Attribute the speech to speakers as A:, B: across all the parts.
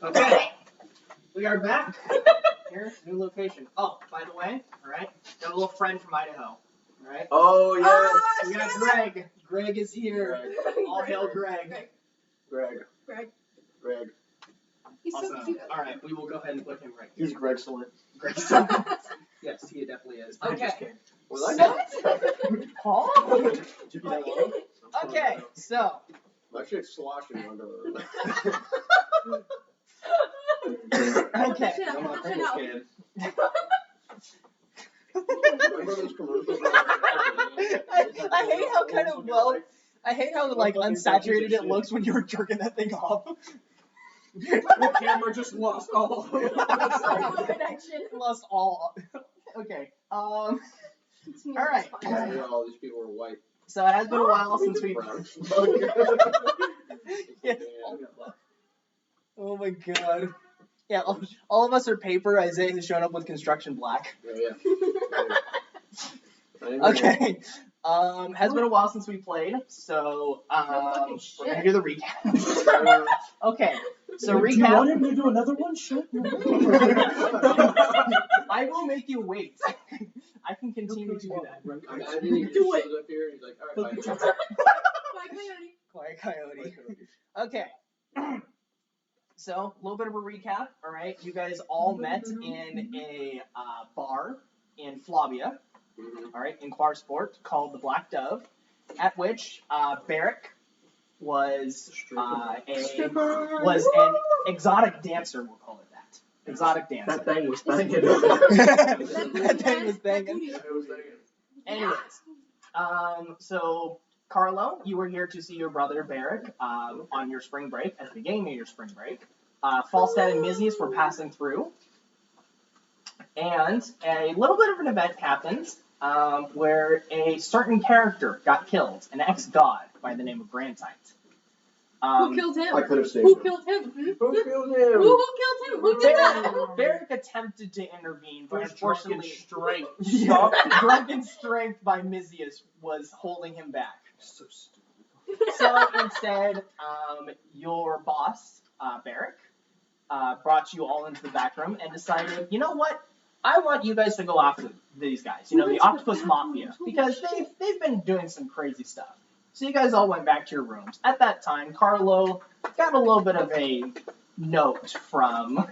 A: Okay. We are back. Here, new location. Oh, by the way, alright, got a little friend from Idaho. Alright?
B: Oh, yes.
A: We got Greg. Greg is here. All hail Greg.
B: Greg.
C: He's
A: Awesome.
C: so cute.
A: Alright, we will go ahead and put him right here.
B: He's Greg's-cellent.
A: Yes, he definitely is.
C: Okay.
B: Well,
A: Paul?
B: Did you get that long?
A: Okay, so.
B: I'm actually sloshing under
A: Okay.
B: I'm not
C: Watch out.
B: can. Remember those commercials?
A: I hate how kind of I hate how like unsaturated it looks when you're jerking that thing off.
B: The camera just lost all.
A: Lost all. Okay. All right.
B: Yeah, all these people are white.
A: So it has been a while since we.
B: Brown.
A: Yeah. Oh my god. Yeah, all of us are paper. Isaiah has shown up with construction black.
B: Yeah.
A: Okay. Has been a while since we played, so we're gonna do the recap. Okay. So recap.
D: Do you want him to do another one? Sure.
A: I will make you wait. I can continue to do that.
B: Do it. Up here and he's like, all right, bye.
A: Quiet Coyote. Okay. So, a little bit of a recap, alright? You guys all met in a bar in Flavia, alright, in Quarsport, called the Black Dove, at which Berrick was an exotic dancer, we'll call it that. Exotic dancer.
D: That thing was banging.
A: That thing was banging. Anyways, so Carlo, you were here to see your brother Berrick on your spring break, at the beginning of your spring break. Falstad and Mizius were passing through, and a little bit of an event happened where a certain character got killed, an ex-god by the name of Grantite.
C: Who killed him?
B: I could have saved
C: Who
B: him.
C: killed him?
B: Who killed him?
C: Who killed him? Who did that?
A: Berrick attempted to intervene, but unfortunately,
D: strength.
A: drunken strength by Mizius was holding him back.
D: So stupid.
A: So instead, your boss, Berrick, brought you all into the back room and decided, you know what? I want you guys to go after these guys, the Octopus Mafia, because they've been doing some crazy stuff. So you guys all went back to your rooms. At that time, Carlo got a little bit of a note from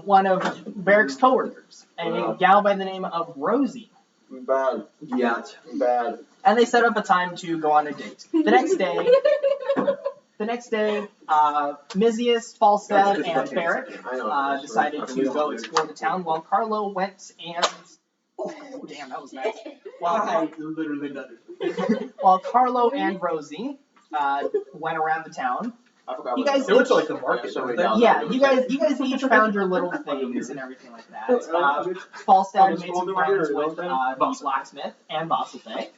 A: one of Berrick's coworkers, a gal by the name of Rosie.
B: Bad. Yeah, bad.
A: And they set up a time to go on a date. The next day, Mizius, Falstad, and Berrick decided to go explore the town while Carlo went and... Oh, damn, that was nice.
D: Literally done it.
A: While Carlo and Rosie went around the town.
B: I forgot
A: You guys
D: It looks like the market.
A: Yeah, you guys each found your little things and everything like that. Falstad made some friends with the blacksmith and Vasafae,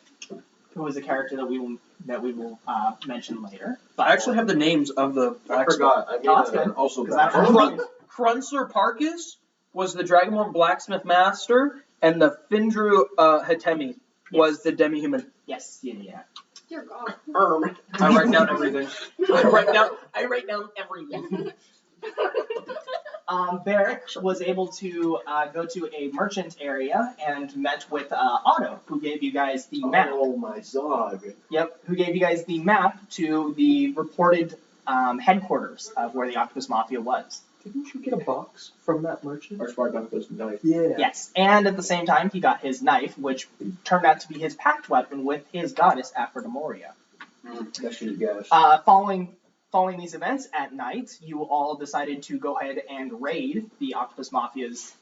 A: who is a character that we will mention later. But,
D: I actually have the names of the
B: I
D: blacksmith.
B: forgot. I
A: Oh, that's
B: made
A: good.
B: also
A: Because
B: bad.
A: that's-
D: Krunzer Parkus was the Dragonborn blacksmith master, and the Findru Hetemi was the demi-human.
A: Yes, yeah.
C: Dear God.
D: I write down everything. I write down everything.
A: Berrick was able to go to a merchant area and met with Otto, who gave you guys the map.
B: Oh my zog.
A: Yep, who gave you guys the map to the reported headquarters of where the Octopus Mafia was.
D: Didn't you get a box from that merchant?
B: Our Spartan was nice.
D: Yeah.
A: Yes, and at the same time, he got his knife, which turned out to be his pact weapon with his goddess Aphrodite.
B: That should guess.
A: Following these events at night, you all decided to go ahead and raid the Octopus Mafia's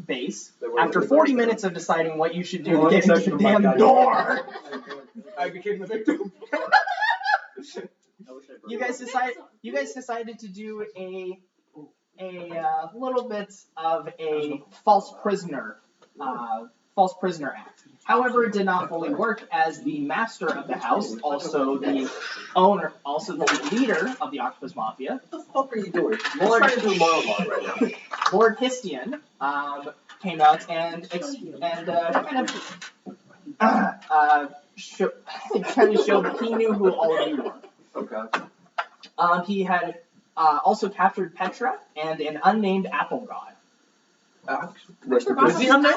A: base. After 40 minutes of deciding what you should do to get into the damn door,
D: I became the victim.
A: you guys decided to do a little bit of a false prisoner act. However, it did not fully work, as the master of the house, also the owner, also the leader of the Octopus Mafia,
B: What the fuck are you doing? We're trying to do a monologue right now.
A: Lord Histian, came out and kind of showed that he knew who all of you were.
B: Okay.
A: He had also captured Petra and an unnamed apple god.
C: Was
D: he unnamed?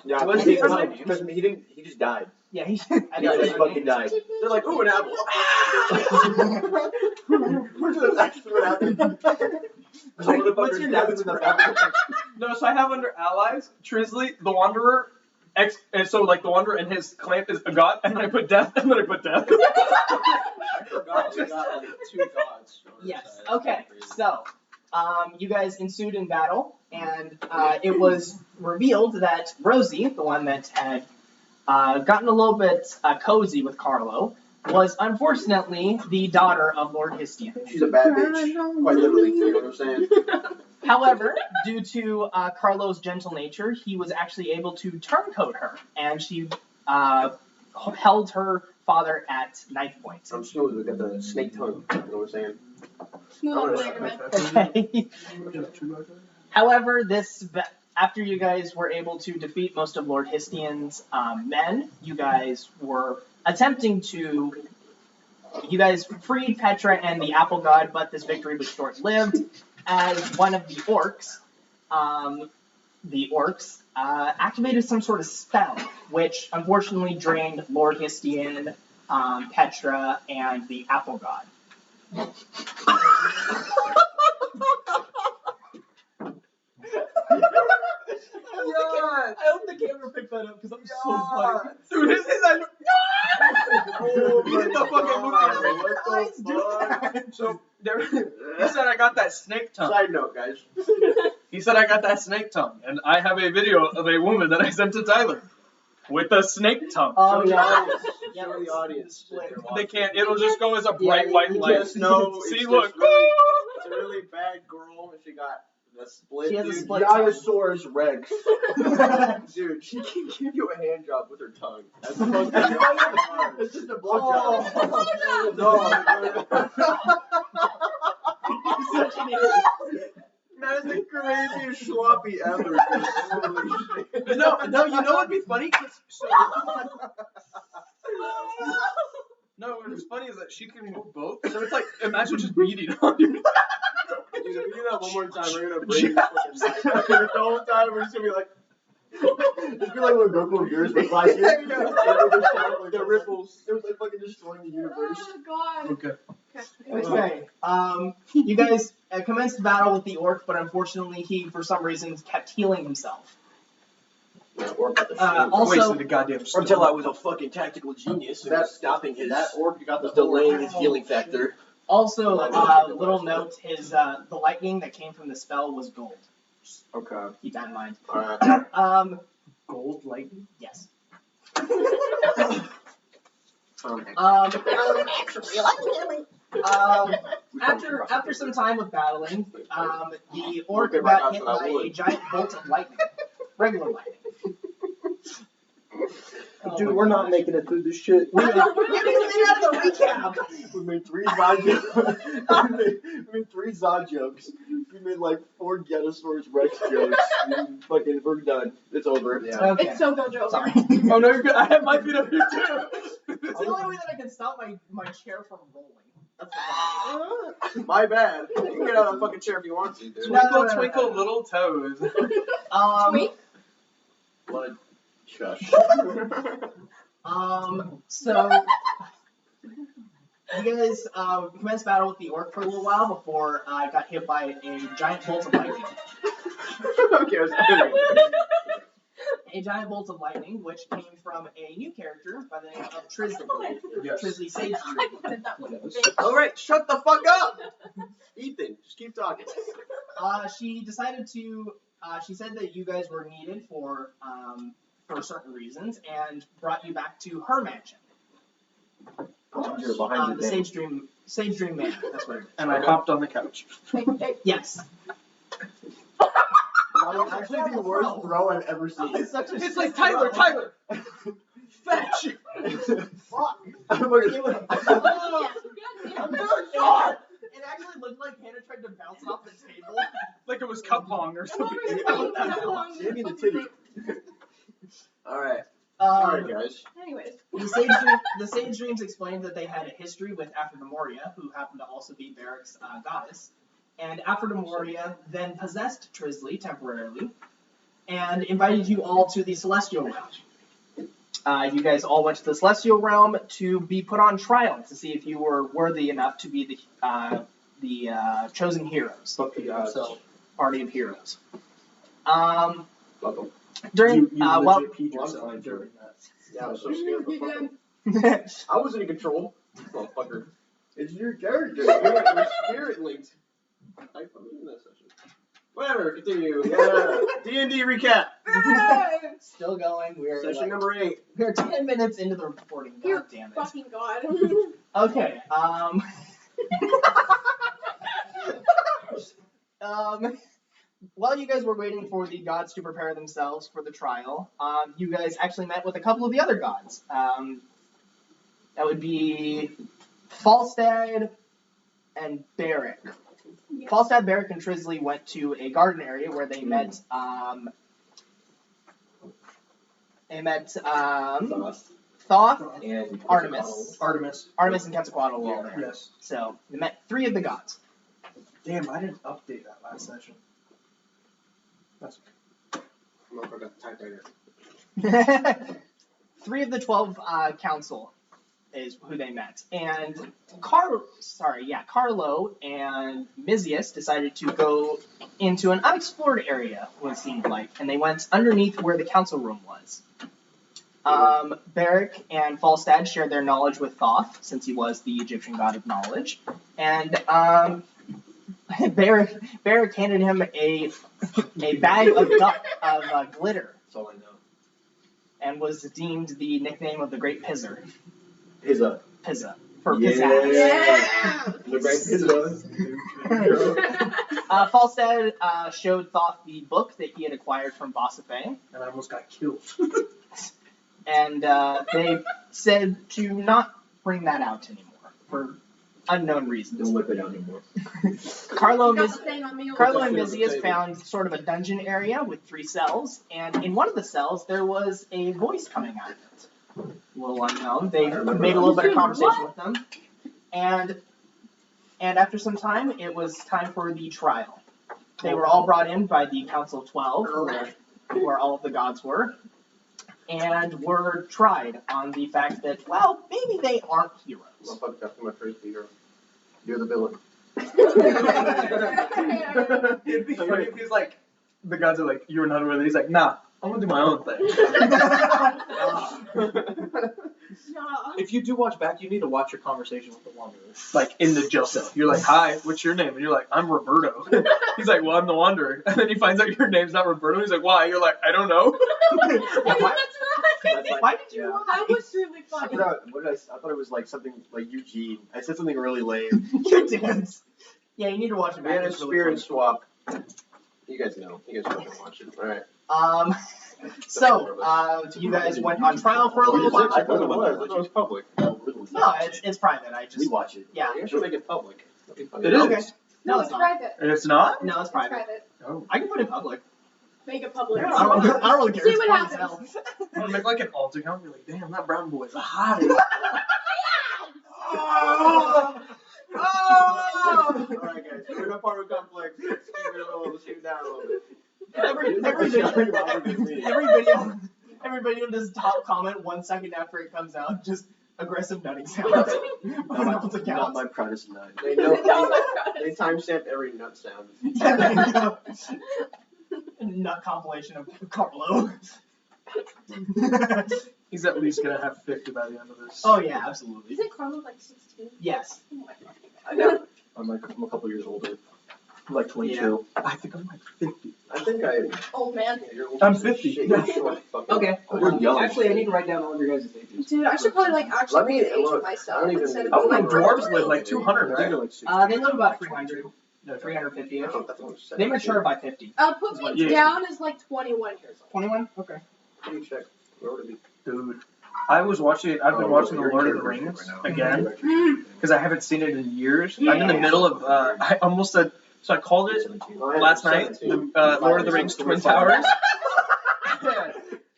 B: Yeah,
D: Was
B: he
D: he unnamed?
B: didn't. He just died.
A: Yeah, he
B: He just fucking died. They're like, ooh, an apple. That's what happened.
A: What's your next?
D: No, so I have under allies, Trisley, the Wanderer, and so like the Wanderer and his clan is a god, and then I put death, and then I put death.
B: I forgot we got like 2 gods.
A: Yes. Okay. So, you guys ensued in battle, and it was revealed that Rosie, the one that had gotten a little bit cozy with Carlo, was unfortunately the daughter of Lord Histian.
B: She's a bad bitch. Quite literally, you know what I'm saying?
A: However, due to Carlo's gentle nature, he was actually able to turncoat her, and she held her father at knife point.
B: I'm smooth. We got the snake tongue. You know what I'm saying?
C: Smooth operator, man.
A: Okay. However, after you guys were able to defeat most of Lord Histian's men, you guys were attempting to. You guys freed Petra and the Apple God, but this victory was short-lived, as one of the orcs activated some sort of spell, which unfortunately drained Lord Histian, Petra, and the Apple God. I hope the camera picked that up because I'm so funny.
D: Dude, this is like, get the fucking movie.
B: What the fuck?
D: So he said I got that snake tongue.
B: Side note, guys.
D: He said I got that snake tongue, and I have a video of a woman that I sent to Tyler with a snake tongue.
A: Oh,
B: Show the
A: yeah.
B: audience.
A: Yeah,
B: Show the audience.
D: They can't. It'll just go as a bright
A: Yeah,
D: white
A: you
D: light.
B: Just know
D: See,
B: it's
D: look.
B: just really, it's a really bad girl, and she got the split.
A: She has a
B: dude.
A: split
B: Gaiasaurus Rex. Dude, she can give you a hand job with her tongue. As opposed to it's just a blowjob. That is the craziest sloppy ever. Holy shit.
D: No, you know what'd be funny? No, what's funny is that she can move both. So it's like, imagine just beating on you.
B: Dude, if you do that one more time, we're gonna break this fucking mic. The whole time we're just gonna be like, it's be like when Goku and Beerus were fighting. The ripples. It was like fucking destroying the universe.
C: Oh, God.
D: Okay.
A: Okay. You guys commenced battle with the orc, but unfortunately he, for some reason, kept healing himself.
B: Yeah, or about the
A: Also,
D: Wasted the goddamn stone.
B: until I was a fucking tactical genius and was stopping his. That orc got the delaying his healing factor.
A: Also, little note: the lightning that came from the spell was gold.
B: Okay.
A: Keep that in mind.
B: Alright.
D: Gold lightning?
A: Yes. After some time of battling, the orc got hit by a giant bolt of lightning, regular lightning.
B: Dude, we're not making it through this shit.
A: We made it out of the recap.
B: We made 3 Zod jokes. we made 3 Zod jokes. We made like 4 Getosaurus Rex jokes. And fucking, we're done. It's over. Yeah.
A: Okay.
C: It's so good, Joe.
A: Sorry.
D: Oh no, you're good. I have my feet up here too.
A: It's the only way that I can stop my chair from rolling. That's the problem.
B: My bad. You can get out of the fucking chair if you want to, dude.
D: Twinkle, twinkle, little toes.
C: Tweet?
B: Blood. Shush.
A: So you guys commenced battle with the orc for a little while before I got hit by a giant bolt of lightning.
B: Okay,
A: A giant bolt of lightning, which came from a new character by the name of Trisley.
D: Yes.
A: Trisley Sage.
C: I wanted that one.
B: Alright, shut the fuck up! Ethan, just keep talking.
A: She decided to. She said that you guys were needed for certain reasons, and brought you back to her mansion.
B: You're behind
A: The Sage Dream Manor. That's what it is.
D: And I hopped on the couch.
A: Yes.
B: That would actually be the worst throw I've ever seen.
A: It's such a
D: It's like Tyler. Fetch.
A: Fuck.
B: I'm looking
A: It actually looked like Hannah tried to bounce it off the table.
D: Like it was cup pong or something.
B: Give me the titty. Alright.
A: Um,
B: Sorry, guys.
C: Anyways.
A: The Sage Dreams explained that they had a history with Aphrodite, who happened to also be Berrick's goddess. And Aphrodite then possessed Trisley temporarily and invited you all to the Celestial Realm. You guys all went to the Celestial Realm to be put on trial to see if you were worthy enough to be the chosen heroes.
B: Fuck the gods.
A: So, party of heroes.
B: Welcome.
A: During
D: you legit peed
B: well,
D: yourself
B: I'm
D: during that.
B: Yeah, I was so scared.
C: You did.
B: I wasn't in control. Motherfucker. It's your character. You're spirit linked. I put in that session. Whatever, continue. Yeah. D&D recap.
A: Still going.
B: Session number 8.
A: We're 10 minutes into the recording.
C: Dear
A: God damn it.
C: fucking god.
A: Okay. While you guys were waiting for the gods to prepare themselves for the trial, you guys actually met with a couple of the other gods. That would be Falstad and Berrick.
C: Yeah.
A: Falstad, Berrick, and Trisley went to a garden area where they met. Thoth,
B: And
A: Artemis.
D: Artemis.
A: Artemis, and Quetzalcoatl were all there.
D: Yes.
A: So they met 3 of the gods.
D: Damn, I didn't update that last session. That's
B: Motherfucker got the typewriter.
A: 3 of the 12 council is who they met, and Carlo and Mizius decided to go into an unexplored area, what it seemed like, and they went underneath where the council room was. Berrick and Falstad shared their knowledge with Thoth, since he was the Egyptian god of knowledge, and Berrick handed him a bag of glitter,
B: That's all I know.
A: and was deemed the nickname of the Great Pizzer.
B: Pizza.
A: Pizza. For
B: Yeah.
A: pizzazz.
C: Yeah.
B: The great pizza.
A: Falstad showed Thoth the book that he had acquired from Vasafae,
D: and I almost got killed.
A: and they said to not bring that out anymore for unknown reasons.
B: Don't whip it out anymore.
A: Carlo
C: You got the thing on me over
A: Carlo
C: there.
A: and
B: Put it on the
A: Mizius
B: table.
A: found sort of a dungeon area with 3 cells, and in one of the cells there was a voice coming out of it. A little unknown. They made a little bit of conversation with them, and after some time, it was time for the trial. They were all brought in by the Council of 12, where all of the gods were, and were tried on the fact that, well, maybe they aren't heroes.
B: Motherfucker got my first hero. You're the villain.
D: It'd be funny if he's like, the gods are like, you're not worthy. He's like, nah, I'm gonna do my own thing.
C: Nah.
E: If you do watch back, you need to watch your conversation with the Wanderer.
D: Like in the jail cell. You're like, hi, what's your name? And you're like, I'm Roberto. He's like, well, I'm the Wanderer. And then he finds out your name's not Roberto. He's like, why? You're like, I don't know.
C: That's right.
A: Why did you
B: Yeah.
A: lie?
C: That was really
B: I
C: funny.
B: thought it was like something like Eugene. I said something really lame.
A: You did. Yeah, you need to watch it
B: We
A: back.
B: had a
A: It's really
B: spirit
A: funny.
B: swap. You guys know. You guys fucking watch it. Alright.
A: So, you guys went on trial for a little bit?
B: I thought it was public.
A: No, it's private. I
B: We
A: just,
B: watch it.
A: yeah.
B: You should make it public. That'd be funny.
D: It is.
A: Okay. No,
C: No,
A: it's
C: it's
A: not.
C: private.
D: And it's not?
A: No, it's
C: It's
A: private.
C: private.
D: Oh.
A: I can put it public.
C: Make it public.
A: I don't really care.
C: See
A: It's
C: what
A: fun as
C: happens.
A: hell.
D: I'm gonna make like an alt account and be like, damn, that brown boy's a hottie.
B: Alright guys, we're in apartment complex. Let's keep it down a little bit.
A: Every video just top comment 1 second after it comes out, just aggressive nutting sounds.
B: Not my proudest nut. They know. They timestamp every nut sound.
A: Yeah, there you go. Nut compilation of Carlo.
D: He's at least gonna have 50 by the end of this.
A: Oh yeah, absolutely.
C: Isn't Carlo like 16?
A: Yes.
C: Oh my god.
B: I'm a couple years older. I'm like 22.
D: I think I'm like 50.
B: I think I.
C: Old man.
D: I'm 50.
B: You're short, fucking-
A: Okay.
B: You're young.
E: Actually, I need to write down all of your guys' ages.
C: Dude, I should probably like actually
B: Let me-
C: age
B: look,
C: myself
B: I don't even-
C: instead of
D: Oh,
C: being
D: like
C: like
D: dwarves live like 200,
B: I think
D: right?
B: you're like 60.
A: They live about 300,
D: No,
A: 350
B: I
A: ish.
B: thought that's what I said.
A: They mature by 50.
C: Put me
D: Yeah.
C: down as like 21 years old.
A: 21? Okay.
B: Let me check. Where would it be?
D: Dude. I've been watching The Lord of the Rings again, because I haven't seen it in years. I'm in the middle of, I almost said, so I called it last night, the Lord of the Rings Twin Towers.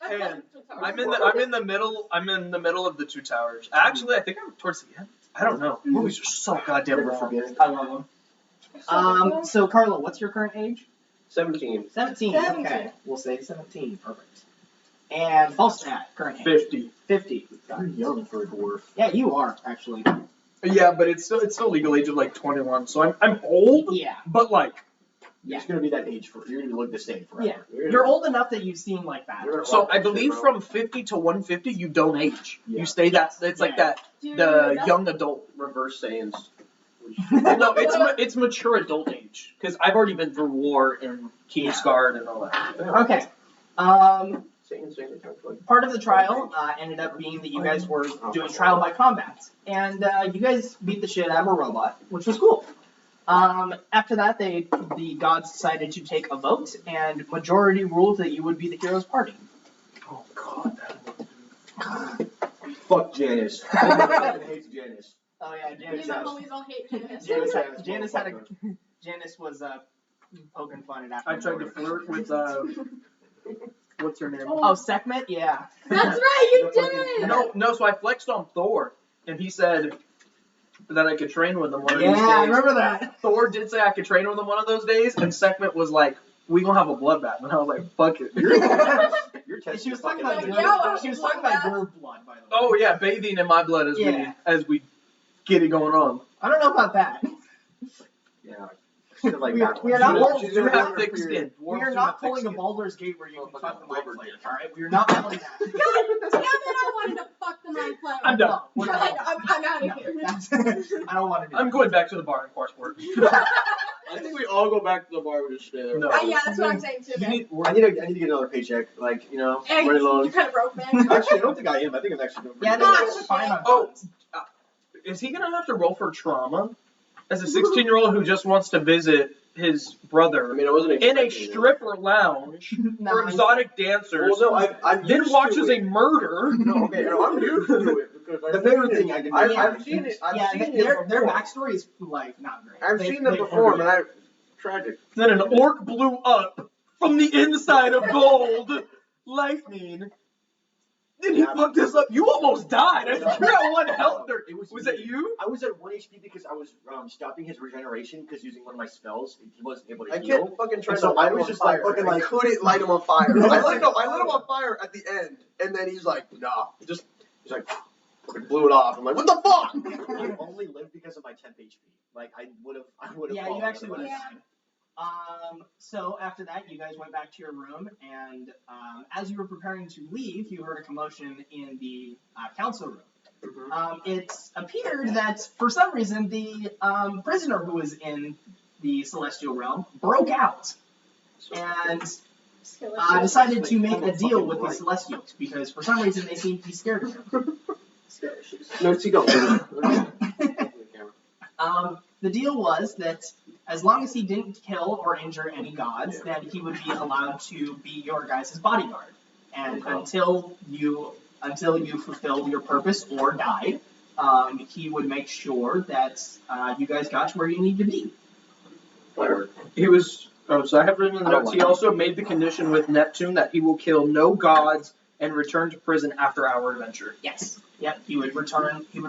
D: And I'm in the middle. I'm in the middle of the two towers. Actually, I think I'm towards the end. I don't know. Movies are so goddamn
B: Never
D: long.
B: forget.
A: I love them. So Carlo, what's your current age?
B: 17.
A: 17.
C: 17.
A: Okay, we'll say 17. Perfect. And Falstad, current age?
D: 50.
A: 50.
B: You're young for a dwarf.
A: Yeah, you are actually.
D: Yeah, but it's still legal age of like 21. So I'm old,
A: Yeah.
D: but like
A: Yeah.
B: It's gonna be that age for you're gonna look the same forever.
A: Yeah. You're old enough that you seem like that.
B: You're
D: so I believe from 50 to 150 you don't age.
B: Yeah.
D: You stay that. It's like that.
C: Dude,
D: The
C: that's-
D: young adult.
B: reverse Saiyans.
D: No, it's mature adult age because I've already been through war and Kingsguard and all that.
A: Okay.
B: Saiyan.
A: Part of the trial ended up being that you guys were doing trial by combat, and you guys beat the shit out of a robot, which was cool. After that, the gods decided to take a vote, and majority ruled that you would be the hero's party.
D: Oh God.
B: Fuck Janice. I hate Janice.
A: Oh yeah,
C: Me
A: Janice.
C: and my homies all hate Janice.
A: Janice was poking fun at after.
D: I tried to flirt with what's her name?
A: Oh, Sekhmet, yeah.
C: That's right, you did!
D: No. So I flexed on Thor, and he said that I could train with him one of
A: Yeah,
D: these
A: I
D: days.
A: remember that.
D: Thor did say I could train with him one of those days, and Sekhmet was like, "We gonna have a bloodbath," and I was like, "Fuck it."
B: You're testing
A: She was
B: the
A: talking
B: fucking
A: about
C: Like,
A: your,
C: yeah,
A: she was talking about your blood, by the way.
D: Oh yeah, bathing in my blood
A: Yeah.
D: as we get it going on.
A: I don't know about that.
B: Yeah. Should have like
A: We-
B: that
A: we
B: one.
A: are not-
B: She's
D: You
B: gonna
D: have
B: work
D: thick
B: for your-
D: skin.
A: We
D: Dwarves
A: are
D: do
A: not
D: have thick
A: pulling a
D: skin.
A: Baldur's Gate where you can
B: Oh,
A: fuck the mind
B: fucking
A: flayer, alright? We are not pulling that.
C: God damn it, I wanted to fuck the mind flayer.
D: I'm done.
A: No, we're
C: God,
A: not.
C: I'm out of here.
A: I don't want to do
D: I'm
A: that.
D: going back to the bar in Quartzburg.
B: I think we all go back to the bar and just stay there.
D: No.
C: Yeah, that's what I'm saying too,
D: You
C: man.
D: need,
B: I need to get another paycheck. Like, you know,
C: Hey,
B: money
C: you
B: loans.
C: kind of broke, man.
B: Actually, I don't think I am. I think I'm actually doing
A: Yeah,
B: pretty
A: no,
B: good.
A: that's fine on
D: Oh.
A: funds.
D: is he gonna have to roll for trauma? As a 16-year-old who just wants to visit his brother
B: I mean, I wasn't
D: in a
B: expecting it.
D: stripper lounge for exotic dancers,
B: Well, no, I'm
D: then
B: used
D: watches
B: to
D: a
B: it.
D: murder.
B: No, okay, no, I'm used to it because
E: The favorite thing I can do.
B: I've seen it. I've
A: Yeah,
B: seen it
A: their
B: before.
A: backstory is, like, not great.
B: I've
A: They-
B: seen them
A: they
B: before,
A: hurt
B: man. Tragic.
D: Then an orc blew up from the inside of gold. Lightning. Then he fucked us up. You almost died. I think you're at 1 health there. Was that you?
B: I was at 1 HP because I was stopping his regeneration because using one of my spells, he wasn't able to
F: I
B: heal.
F: kept fucking trying
B: And so
F: to light
B: I was
F: him
B: just
F: on
B: like
F: fire.
B: fucking
F: I
B: like
F: couldn't light him on fire. I lit him on fire at the end, and then he's like, nah. He's like, fucking blew it off. I'm like, what the fuck?
B: I only lived because of my 10th HP. Like I would have.
A: Yeah, you actually would have
C: Yeah.
A: died. So after that, you guys went back to your room, and as you were preparing to leave, you heard a commotion in the council room. It appeared that for some reason the prisoner who was in the celestial realm broke out and decided to make a deal with the celestials because for some reason they seemed to be scared of him.
F: No, seagull.
A: The deal was that as long as he didn't kill or injure any gods, then he would be allowed to be your guys' bodyguard. And until you fulfilled your purpose or died, he would make sure that you guys got to where you need to be.
D: He was. Oh, so I have written in the notes. He also made the condition with Neptune that he will kill no gods and return to prison after our adventure.
A: Yes. Yep. He would return to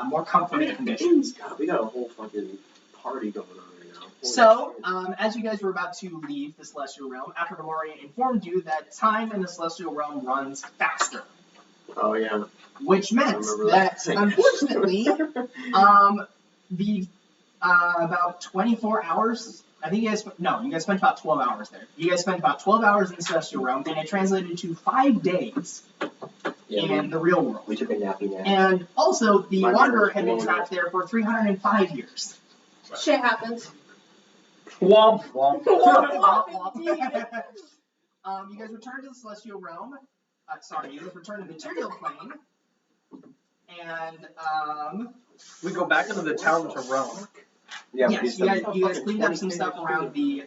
A: more comforting conditions.
F: God, we got a whole fucking party going on right now. Holy
A: So,
F: shit.
A: as you guys were about to leave the Celestial Realm, Aphrodite informed you that time in the Celestial Realm runs faster,
F: Oh yeah.
A: which meant
F: remember
A: that,
F: that.
A: unfortunately, the about 24 hours. I think you guys spent about 12 hours there. You guys spent about 12 hours in the Celestial Realm, and it translated to 5 days in the real world.
B: We took a nappy nap.
A: And also, the
F: My
A: Wanderer
F: neighbors
A: had been
F: blew it
A: trapped there for 305 years.
C: Shit happens.
D: Womp womp.
A: You guys returned to the Celestial Realm. You guys returned to the Material Plane. And,
D: We go back into the town to Rome.
B: Yeah,
A: yes, you guys cleaned up some stuff around the,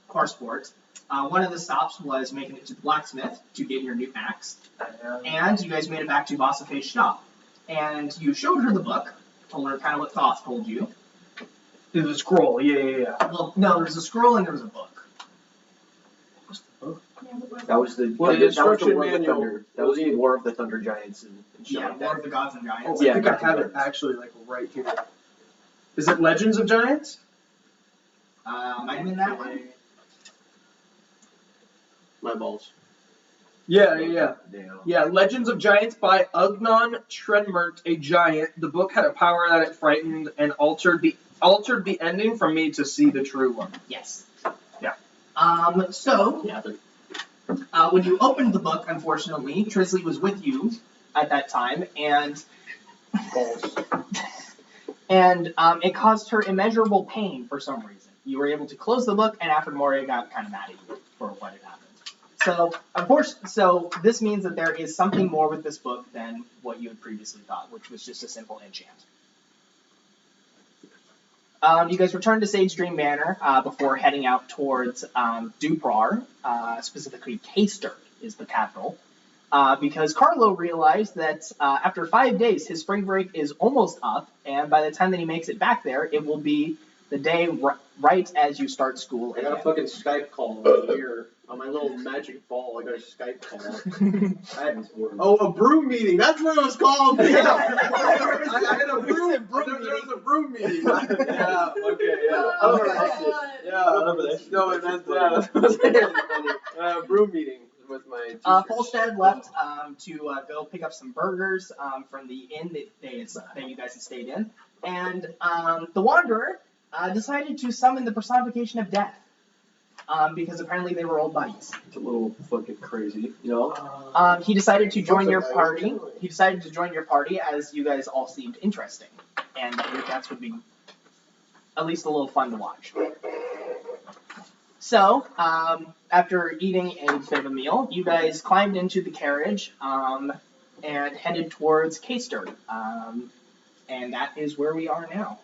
A: Corsport. One of the stops was making it to the blacksmith to get your new axe. And you guys made it back to Vasafae's shop. And you showed her the book, told her kind of what Thoth told you.
D: There's a scroll. Yeah.
A: Well, no, there's a scroll and there was a book.
C: Yeah.
E: That was the
F: Well, the
E: that was
F: instruction
E: War of the
F: manual.
E: Thunder. That was the War of the Thunder Giants and shit
A: Yeah,
E: like
A: War
E: that.
A: of the Gods and
D: Oh,
A: Giants.
D: I
E: Yeah,
D: think I
E: War of the
D: have it
E: Giants.
D: actually like right here. Is it Legends of Giants?
A: Might have been that one.
F: My balls.
D: Yeah.
E: Damn.
D: Yeah, Legends of Giants by Ugnon Trenmert, a giant. The book had a power that it frightened and altered the ending for me to see the true one.
A: Yes.
D: Yeah.
A: So,
F: Yeah.
A: when you opened the book, unfortunately, Trisley was with you at that time, and it caused her immeasurable pain for some reason. You were able to close the book, and Alfred Moria got kind of mad at you for what had happened. So, this means that there is something more with this book than what you had previously thought, which was just a simple enchant. You guys return to Sage Dream Manor before heading out towards Duprar, specifically Caister is the capital, because Carlo realized that after 5 days his spring break is almost up, and by the time that he makes it back there, it will be the day right as you start school
F: I got a
A: again.
F: fucking Skype call right here on my little magic ball. I got a Skype call.
E: I had this word.
F: Oh, a broom meeting. That's what it was called.
A: Yeah.
F: I had a broom. There was a broom meeting. Yeah. Okay. Yeah. I
C: Oh,
F: remember that shit.
C: God.
F: Yeah. I remember that shit. No, that's funny. Broom meeting with my teachers.
A: Falstad left to go pick up some burgers from the inn that you guys had stayed in, and the Wanderer decided to summon the personification of death, because apparently they were old buddies.
E: It's a little fucking crazy, you know?
A: He decided to join your party. He decided to join your party as you guys all seemed interesting, and that your deaths would be at least a little fun to watch. So, after eating a bit of a meal, you guys climbed into the carriage and headed towards Caister, and that is where we are now.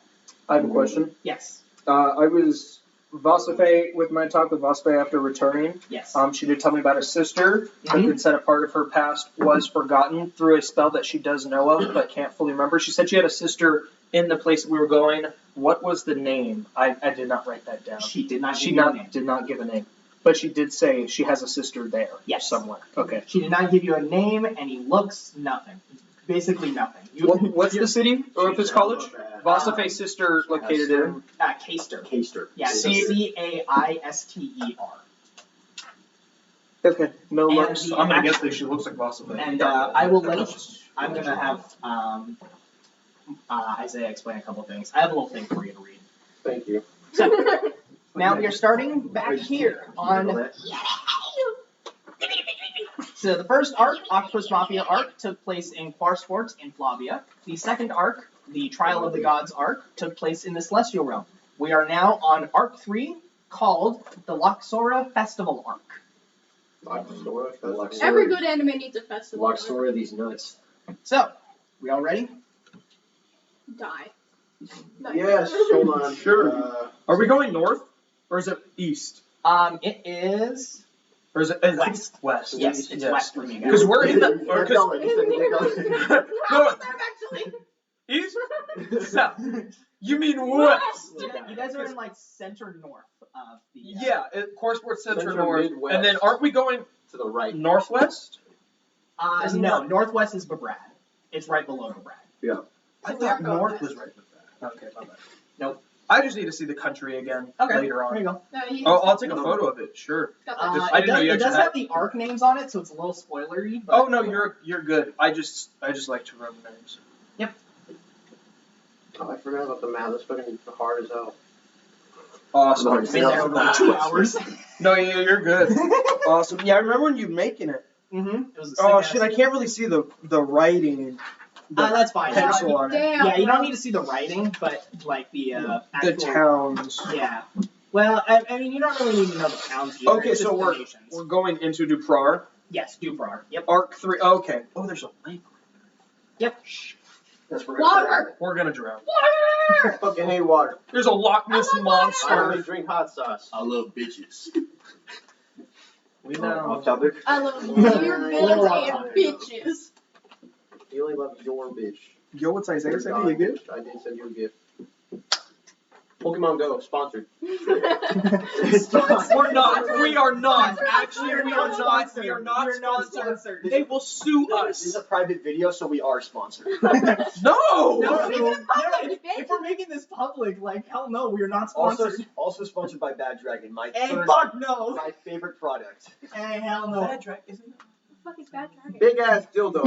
D: I have a question.
A: Yes.
D: I was Vasafae with my talk with Vasafae after returning.
A: Yes.
D: She did tell me about a sister who
A: Mhm.
D: had said a part of her past was forgotten through a spell that she does know of but can't fully remember. She said she had a sister in the place we were going. What was the name? I did not write that down.
A: She did not.
D: She
A: give you a name.
D: did not give a name, but she did say she has a sister there.
A: Yes.
D: Somewhere. Okay.
A: She did not give you a name, any looks, nothing. Basically nothing.
D: What's the city or if it's college? Vasafae's sister located in
A: Caister.
E: Caister.
A: Yeah, so Caister.
D: Okay. No
A: And
D: looks.
A: the
D: I'm gonna guess
A: actual-
D: that she looks like Vasafae.
A: And I will I'm gonna have Isaiah explain a couple things. I have a little thing for you to read.
F: Thank you.
A: So now we are starting back here on. So the first arc, Octopus Mafia arc, took place in Quarsport in Flavia. The second arc, the Trial of the Gods arc, took place in the Celestial Realm. We are now on arc 3, called the Loxora Festival arc.
C: Every good anime needs a festival.
E: Walk story of these nuts.
A: So, we all ready?
C: Die. No.
F: Yes. Hold on.
D: Sure. Are we going north or is it east?
A: It is
D: Or is it
A: West.
D: West.
A: Yes, it's west from you guys.
D: Because we're in the
F: We're going.
D: north,
C: Actually.
D: east, south. You mean west?
A: You guys are in like center north of the.
D: Yeah, Coresport Center
F: Center
D: North.
F: Midwest.
D: And then aren't we going
F: To the right.
D: northwest? Isn't
A: No,
D: that-
A: northwest is Babrad. It's right below Babrad.
D: I
C: So we are
D: thought
C: going
D: north
C: west.
D: was right with that. Okay, my bad.
A: Nope.
D: I just need to see the country again later
A: There you
D: on.
A: go.
C: No, you
D: Oh, I'll take a photo of it, sure.
C: got that.
D: I didn't know you
A: it
D: actually
A: does
D: had-
A: have the arc names on it, so it's a little spoilery. But
D: Oh no, you're good. I just like to run names.
F: Oh, I forgot about the map. That's fucking hard as hell.
D: Awesome.
A: I've been there for 2 hours.
D: No, you're good. Awesome. Yeah, I remember when you making it.
A: Mm-hmm. It was a
D: Oh
A: sick
D: shit, I
A: ass-
D: can't really see the writing.
A: That's fine.
D: pencil on it.
C: Damn.
A: Yeah, you don't need to see the writing, but like the
D: The
A: actual.
D: towns.
A: Yeah. Well, I mean, you don't really need to know the towns. Either.
D: Okay,
A: It's
D: so
A: just the
D: we're
A: nations.
D: going into Duprar.
A: Yes, Duprar. Yep.
D: Arc 3. Okay. Oh, there's a lake.
A: Yep.
F: That's where
C: Water.
D: We're gonna drown.
C: Water.
F: Fucking hate water.
D: There's a Loch Ness
C: I love
F: I only
D: monster.
F: drink hot sauce.
E: I love bitches.
D: We
E: Off
D: know.
E: topic.
C: I love
A: Little
C: beer
A: off
C: and
A: topic.
C: bitches.
F: You only love your bitch.
D: Yo, what's Isaiah
F: Your
D: sending you a
F: God
D: gift?
F: bitch. I did send you a gift. Pokemon Go sponsored.
D: We're not. We are not. Actually, we are not. We are not
A: We're not
D: sponsored.
A: sponsored.
D: They will sue
B: This is
D: us.
B: a private video, so we are sponsored.
D: No.
A: If we're making this public, like, hell no, we're not
B: Also,
A: sponsored.
B: also sponsored by Bad Dragon, my
A: Hey,
B: third,
A: fuck no.
B: my favorite product.
A: Hey, hell no.
D: Bad Dragon, isn't it?
C: Fuck is bad dragon?
F: Big ass dildo.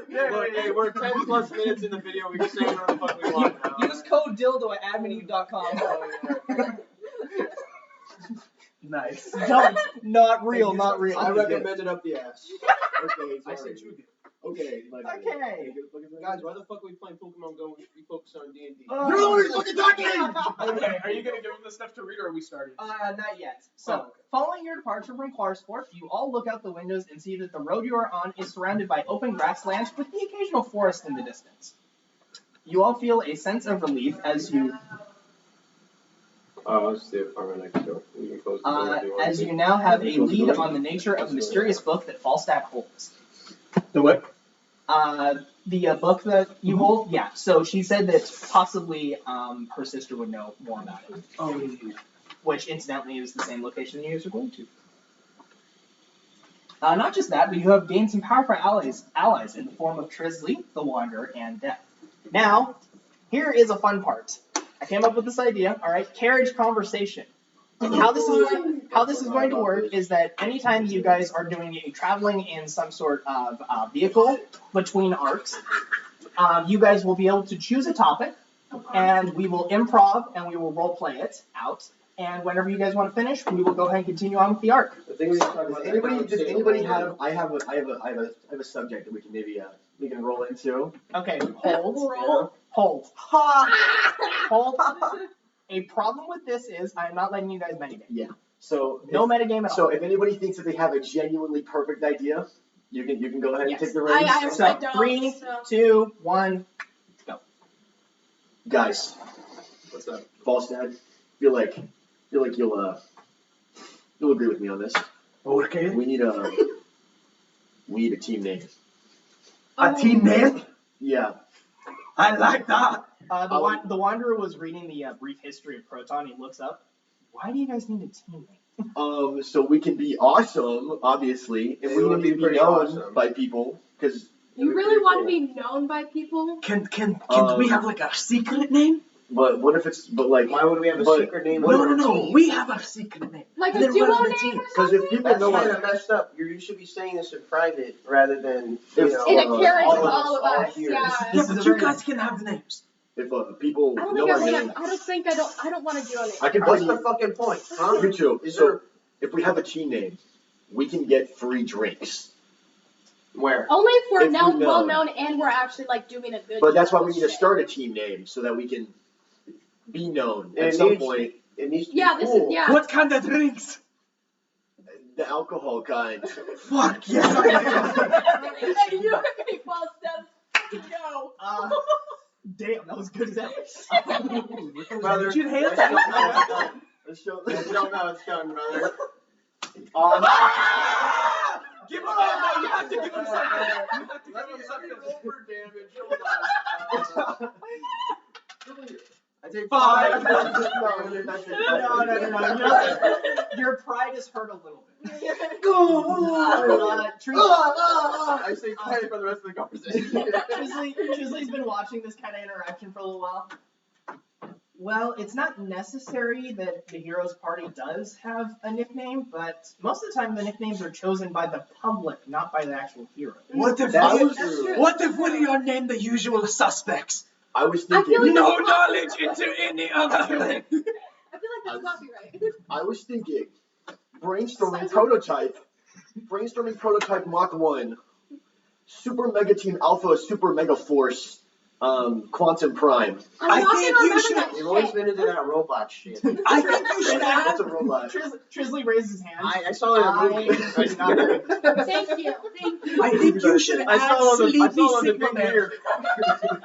F: Look, hey, we're 10 plus minutes in the video. We can say whatever the fuck we want now.
A: Use code dildo at adminute.com.
D: Nice.
A: Don't. Not real, not real.
F: I recommend it up the ass.
B: Okay,
D: I
B: sorry.
D: said you did.
B: Okay, my bad.
A: Okay.
F: Guys, why the fuck are we playing Pokemon Go when we focus on D&D?
A: Oh.
B: You're the one who's fucking talking!
D: Okay, are you gonna give him the stuff to read, or are we starting?
A: Not yet. So,
D: Oh, okay.
A: following your departure from Clarsport, you all look out the windows and see that the road you are on is surrounded by open grasslands with the occasional forest in the distance. You all feel a sense of relief as you
F: It's the apartment next door. You can close the door if you want
A: as
F: to.
A: you now have a lead on the nature of the mysterious book that Falstad holds.
D: The what?
A: The book that you hold, yeah. So she said that possibly her sister would know more about it,
D: Oh,
A: which incidentally is the same location you guys are going to. Not just that, but you have gained some powerful allies in the form of Trisley, the Wanderer, and Death. Now, here is a fun part. I came up with this idea, alright, carriage conversation. And how this is going to work is that anytime you guys are doing a traveling in some sort of vehicle between arcs, you guys will be able to choose a topic, and we will improv and we will role play it out. And whenever you guys want to finish, we will go ahead and continue on with the arc.
F: The thing we talk about
B: Does anybody have? I have a subject that we can maybe we can roll into.
A: Okay, hold. A problem with this is I'm not letting you guys metagame.
B: Yeah. So
A: No metagame at all.
B: So if anybody thinks that they have a genuinely perfect idea, you can go ahead and
A: Yes.
B: take the reins.
C: I
A: So
C: don't,
A: 3,
C: so.
A: 2, 1.
B: Guys,
F: What's up?
B: Falstad, feel like you'll agree with me on this.
D: okay.
B: We need a team name.
D: A team name?
B: Yeah.
D: I like that.
A: The Wanderer was reading the brief history of Proton. He looks up. Why do you guys need a team name?
B: So we can be awesome, obviously, and
F: It
B: we
F: would
B: need to
F: be
B: be
F: pretty
B: known
F: awesome.
B: by people because.
C: You really want to be known by people?
D: Can we have like a secret name?
B: But what if it's like?
F: Why would we have a
B: But-
F: secret name?
D: No. We have a secret name.
C: Like a
D: Then
C: duo
D: run the
C: name
D: team.
C: or
B: Because
C: something?
B: if people
F: That's
B: know
F: kind
B: what
F: of messed up. You should be saying this in private rather than you
B: If-
F: know.
C: In a carriage
B: all
C: with
B: of
C: all of
F: all
C: us,
F: here.
C: yeah.
D: Yeah,
A: is
D: but
A: a
D: you
A: very-
D: guys can have the names.
B: if people
C: I don't
B: know
C: think
B: our name.
C: I don't want to do it.
B: I can
F: What's
B: play
F: the fucking point, huh?
B: you too.
F: Is
B: So
F: there
B: if we have a team name, we can get free drinks.
F: where?
C: Only if we're
B: If we
C: known,
B: know.
C: well known, and we're actually like doing a good.
B: But that's why we
C: job
B: need
C: of
B: to
C: shit.
B: start a team name so that we can be known
F: It
B: at some
F: needs-
B: point.
F: It needs to
C: Yeah,
F: be
C: this
F: cool.
C: is yeah.
D: What kind of drinks?
B: The alcohol kind.
D: Fuck yeah.
C: Hey, you okay, Falstad? No.
A: Damn, that was good as ever.
F: Brother,
D: Did you hand
F: let's show
D: that?
F: how it's done.
B: Let's show.
F: Let's show how it's done, brother.
D: Give him that. You have to give him something. You have to give
F: Let
D: him
F: me
D: something.
F: over damage. Hold on. I take
D: 5.
A: No. Your pride is hurt a little bit.
F: I stay quiet for the rest of the conversation.
A: Chisley's been watching this kind of interaction for a little while. Well, it's not necessary that the hero's party does have a nickname, but most of the time the nicknames are chosen by the public, not by the actual hero.
D: What if
B: That
D: we
B: was
C: true.
D: What if we are named the usual suspects?
B: I was
C: I feel
B: thinking.
C: like-
D: No knowledge into any other thing.
C: I feel like that's copyright.
B: I was thinking. Brainstorming prototype Mach 1. Super Mega Team Alpha Super Mega Force. Quantum Prime.
C: I
D: I think you should-
C: that
F: You've always
C: shit.
F: been into that robot shit.
D: I think you should
B: That's
D: add.
B: a robot.
A: Chisley raises his hand.
F: I saw it in a movie.
C: Thank you.
D: I think you should
F: I
D: add
F: saw on the
D: Sleepy
F: big
D: Sigma Man.
F: mirror.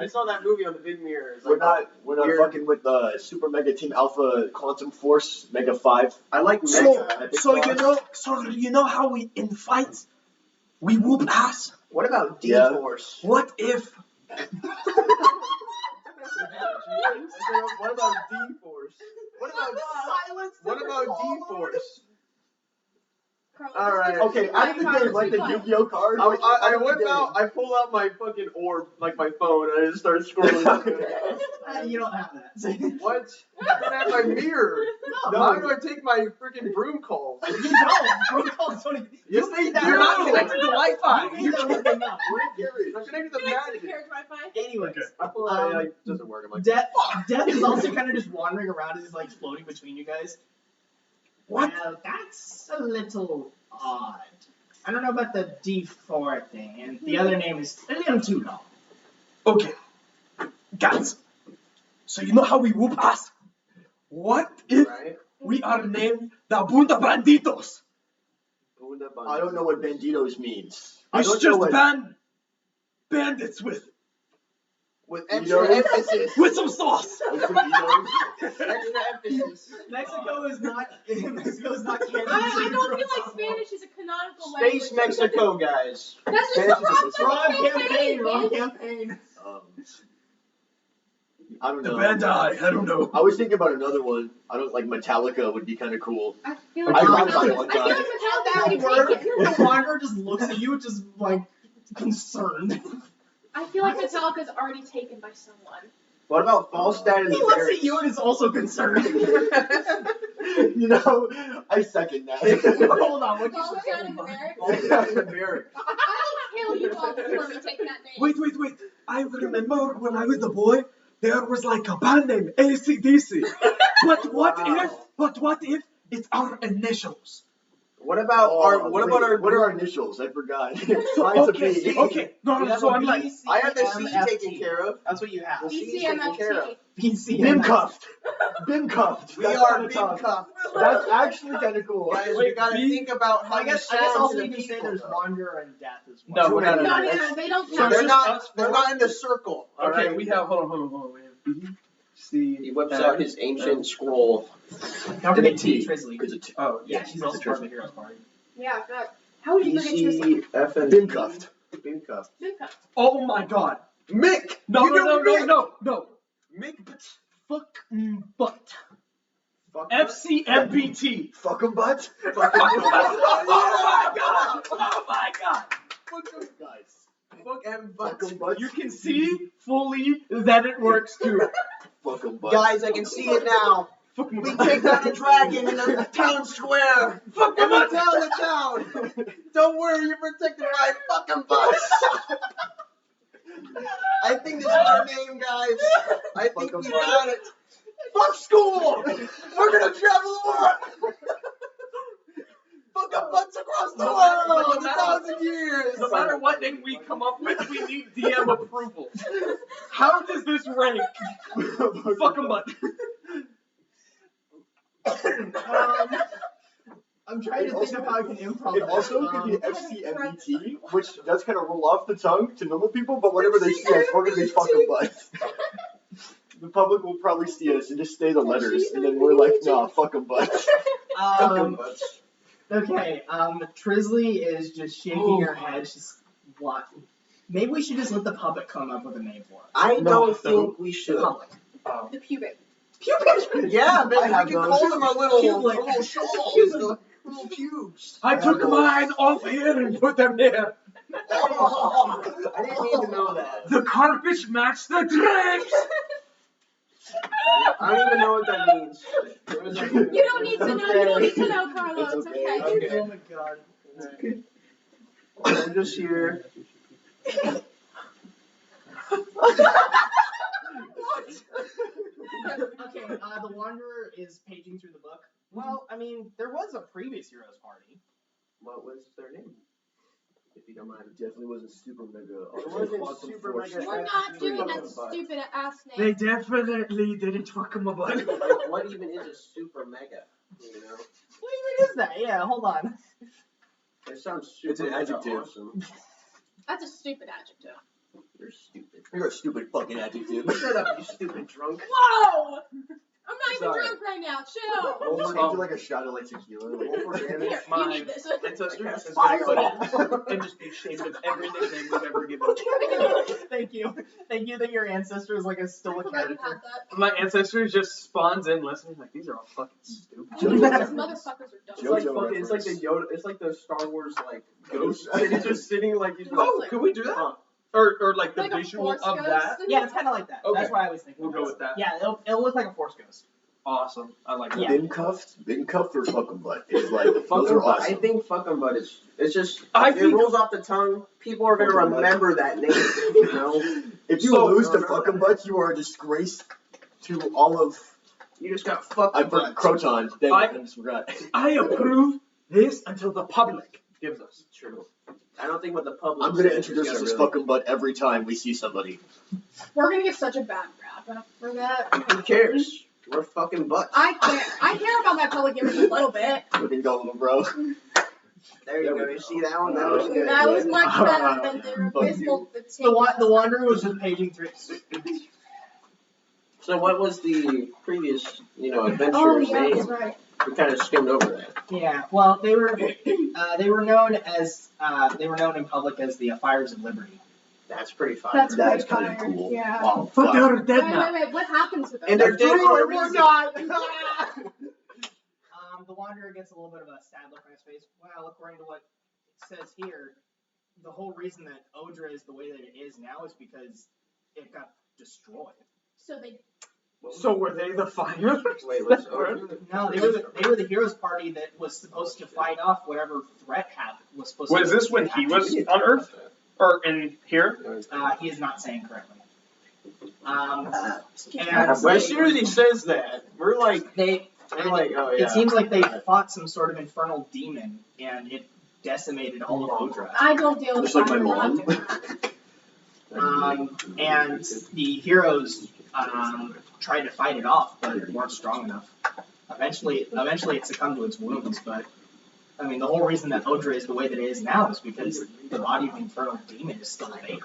F: I saw that movie on the big mirror. It's
B: We're
F: like,
B: not
F: You're-
B: fucking with the Super Mega Team Alpha Quantum Force Mega 5.
F: I like
D: So,
F: Mega.
B: I think
D: so you know how we in fights we whoop ass.
F: What about
B: Yeah.
F: D-Force?
D: What if
F: What about D-Force? What about
A: Silence.
F: what about D-Force?
C: Carlo,
F: All right.
B: Okay, out of the game, like the Yu-Gi-Oh card.
F: I whip out. I pull out my fucking orb, like my phone, and I just start scrolling.
A: You don't have that.
F: What? I don't have my mirror.
A: No.
F: How do I take my freaking broom calls?
A: You don't. Broom calls don't even.
F: Yes,
A: You made that.
D: You're not
A: up.
D: connected to Wi-Fi.
A: You made that whole thing up.
F: I'm connected to
C: Connected to
F: magic.
C: carriage Wi-Fi.
A: Anyways,
F: I pull out. It doesn't work. I'm like,
A: Death is also kind of just wandering around as he's like floating between you guys.
D: What?
A: Well, that's a little odd. I don't know about the D4 thing, and the other name is a little too long.
D: Okay, guys. So you know how we whoop ass? What if
F: right?
D: we are named the Bunda Banditos?
B: I don't know what banditos means. I
D: It's
B: don't
D: just
B: know what
D: bandits with
F: extra emphasis.
D: with some sauce.
F: Extra emphasis.
A: Mexico is not Canada.
C: I don't feel like Spanish is a canonical language.
F: Space Mexico, guys.
C: That's
B: Spanish
C: just
B: is
C: the wrong
A: Wrong campaign.
C: bitch.
A: Wrong campaign.
B: I don't
D: The
B: know.
D: Bandai, I don't know.
B: I was thinking about another one. I don't like Metallica would be kind of cool.
C: I feel
B: I
C: like
B: thought about it one
C: I feel
B: time.
C: like
A: That
C: Metallica
A: word,
C: already taken.
A: the wanderer just looks at you, just like concerned.
C: I feel like Metallica's already taken by someone.
F: What about Falstad and
A: He
F: the
A: looks
F: Berrick?
A: at you and is also concerned.
B: You know, I second that.
A: Hold on, what
C: Falstad
A: you
C: and the Berrick?
F: Falstad and the Berrick.
C: I'll kill you all before we take that name.
D: Wait. I remember when I was a boy, there was like a band named AC/DC. But what if it's our initials?
F: What about
B: What are our initials? I forgot. Mine's a B.
D: Okay. No, so I'm like,
F: I have the C taken care of.
A: That's what you have.
F: The C is taken care of.
C: BCMFT.
B: Bim cuffed. Bim cuffed.
F: We
B: That's
F: are
B: kinda
F: big
B: tough.
F: cuffed.
B: That's actually kind of cool.
F: Guys, we gotta think about how
A: I guess
F: you sound
A: also
F: to
A: you
F: the
A: can say
F: people.
A: there's
F: though.
A: wanderer and death as
D: No,
A: well.
D: we're not.
C: No, they don't
D: So
C: count.
F: They're
D: just
F: not.
D: us
F: They're
D: four?
F: not in the circle. All
D: okay,
F: right.
D: we have, hold on. We have B, C.
E: He whips out his ancient scroll.
A: Don't forget T, Trisley.
B: It's a T.
D: Oh,
A: Yeah, she's also part of the heroes party.
C: Yeah, God. How would you forget Tristan?
F: F and
B: Bim cuffed.
F: Bim cuffed.
C: Big cup.
D: Oh my god.
F: Mick.
D: No.
F: Mick.
D: Fuck butt.
F: Fuck
D: FCMBT.
B: Fuck 'em butts.
D: Oh my god.
B: Guys.
F: Fuck and
B: Fuck
F: butt.
B: 'em butts.
D: You can see fully that it works too.
B: Fuck 'em butts.
F: Guys, I can see it now.
D: Fuck
F: We take down a dragon in the town square.
D: Fuck
F: And
D: them
F: we
D: up.
F: tell the town. Don't worry, you're protected by fucking butts. I think this is our name, guys. I think we got it. Fuck school. We're gonna travel the world. Fucking butts across the world in 1,000 years.
D: No matter what name we come up with, we need DM approval. How does this rank? Fuck 'em butt.
A: I'm trying to think of how I can improv.
B: It also could be FCMBT, which does kind of roll off the tongue to normal people, but whenever they see us, we're gonna be fucking butts. The public will probably see us and just say the letters, and then we're like, nah, fuck 'em butts.
F: Fucking butts.
A: Okay, Trisley is just shaking her head. She's what? Maybe we should just let the puppet come up with a name for it.
F: I
D: No,
F: don't think we
A: The
F: should.
A: puppet.
C: The pubic.
F: Yeah, man,
B: I have
F: we can
B: those.
F: call them our little
A: Pubic.
F: shoals, little pubes.
D: I took mine off here and put them there.
F: I didn't need to know that.
D: The carpet matched the drapes.
F: I don't even know what that means.
C: You don't need to know. You don't need to know, Carlo.
B: It's
C: It's
B: okay.
C: okay.
A: Oh my god.
F: I'm just here.
A: Okay, the Wanderer is paging through the book. Well, I mean, there was a previous Heroes party.
F: What was their name? If you don't mind.
B: It definitely wasn't super mega.
F: It wasn't super mega.
C: We're not doing that stupid ass
D: They
C: name.
D: definitely didn't fuck 'em butt.
F: Like, what even is a super mega? You know?
A: What even is that? Yeah, hold on.
F: It sounds super
B: It's an
F: mega
B: adjective.
F: awesome.
C: That's a stupid adjective.
F: You're stupid.
B: You're a stupid fucking adjective.
F: Shut up, you stupid drunk.
C: Whoa! I'm not
D: sorry.
C: drunk right now. Chill.
B: We'll do like a shot of like tequila.
F: Roll for
C: Here,
F: damage.
C: you need this.
D: Ancestors is
F: Fire.
D: gonna put it and just be ashamed of every nickname we've ever given.
A: Thank you that your ancestor is like a still a
C: Forgot about
A: character.
C: that.
D: My ancestors just spawns in listening like these are all fucking stupid.
C: These motherfuckers are dumb.
F: It's like
B: JoJo
F: fucking, it's like the
B: reference.
F: Yoda, it's like the Star Wars like ghost, and he's just sitting like he's
D: Oh, could we do that? Or like the
C: Like a
D: visual
C: force
D: of
C: ghost?
D: that?
A: Yeah, it's kind of like that.
D: Okay.
A: That's what I was thinking.
D: We'll go with that.
A: Yeah, it'll look like a force ghost.
D: Awesome. I like that.
A: Yeah.
B: Been cuffed or fucking butt. It's like those
F: fucking
B: are
F: butt. I
B: awesome.
F: think fucking butt is. It's just.
D: I
F: it
D: think-
F: rolls off the tongue. People are gonna
B: Fucking butt.
F: remember that name. You know.
B: If you
D: So-
B: lose to fucking butt, you are a disgrace to all of.
F: You just got fucked.
B: I put Croton. Dang, I just forgot.
D: I approve this until the public gives us.
F: True. I don't think what the public.
B: I'm gonna
F: says is
B: introduce us
F: gonna
B: as
F: really-
B: fucking butt every time we see somebody.
C: We're gonna get such a bad rap for that.
F: Who cares? We're fucking butts.
C: I care about my public image a little bit.
B: Looking go, little bro.
F: There you go. You see that one? That was good.
C: That was much better than the abysmal
A: The Wanderer was just paging through.
F: So what was the previous,
C: Oh
F: adventurer's
C: yeah,
F: name?
C: that's right.
F: We kind of skimmed over that.
A: Yeah, well, they were known in public as the Fires of Liberty.
F: That's pretty fun.
C: That's
B: That's
C: pretty
B: kind of
C: fire.
B: cool.
C: Yeah.
B: Wow.
D: Fuck,
B: fuck.
D: they are dead now.
C: Wait, what happens to them?
F: And they're dead for a
A: We're
F: reason.
A: not. The Wanderer gets a little bit of a sad look on his face. Well, according to what it says here, the whole reason that Odra is the way that it is now is because it got destroyed.
C: So they.
D: So were they the fire?
F: Wait, what's over?
A: No, they were the heroes party that was supposed to fight off whatever threat was supposed to.
D: Was this when he was on Earth? Or in here?
A: He is not saying correctly.
F: Well, as soon as he says that, we're like, oh yeah.
A: It seems like they fought some sort of infernal demon, and it decimated all of Odra.
C: I don't deal with
B: Just like my
C: fire, we're not
B: mom.
C: doing that.
A: And the heroes tried to fight it off, but weren't strong enough. Eventually it succumbed to its wounds, but I mean, the whole reason that Odra is the way that it is now is because the body of the infernal demon is still there.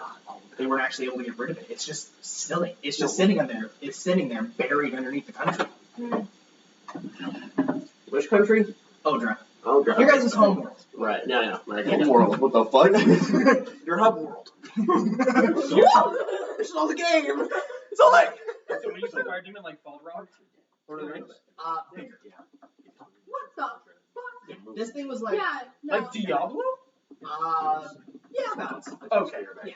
A: They weren't actually able to get rid of it. It's just sitting. It's just sitting in there. It's sitting there, buried underneath the country.
F: Which country?
A: Odra.
F: Oh, God.
A: Your guys' homeworld.
F: Right, yeah.
B: World, what the fuck?
F: Your hub world. This is all the game. It's all like.
D: So when you say fire demon, like Fall Rock? Lord of the Rings?
A: Bigger.
C: What the fuck?
A: This thing was like,
C: Yeah, no.
D: Like Diablo?
A: yeah, about.
D: Okay.
A: Yeah.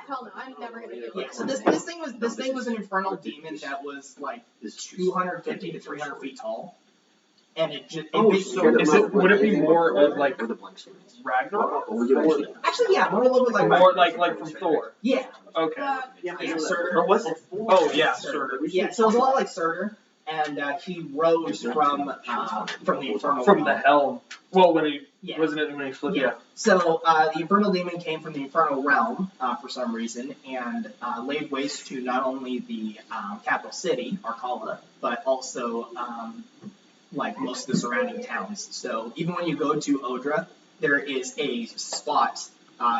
C: Hell no, I'm never gonna do
A: Yeah,
C: it.
A: so this thing was an infernal demon that was like 250 to 300 feet tall, and it just
D: Would it be more of like
B: Or the blank swords.
D: Ragnarok?
A: actually yeah, more a little bit like
D: More like from Thor.
A: yeah,
D: Okay.
A: yeah, Surtur.
D: Or what's it? Oh yeah, Surtur.
A: Yeah, so it's a lot like Surtur, and he rose from the infernal
D: From the
A: realm.
D: helm. Well, when he
A: Yeah.
D: wasn't it when he flipped?
A: Yeah. So the infernal demon came from the infernal realm for some reason and laid waste to not only the capital city, Arcala, but also like most of the surrounding towns. So even when you go to Odra, there is a spot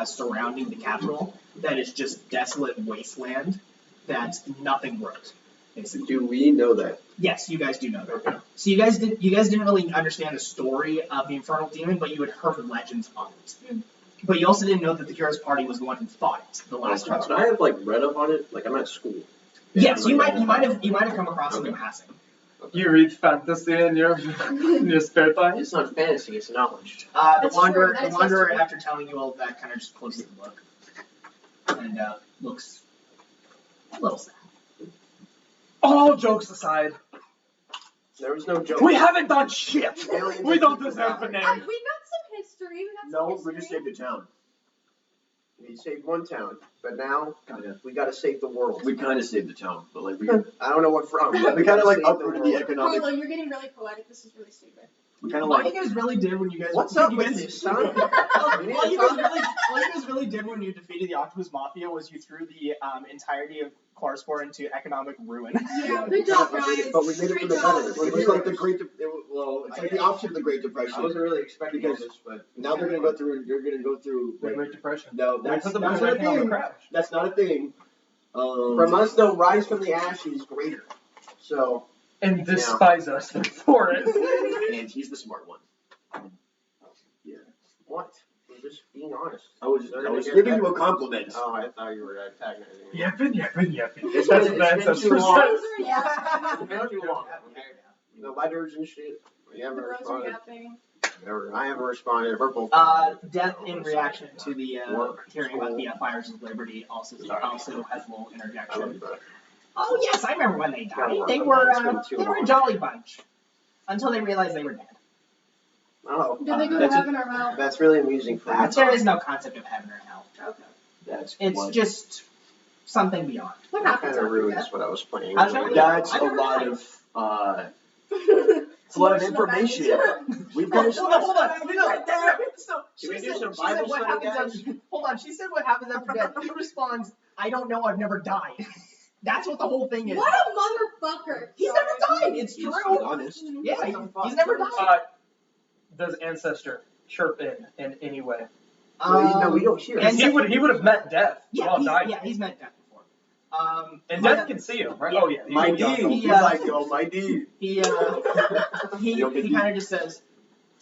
A: surrounding the capital that is just desolate wasteland that nothing grows. Basically.
F: Do we know that?
A: Yes, you guys do know that. So you guys didn't really understand the story of the infernal demon, but you had heard legends of it. But you also didn't know that the heroes party was the one who fought it the last time.
F: So I have read up on it. I'm at school.
A: Yes, you might have come across it in passing.
D: You read fantasy in your spare time?
F: It's not fantasy. It's knowledge.
A: The
C: That's
A: wanderer,
C: true, that's
A: the wanderer,
C: true.
A: after telling you all of that, kind of just closes the book and looks a little sad.
D: All jokes aside,
F: There was no joke.
D: we haven't done shit.
F: Aliens
D: We don't
F: people
D: deserve a
F: died.
D: name.
C: We got some history. We got some
B: No,
C: history.
B: we just saved the town.
F: We saved one town, but now we gotta save the world.
B: We kind of saved the town, but like we
F: I don't know what from.
B: we kind of like
F: Save the
B: uprooted the
F: world.
B: economic.
C: Carlo, you're getting really poetic. This is really stupid.
B: We kind of
A: All
B: like
A: you guys really did when you guys
F: What's
A: you
F: up
A: guys,
F: with this, son?
A: all you guys really did when you defeated the Octopus Mafia was you threw the entirety of Clarspor into economic ruin.
C: Yeah, good job, guys.
B: But we made it for
C: Great
B: the
C: job.
B: better. It was like the Great. It's like the opposite of the Great
F: I
B: Depression.
F: wasn't really expecting
B: Because
F: this, but
B: Now they're gonna go through. You're gonna go through.
D: The Great Depression.
B: No, that's
D: Put the
B: not a
D: economic
B: thing.
D: crash.
B: That's not a thing.
F: from us, though, rise from the ashes greater. So
D: and despise us for it.
F: And he's the smart one.
B: Yeah.
F: What? I'm just being honest.
B: I was
F: They're gonna get
B: giving
F: better.
B: you a compliment.
F: Oh, I thought you were antagonizing me.
D: Yapping.
F: It's
D: That's
F: been-
D: what
F: it's
D: the
F: been too
D: ancestors
F: long.
D: said.
F: It's been too long. Okay. The letters and shit. You haven't
C: The rose are
F: responded.
C: yapping.
F: I haven't responded. We're both.
A: Death in reaction to the hearing about the Fires of Liberty also has a little
F: I
A: interjection.
F: love that.
A: Oh yes, I remember when they
F: Gotta
A: died.
F: work
A: They
F: on
A: were
F: that. It's been too
A: they were a
F: long.
A: jolly bunch until they realized they were dead.
F: Oh,
C: Did they go to
F: that's,
C: heaven or hell?
F: that's really amusing for me.
A: There is no concept of heaven or hell.
C: Okay.
B: That's
A: It's
B: what-
A: just something beyond.
C: What
F: That
C: happens
F: kind of
C: after
F: ruins
C: death?
F: what I was playing.
A: How's that?
B: That's
A: I've
B: a
A: never
B: lot
A: tried.
B: of it's a lot of information. We've got
A: Hold on. No. So
F: Can we
A: she
F: do
A: said,
F: some
A: she said
F: Bible
A: what
F: study,
A: happens after, hold on, she said what happens after death. He responds, I don't know, I've never died. That's what the whole thing is.
C: What a motherfucker.
A: He's never died, it's
B: He's
A: true.
B: honest.
A: Yeah,
F: What the
A: he's never died.
D: Does Ancestor chirp in any way?
F: No, we don't hear it.
A: And
D: He would have met Death while dying.
A: he's met death before.
D: And Death can see him, right?
A: Yeah.
D: Oh yeah.
B: My D. He's like, yo, my D.
A: He kind of just says,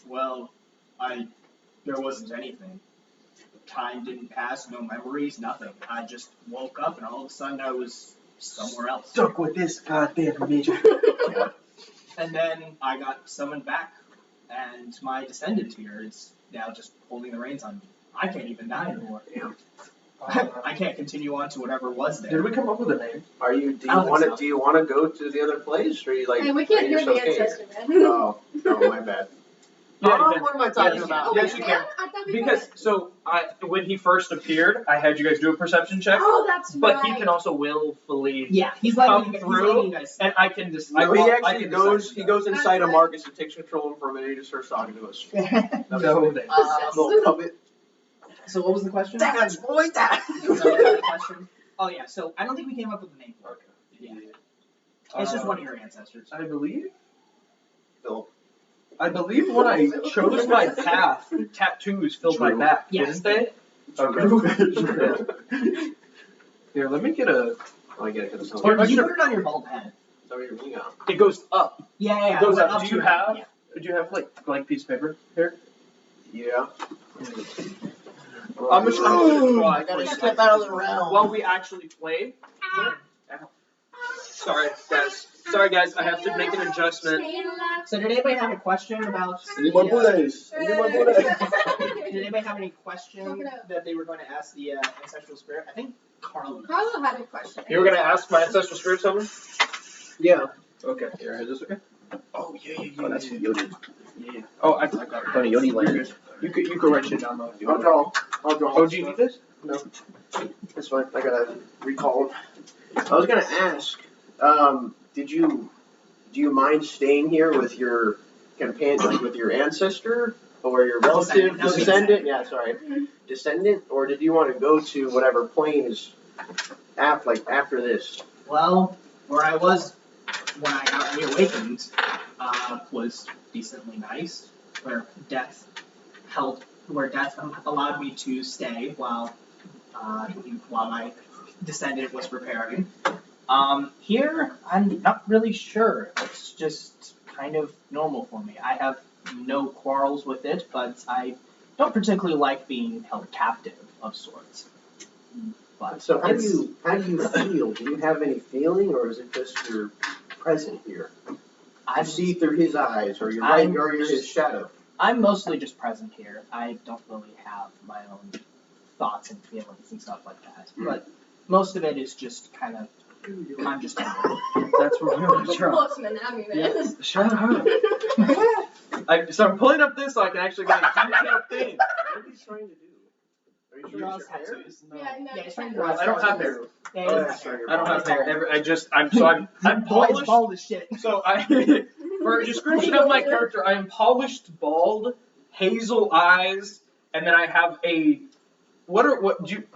A: well, there wasn't anything. Time didn't pass, no memories, nothing. I just woke up and all of a sudden I was somewhere else.
D: Stuck with this goddamn midget.
A: And then I got summoned back, and my descendant here is now just holding the reins on me. I can't even die anymore. I can't continue on to whatever was there.
D: Did we come up with a name?
F: Are you? Do
A: I
F: you
A: don't
F: want to?
A: think so.
F: Do you want to go to the other place, or are you like?
C: Hey, we can't
F: are you
C: hear
F: just
C: the
F: okay here?
C: ancestor, man.
F: Oh, my bad.
D: Yeah,
F: Oh,
D: you can.
F: what am I talking
D: Yes.
F: about?
C: Oh,
D: Yes,
C: we
D: you
C: can?
D: can.
C: I thought we
D: Because
C: couldn't.
D: when he first appeared, I had you guys do a perception check,
C: Oh, that's
D: but
C: right.
D: he can also willfully.
A: Yeah, he's
D: Come
A: letting
D: through,
A: you guys.
D: And I can just.
F: No, he
D: I
F: actually
D: can
F: goes.
D: decide
F: He
D: that.
F: goes inside of Marcus and takes control for a minute. He just starts talking to us.
D: No, they.
F: Little puppet.
A: So what was the question?
F: That's boy, that.
A: The question? Oh yeah, so I don't think we came up with a name for it.
D: Okay.
A: Yeah. It's just one of your ancestors.
D: I believe.
F: Phil.
D: I believe when I chose my path, tattoos filled my back,
A: Yes.
D: didn't they? Okay. Here, let me get a.
F: Oh, I get it because it's
A: Or
F: not.
A: you put it on your bald head.
F: So you're moving on.
D: It goes up.
A: Yeah.
D: It goes
A: went
D: up.
A: to
D: Do you
A: your-
D: have?
A: yeah.
D: Do you have like blank piece of paper here?
F: Yeah.
D: I'm just gonna
F: I gotta step out of the realm.
D: while we actually play. Sorry, guys. I have to make an adjustment.
A: So did anybody have a question about?
B: Any more bullets? Any more bullets?
A: Did anybody have any question that they were going to ask the ancestral spirit? I think Carlo.
C: Carlo had a question.
D: You were gonna ask my ancestral spirit something?
F: Yeah.
D: Okay. Here, is this okay?
B: Oh, yeah. Oh, that's Yodi.
D: Yeah. Oh, I got it.
B: Funny, Yodi like
D: You could write shit down though. if you want.
F: I'll draw.
D: Oh, do you need this?
F: No. That's fine. I gotta recall him. I was gonna ask, do you mind staying here with your companion, like with your ancestor or your relative,
A: Descendant.
F: descendant? Yeah, sorry, descendant. Or did you want to go to whatever plane is after this?
A: Well, where I was when I got reawakened was decently nice, where death allowed me to stay while my descendant was preparing. Here, I'm not really sure. It's just kind of normal for me. I have no quarrels with it, but I don't particularly like being held captive of sorts. But
F: So how do you feel? Do you have any feeling, or is it just you're present here? I see through his eyes, or you're his shadow.
A: I'm mostly just present here. I don't really have my own thoughts and feelings and stuff like that. But most of it is just kind of, I'm just here.
D: That's what we're gonna try.
C: Close man, I mean, man.
D: Shut up. So I'm pulling up this so I can actually get a detailed thing.
F: What are you trying to do? Are you trying to use your hair?
C: Yeah, no.
A: Yeah, it's trying to
C: no.
A: draw
D: I don't have hair.
A: Yeah,
F: Oh,
A: yeah,
F: that's
A: yeah.
F: right.
D: I don't have hair. I'm
A: Boy, it's
D: polished.
A: bald as shit.
D: So for a description of my character, I am polished, bald, hazel eyes, and then I have a.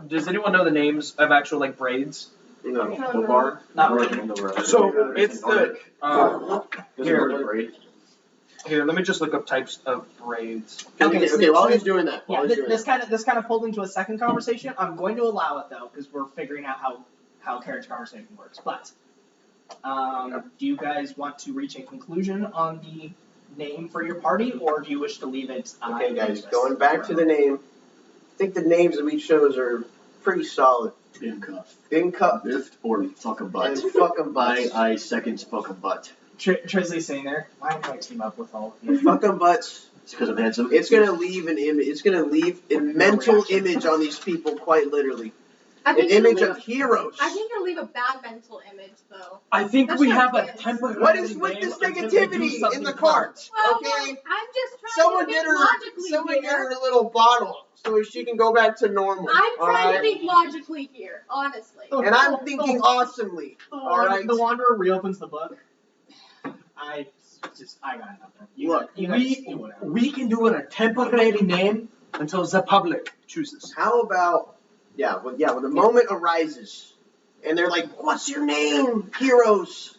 D: Does anyone know the names of actual like braids?
F: No.
C: No.
F: Bar?
A: Not really.
D: So it's the
F: Here.
D: here. Let me just look up types of braids.
F: Okay, while he's doing that.
A: Yeah, this kind of pulled into a second conversation. I'm going to allow it though, because we're figuring out how carriage conversation works. But Do you guys want to reach a conclusion on the name for your party, or do you wish to leave it?
F: Okay, guys,
A: ambiguous?
F: going back to the name. I think the names that we chose are pretty solid.
B: Bin cuff.
F: Bin cup
B: Biffed or fuck a butt.
F: and fucking butts.
B: I second fuck a butt.
A: Trisley's sitting there. Why do I team up with all of you?
F: Fucking butts.
B: It's because I'm handsome.
F: It's gonna leave an image. It's gonna leave a mental
A: reaction.
F: image on these people, quite literally.
C: I
F: An
C: think it'll
F: image
C: leave
F: of
C: a-
F: heroes.
C: I think it'll leave a bad mental image, though.
D: I think
C: That's
D: we
C: not
D: have a
C: good.
D: temporary
F: What is with
D: name
F: this
D: until they do
F: negativity in
D: something
F: the
D: fun.
F: cart?
C: Well,
F: Okay.
C: I'm just trying
F: Someone
C: to
F: get
C: think
F: her.
C: logically
F: Someone get
C: here.
F: her a little bottle so she can go back to normal.
C: I'm
F: all
C: trying to
F: right?
C: think logically here, honestly.
F: And I'm thinking awesomely. Alright.
A: The Wanderer reopens the book. I got nothing.
F: Look,
A: you guys do whatever.
D: We can do it a temporary name until the public chooses.
F: How about when the moment arises and they're like, "What's your name, heroes?"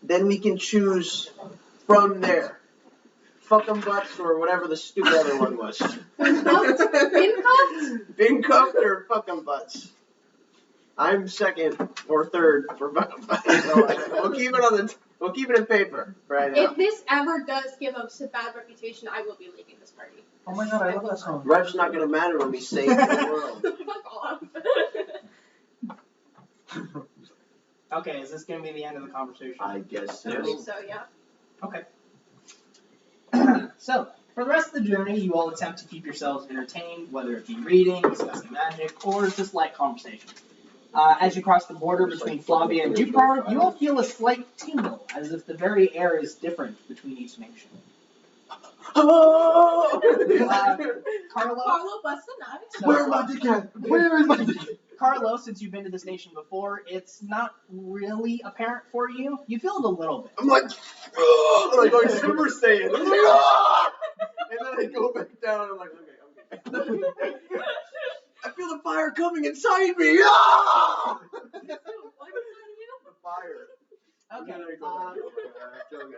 F: Then we can choose from there. Fuck 'em butts or whatever the stupid other one was.
C: Bin cuffed?
F: Bin cuffed or fuck 'em butts. I'm second or third for fuck 'em butts. We'll keep it in paper right now.
C: If this ever does give us a bad reputation, I will be leaving this party.
D: Oh my god, I love that song.
F: Rep's not gonna matter when we save the world.
C: Fuck off.
A: Okay, is this going to be the end of the conversation?
B: I guess
C: I
B: so.
C: believe so, yeah.
A: Okay. So, for the rest of the journey, you all attempt to keep yourselves entertained, whether it be reading, discussing magic, or just light conversation. As you cross the border between Flavia and Duprar, you all feel a slight tingle, as if the very air is different between each nation.
F: Oh!
A: Carlo,
C: Carlo busts a nut.
A: So-
B: Where is my dickhead? Where is my dickhead?
A: Carlo, since you've been to this nation before, it's not really apparent for you. You feel it a little bit.
F: I'm like, I'm like going Super Saiyan. I'm like, "Ah!" And then I go back down. I'm like, okay. I feel the fire coming inside me. Ah!
C: What is that you?
F: The fire.
A: Okay.
F: And then I go back down.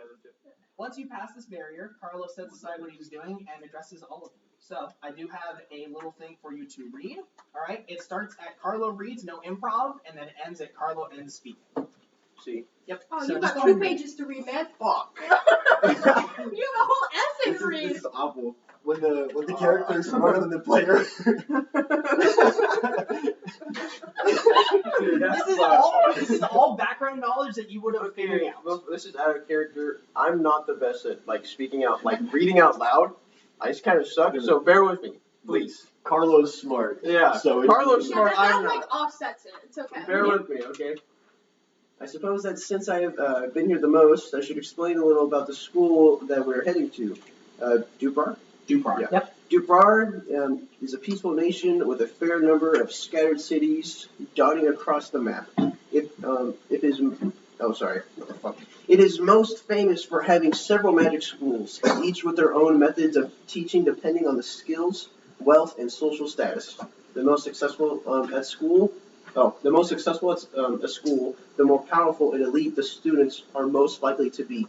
A: Once you pass this barrier, Carlo sets aside what he was doing and addresses all of you. So, I do have a little thing for you to read. Alright, it starts at Carlo reads, no improv, and then it ends at Carlo ends speaking.
F: See?
A: Yep.
C: Oh,
A: so
C: you
A: just
C: got
A: go
C: 2
A: ahead and read.
C: pages to read, man.
F: Fuck.
C: You have a whole essay to read.
B: This is awful. When the character is smarter than the player.
A: This is all background knowledge that you would have figured out.
F: Well, this is out of character. I'm not the best at speaking out, reading out loud. I just kind of suck. So bear with me, please.
B: Carlo's smart.
F: Yeah.
B: So
F: Carlo's
C: Yeah,
F: smart.
C: that
F: I'm
C: like
F: not.
C: offsets it. It's okay.
F: Bear with me, okay? I suppose that since I have been here the most, I should explain a little about the school that we're heading to. Duprar?
A: Duprar.
F: Yeah.
A: Yep.
F: Duprar is a peaceful nation with a fair number of scattered cities dotting across the map. It is most famous for having several magic schools, each with their own methods of teaching depending on the skills, wealth, and social status. The most successful at school, the more powerful and elite the students are most likely to be.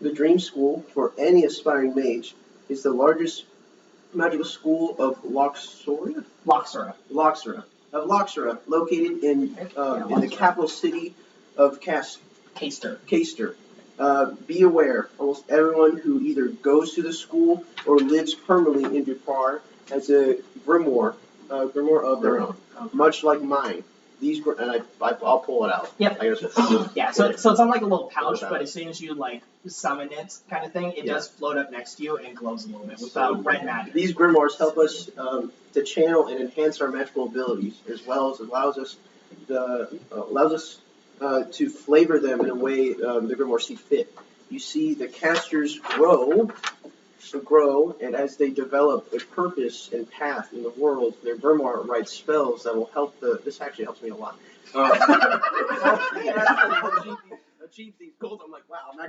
F: The Dream School, for any aspiring mage, is the largest magical school of
A: Loxora.
F: Loxora, located in the capital city of Caster. Be aware, almost everyone who either goes to the school or lives permanently in Duprar has a grimoire of their own, much like mine. I'll pull it out.
A: Yep.
F: I guess.
A: Yeah, so it's on like a little pouch, but as soon as you summon it kind of thing, it does float up next to you and glows a little bit with red magic.
F: These grimoires help us to channel and enhance our magical abilities, as well as allows us to flavor them in a way the grimoires see fit. You see, the casters grow, and as they develop a purpose and path in the world, their grimoire writes spells that will help this actually helps me a lot. Achieve these goals. I'm like, wow, I'm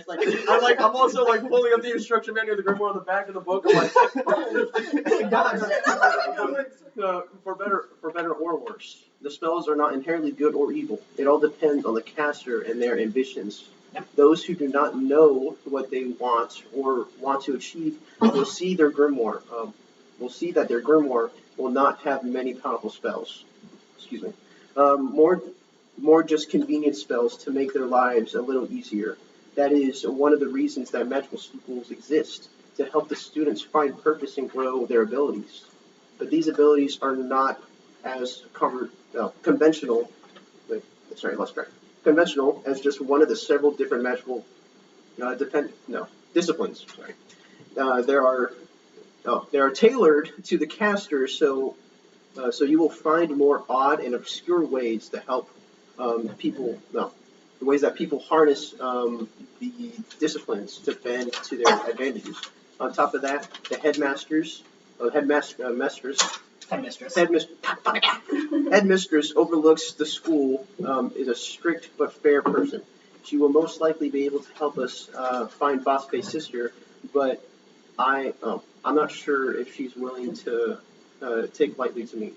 F: also pulling up the instruction manual of the grimoire on the back of the book. I'm like, for better or worse. The spells are not inherently good or evil. It all depends on the caster and their ambitions. Those who do not know what they want or want to achieve will see that their grimoire will not have many powerful spells. Excuse me. more just convenient spells to make their lives a little easier. That is one of the reasons that magical schools exist, to help the students find purpose and grow their abilities. But these abilities are not as conventional. Conventional as just one of the several different magical disciplines. They are tailored to the caster, so you will find more odd and obscure ways to help people. The ways that people harness the disciplines to bend to their advantages. On top of that, the headmistress overlooks the school, is a strict but fair person. She will most likely be able to help us find Vasafae's sister, but I'm not sure if she's willing to take lightly to me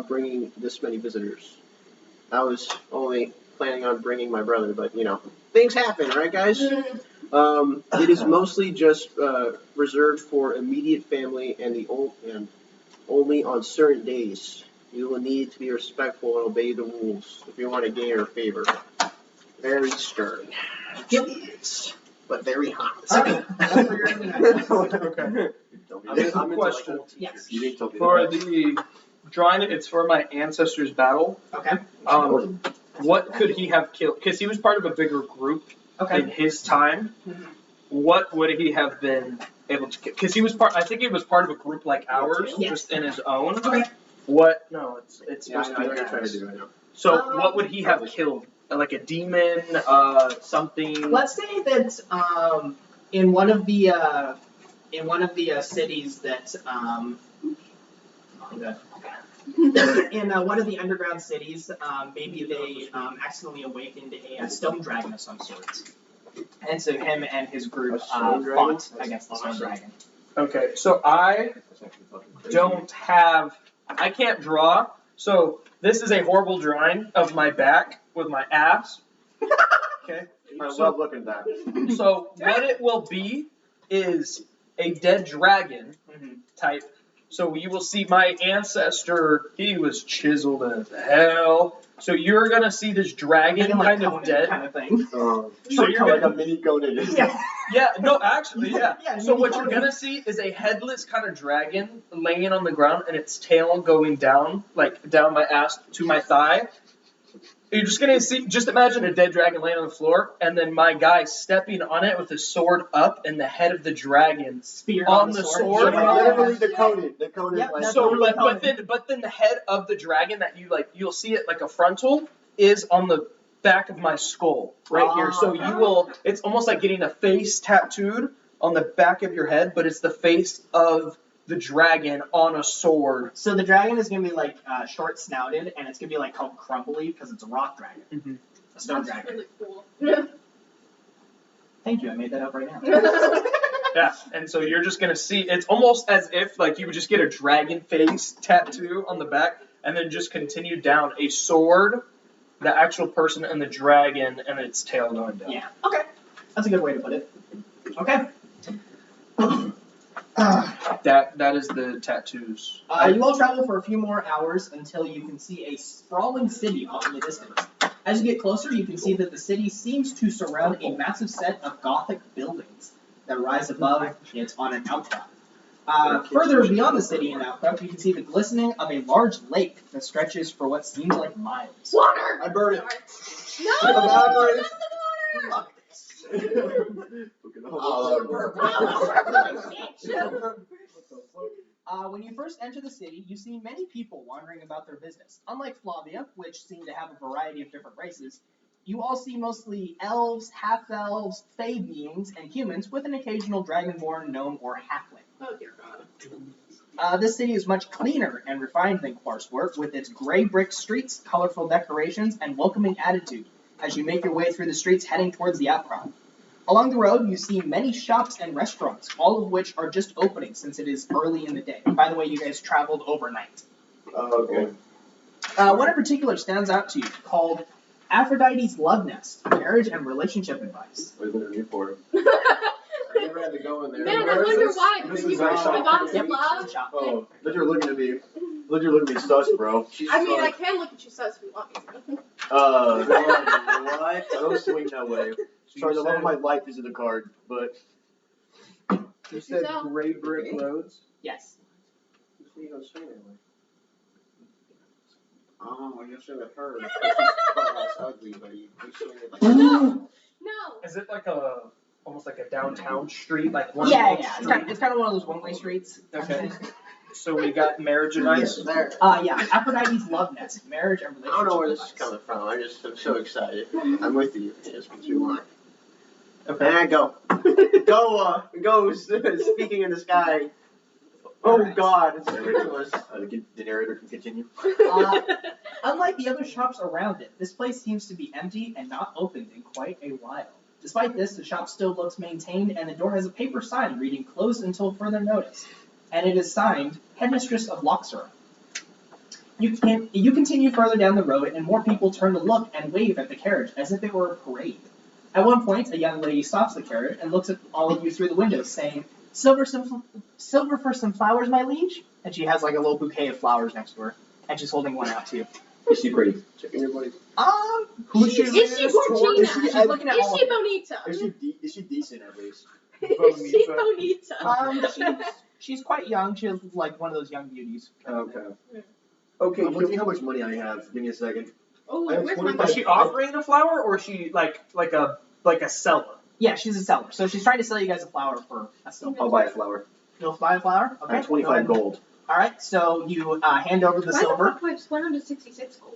F: bringing this many visitors. I was only planning on bringing my brother, but things happen, right, guys? It is mostly just reserved for immediate family and only on certain days. You will need to be respectful and obey the rules if you want to gain her favor. Very stern. Yes, but very hot.
D: Okay.
B: I'm into
D: Question.
A: Yes.
B: You didn't tell me
D: For
B: that.
D: the drawing, it's for my ancestors' battle.
A: Okay.
D: What could he have killed? Because he was part of a bigger group in his time. What would he have been able to kill? Because he was part. I think he was part of a group like ours,
A: Yes.
D: just in his own.
A: Okay.
D: What? No, it's
B: Yeah,
D: supposed
B: I know
D: to
B: what
D: be
B: you're trying to
D: guys.
B: do right now.
D: So what would he have killed? Like a demon? Something?
A: Let's say that in one of the cities that in one of the underground cities, maybe they accidentally awakened a stone dragon of some sort. And so him and his group fought against the stone dragon.
D: Okay, so I don't have. I can't draw. So this is a horrible drawing of my back with my ass. Okay.
B: I love looking at that.
D: So what it will be is a dead dragon type. So you will see my ancestor, he was chiseled as hell. So you're gonna see this dragon kind of dead.
A: Kind of thing.
D: So you're
B: like
D: gonna,
B: a mini Conan.
D: yeah, no, actually, yeah.
A: Yeah,
D: So what
A: mini
D: you're gonna see is a headless kind of dragon laying on the ground and its tail going down, like down my ass to my thigh. You're just gonna see, just imagine a dead dragon laying on the floor, and then my guy stepping on it with his sword up, and the head of the dragon
A: Spear
D: on the sword.
A: Yeah.
B: Literally the Conan. The Conan.
A: Yep,
B: like,
A: that's
D: So,
A: totally
D: but then the head of the dragon that you'll see it like a frontal is on the back of my skull right here. So you will, it's almost like getting a face tattooed on the back of your head, but it's the face of the dragon on a sword.
A: So the dragon is gonna be like short snouted, and it's gonna be like called crumbly because it's a rock dragon, a stone
C: That's
A: dragon.
C: really cool.
A: Thank you, I made that up right now.
D: Yeah, and so you're just gonna see, it's almost as if like you would just get a dragon face tattoo on the back, and then just continue down a sword, the actual person, and the dragon, and its tail going down.
A: Yeah. Okay. That's a good way to put it. Okay.
D: That is the tattoos.
A: You all travel for a few more hours until you can see a sprawling city off in the distance. As you get closer, you can see that the city seems to surround a massive set of Gothic buildings that rise above it on an outcrop. Further beyond the city and outcrop, you can see the glistening of a large lake that stretches for what seems like miles.
C: Water!
B: I burn it.
C: No!
B: Elaborate.
C: Not the water!
B: Look at the whole
A: When you first enter the city, you see many people wandering about their business. Unlike Flavia, which seem to have a variety of different races, you all see mostly elves, half-elves, fae beings, and humans, with an occasional dragonborn, gnome, or halfling.
C: Oh dear God.
A: This city is much cleaner and refined than Quarsworth, with its gray brick streets, colorful decorations, and welcoming attitude, as you make your way through the streets heading towards the outcrop. Along the road, you see many shops and restaurants, all of which are just opening since it is early in the day. By the way, you guys traveled overnight.
B: Oh, okay.
A: One in particular stands out to you, called Aphrodite's Love Nest, Marriage and Relationship Advice.
B: What is it in for?
F: I never had to go in there.
C: Man, I
B: Where is
C: wonder
B: this?
C: why.
B: This
C: Because
B: is
C: you
B: my
C: were
B: shop.
C: about to
A: Yep.
C: love.
A: Shop.
B: Oh, that you're looking at me. Look, you're looking at me sus, bro.
C: I mean, I can look at you sus if you want me to.
B: What? I don't swing that way. Sorry, the love of my life is in the card, but
D: You said
C: Yourself.
D: gray brick roads?
A: Yes.
F: You don't swing that way. Oh, you're swinging at her. That's ugly, but you swing it like
C: No.
D: Is it like almost like a downtown street, like one
A: Yeah,
D: way
A: yeah.
D: street?
A: It's kind of one of those one-way streets.
D: Okay. So we got marriage and ice.
F: Yes, there.
A: Yeah. Aphrodite's love nest, marriage and
F: I
A: relationship.
F: don't know where this is
A: advice.
F: coming from. I'm so excited. I'm with you. Just what you want.
D: Okay.
F: And go. Go, speaking in the sky. Oh
A: Alright.
F: God, it's ridiculous.
B: the narrator can continue.
A: Unlike the other shops around it, this place seems to be empty and not opened in quite a while. Despite this, the shop still looks maintained, and the door has a paper sign reading "Closed until further notice," and it is signed "Headmistress of Loxera." You continue further down the road, and more people turn to look and wave at the carriage as if it were a parade. At one point, a young lady stops the carriage and looks at all of you through the window, saying, silver for some flowers, my liege?" And she has like a little bouquet of flowers next to her, and she's holding one out to you.
B: Is she pretty?
F: Checking your buddy.
A: Who's she?
C: Is she Georgina?
A: She's looking at all
C: Is she
A: of you.
C: bonita?
B: Is she decent at least?
C: Is she bonita?
A: She's quite young. She's like one of those young beauties.
B: Okay.
F: Okay,
B: I'm looking how much money I have. Give me a second.
C: Oh,
B: I have
C: where's my
B: 25
D: Is she offering the flower, or is she like a seller?
A: Yeah, she's a seller. So she's trying to sell you guys a flower for a silver.
B: I'll buy a flower.
A: You'll buy a flower?
B: I
A: Okay.
B: have 25 gold.
A: All right. So you hand over the
C: Why
A: silver.
C: the fuck do I just 166 gold?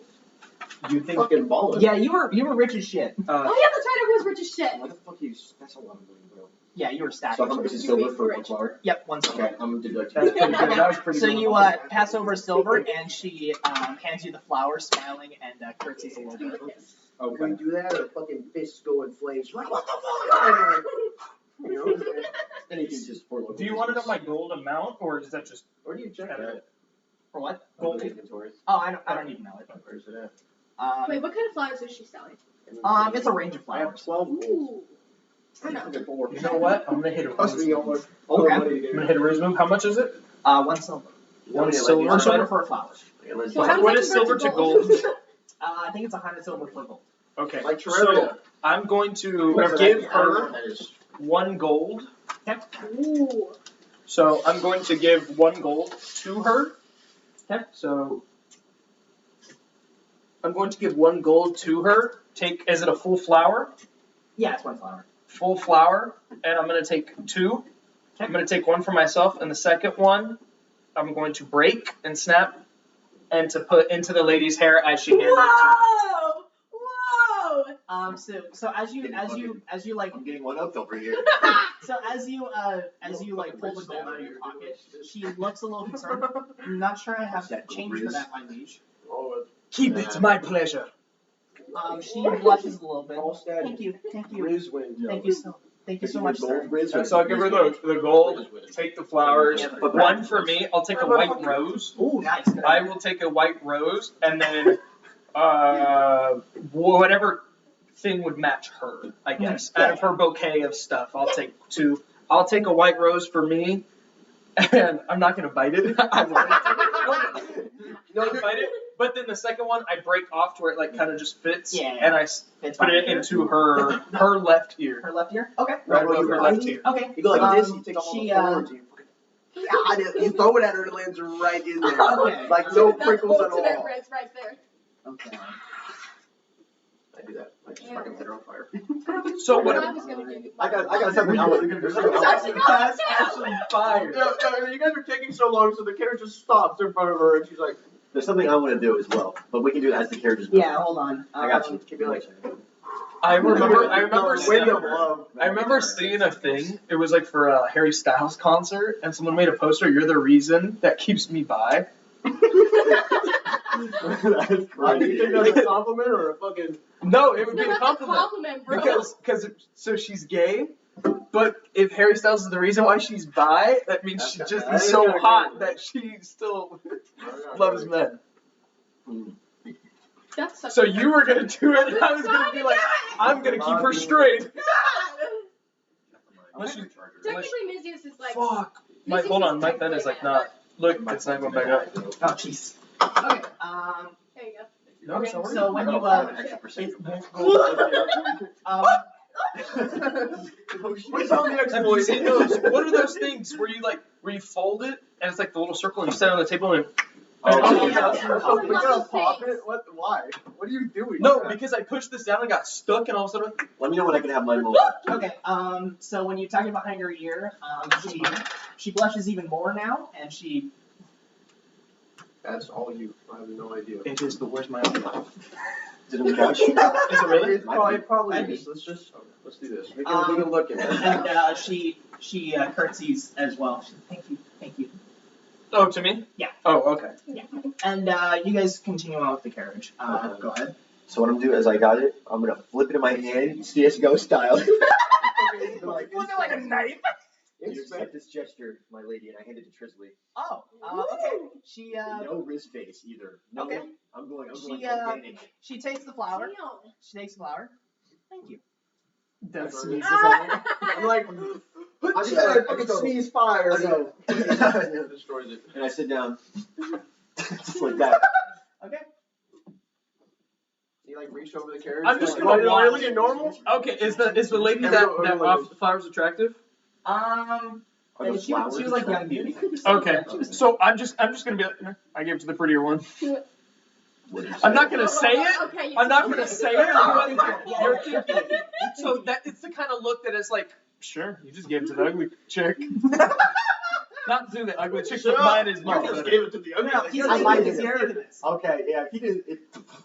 D: You think?
F: fucking baller.
A: Yeah, you were rich as shit.
C: Oh yeah, that's right, I was rich as shit.
B: What the fuck is? That's a lot of money, bro.
A: Yeah, you were stacked.
B: So how much is silver for one flower?
A: Yep, one silver.
B: Okay, I'm gonna do that.
D: That's pretty good. That was pretty
A: So
D: good.
A: you pass over silver, and she hands you the flower, smiling and curtsies a little bit.
F: When you do that, her fucking fists go in flames. She's like, what the fuck? You know,
B: Anything just for local
D: Do you want to know
B: business.
D: my gold amount, or is that just?
F: where do you check that?
A: For what?
B: Gold inventory.
A: Oh, I don't even know it.
F: Where's it at?
C: Wait, what kind of flowers is she selling?
A: It's a range of
F: I have
A: flowers.
F: 12 gold.
C: Ooh. I don't know.
D: You know what? I'm gonna hit a
F: Cost
D: ruse
F: me
D: move.
F: all
A: Okay.
F: the money to
D: I'm
F: get
D: gonna
F: it.
D: hit a ruse move. How much is it?
A: One silver.
D: One
F: Yeah,
D: silver.
A: One silver for a flower.
C: So how does
D: What
C: that
D: is
C: convert
D: silver to gold?
A: I think it's 100 silver for gold.
D: Okay.
F: Like
D: So
F: Terraria.
D: I'm going to
F: Whatever
D: give
F: that- I don't know
D: her
F: what that is.
D: 1 gold.
C: Ooh.
D: So I'm going to give 1 gold to her.
A: Okay.
D: So I'm going to give 1 gold to her. Is it a full flower?
A: Yeah, it's one flower.
D: Full flower, and I'm going to take 2. I'm going to take 1 for myself, and the second one I'm going to break and snap and to put into the lady's hair as she hands it to me.
C: Whoa! Whoa!
A: So as you like
B: I'm getting one up over here.
A: so as you like pull the gold out of your pocket, she looks a little concerned. I'm not sure I have
B: That
A: change
B: gold
A: for
B: is-
A: that, my liege.
D: Keep it, my pleasure.
A: She blushes a little bit.
F: Falstad
A: Thank you.
F: Rizwin.
A: Thank you so much, sir.
D: So I'll give her the gold, take the flowers,
A: Yeah,
B: but-
D: 1 for me. I'll take a white rose.
A: Ooh, nice.
D: I will take a white rose, and then whatever thing would match her, I guess. Out of her bouquet of stuff, I'll take 2. I'll take a white rose for me, and I'm not gonna bite it. I wanted to. No, bite it. But then the second one, I break off to where it like kind of just fits,
A: Yeah.
D: and I
A: It's
D: put
A: fine.
D: it into her left ear,
A: Her left ear. Okay.
D: right above her left ear.
A: Okay.
F: You go like this, you take off all
A: she,
F: the cords, you fucking you throw it at her and it lands right in there.
A: Okay.
F: Like no
C: That's
F: crinkles at
C: ultimate
F: all.
C: Riz right there.
A: Okay.
F: I do that. I just
C: Yeah.
F: fucking light her on fire.
D: So what?
C: I was gonna give you
F: I got something else.
D: That's actually fire.
F: You guys are taking so long, so the carriage just stops in front of her, and she's like,
B: There's something I want to do as well, but we can do it as the carriages move.
A: Yeah. Hold on.
B: I got you.
F: She'd be like,
D: I remember
F: wind of love.
D: I remember seeing a thing. It was like for a Harry Styles concert, and someone made a poster. You're the reason that keeps me by.
B: That's
F: Do you think that's a compliment or a fucking?
D: No, it would
C: No,
D: be a
C: that's
D: compliment
C: compliment, bro.
D: because so she's gay, but if Harry Styles is the reason why she's bi, that means she just
F: That
D: is
F: is
D: so
F: kinda
D: hot
F: cool.
D: that she still loves men.
C: That's such
D: So
C: a-
D: you were gonna do it, and I was gonna be like, I'm gonna keep her straight. Unless you,
C: Technically, Mizius is like.
D: fuck.
C: Mizius
D: Hold on,
C: is
D: Mike Ben is like not. Look, it's not going back up.
A: Oh, jeez. Okay.
C: There you go.
A: Okay.
D: so
A: So when you
B: extra percent.
D: What's on the Have you seen those? What are those things where you fold it and it's like the little circle and you set it on the table and
B: Oh,
A: yeah.
B: we're gonna pop it? What? Why? What are you doing?
D: no, because I pushed this down and got stuck and all of a sudden
B: Let me know when I can have my moment.
A: Okay. So when you tuck it behind her ear, she blushes even more now, and she.
B: That's all you. I have no idea.
D: it is, but where's my other one?
B: Is it on the couch?
D: Is it really?
B: It probably is. Let's do this. We can look at it.
A: And she curtsies as well. She, thank you.
D: Oh, to me?
A: Yeah.
D: Oh, okay.
A: And you guys continue on with the carriage. Go ahead.
B: So what I'm gonna do is I got it. I'm gonna flip it in my hand, CS:GO style.
A: Was it like a knife?
B: You accept this gesture, my lady, and I hand it to Trisley.
A: Oh, okay. She
B: No wrist face either. No,
A: Okay.
B: I'm going
A: She,
B: organic.
A: she takes the flower.
C: Damn.
A: She takes the flower. Thank you.
D: Death
B: Sorry.
D: sneezes
C: Ah.
B: I'm like, I can sneeze fire. I go. Destroys it. And I sit down. Just like that.
A: Okay.
B: You like reach over the carriage?
D: I'm just
B: Like,
D: gonna
B: why
D: walk.
B: are we normal?
D: Okay, is the lady
B: Yeah,
D: that
B: we'll go
D: offers the flowers attractive?
B: Are those
A: She was
B: flowers
A: like young
B: attractive?
A: beauty.
D: Okay, so I'm just gonna be like, I gave it to the prettier one. I'm not gonna say it.
C: Okay,
D: I'm not gonna say it.
A: Yeah,
D: You're thinking. So that it's the kind of look that is like, sure, you just gave it to the ugly chick. Not to the ugly chick, but mine is more better.
B: gave it to the other.
A: He's
B: I
A: like
B: like
A: this.
B: it. Okay, yeah. He didn't.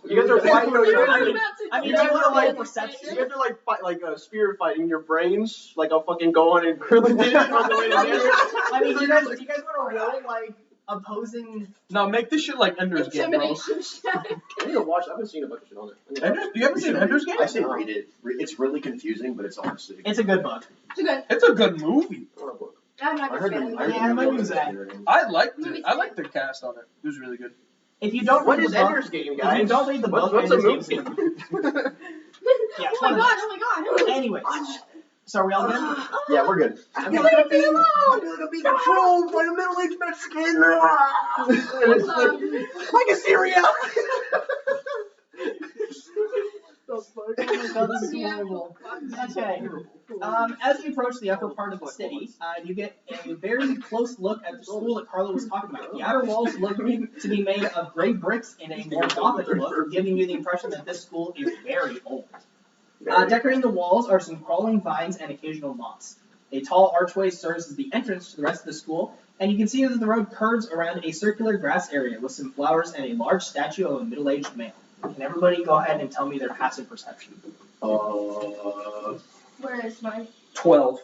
F: You guys are fighting.
C: We're
F: You
C: about
F: guys
C: to
A: I mean,
C: do
A: do you want to
C: it.
A: roll perception?
F: are like fight, like spirit fighting your brains. Like I'll fucking go on and really did it on the way to there.
A: I mean, do you guys want to roll like opposing?
D: No, make this shit like Ender's Game, bro.
C: Intimidation check.
F: I need to watch. I've been seeing a bunch of shit on it.
D: Ender's, you haven't seen Ender's Game?
B: I say read it. It's really confusing, but it's honestly.
A: It's a good book.
C: Too good.
D: It's a good movie.
F: I want a book.
C: I'm not
B: I
C: gonna
B: heard
C: fan.
B: the. I heard
A: Yeah,
B: the
A: my
B: movie
A: movie's
B: was
A: bad.
B: good.
D: I liked it. I liked the cast on it. It was really good.
A: If you don't
F: What
A: read
F: is
A: the book,
F: Ender's Game,
A: if you
F: guys?
A: don't read the book,
F: What's a
A: Ender's
F: movie?
A: Game's yeah,
C: Oh my god, oh my god.
A: Anyways, so are we all good?
B: Yeah, we're good.
F: I feel like I'm being controlled by a middle-aged Mexican. Like a cereal.
A: This is horrible. Okay. As you approach the upper part of the city, you get a very close look at the school that Carlo was talking about. The outer walls look to be made of gray bricks in a more Gothic look, giving you the impression that this school is very old. Decorating the walls are some crawling vines and occasional moss. A tall archway serves as the entrance to the rest of the school, and you can see that the road curves around a circular grass area with some flowers and a large statue of a middle-aged male. Can everybody go ahead and tell me their passive perception?
C: Where is mine?
D: 12.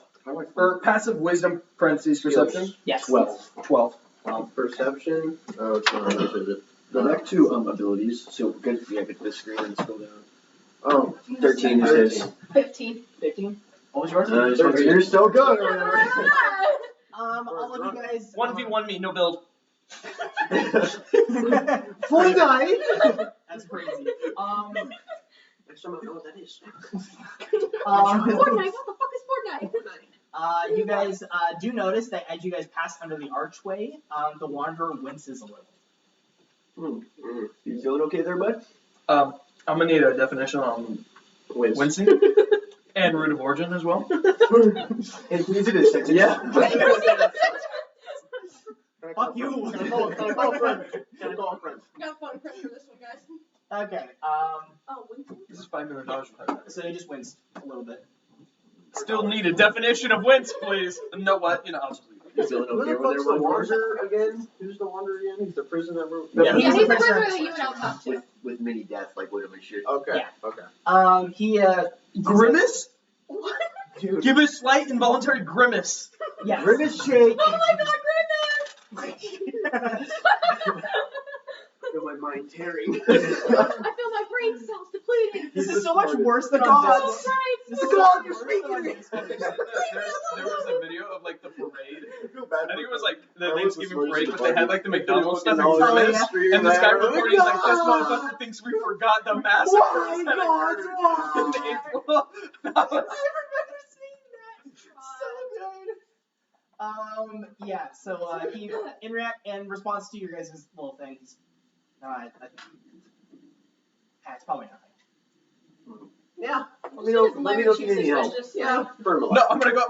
D: Or passive wisdom, parentheses, perception.
A: Yes.
D: 12.
F: Perception. Oh, it's not.
B: The next two abilities. So good. Yeah, get this screen and scroll down.
F: Oh,
B: 13 is his.
C: 15.
A: 15. What was yours?
B: You're still good.
A: All of you guys.
D: 1v1 me, no build.
A: Full night. That's crazy.
F: Someone know what that is.
C: Fortnite, what the fuck is Fortnite?
A: You guys do notice that as you guys pass under the archway, the Wanderer winces a little.
B: You feeling okay there, bud?
D: I'm gonna need a definition on wincing and root of origin as well.
B: It needs it as sentence.
F: Yeah.
A: Fuck you.
F: Can I call a friend?
C: Got a phone press for this one, guys.
A: Okay.
C: Oh, Winston.
D: This is $5 million.
A: So he just wins a little bit.
D: Still need a definition of wince, please. No, what? You know, I'll just leave it.
B: You feeling
F: Who
B: okay
F: the
B: over there,
F: fuck's the
B: bud?
F: Wanderer again? Who's the Wanderer again? He's the prisoner.
A: Yeah,
C: Yeah, he's the
A: prisoner.
C: prisoner that you and I'll talk to.
B: With mini death, like Widow and shit.
F: Okay.
A: Yeah.
F: Okay.
A: He
D: Grimace?
C: What?
F: Dude.
D: Give a slight involuntary grimace.
A: Yes.
B: Grimace shake.
C: Oh my god, Grimace!
F: I feel my mind tearing.
C: I feel my brain cells depleting.
A: This is so much worse than
F: The
A: on
F: gods.
A: this.
C: Right.
A: This is
F: God,
A: so
F: you're
A: much worse
F: speaking
A: than on
F: to me.
A: this one.
D: There was a video of like the parade.
B: I feel bad.
D: I think it was like the
B: I was
D: Thanksgiving
B: supposed
D: parade,
B: to
D: but they had like the McDonald's stuff and
F: Oh,
D: grimace.
F: yeah.
D: And this guy
F: Oh,
D: recording is like, this
F: God.
D: motherfucker thinks we forgot the massacres
F: Why,
D: that
F: God,
D: occurred
F: why?
D: in April.
A: I remember seeing that. So good. Yeah. So he in response to your guys' little thing, he's it's probably nothing.
F: Yeah. Let me know if you need any help.
B: Yeah.
F: Burn
D: No, I'm gonna go.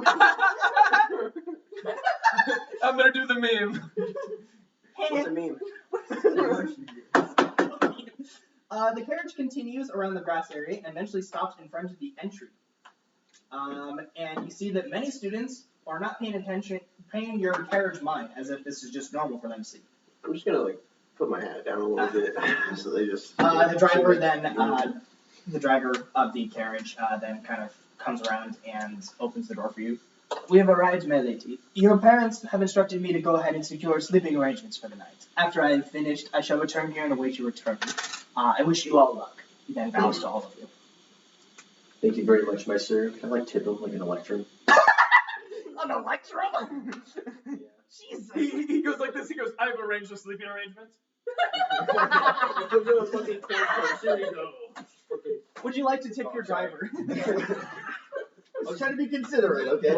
D: I'm gonna do the meme.
F: What's it mean?
A: The carriage continues around the grass area and eventually stops in front of the entry. And you see that many students are not paying your carriage mind, as if this is just normal for them to see.
F: I'm just gonna put my hat down a little bit, so they just.
A: The driver of the carriage then kind of comes around and opens the door for you. We have arrived, my lady. Your parents have instructed me to go ahead and secure sleeping arrangements for the night. After I have finished, I shall return here and await your return. I wish you all luck. He then bows to all of you.
F: Thank you very much, my sir. Can I tip him like an electrum?
A: An electrum? Jesus.
D: He goes like this. He goes, I've arranged the sleeping arrangements.
B: There you go.
A: Would you like to tip your driver?
F: I'm trying to be considerate, okay?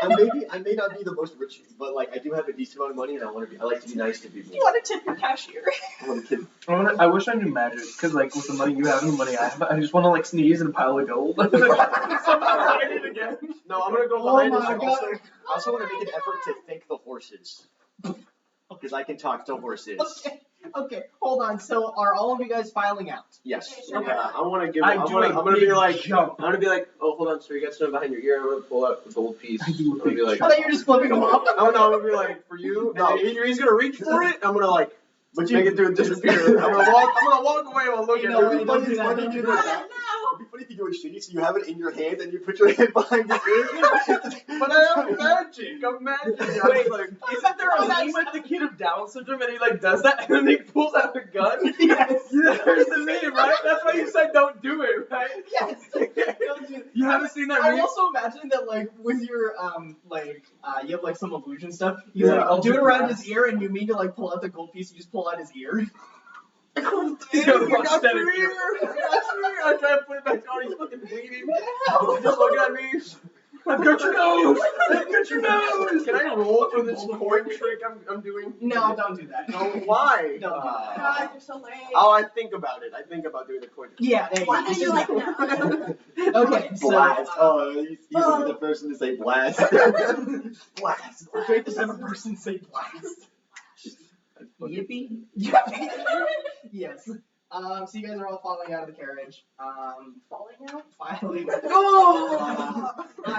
F: I may not be the most rich, but I do have a decent amount of money, and I like to be nice to people.
C: You want to tip your cashier?
F: I want to tip.
D: I wish I knew magic, because with the money you have and the money I have, I just want to sneeze in a pile of gold. Somehow write it again.
F: No, I'm gonna go behind this. I also want to make an effort to thank the horses. Because I can talk to horses.
A: Okay, hold on. So are all of you guys filing out?
F: Yes.
C: Okay.
F: I want to give.
D: I'm gonna be like,
F: oh, hold on, sir, you got something behind your ear. I'm gonna pull out the gold piece.
D: I do a
F: I'm gonna be like,
A: I thought you were just flipping them off.
F: oh no, I'm gonna be like, for you. No, he's gonna reach for it. I'm gonna make it do it disappear. I'm gonna walk away while looking at it.
A: Don't do that.
F: It'd be
C: No.
F: funny if you do it shitty, so you have it in your hand and you put your hand behind your ear.
D: But I have magic. I'm magic. Wait, isn't there a meme with the kid of Down syndrome and he does that and then he pulls out a gun?
A: Yes.
D: There's the meme, right? That's why you said don't do it, right?
A: Yes. Don't do that.
D: You haven't seen that
A: I'm
D: meme?
A: also imagining that with your you have some illusion stuff. You
D: Yeah.
A: do it around his ear and you mean to pull out the gold piece, you just pull out his ear.
D: He's got a prosthetic ear. I try to put it back on. He's fucking bleeding. Just look at me. I've got your nose. I've got your nose.
F: Can I roll for this coin trick I'm doing?
A: No, don't do that.
F: No, why?
A: Don't do that.
C: God, you're so lame.
F: Oh, I think about it. I think about doing the coin trick.
A: Yeah, there you
C: Why do you like
A: go.
C: now?
A: Okay, so
F: Blast. He's the person to say blast.
A: blast. Wait, the seventh person say blast. Yippee. Yes. So you guys are all falling out of the carriage.
C: Falling out?
A: Filing.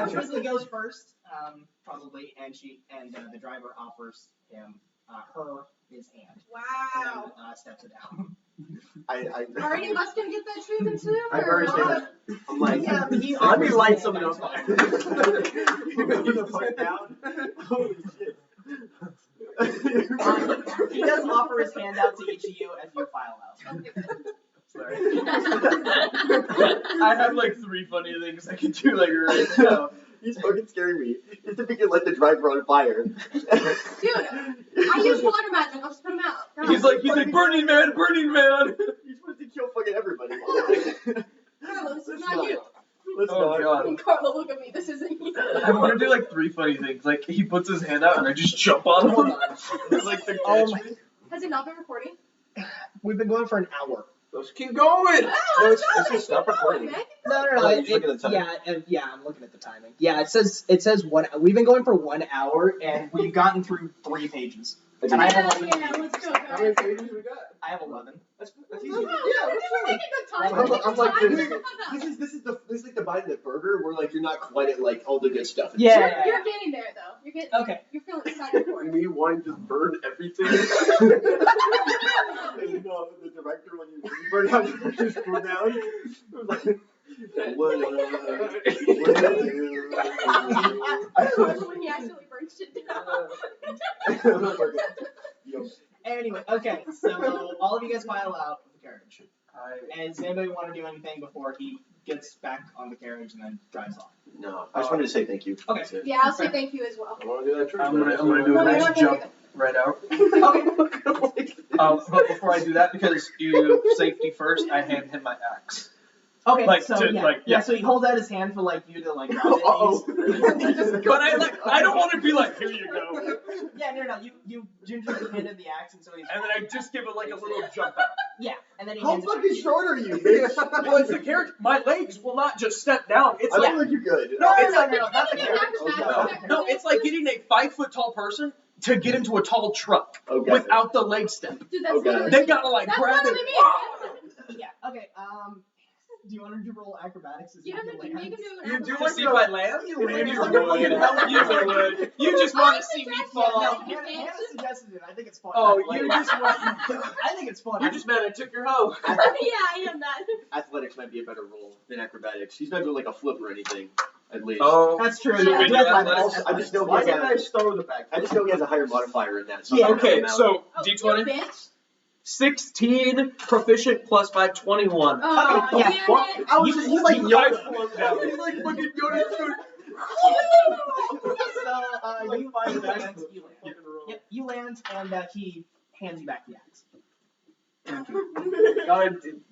A: Trisley goes first, probably, and the driver offers him his hand.
C: Wow.
A: And steps it down.
C: Are any of us gonna get that treatment too?
F: I've
C: or
F: already
C: not?
F: said it. I'm like,
A: Yeah, but he
F: let me
A: offers
F: light
A: his
F: something
A: hand
F: on
A: back
F: fire.
A: to
F: You put down? Holy shit.
A: He does offer his hand out to each of you as you file out.
C: Okay.
D: Sorry. I have 3 funny things I can do right now.
F: He's fucking scaring me. He's thinking the driver on fire.
C: Dude, I use water magic. I'll just put him out.
D: He's like Burning Man, Burning Man.
F: He's supposed to kill fucking everybody.
C: Carlo, this is not you.
F: Let's
D: Oh
F: not.
D: god.
C: Carlo, look at me. This isn't you.
D: I want to do 3 funny things. He puts his hand out and I just jump on him. It's the
A: Oh
D: catch.
A: my.
C: Has it not been recording?
A: We've been going for an hour.
F: Let's keep going.
C: No,
F: No,
C: it's
F: it's just stop recording.
C: man.
A: No.
F: Oh, you're looking at the time.
A: Yeah, I'm looking at the timing. Yeah, it says we've been going for 1 hour and we've gotten through 3 pages. And I have 11.
C: Yeah, let's go,
F: How many
C: guys.
F: pages we got?
A: I have 11.
F: That's
C: No,
F: easy.
C: no, we're taking good time.
F: I'm like
C: Time.
F: this. This is like the bite of the burger where you're not quite at all the good stuff.
A: Yeah.
C: You're getting there though. You're getting.
A: Okay.
C: You're feeling excited for it.
F: Me wanting to burn everything. No, the director when you burn out your food down.
C: When he actually burns shit down.
A: Anyway, okay, so all of you guys file out of the carriage. And does anybody want to do anything before he gets back on the carriage and then drives off?
F: No, I just wanted to say thank you.
A: Okay.
F: That's it.
C: Yeah, I'll say thank you as well.
F: I want to do that trick.
D: I'm gonna do
C: No,
D: a
C: you're
D: nice
C: not
D: jump
C: gonna
D: right out.
A: Okay.
D: But before I do that, because you safety first, I hand him my axe.
A: Okay,
D: Like,
A: so
D: to,
A: yeah,
D: like,
A: yeah,
D: yeah.
A: so he holds out his hand for like you to like. grab it,
D: But I don't want to be like, here you go.
A: Yeah, no, you gingerly handed the axe, and so he's.
D: And then I just give it like a little jump out.
A: Yeah, and then he
B: How
A: hands it.
B: fucking short are you, bitch?
D: Well, it's the carriage. My legs will not just step down. It's
B: I
D: like
B: don't think you're good.
A: No,
D: it's like
A: that's a
C: Give me
A: carrot.
C: an acrobatics check for
D: no,
C: this.
D: it's like getting a 5-foot tall person to get into a tall truck
B: Okay.
D: without the leg step.
C: Dude, that's
B: Okay.
C: literally.
D: They gotta like
C: That's
D: grab it.
C: literally me.
A: Yeah. Okay. Do you want to roll acrobatics?
C: You have to make him do an
D: You do
C: acrobatics.
D: want to see if I land?
A: You
B: Maybe
A: would.
B: you would.
D: You would. You just want to see me fall.
A: No, Hannah suggested it. I think it's fun.
D: Oh,
A: Athletics.
D: you just want.
A: I think it's fun.
D: You just mad I took your hoe.
C: Yeah, I am that.
B: Athletics might be a better role than acrobatics. He's not doing like a flip or anything, at least.
D: Oh.
A: That's true.
C: So
A: Yeah,
C: we
A: do
C: do
A: athletics.
B: I just know
F: Why
B: he
F: didn't I
B: has
F: start with the back?
B: I just know he has a higher modifier in that. So
A: Yeah.
B: I'm
D: Okay,
B: not
D: so
C: Oh, you
D: D20.
C: bitch.
D: 16 proficient plus 5, 21.
C: Oh,
A: yeah.
C: damn
B: What?
C: it.
B: I was
A: You-
B: just
A: you
B: like
A: like
B: Yoda.
D: float down.
B: He's like fucking Yoda.
A: So you land. Yep, you land, and he hands you back the axe.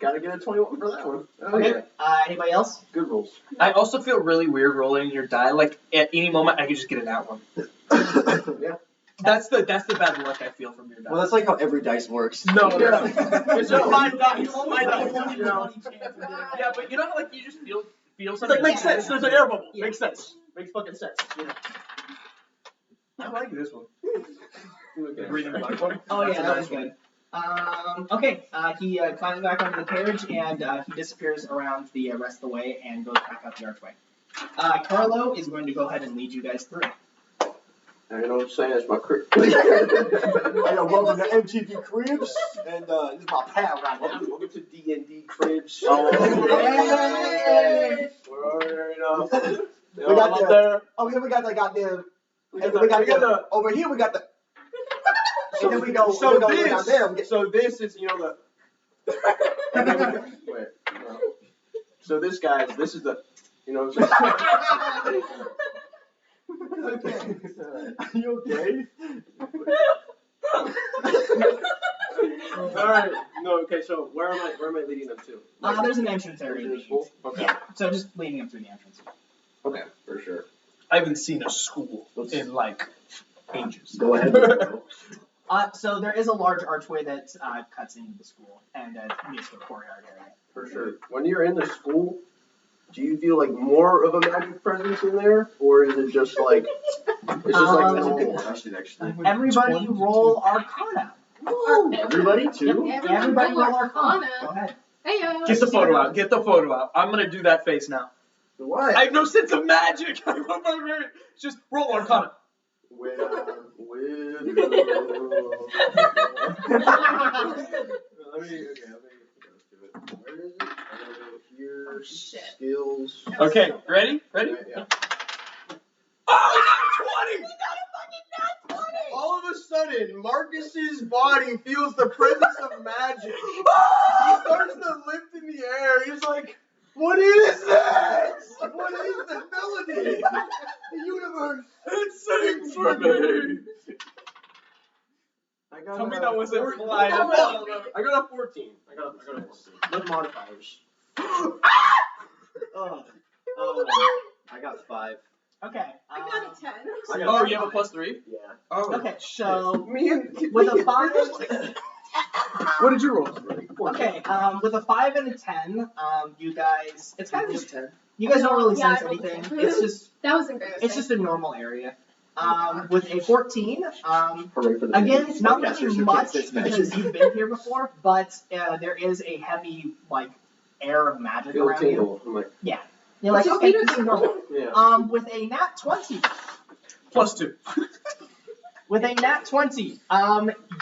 B: Gotta get a 21 for that one.
A: Okay. Anybody else?
B: Good rolls.
D: I also feel really weird rolling your die. Like at any moment, I could just get an out one.
B: Yeah.
D: That's the bad luck I feel from your die.
B: Well, that's like how every dice works.
D: No,
B: It's just my dice.
A: You only
B: My
A: have
B: dice.
A: one in
B: You know?
A: 20 chance of doing it.
D: yeah, but you know how like you just feel
B: It's
D: something.
B: like makes
A: Yeah.
B: sense. There's an air bubble.
A: Yeah.
B: Makes sense. Makes fucking sense. You know?
D: I like this one.
B: Okay.
D: Green and black one.
A: Oh yeah,
B: That's a
A: that
B: nice
A: was good. Okay, he climbs back onto the carriage and he disappears around the rest of the way and goes back up the archway. Carlo is going to go ahead and lead you guys through.
F: You know what I'm saying? It's my crib.
B: Hey, yo, welcome to MTV Cribs, and this is my pal right now.
F: Welcome to D&D Cribs.
A: Hey!
B: We got the. Oh, here we got the goddamn. We got the. Over here we got the. And then we go.
F: So
B: we go
F: this-
B: down there. We get,
F: So this is, you know, the. Wait, no. So this guy, this is the, you know what I'm saying?
B: Are you okay?
F: All right. No. Okay. So where am I leading them to?
A: There's an entrance area.
F: There's a school? Okay.
A: Yeah, so just leading him through the entrance.
F: Okay. For sure.
D: I haven't seen a school in like ages.
B: Go ahead.
A: So there is a large archway that cuts into the school and meets the courtyard area.
F: For sure. When you're in the school, do you feel like more of a magic presence in there, or is it just like it's just like
A: That's a good
F: normal?
B: question, actually.
A: Everybody roll Arcana.
B: Everybody too?
A: Everybody roll Arcana.
C: Arcana.
A: Go ahead.
C: Heyo.
D: Get the photo out. Get the photo out. I'm gonna do that face now.
B: What?
D: I have no sense of magic. Just roll Arcana.
F: Let me go to it. Where is it? I'm gonna go here.
C: Shit.
F: Skills.
D: Okay, ready? Ready?
F: Yeah.
D: Oh, 20!
F: All of a sudden, Marcus's body feels the presence of magic. He starts to lift in the air. He's like, "What is this? What is the melody? The universe."
D: It sings for me.
F: I got
D: Tell me
F: a
D: that wasn't
F: 14.
D: flying.
F: I got a 14. I got a 14.
B: With modifiers. I got 5.
A: Okay.
C: I got a 10.
D: Oh, you have a +3?
F: Yeah.
D: Oh.
A: Okay, so
F: Me and
A: with a 5.
D: What did you roll?
A: Okay, with a 5 and a 10, you guys, it's kind of just, you guys don't really
C: Yeah,
A: sense
C: I rolled a
A: anything.
C: 10.
A: It's just,
C: That was embarrassing.
A: it's just a normal area. With a 14,
B: Hooray for the
A: again, not
B: podcasters
A: really
B: who
A: much
B: can't sense magic.
A: because you've been here before, but there is a heavy, like, air of magic
F: feel a
A: around you.
F: tingle. I'm like,
A: You're like,
C: It's just
A: okay,
C: Peter
A: this is normal.
F: yeah.
A: With a nat 20,
D: +2.
A: with a nat 20,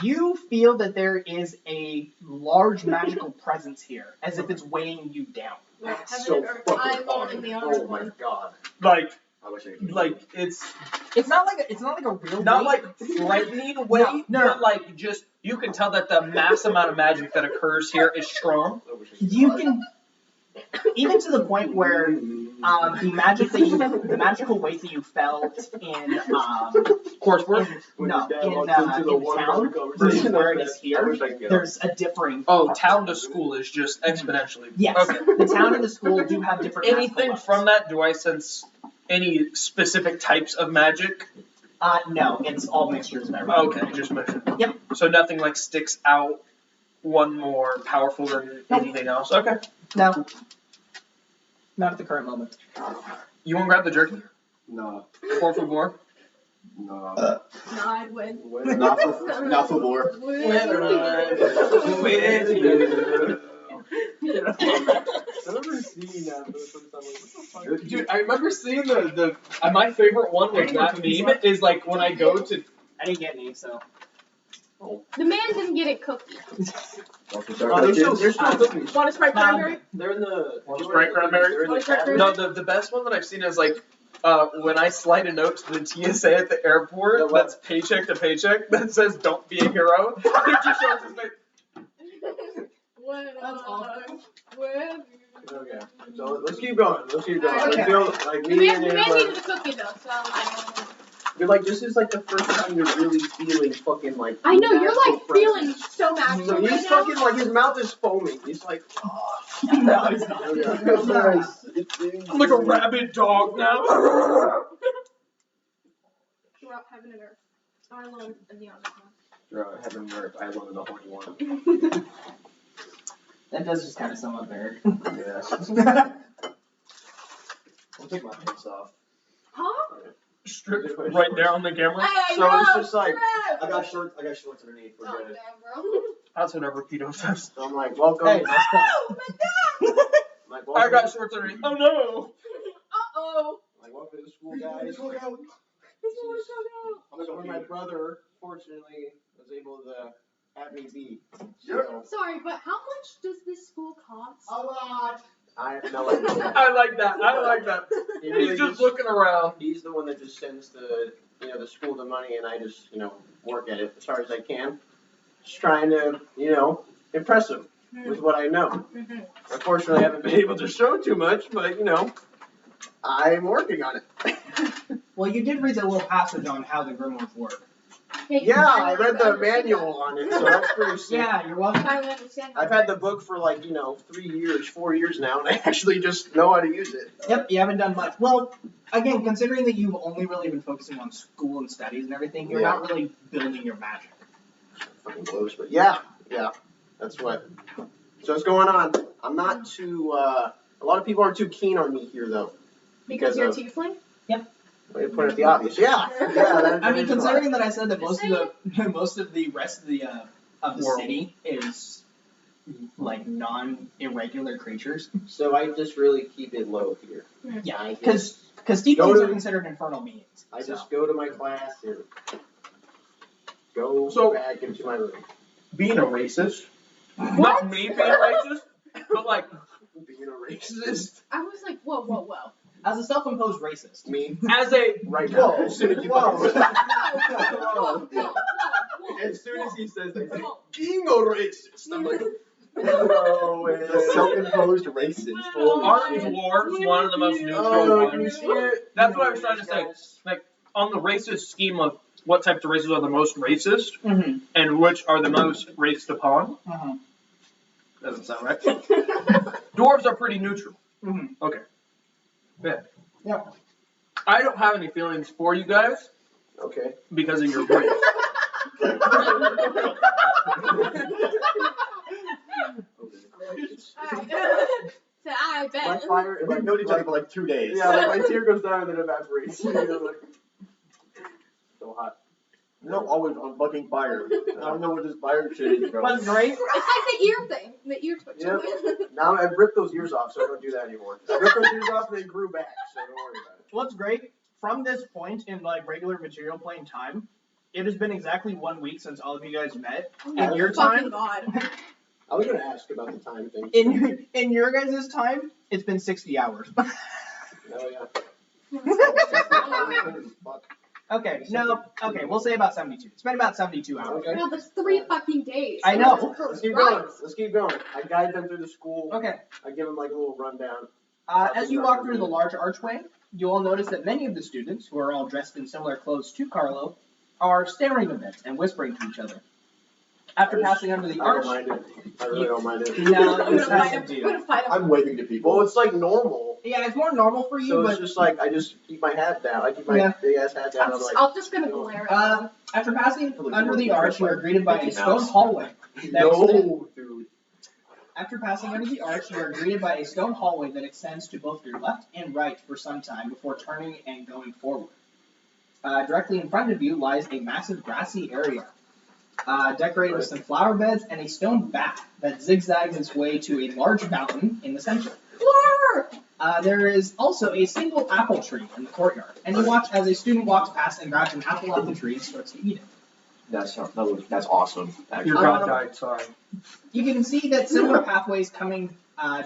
A: you feel that there is a large magical presence here, as if it's weighing you down.
C: Heaven
F: So
C: and earth.
F: fucking
C: I rolled
F: awesome.
C: in the
F: Oh
C: honored
F: my
C: one.
F: god.
D: Like,
B: I wish I could.
D: it's
A: It's not like a real
D: not
A: weight.
D: like frightening weight,
A: No.
D: but like just, you can tell that the mass amount of magic that occurs here is strong.
F: I wish I could.
A: You can, even to the point where The magical weight that you felt in
D: Coursework?
A: no,
B: Dad
A: in
B: walks into the
A: town
B: one
A: versus where it is here, there's a differing.
D: Oh, town to school is just exponentially.
A: Yes.
D: Okay.
A: The town and the school do have different.
D: Anything
A: magical
D: from that? Do I sense any specific types of magic?
A: No, it's all mixtures of everything.
D: Okay, just mention.
A: Yep.
D: So nothing like sticks out one more powerful than anything else. Okay.
A: No. Not at the current moment.
D: You want to grab the jerky?
B: No.
D: Por favor.
B: No.
C: No, I'd win.
B: Not for more. I remember seeing that for the first time. Like, what the fuck?
D: Dude, I remember seeing the my favorite one was that meme is like when I go to.
A: I didn't get any, so.
C: The man didn't get a cookie.
B: Oh, they're still cookies.
C: Want a Sprite cranberry?
B: They're in the.
D: Sprite cranberry?
B: They're in the
C: Cranberry?
D: No, the best one that I've seen is like when I slide a note to the TSA at the airport that's paycheck to paycheck that says "Don't be a hero." It just shows his face.
B: Okay, so let's keep going. Let's keep going.
C: Okay.
B: I feel like
C: The
B: me
C: man
B: and him
C: needed a cookie though, so.
F: You're like, this is like the first time you're really feeling fucking like.
C: I know, you're
F: magical
C: like feeling
F: presence.
C: so magical
F: So
C: right
F: he's
C: now.
F: fucking like, his mouth is foaming. He's like, oh.
A: No, he's not.
D: I'm like a rabid dog now.
C: Throughout heaven and earth. I alone in the other
B: Heaven and earth, I love the horny one.
C: one.
A: That does just kind of sum up Eric.
B: Yeah. I'll take my pants off.
C: Huh?
D: Strip right there on the camera.
C: Hey,
F: So
C: no,
F: it's just like,
C: Strip!
B: I got shorts underneath. We're
C: Oh,
B: good.
C: damn, bro.
D: That's what every pedo says.
F: So I'm like, welcome.
A: Hey, let's go.
C: Oh, my God!
F: I'm like, welcome.
D: I got shorts underneath. Oh no!
C: Uh-oh.
F: I'm like, welcome to the school, guys.
C: This one is so
F: So when my brother, fortunately, was able to have me be.
C: down.
F: So
C: Sorry, but how much does this school cost?
A: A lot.
F: I have no idea.
D: I like that. I like that.
F: He really
D: He's just looking around.
F: He's the one that just sends the school the money, and I just work at it as hard as I can, just trying to impress him with what I know.
C: Mhm.
F: Unfortunately, I haven't been able to show too much, but I'm working on it.
A: Well, you did read the little passage on how the grimoires work.
C: Hey,
F: Yeah,
C: finally
F: I read the
C: understand
F: manual on it, so that's pretty sick.
A: Yeah, you're
C: that.
A: welcome.
C: Finally understand how
F: I've had the book for 4 years now, and I actually just know how to use it.
A: Yep, you haven't done much. Well, again, considering that you've only really been focusing on school and studies and everything, you're not really building your magic.
F: Fucking close, but yeah, that's what. So what's going on? I'm not too. A lot of people aren't too keen on me here, though.
C: Because you're a
F: of-
C: tiefling?
F: Way to put it the obvious. Yeah. That
A: I mean,
F: is a lot.
A: considering that I said that most
C: Just
A: of the rest of the
D: World.
A: city is like non-irregular creatures.
F: So I just really keep it low here.
A: Yeah,
F: I
A: because
F: Go
A: tieflings
F: to-
A: are considered infernal beings.
F: I
A: so.
F: just go to my class and go
D: So-
F: back into my room.
D: Being a racist. Not me being racist, but like
F: Being a racist.
C: I was like, whoa.
A: As a self-imposed racist.
F: Me
D: as a
F: right now.
B: Whoa.
F: As soon as you
B: Whoa.
F: fucking-
C: Whoa.
F: As soon as he says that,
C: Whoa.
F: being a racist. I'm like,
B: No way. The self-imposed racist.
D: Aren't dwarves one of the most neutral
F: oh, can you
D: ones?
F: see it?
D: That's what I was trying to say. Like on the racist scheme of what types of races are the most racist
A: Mm-hmm.
D: and which are the most raced upon.
A: Mm-hmm.
D: Doesn't sound right. Dwarves are pretty neutral.
A: Mm-hmm.
D: Okay. Yeah.
A: Yep.
D: I don't have any feelings for you guys
F: Okay.
D: because of your race.
C: So I bet.
F: My fire,
B: We've known each other for like 2 days.
F: yeah, like my tear goes down and then evaporates. So hot.
B: No, always on fucking fire. I don't know what this fire shit is, bro.
A: What's great?
C: It's like the ear thing, the ear twitching.
F: Yep. Now I've ripped those ears off, so I don't do that anymore. I ripped those ears off and they grew back, so don't worry about it.
A: What's great? From this point in like regular material playing time, it has been exactly 1 week since all of you guys met. In your
C: Fucking
A: time,
C: God.
F: I was gonna ask about the time thing.
A: in your guys' time, it's been 60 hours.
F: Oh yeah. Fuck.
A: Okay, no, okay, we'll say about 72. It's been about 72 hours.
F: Okay.
C: No, that's 3 fucking days.
A: I know.
F: Let's keep going. Let's keep going. I guide them through the school.
A: Okay.
F: I give them like a little rundown.
A: As you walk through the large archway, you will notice that many of the students, who are all dressed in similar clothes to Carlo, are staring a bit and whispering to each other. After passing under the
B: I
A: arch,
B: don't mind it. I really don't mind it.
A: now you
C: Fight
A: kind of
C: him.
A: do.
C: I'm gonna fight him.
B: I'm waving to people. Well, it's like normal.
A: Yeah, it's more normal for you,
B: So
A: but
B: it's just like I just keep my hat down. I keep my big ass hat down. I'm like,
C: I'm just gonna glare at him.
A: after passing under the arch, you are greeted by a stone hallway. that extends-
B: no, dude.
A: After passing under the arch, you are greeted by a stone hallway that extends to both your left and right for some time before turning and going forward. Directly in front of you lies a massive grassy area, decorated with some flower beds and a stone bath that zigzags its way to a large fountain in the center. There is also a single apple tree in the courtyard, and you watch as a student walks past and grabs an apple off the tree and starts to eat it.
B: That's awesome. Actually.
D: Your god died, sorry.
A: You can see that similar pathways coming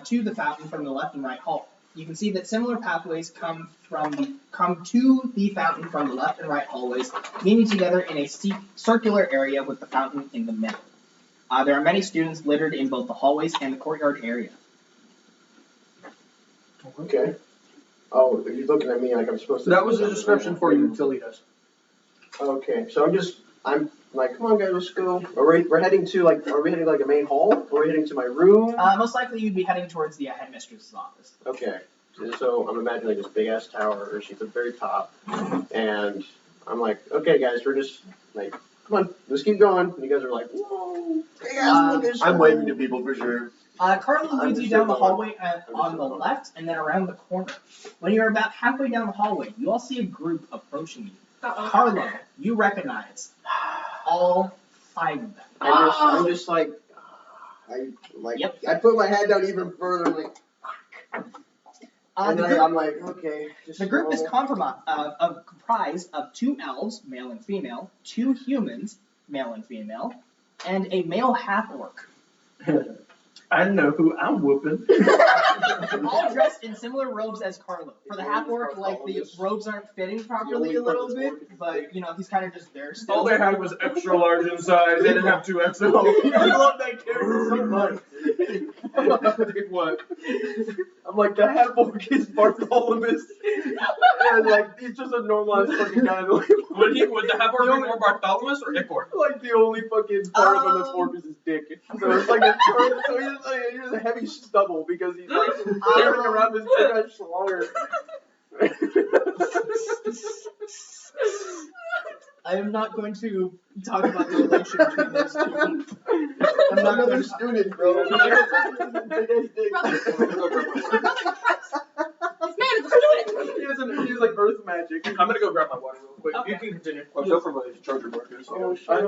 A: to the fountain from the left and right hall. You can see that similar pathways come to the fountain from the left and right hallways, meeting together in a circular area with the fountain in the middle. There are many students littered in both the hallways and the courtyard area.
B: Okay. Oh, you're looking at me like I'm supposed to.
D: That was a description for you to lead us.
B: Okay, so I'm like, come on guys, let's go. We're heading to are we heading like a main hall? Or are we heading to my room?
A: Most likely you'd be heading towards the headmistress's office.
B: Okay. So I'm imagining this big ass tower, or she's at the very top, and I'm like, okay guys, we're just like, come on, let's keep going. And you guys are like, whoa, big ass I'm waving to people for sure.
A: Carlo leads you down the hallway on the left and then around the corner. When you're about halfway down the hallway, you all see a group approaching you. Carlo, you recognize all 5 of them.
B: I'm just like,
A: Yep.
B: I put my head down even further, I'm like, I'm like, okay.
A: The group is comprised of 2 elves, male and female, 2 humans, male and female, and a male half-orc.
D: I know who I'm whooping.
A: All dressed in similar robes as Carlo. For the half-orc, like, the robes aren't fitting properly a little bit, but, you know, he's kind of just there still.
D: All they had was extra large in size. They didn't have 2XL.
B: I love that character so much.
D: What?
B: I'm like, the half-orc is Bartholomew. And like, he's just a normalized fucking guy.
D: Would the half-orc be more Bartholomew or Ichor?
B: Like, the only fucking part of him that's orc is his dick. So it's like, he's a heavy stubble because he's like carrying around this big ass slaughter.
A: I am not going to talk about the relation between those 2. I'm not going to
B: student, bro.
C: This man is a student!
B: He was like earth magic.
D: I'm gonna go grab my water real quick.
A: Okay.
D: You can continue.
B: Watch out for my charger markers. Oh shit. I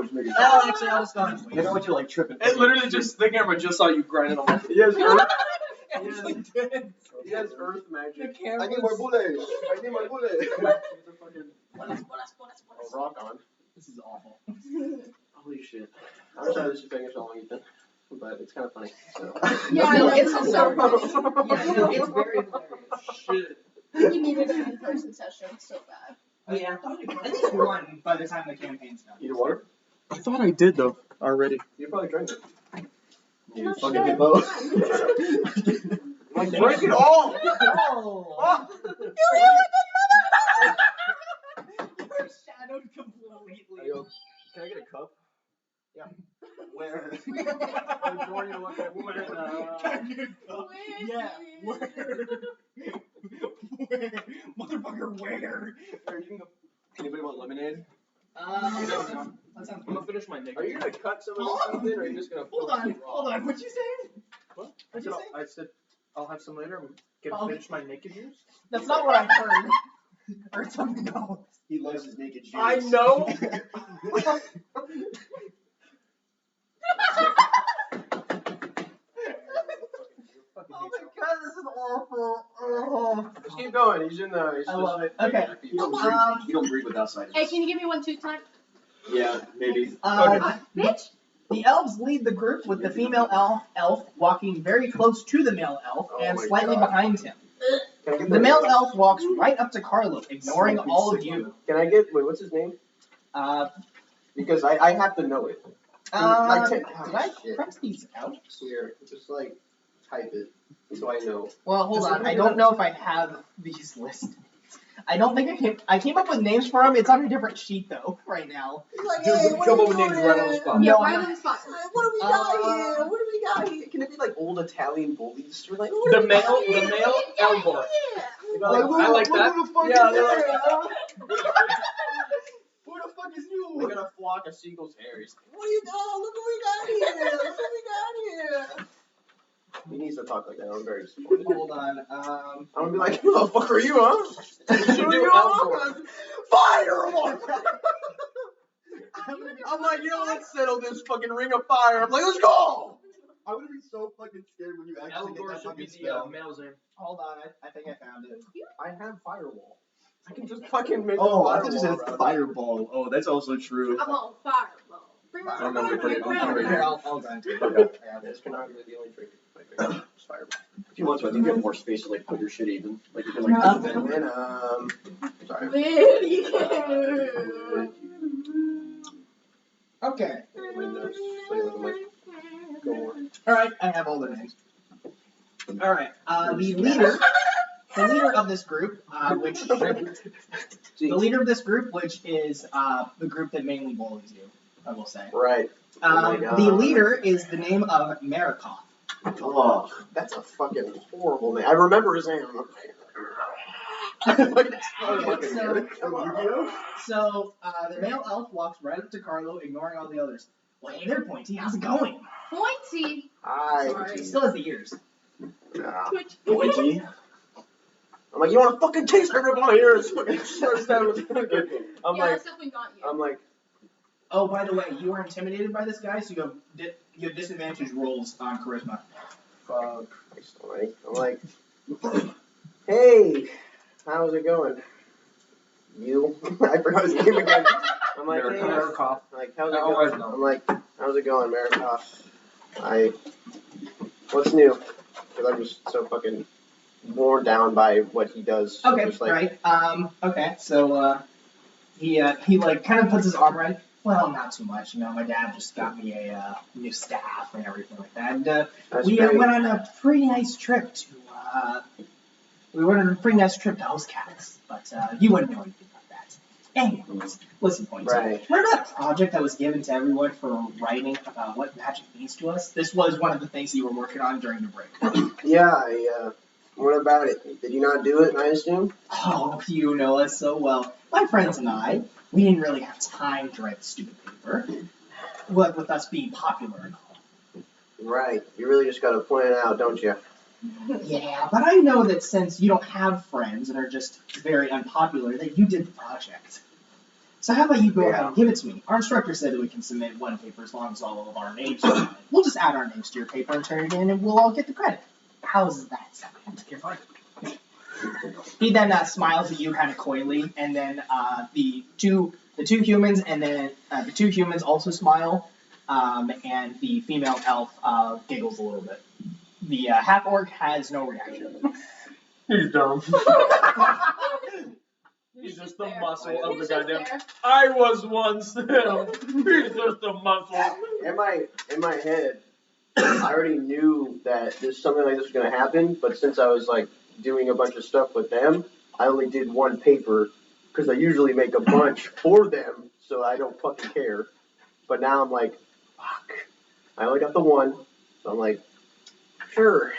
B: just making
A: Well, actually, I'll just go ahead and
B: I don't want you like tripping.
D: It literally the camera just saw you grinding on my
B: He has earth.
A: actually did.
B: He has earth magic.
A: The camera's-
B: I need more bullets. I need more bullets. He's a fucking rock on.
A: This is awful.
B: Holy shit. I'm sorry this is taking so long, Ethan. But it's kind of funny. So.
C: Yeah, I know,
A: it's
C: it's
A: hilarious.
C: so funny.
A: Yeah, no, it's very hilarious.
D: shit.
C: You needed an in-person session so bad.
A: Yeah, at least 1 by the time the campaign's done.
B: Need water?
D: I thought I did though already.
B: You probably drank it. You
C: No
B: fucking
C: shit.
B: hippo. Like, drink it all!
A: Oh! You're shadowed completely.
B: Yo, can I get a cup?
A: Yeah.
B: Where?
A: Majority of what I Yeah, where? Where? Motherfucker, where?
B: Here, you can go. Anybody want lemonade?
A: That sounds
D: I'm
A: good.
D: gonna finish my nigga.
B: Are you gonna cut some of this something, or are you just gonna
A: Hold on, what'd you say?
D: What?
A: What'd you say?
D: I said I'll have some later. I'm gonna
A: Okay.
D: finish my naked juice.
A: That's not what I heard. I heard something else.
F: He loves his naked juice.
D: I know.
A: Oh my god, this is awful. Oh.
B: Just keep going. He's in the. He's
A: I
B: just,
A: love it. Okay.
F: You don't breathe, you don't breathe with outsiders.
C: Hey, can you give me 1 2 time?
F: Yeah, maybe.
C: Bitch!
A: The elves lead the group with the female elf walking very close to the male elf
B: Oh
A: and
B: my
A: slightly
B: God.
A: behind him.
B: Can I get
A: The male elf walks right up to Carlo, ignoring all of you.
B: Can I get? Wait, what's his name? Because I have to know it.
A: Did I press these out?
B: Here, just like.
F: type it so I know.
A: Well, hold on. I don't know if I have these listed. I don't think I came up with names for them. It's on a different sheet though, right now.
F: Like,
D: Dude,
F: hey,
D: we
F: what
D: come
F: are
D: up
F: we
D: with names
F: doing
D: right on the
F: here?
D: spot.
C: Yeah,
A: No,
C: right
A: I'm-
C: on the spot.
F: What do we got here? What do we got here? Can it be like old Italian bullies? We're like, what
D: The
F: do we
D: male,
F: got here?
D: the male Eldor.
F: Like,
D: I like that.
F: Who the fuck
D: Yeah,
F: is
D: they're like-
F: that? Who the fuck is you?
E: They got a flock of seagulls' hairs.
F: What are you doing? Look what we got here. Look what we got here. He needs to talk like that. I'm very disappointed.
A: Hold on.
F: I'm gonna be like, who the fuck are you, huh?
D: You should
F: Who
D: do
F: you
D: Eldor.
F: are? Fire! I'm like, yo, let's settle this fucking ring of fire. I'm like, let's go!
B: I'm gonna be so fucking scared when you actually get
D: Eldor
B: that
D: should be
B: fucking
D: the
B: spell.
D: male's name.
A: Hold on. I think I found it.
F: I have firewall. I can just fucking make
B: Oh,
F: a
B: I thought you said
F: firewall.
B: fireball. Oh, that's also true.
C: I'm on fireball.
B: I remember putting it on camera.
A: Here, I'll grant it.
B: Okay.
A: I have
F: This
A: it.
F: can argue the only trick. It's fireball.
B: If you want to, I think you have more space to like put your shit even. Like you can like.
F: And then, sorry.
C: Video.
A: Okay.
F: Windows. So you look at my go more.
A: All right. I have all their names. All right. The leader of this group, which the leader of this group, which is the group that mainly bullies you, I will say.
F: Right. Oh my God.
A: The leader is the name of Marikoff.
F: Oh, that's a fucking horrible name. I remember his name.
A: So the male elf walks right up to Carlo, ignoring all the others. Well, hey there, Pointy. How's it going?
C: Pointy.
F: Hi.
A: He still has the ears.
F: Yeah.
B: Pointy.
F: I'm like, you want to fucking taste my rip on here? It's fucking starts down with I'm
C: Yeah,
F: like,
C: that's definitely not you.
F: I'm like,
A: Oh, by the way, you are intimidated by this guy, so you have disadvantage rolls on charisma.
F: fuck. I'm like, hey, how's it going? You? I forgot his name again. I'm like, hey,
D: Marikoff.
F: like, how's it
D: I always
F: going?
D: know.
F: I'm like, how's it going, Marikoff? What's new? Because I'm just so fucking worn down by what he does. So
A: Okay,
F: just like,
A: right. Okay, so he like kind of puts his arm around. Well, not too much, you know. My dad just got me a new staff and everything like that. And
F: that's
A: we
F: great.
A: went on a pretty nice trip to House Cats, but you wouldn't know anything about that. Anyways, listen, Pointy.
F: Right.
A: Remember that project that was given to everyone for writing about what magic means to us? This was one of the things you were working on during the break.
F: Yeah, what about it? Did you not do it, I assume?
A: Oh, you know us so well. My friends and I, we didn't really have time to write the stupid paper. What with us being popular and all.
F: Right. You really just gotta point it out, don't you?
A: Yeah, but I know that since you don't have friends and are just very unpopular, that you did the project. So how about you go ahead and give it to me? Our instructor said that we can submit one paper as long as all of our names are on it. We'll just add our names to your paper and turn it in, and we'll all get the credit. How's that sound? You're fine. He then smiles at you kind of coyly, and then the two humans, and then the two humans also smile, and the female elf giggles a little bit. The half orc has no reaction.
D: He's dumb. He's just the muscle of the
C: He's just
D: goddamn.
C: there.
D: I was once him. He's just a muscle.
F: In my head, I already knew that something like this was gonna happen, but since I was like doing a bunch of stuff with them, I only did one paper because I usually make a bunch for them, so I don't fucking care. But now I'm like, fuck. I only got the one, so I'm like, sure.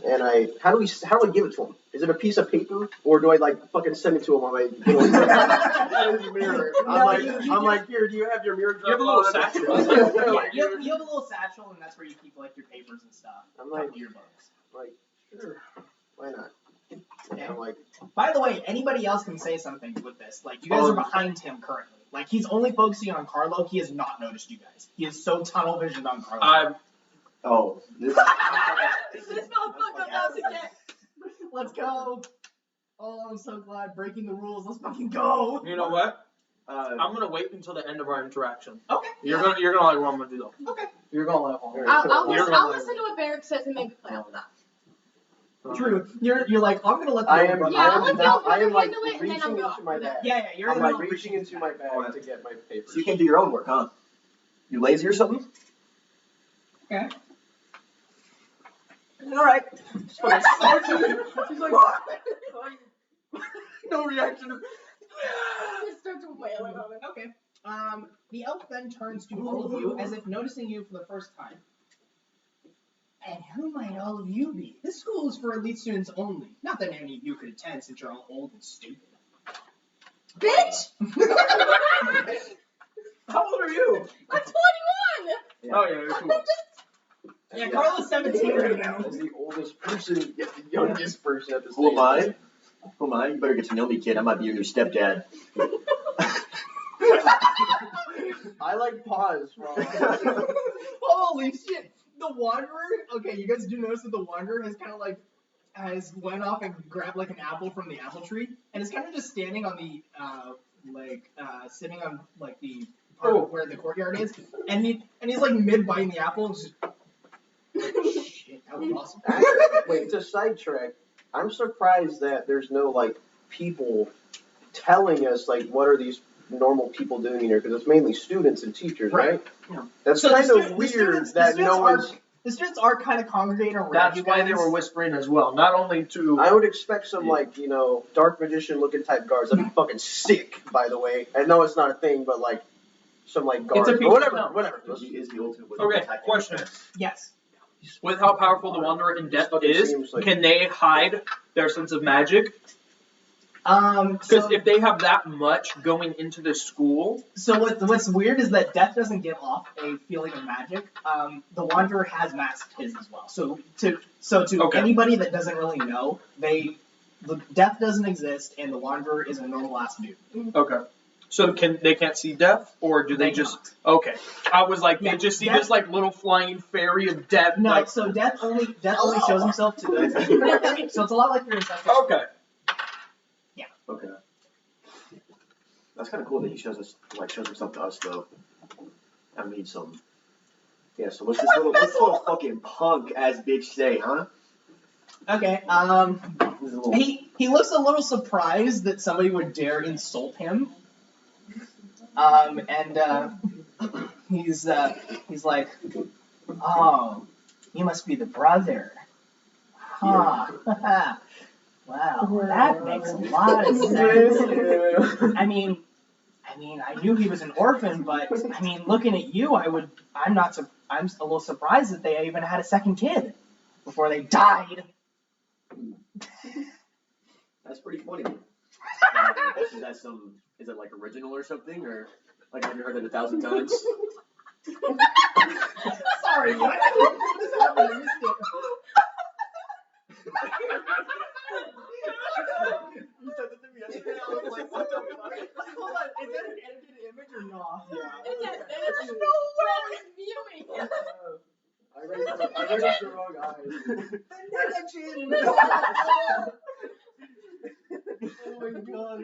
F: And how do I give it to him? Is it a piece of paper, or do I like fucking send it to him on my little mirror? I'm like, here, do you have your mirror?
D: You have a little
F: on?"
D: satchel.
F: Like,
A: You have a little satchel, and that's where you keep like your papers and stuff.
F: I'm like,
A: your books.
F: sure, why not?
A: Okay.
F: I'm like,
A: By the way, anybody else can say something with this. Like, you guys are behind him currently. Like, he's only focusing on Carlo. He has not noticed you guys. He is so tunnel visioned on Carlo.
B: Oh. This,
C: This motherfucker about to get.
A: Let's go. Oh, I'm so glad. Breaking the rules. Let's fucking go.
D: You know what?
B: I'm
D: I'm gonna wait until the end of our interaction.
A: Okay.
D: You're gonna like what I'm gonna do though.
A: Okay.
D: You're gonna like what I'm gonna
C: I'll
D: You're
C: listen
D: gonna
C: to what Berrick says and maybe play off of that.
D: do.
A: True. You're like, I'm gonna let the
F: I
A: other
F: am.
A: brother-
C: Yeah, I'll let the
F: now,
C: other
F: I am
C: brother
F: like
C: handle it, and then
F: reaching
C: I'll go
F: into my
C: after that.
F: bag.
A: Yeah, you're
F: I'm
A: in the
F: like
A: middle of
F: reaching into my bag to get my papers.
B: so you can't do your own work, huh? You lazy or something?
A: Okay.
F: Alright.
B: She's like, what? No reaction.
C: Just starts wailing on it.
A: Okay. The elf then turns to all of you as if noticing you for the first time. And who might all of you be? This school is for elite students only. Not that any of you could attend since you're all old and stupid. Bitch!
B: How old are you?
C: I'm 21!
D: Oh yeah, you're cool.
A: Yeah, Carlo's 17 right now.
F: As the oldest person, yet the youngest person at this
B: Who am I? Who am I? You better get to know me, kid. I might be your new stepdad.
F: I like pause.
A: Holy shit! The Wanderer? Okay, you guys do notice that the Wanderer has kind of like, has went off and grabbed like an apple from the apple tree, and is kind of just standing on the, sitting on like the part where the courtyard is, and he's like mid-biting the apple, and just, shit, that was awesome.
F: Wait, to sidetrack, I'm surprised that there's no like people telling us like what are these normal people doing in here, because it's mainly students and teachers, right?
A: Yeah.
F: That's
A: So
F: kind
A: the
F: of weird that no one's.
A: The students are kind of congregating around
D: That's
A: you
D: why
A: guys.
D: they were whispering as well. Not only to.
F: I would expect some like dark magician looking type guards. That'd be fucking sick, by the way. I know it's not a thing, but like some like guards.
D: It's a
F: But whatever,
D: no.
F: whatever.
B: He is the ultimate wizard.
D: Okay,
B: Attack
D: question.
A: Yes.
D: With how powerful the Wanderer in Death
F: Fucking
D: is,
F: seems like-
D: can they hide their sense of magic?
A: So,
D: Because if they have that much going into the school,
A: so what's weird is that Death doesn't give off a feeling of magic. The Wanderer has masked his as well. So to
D: Okay.
A: anybody that doesn't really know, the Death doesn't exist, and the Wanderer is a normal ass dude.
D: okay. So they can't see Death, or do they just? Okay. I was like,
A: Yeah,
D: they just see
A: Death-
D: this like little flying fairy of Death.
A: No,
D: Like,
A: so Death only shows himself to the. So it's a lot like your ancestors.
D: okay.
B: Okay. That's kind of cool that he shows himself to us though. I need some. Yeah. So what's this little fucking punk ass bitch say, huh?
A: Okay.
B: This is a little.
A: He looks a little surprised that somebody would dare insult him. And he's like, oh, you must be the brother. Huh. Wow, that makes a lot of sense. I mean, I knew he was an orphan, but I mean, looking at you, I'm a little surprised that they even had a second kid before they died.
B: That's pretty funny. Is it like original or something, or like have you heard it 1,000 times?
A: Sorry, what? What just happened? I missed it.
B: You said it to me yesterday. I was like, what the fuck?
A: Hold on, is that an edited image or not?
C: There's no way it's viewing.
F: I raised the wrong eyes.
A: Oh my god.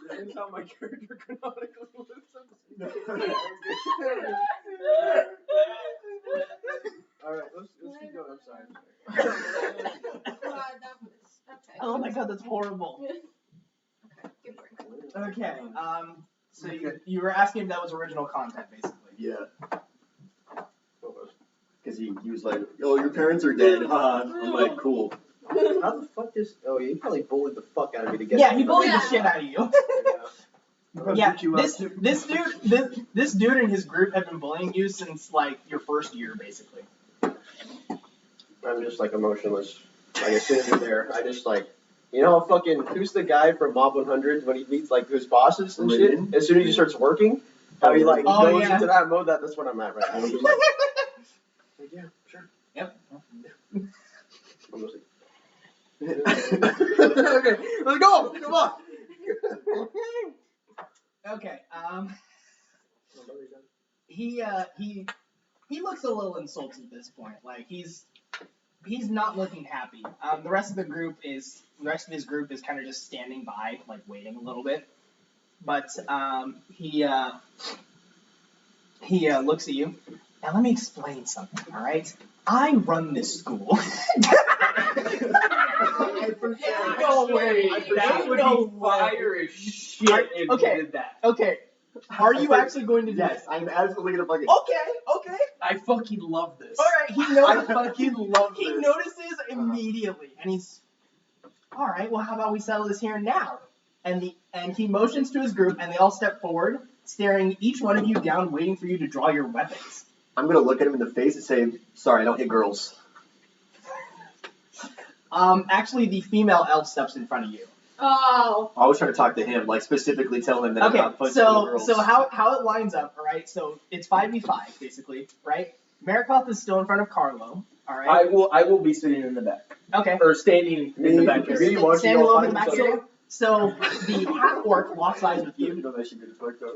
F: This is how my character canonically looks. Alright, let's keep going. I'm sorry.
C: God, that was okay.
A: Oh my god, that's horrible.
C: Good work.
A: Okay, so you were asking if that was original content, basically.
B: Yeah. Because he was like, oh, your parents are dead. I'm like, cool.
F: How the fuck does? Oh, yeah, he probably bullied the fuck out of me to get.
A: Yeah, he bullied
C: Yeah.
A: the shit out of you.
F: Yeah.
A: Yeah, this dude and his group have been bullying you since like your first year, basically.
F: I'm just like emotionless. Like as soon as you're there, I just like, fucking who's the guy from Mob 100 when he meets like his bosses and shit?
B: Raiden?
F: As soon as he starts working, how he like
A: Oh,
F: goes
A: yeah.
F: into that mode. That's what I'm at right now. I'm just like, yeah, sure.
A: Yep.
F: I'm just like,
B: Okay, let's go. Come on.
A: Okay, he looks a little insulted at this point. Like he's not looking happy. The rest of his group is kind of just standing by, like waiting a little bit. But he looks at you. Now let me explain something. All right, I run this school.
D: No way.
A: I
D: That would
A: no
D: be fire as shit if
A: Okay.
D: you did that.
A: Okay, Are you actually going to do
B: Yes, I'm absolutely gonna fucking.
A: Okay.
D: I fucking love this.
A: Alright, he
B: I
A: notices,
B: fucking love
A: he
B: this.
A: notices immediately, and he's, alright, well how about we settle this here and now? And he motions to his group, and they all step forward, staring each one of you down, waiting for you to draw your weapons.
B: I'm gonna look at him in the face and say, "Sorry, I don't hit girls."
A: Actually, the female elf steps in front of you.
C: Oh.
B: I was trying to talk to him, like specifically tell him that I'm
A: Okay,
B: not punching little girls.
A: so how it lines up, alright, so it's 5v5, basically, right? Marikoth is still in front of Carlo, alright?
D: I will be sitting in the back.
A: Okay.
D: Or standing in the back area.
A: Standing a little bit in the back area. So the half-orc locks eyes with you.
B: You know that shit gets fucked up.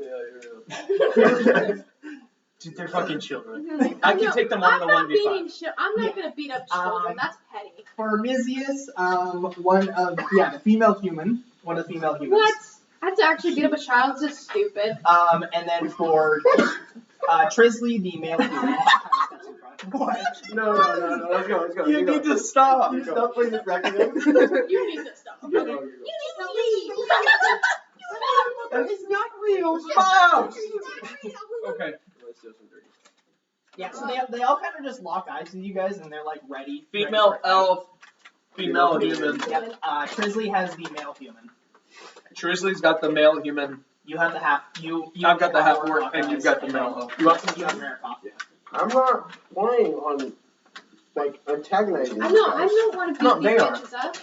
D: Dude, they're fucking children. I can take them on the 1v5.
C: I'm not gonna beat up children. That's petty.
A: For Mizius, one of the female human.
C: What? I have to actually beat up a child? This is stupid.
A: And then for Trisley, the male human, kind of steps in front. What?
B: No. Let's go.
D: You need to stop.
B: You stop playing this racket game.
C: You need to stop.
B: You
C: You
B: go.
C: need to leave.
A: It's not real.
D: Mouse! Okay.
A: Yeah, so they all kind of just lock eyes with you guys, and they're like ready.
D: Female
A: ready for it.
D: elf, female human.
A: Yep. Trisley has the male human.
D: Trisley's got the male human.
A: You have the half. You.
D: I've got the half
A: orc
D: orc,
A: lock
D: and
A: eyes,
D: you've got the
A: and
D: male
A: then
D: elf.
A: You have Marikoth.
F: I'm not planning on like antagonizing.
C: I know. I don't want to
D: No,
C: beat
D: they
C: these
D: are.
C: bitches up.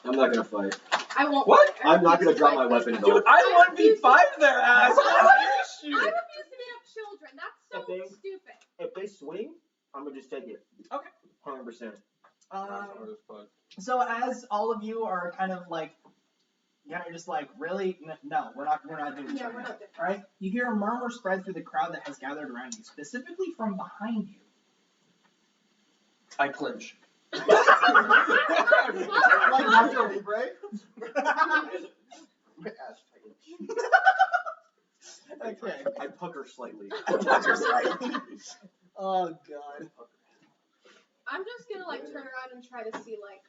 B: I'm not gonna fight.
C: I won't.
D: What?
B: I'm not gonna drop my weapon at all.
D: Dude, I 1v5 their ass. What's
C: I
D: your issue?
C: refuse to beat up children. That's so
B: Okay.
C: stupid.
B: If they swing, I'm gonna just take it.
A: Okay.
B: 100%.
A: So as all of you are kind of like, just like, really? No, we're not doing this
C: Yeah,
A: right
C: we're
A: now.
C: not doing
A: Right? You hear a murmur spread through the crowd that has gathered around you, specifically from behind you.
D: I clinch.
B: Like Nacho Libre? My ass tight.
A: Okay.
B: I pucker slightly.
A: Oh god.
C: I'm just gonna like turn around and try to see like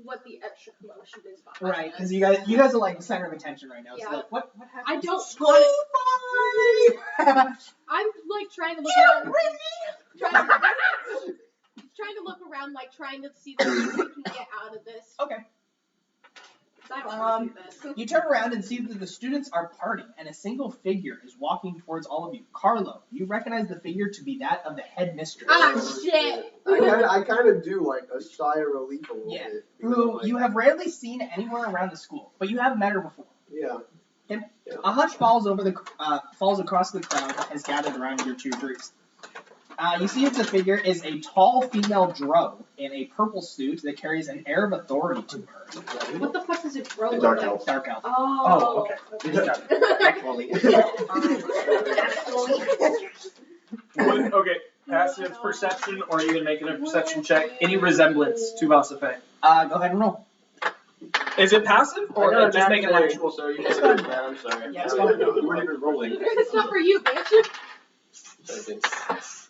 C: what the extra commotion is behind
A: Right,
C: this.
A: because you guys are like the center of attention right now.
C: Yeah.
A: So like, what happened?
C: I don't
A: School
C: want
A: fight!
C: I'm like trying to look around. Trying to look around, like trying to see if we can get out of this.
A: Okay.
C: I don't want to do this.
A: You turn around and see that the students are parting, and a single figure is walking towards all of you. Carlo, you recognize the figure to be that of the headmistress.
C: Ah, shit!
F: I kind of do like a sigh of relief a little
A: Yeah.
F: bit.
A: Who you have rarely seen anywhere around the school, but you have met her before.
F: Yeah.
A: A hush falls across the crowd that has gathered around your two groups. You see that the figure is a tall female drow in a purple suit that carries an air of authority to her.
C: What the fuck is it throw
B: The dark
C: like?
B: elf.
A: Dark elf.
C: Oh,
A: Actually.
D: Okay, passive perception, or are you gonna make it a perception check? Any resemblance to Vasafae?
A: Go ahead and roll.
D: Is it passive, or
B: I got
D: just
B: a
D: make it
B: natural,
D: actual?
B: so you
A: It's
B: can
A: fine.
B: I'm sorry.
A: Yeah, it's fine.
B: You weren't even rolling.
C: It's not for you, bitch.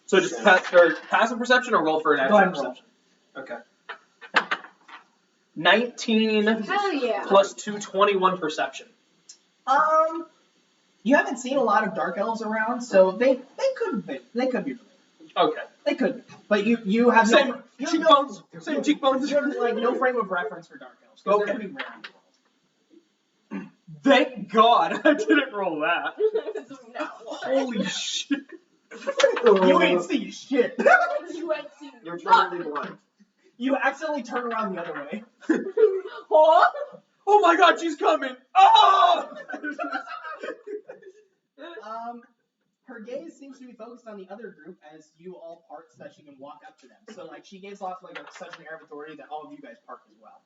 D: So just passive perception, or roll for an
A: Go
D: actual
A: ahead and roll.
D: perception? Okay. 19
C: Hell yeah.
D: plus 2, 21 perception.
A: You haven't seen a lot of dark elves around, so they could be related.
D: Okay.
A: They could be. But you have
D: Same
A: no, you have
D: cheekbones.
A: no,
D: Same cheekbones.
A: you have like no frame of reference for dark elves. 'Cause
D: Okay.
A: they're pretty rare in the world.
D: Thank God I didn't roll that.
C: No.
D: Holy shit.
A: You ain't seen shit.
C: You ain't seen
B: You're
C: nothing.
B: totally blind.
A: You accidentally turn around the other way.
C: Huh?
D: Oh my God, she's coming. Oh!
A: Her gaze seems to be focused on the other group as you all part so that she can walk up to them. So like she gives off like such an air of authority that all of you guys part as well.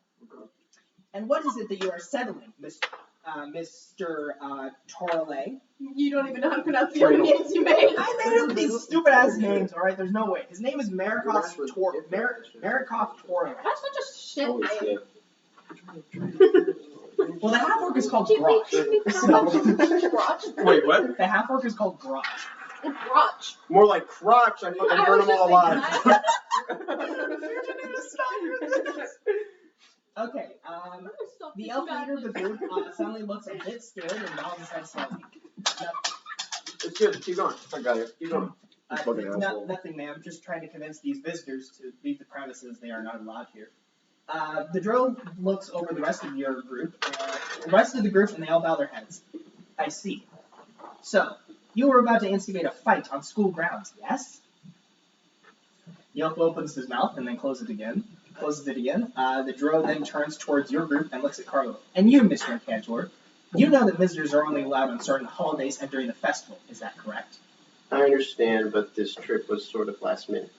A: And what is it that you are settling, Mr. Torle?
C: You don't even know how to pronounce the other names you made.
A: I made up these stupid ass names, alright? There's no way. His name is Marikoth Torle.
C: That's such a shit
B: Holy
C: name.
B: shit.
A: Well, the half-orc is called
C: Keep me-
A: Grotch.
C: keep me Grotch.
D: Wait, what?
A: The half-orc is called Grotch.
C: Grotch.
F: More like crotch. I fucking
C: I
F: burn
C: was
F: them all
C: just
F: alive.
A: Okay, the elf leader of the group suddenly looks a bit scared and nods his head slowly.
F: good. Keep going.
B: I got it.
F: Keep going.
B: Fucking asshole.
A: Nothing, ma'am. Just trying to convince these visitors to leave the premises. They are not allowed here. The drow looks over the rest of your group, and they all bow their heads. I see. So, you were about to instigate a fight on school grounds, yes? The elf opens his mouth and then closes it again. The drow then turns towards your group and looks at Carlo. And you, Mr. Cantor, you know that visitors are only allowed on certain holidays and during the festival. Is that correct?
F: I understand, but this trip was sort of last minute.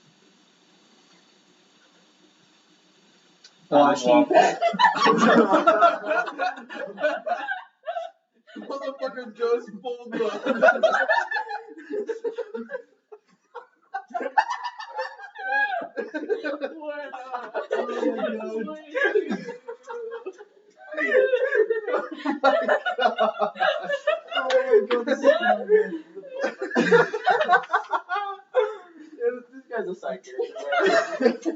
B: Motherfucker just pulled up. This guy's a side character.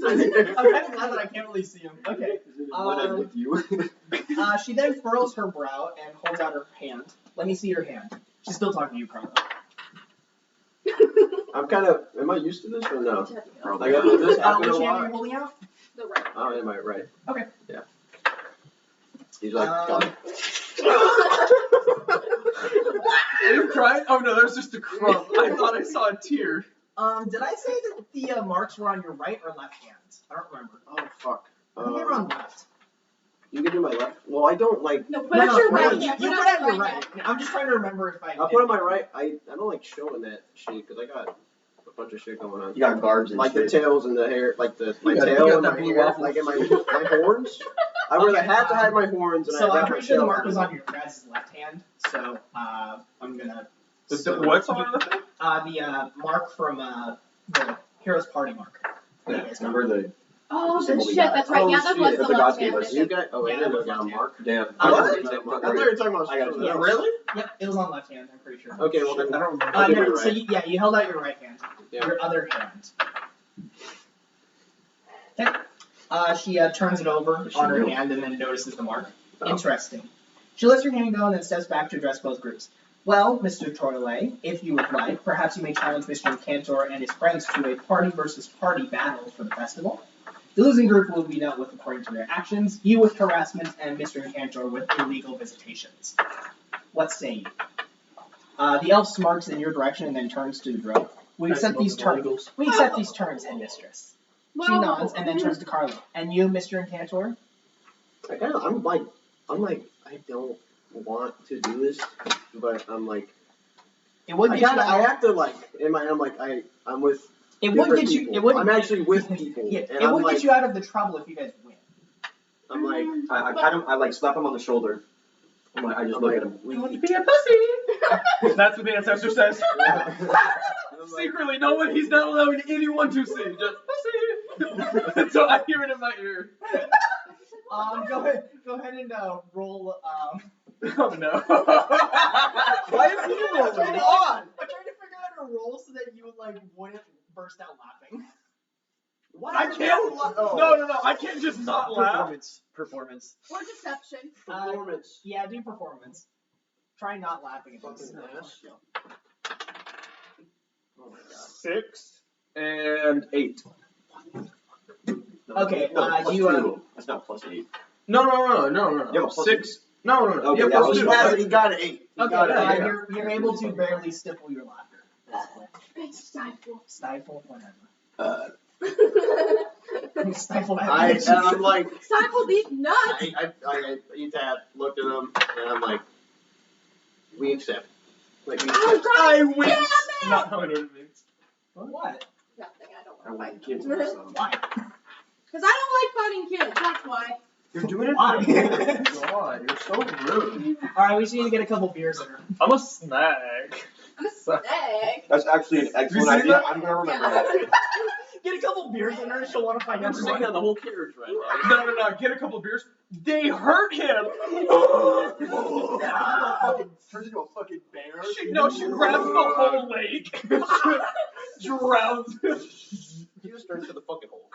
A: I'm kind of glad that I can't really see him. Okay.
B: With you.
A: She then furrows her brow and holds out her hand. Let me see your hand. She's still talking to you, Carlo.
F: I'm kind of. Am I used to this or no?
B: Probably.
F: Like, this happened
A: Which
F: a
A: hand are
F: lot.
A: you holding out?
C: The right.
F: Oh, am I right?
A: Okay.
F: Yeah. He's like, got it.
D: Are you crying? Oh no, that was just a crumb. I thought I saw a tear.
A: Did I say that the marks were on your right or left hand? I don't remember.
F: Oh fuck.
A: I think they were on left.
F: You can do my left. Well, I don't like.
C: No, put out your right hand.
A: You
C: Put
A: put
C: out
A: out
C: your
A: your
C: right
A: right.
C: hand.
A: I'm just trying to remember if I.
F: I'll put on my right. I don't like showing that shit because I got a bunch of shit going on.
B: You got guards and
F: Like
B: shit.
F: the tails and the hair, like my
D: You got
F: tail and
D: that
F: my
D: blue
F: hair,
D: waffle.
F: like in my horns. I wear the hat to hide my horns, and
A: So
F: I
A: I'm
F: wrap my
A: pretty sure the
F: shell
A: mark
F: around
A: was
F: it.
A: on your guys' left hand. So I'm gonna.
D: What's on the thing?
A: The mark from the Hero's Party mark.
B: Yeah, remember the
C: Oh, the
B: symbol we
C: shit,
B: got.
C: that's right.
F: Oh,
C: Yeah, that
F: shit,
C: was
B: that
C: the
B: the gods
C: left
B: gave
C: hand.
B: us.
F: You got? Oh, wait,
A: Yeah,
F: I
A: that
F: look
A: was
F: down
A: left
F: mark.
B: damn.
F: I
A: Oh,
F: thought
A: really?
F: you were talking about.
B: I got
F: something
B: you.
F: else.
D: Really?
A: Yep, it was on left hand. I'm pretty sure.
F: Okay, well then.
D: I don't remember.
F: I'll give
A: No,
F: you
A: so
F: right.
A: you held out your right hand.
F: Yeah.
A: Your other hand. Okay. She turns it over on her hand and then notices the mark.
F: Oh.
A: Interesting. She lets her hand go and then steps back to address both groups. Well, Mr. Torley, if you would like, perhaps you may challenge Mr. Cantor and his friends to a party versus party battle for the festival. The losing group will be dealt with according to their actions, you with harassment and Mr. Cantor with illegal visitations. What say you? The elf smirks in your direction and then turns to the drow. We accept these terms. We accept these terms, headmistress. She
C: Well,
A: nods and then turns to Carlo. And you, Mr. Cantor?
F: I'm like, I don't want to do this, but I'm like,
A: It would
F: I
A: get you
F: have to like, in my, I'm like, I'm with.
A: It would
F: different
A: get you.
F: people.
A: It would.
F: I'm actually with people,
A: Yeah,
F: and
A: it
F: I'm
A: would
F: like,
A: get you out of the trouble if you guys win.
F: I'm like,
B: I like slap him on the shoulder. I just
F: I'm
B: look
F: like,
B: at him.
F: we,
D: Be a pussy. That's what the ancestor says.
F: I'm like,
D: Secretly, no one. He's not allowing anyone to see. Just pussy. So I hear it in my ear.
A: Go ahead and roll.
D: Oh no.
F: why are you rolling?
A: I'm trying to figure out a roll so that you wouldn't burst out laughing.
D: I can't. No. I can't just not laugh.
B: Performance.
C: Or deception.
F: Performance.
A: Yeah, do performance. Try not laughing at this.
F: Fucking ass. Oh my god.
D: 6 and 8.
A: Okay,
B: plus
A: you,
B: 2. That's not plus 8.
D: No.
B: Yeah, plus
D: 6. No.
B: Okay,
D: Yeah,
B: yeah,
D: plus
F: He
D: 2.
F: has it. He got an 8. He
A: Okay,
F: got an 8.
A: you're able to barely stifle your laughter.
C: It's stifle.
A: Stifle, whatever. Stifle
F: And I'm like,
C: Stifle these nuts.
F: I looked at him, and I'm like, we accept. Like, we
C: Oh,
F: accept.
C: God
D: I win.
C: damn it!
D: Not knowing what it means.
A: What?
C: Nothing, I don't
B: I
C: want to
B: want
C: fight.
B: kids.
A: Why?
C: Because I don't like fighting kids, that's why.
B: You're doing it.
A: Why?
D: God, you're so rude.
A: Alright, we just need to get a couple beers in her.
D: I'm a snag.
C: I'm a snag.
B: That's actually an excellent
D: see
B: idea.
D: that?
B: I'm gonna remember that.
A: Get a couple beers in her and she'll want to fight
F: I'm sticking
A: everyone.
F: on the whole carriage right now.
D: No. Get a couple of beers. They hurt him.
B: Turns into a fucking bear.
D: She grabs the whole leg. Drowns him.
F: He just turns to the fucking Hulk.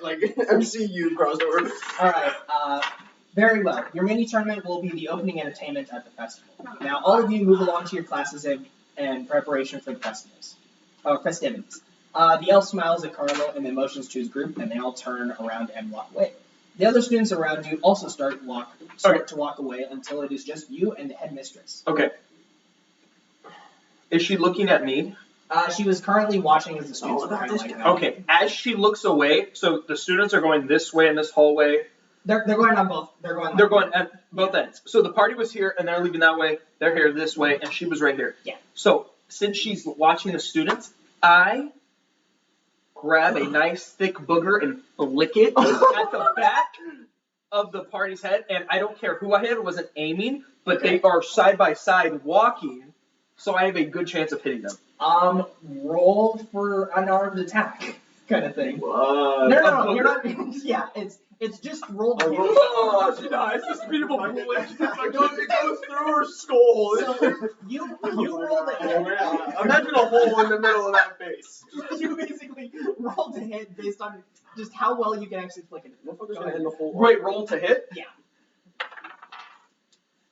F: Like MCU crossover.
A: Alright, Very well. Your mini tournament will be the opening entertainment at the festival. Now, all of you move along to your classes in preparation for the festivities. The elf smiles at Carlo and then motions to his group, and they all turn around and walk away. The other students around you also start to walk away until it is just you and the headmistress.
D: Okay. Is she looking at me?
A: She was currently watching as the students were kind of like.
D: Okay. As she looks away, so the students are going this way in this hallway.
A: They're going on both. They're
D: going at both ends. So the party was here, and they're leaving that way. They're here this way, and she was right here.
A: Yeah.
D: So since she's watching the students, I grab a nice thick booger and flick it at the back of the party's head, and I don't care who I hit. I wasn't aiming, but they are side by side walking, so I have a good chance of hitting them.
A: Roll for unarmed attack, kind of thing.
B: What?
A: No, you're not. Yeah, it's just roll to hit.
B: Oh, she dies. This beautiful bullet. It goes through her skull.
A: So you roll to hit.
B: Imagine a hole in the middle of that face.
A: You basically roll to hit based on just how well you can actually flick it.
B: Motherfucker's gonna end the whole.
D: Wait, roll to hit?
A: Yeah.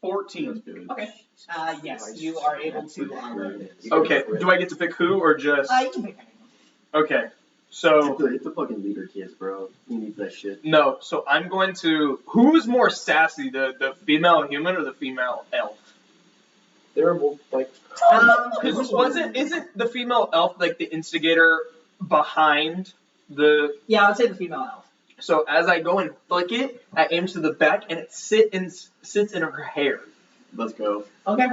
D: 14.
A: Okay. Yes, you are able to.
D: Okay. Do I get to pick who or just?
A: You can pick anyone.
D: Okay. So
B: It's the fucking leader kids, bro. You need that shit.
D: no. So I'm going to. Who's more sassy, the female human or the female elf?
B: They're both like.
D: Because isn't the female elf like the instigator behind the?
A: Yeah, I'd say the female elf.
D: So as I go and flick it, I aim to the back and it sits in her hair.
B: Let's go.
A: Okay.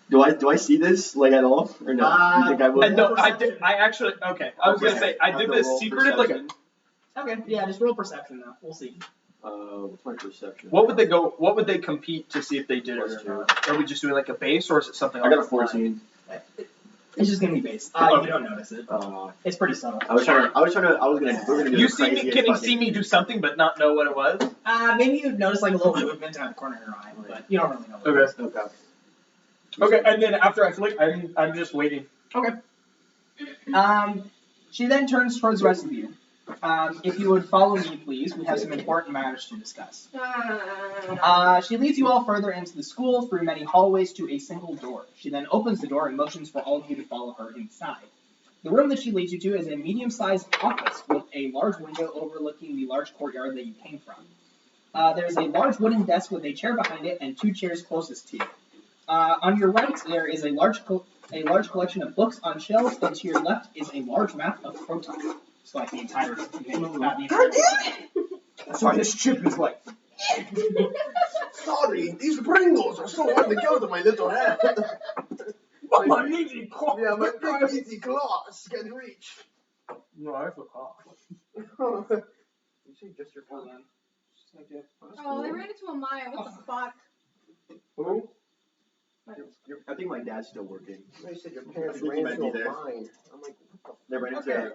B: Do I see this like at all or not? You think I will?
D: No, I did. I actually. Okay, I was gonna say I did this secretive like.
A: Okay. Yeah, just roll perception though. We'll see.
B: What's my perception?
D: What would they go? What would they compete to see if they did it or not? Are we just doing like a base or is it something?
B: I got a
D: else?
B: 14.
A: It's just gonna be base. You don't notice it. It's pretty subtle.
B: We're gonna do
D: You
B: the
D: see me?
B: craziest
D: Can you
B: fucking-
D: see me do something but not know what it was?
A: Maybe you notice like a little movement out of the corner of your eye, but you don't really know what it is.
B: Okay.
D: Okay, and then after I flick, I'm just waiting.
A: Okay. She then turns towards the rest of you. If you would follow me, please, we have some important matters to discuss. She leads you all further into the school through many hallways to a single door. She then opens the door and motions for all of you to follow her inside. The room that she leads you to is a medium-sized office with a large window overlooking the large courtyard that you came from. There's a large wooden desk with a chair behind it and 2 chairs closest to you. On your right, there is a large collection of books on shelves, and to your left is a large map of Proton. So like the entire.
B: Sorry, this chip is like. Sorry, these Pringles are so hard to go to my little head.
D: But my meaty claw.
B: Yeah, my big meaty claws can reach.
D: No, I forgot.
B: You say just your phone.
C: Oh, they ran into a mine. What the fuck?
B: Who? I think my dad's still working.
E: They said your parents
B: I think
E: ran
B: he might
E: into
B: be
E: a
B: there.
E: mine. I'm like,
B: They ran into
A: Okay.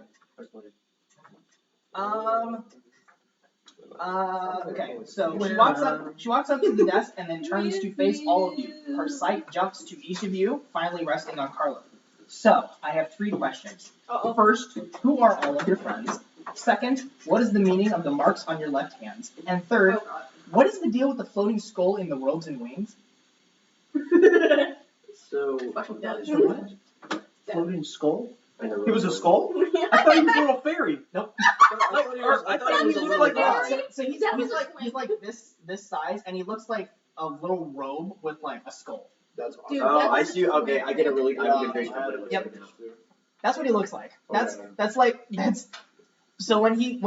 A: Okay, so she walks up to the desk and then turns to face all of you. Her sight jumps to each of you, finally resting on Carlo. So, I have 3 questions. First, who are all of your friends? Second, what is the meaning of the marks on your left hands? And third, what is the deal with the floating skull in the robes and wings?
B: So,
D: Floating skull?
B: I know.
D: He was a skull? I thought he was a little fairy.
A: Nope.
B: I thought he was a
A: looked
B: little
A: like
B: guy.
A: So he's like this size, and he looks like a little robe with like a skull.
B: That's awesome.
C: Dude,
B: Oh,
C: that's
B: I see. Okay, I get a really good
C: Yeah.
B: vision of what it looks
A: Yep.
B: like now.
A: That's what he looks like.
B: Okay.
A: That's. So when he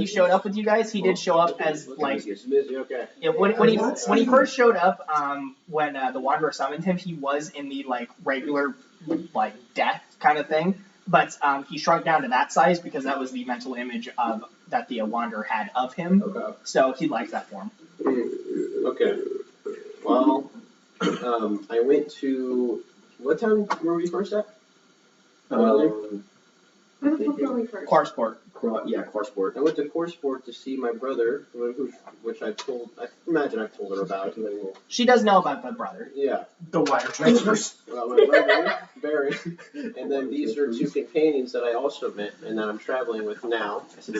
A: showed up with you guys, he did show up as like
B: Okay.
A: yeah, when he first showed up, when the Wanderer summoned him, he was in the like regular like death kind of thing, but he shrunk down to that size because that was the mental image of that the Wanderer had of him.
B: Okay.
A: So he liked that form.
B: Okay. Well, I went to what town were we first at?
A: Quarsport.
B: Corsport. I went to Corsport to see my brother, which I imagine I've told her about.
A: She does know about the brother.
B: Yeah.
D: The wire transfers.
B: Well, my brother, Barry, and then these are 2 companions that I also met and that I'm traveling with now. And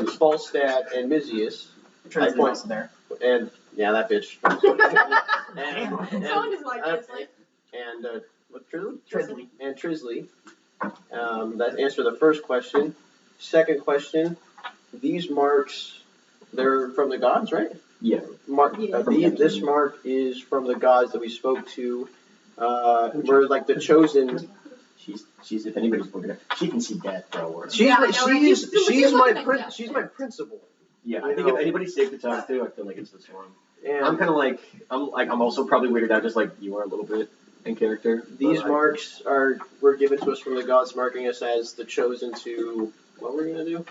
B: Falstad and Mizius.
A: Trin's
B: point-
A: also there.
F: and yeah, that bitch.
C: Someone is like this, like.
F: And what Trisley?
A: Trisley.
F: And Trisley. That answered the first question. Second question. These marks, they're from the gods, right?
B: Yeah.
F: This mark is from the gods that we spoke to. We're like the chosen.
B: She's if anybody's looking at, she can see death for a word.
F: She's
C: Yeah,
F: my,
C: I know, right?
F: she's
C: She's
F: my
C: looking like death.
F: she's my principal.
B: Yeah, I think if anybody's safe to talk to, I feel like it's this one.
F: And
B: I'm kind of like I'm also probably weirded out just like you are a little bit in character.
F: these marks were given to us from the gods, marking us as the chosen to what we're gonna do?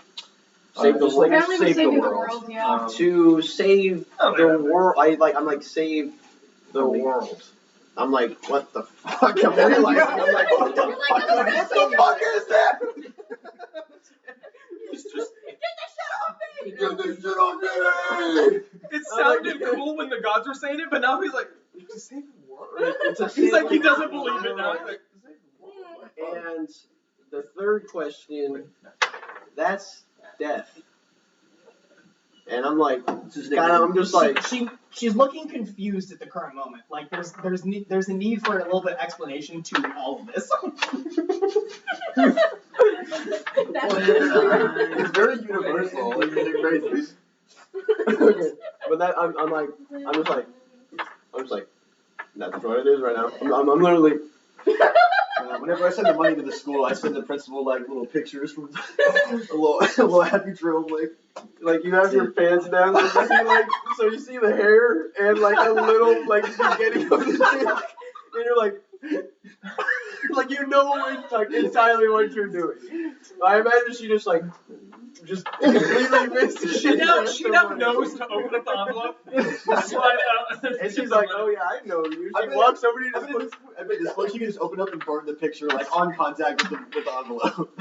F: Save the
B: just
F: world.
C: Apparently we're
B: save
C: saving
B: the
C: the
B: world.
C: world, yeah.
F: To save
D: Oh,
F: the
D: man.
F: world. I'm like save the world. I'm like, what the fuck? I'm realizing. I'm like, what the fuck?
C: You're like,
F: What the fuck is that?
D: It's just,
F: Get this shit off me!
D: it sounded cool when the gods were saying it, but now he's like, to save the world?
F: It's a
D: He's like, he
F: save the
D: doesn't
F: world.
D: believe it now. He's like,
F: And the third question, that's death. And I'm like, I'm just like,
A: She's looking confused at the current moment. Like there's a need for a little bit of explanation to all of this.
F: it's very universal. Like, it's crazy. Okay, but that I'm just like, that's what it is right now. I'm literally.
B: Whenever I send the money to the school, I send the principal like little pictures from a little happy trail,
F: Like you have your pants down, so you see the hair and like a little like beginning of the dick, and you're like you know like entirely what you're doing. I imagine she just completely missed the shit.
D: she now knows to open up the envelope, slide out,
F: And she's like, oh yeah, I know you. She walks over to you.
B: I bet this one she can just open up and burn the picture like on contact with the envelope.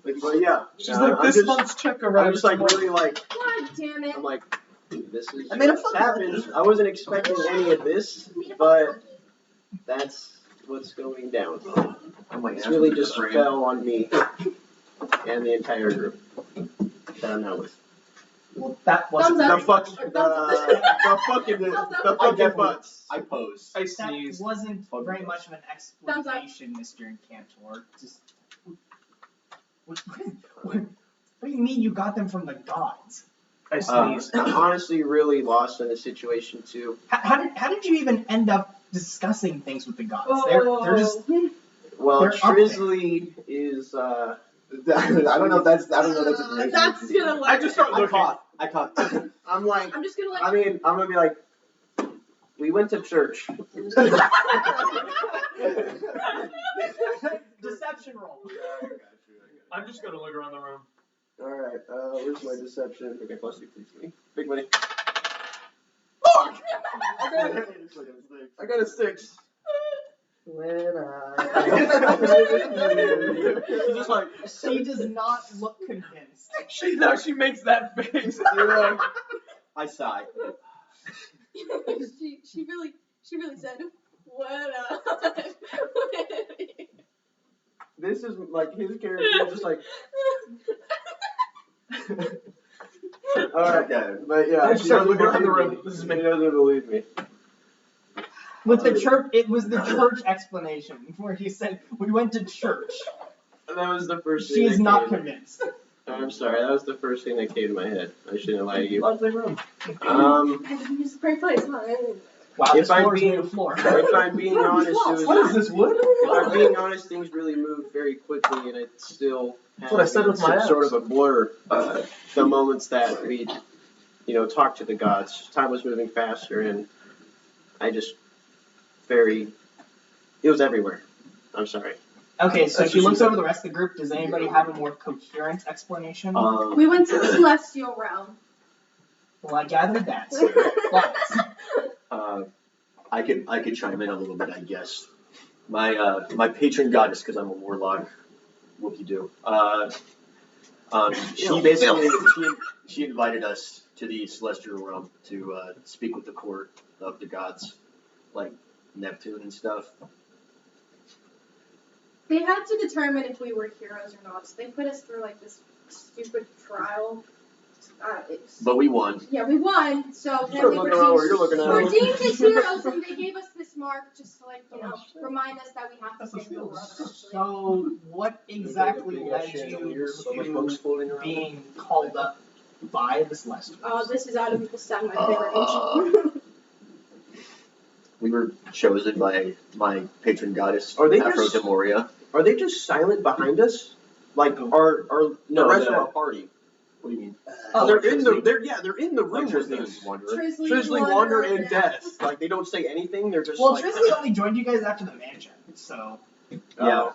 F: But yeah,
D: She's like, this month's check arrived.
F: I'm just like really like.
C: God damn it.
F: I'm like, this is
B: I made a
F: what's
B: fucking
F: happened. I wasn't expecting any of this, but that's what's going down.
B: I'm like,
F: It's really just fell on me and the entire group that I'm not with.
A: Well, that wasn't
C: Thumbs up.
F: The fucking butts.
B: I pose.
D: I
A: that
D: sneezed.
A: wasn't very much of an explanation, Mr. Cantor. Just what do you mean you got them from the gods?
D: I sneezed.
F: I'm honestly really lost in the situation too.
A: How did you even end up discussing things with the gods?
C: Oh.
A: They're just
F: Well,
A: They're up
F: Trisley is
B: I don't know if that's information.
C: That's gonna like.
D: I just start
B: I
D: looking.
B: caught.
F: I'm like,
C: I'm just gonna like.
F: I mean, I'm gonna be like, we went to church.
A: deception roll.
D: I'm just gonna look around the room.
F: Alright, where's my deception? Okay, plus 2, please. Give me. Big money.
B: Fuck!
F: I got a 6. When
B: She's just like,
A: She does not look convinced.
D: She makes that face.
B: I sigh.
C: she really said, what
F: This is like his character is just like. Alright, but yeah,
D: I just start looking around the
F: believe
D: room.
F: me.
D: This is me.
F: He doesn't believe me.
A: With the church, it was the church explanation where he said we went to church.
F: That was the first thing.
A: She is
F: that
A: not
F: came.
A: convinced.
F: I'm sorry, that was the first thing that came to my head. I shouldn't lie to you.
B: Lovely room.
C: It's a great place, huh?
A: Wow,
F: If
A: this
F: I'm
A: floor is
F: being-
A: made of floor.
F: If I'm being honest, it was.
D: What is this, wood?
F: If I'm being honest, things really moved very quickly, and it still has
B: what I said with my
F: sort
B: abs.
F: of a blur. The moments that we, talked to the gods, time was moving faster, and I just it was everywhere. I'm sorry.
A: Okay, so she looks over the rest of the group. Does anybody have a more coherent explanation?
C: We went to the celestial realm.
A: Well, I gathered that. But
B: I could chime in a little bit, I guess. My patron goddess, because I'm a warlock. Whoop-de-doo. She basically she invited us to the celestial realm to speak with the court of the gods, like Neptune and stuff.
C: They had to determine if we were heroes or not, so they put us through like this stupid trial.
B: But we won.
C: Yeah, we won. So
B: Start
C: then
B: looking around where you're looking at.
C: we're deemed as heroes, and they gave us this mark just to remind us that we have to stand for ourselves.
A: So, what exactly led you to being called up by the Celestials?
C: This is out of the side of my favorite ancient.
B: We were chosen by my patron goddess,
F: Are they
B: Afro
F: just-
B: Demoria.
F: Are they just silent behind us? Like, are the rest of our party?
B: What do you mean?
F: They're in the room
B: Like
F: with
B: Trisley
F: us.
B: Wanderer.
F: Trisley, Wander, and Death. Like, they don't say anything. They're just
A: Well,
F: like.
A: Drizzly only joined you guys after the mansion, so
B: Yeah.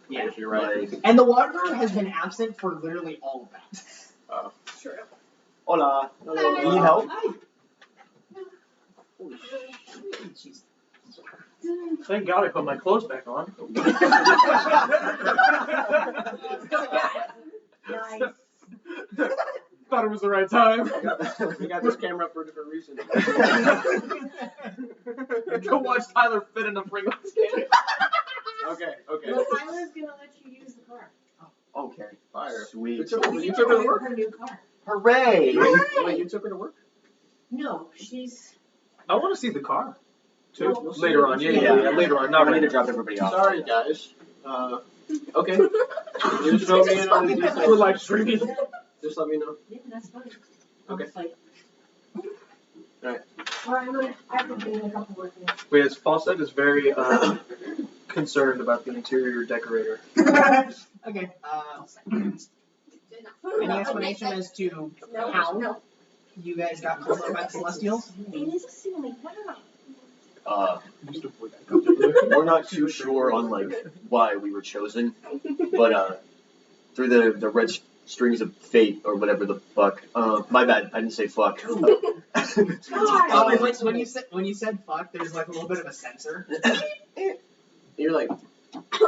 A: yeah.
F: You're right.
B: Like,
A: And the Wanderer has been absent for literally all of that.
C: True.
B: hola.
C: Hello.
B: Need help?
A: Jeez.
D: Thank God I put my clothes back on.
C: Nice.
D: Thought it was the right time.
F: We got this camera up for a different reason.
D: Go watch Tyler fit in a Pringles can.
F: Okay.
G: Well, Tyler's gonna let you use the car.
B: Okay.
F: Fire.
B: Sweet.
F: You took her to work?
G: Her new car.
B: Hooray!
F: Wait, you took her to work?
G: No, she's.
D: I want to see the car. Too.
G: Well,
D: Later on. Yeah, later on.
B: Now
D: Not
B: we need
D: right
B: to drop everybody off.
F: Sorry, guys. Okay. Just throw me in on the
D: We're
F: details.
D: live streaming.
F: Just let me know.
G: Yeah, that's fine.
F: Okay.
G: It's like.
F: Alright.
G: Alright, I've been doing a couple more things.
D: Wait, Falstad is very concerned about the interior decorator.
A: Okay. Any explanation as to how you guys got called up by the Celestials?
G: It is a ceiling. Wow.
B: We're not too sure on like why we were chosen, but through the red strings of fate or whatever the fuck. My bad, I didn't say fuck.
A: When you said fuck, there's like a little bit of a censor.
F: You're like,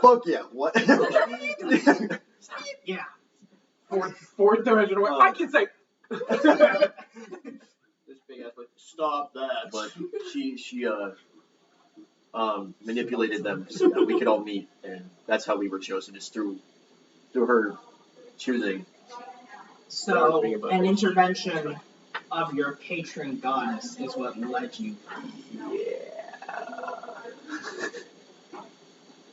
B: Fuck yeah, what?
A: Yeah.
D: Fourth dimension. I can say.
F: this big ass, like, stop that.
B: But she manipulated them so that we could all meet, and that's how we were chosen, is through her choosing.
A: So, an intervention of your patron goddess is what led you.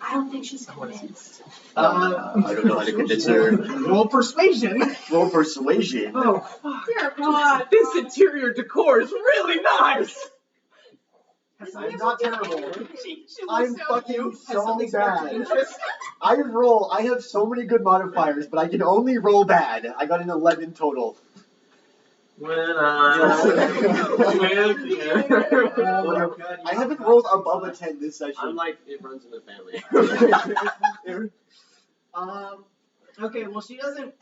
G: I don't think she's convinced.
B: I don't know how to convince her.
A: Roll persuasion.
B: Roll persuasion.
D: Oh, fuck.
C: Dear God.
D: This interior decor is really nice.
B: I'm not terrible.
A: She
B: I'm
A: looks at
B: fucking
A: you, has
B: so
A: something sparked
B: bad.
A: interest.
B: I have so many good modifiers, but I can only roll bad. I got an 11 total.
D: When I'm with you.
B: I haven't rolled above a 10 this session.
F: I'm like, it runs in the family.
A: Okay, well she doesn't,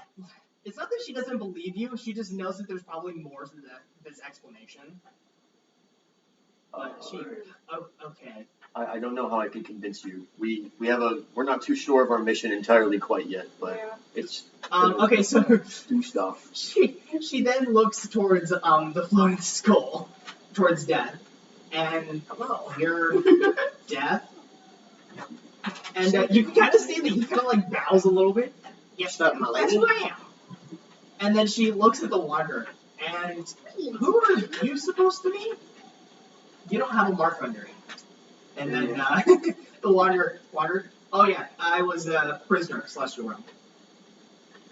A: it's not that she doesn't believe you, she just knows that there's probably more to this explanation. But she, okay.
B: I don't know how I can convince you. We're not too sure of our mission entirely quite yet, but it's
A: Okay, so
B: do stuff.
A: she then looks towards the floating skull, towards Death, and you're Death, and you can kind of see that he kind of like bows a little bit. Yes, that's who I am. And then she looks at the Wanderer, and who are you supposed to be? You don't have a mark under it. And then the Wanderer, oh yeah, I was a prisoner of Celestial Realm.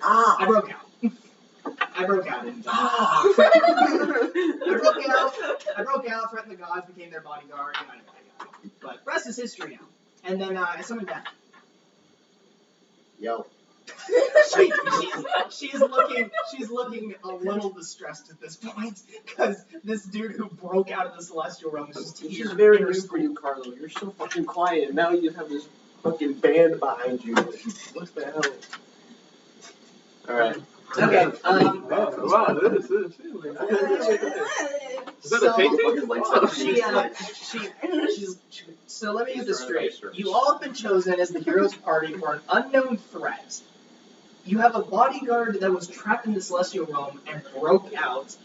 A: I broke out. I broke out, threatened the gods, became their bodyguard, yada, yada, yada. But rest is history now. And then I summoned Death.
F: Yo.
A: She's looking a little distressed at this point, because this dude who broke out of the Celestial Realm is just
F: This
A: here.
F: is very new for you, Carlo. You're so fucking quiet, and now you have this fucking band behind you. What the hell? Alright.
A: Okay,
D: Wow, this is. Is that a painting?
A: So let me get this straight. You all have been chosen as the hero's party for an unknown threat. You have a bodyguard that was trapped in the Celestial Realm and broke out,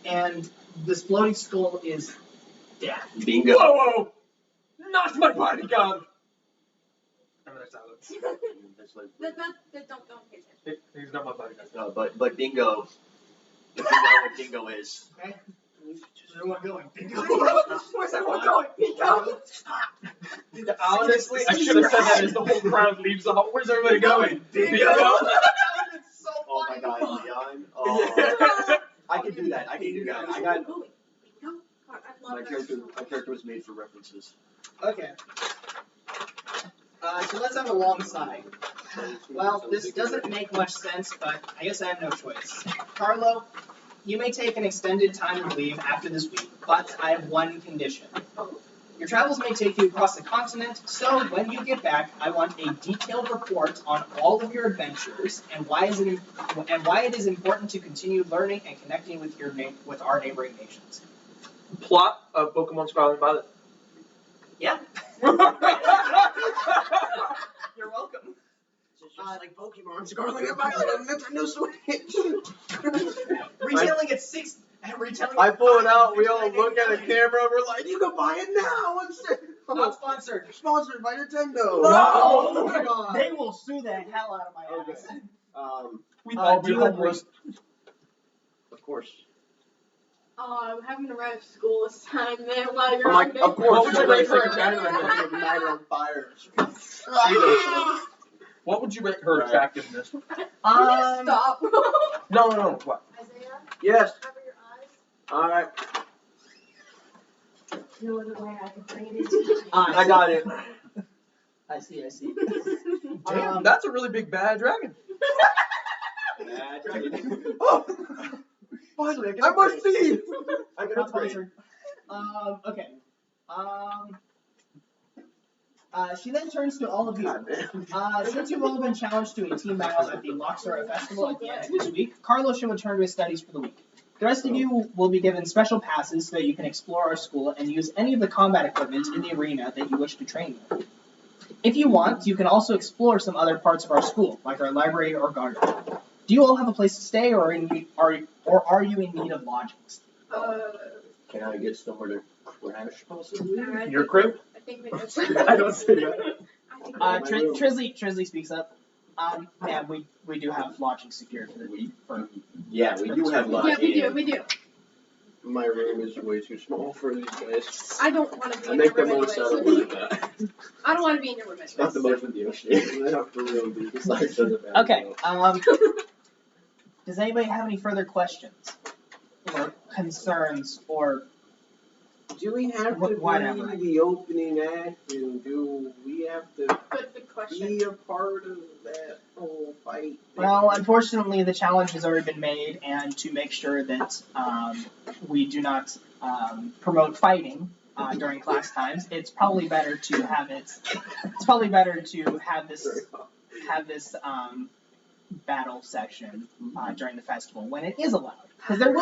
A: and this floating skull is Death.
B: Bingo.
D: Whoa! Not my bodyguard! I'm gonna silence.
B: That's like,
C: Don't pay attention.
D: He's not my bodyguard.
B: no, but bingo. if you know what dingo is.
A: Okay. Where's everyone going?
F: Where's everyone going? Pico!
D: Honestly, I should have said that as the whole crowd leaves the hall. Where's everybody going? Bingo!
B: Oh my god, Leon. Oh. I can do that. I can do that. I got my character was made for references.
A: Okay. So let's have a long sigh. Well, this doesn't make much sense, but I guess I have no choice. Carlo, you may take an extended time of leave after this week, but I have one condition. Your travels may take you across the continent, so when you get back, I want a detailed report on all of your adventures and why it is important to continue learning and connecting with our neighboring nations.
D: Plot of Pokemon Scarlet and Violet.
A: Yeah. You're welcome.
F: It's just like Pokemon Scarlet and Violet on Nintendo Switch.
A: Retailing at 6. Retailing.
B: I pull it out, we all look at the camera, we're like, you can buy it now!
A: Not sponsored.
F: Sponsored by Nintendo.
A: Oh
F: my god.
A: They will sue the hell out of my ass.
D: We'd all be
A: do you agree?
D: homeless.
B: Of course.
C: I'm having to ride to school this time, man, while you're
B: I'm like,
C: on
B: of course,
D: What would you rate her?
B: Matter on fire.
D: What would you rate her attractiveness?
C: Stop.
D: No. What?
G: Isaiah,
F: Yes.
G: cover your eyes.
F: Alright.
G: No other way I can bring it into
B: I got it.
A: I see.
D: Damn, that's a really big bad dragon.
B: Oh! Finally, I must see! I can
A: Not
B: upgrade.
A: sponsored. Okay. She then turns to all of you. Since you've all been challenged to a team battle at the Lockstar Festival at the end of this week, Carlo should return to his studies for the week. The rest of you will be given special passes so that you can explore our school and use any of the combat equipment in the arena that you wish to train with. If you want, you can also explore some other parts of our school, like our library or garden. Do you all have a place to stay, or are you in need of lodgings?
B: Can I get somewhere to crash, possibly?
D: Your crib?
C: I think we did.
B: I don't say that.
A: Trisley speaks up. Yeah, we do have lodging secured for the week.
B: Yeah, we do have lodging.
C: Yeah, we do.
F: My room is way too small for these guys.
C: I don't want to be
B: I
C: in
B: make
C: your
B: the
C: room
B: most out of
C: anyways.
B: it.
C: I don't want to be in your room anyways.
B: Not the most with the ocean. Not for real, dude. This life doesn't matter.
A: Okay. Does anybody have any further questions or concerns or?
F: Do we have to
A: Whatever.
F: be the opening act, and do we have to
C: Good question.
F: be a part of that whole fight?
A: Well, unfortunately, the challenge has already been made, and to make sure that we do not promote fighting during class times, it's probably better to have it. It's probably better to have this battle section during the festival when it is allowed, because there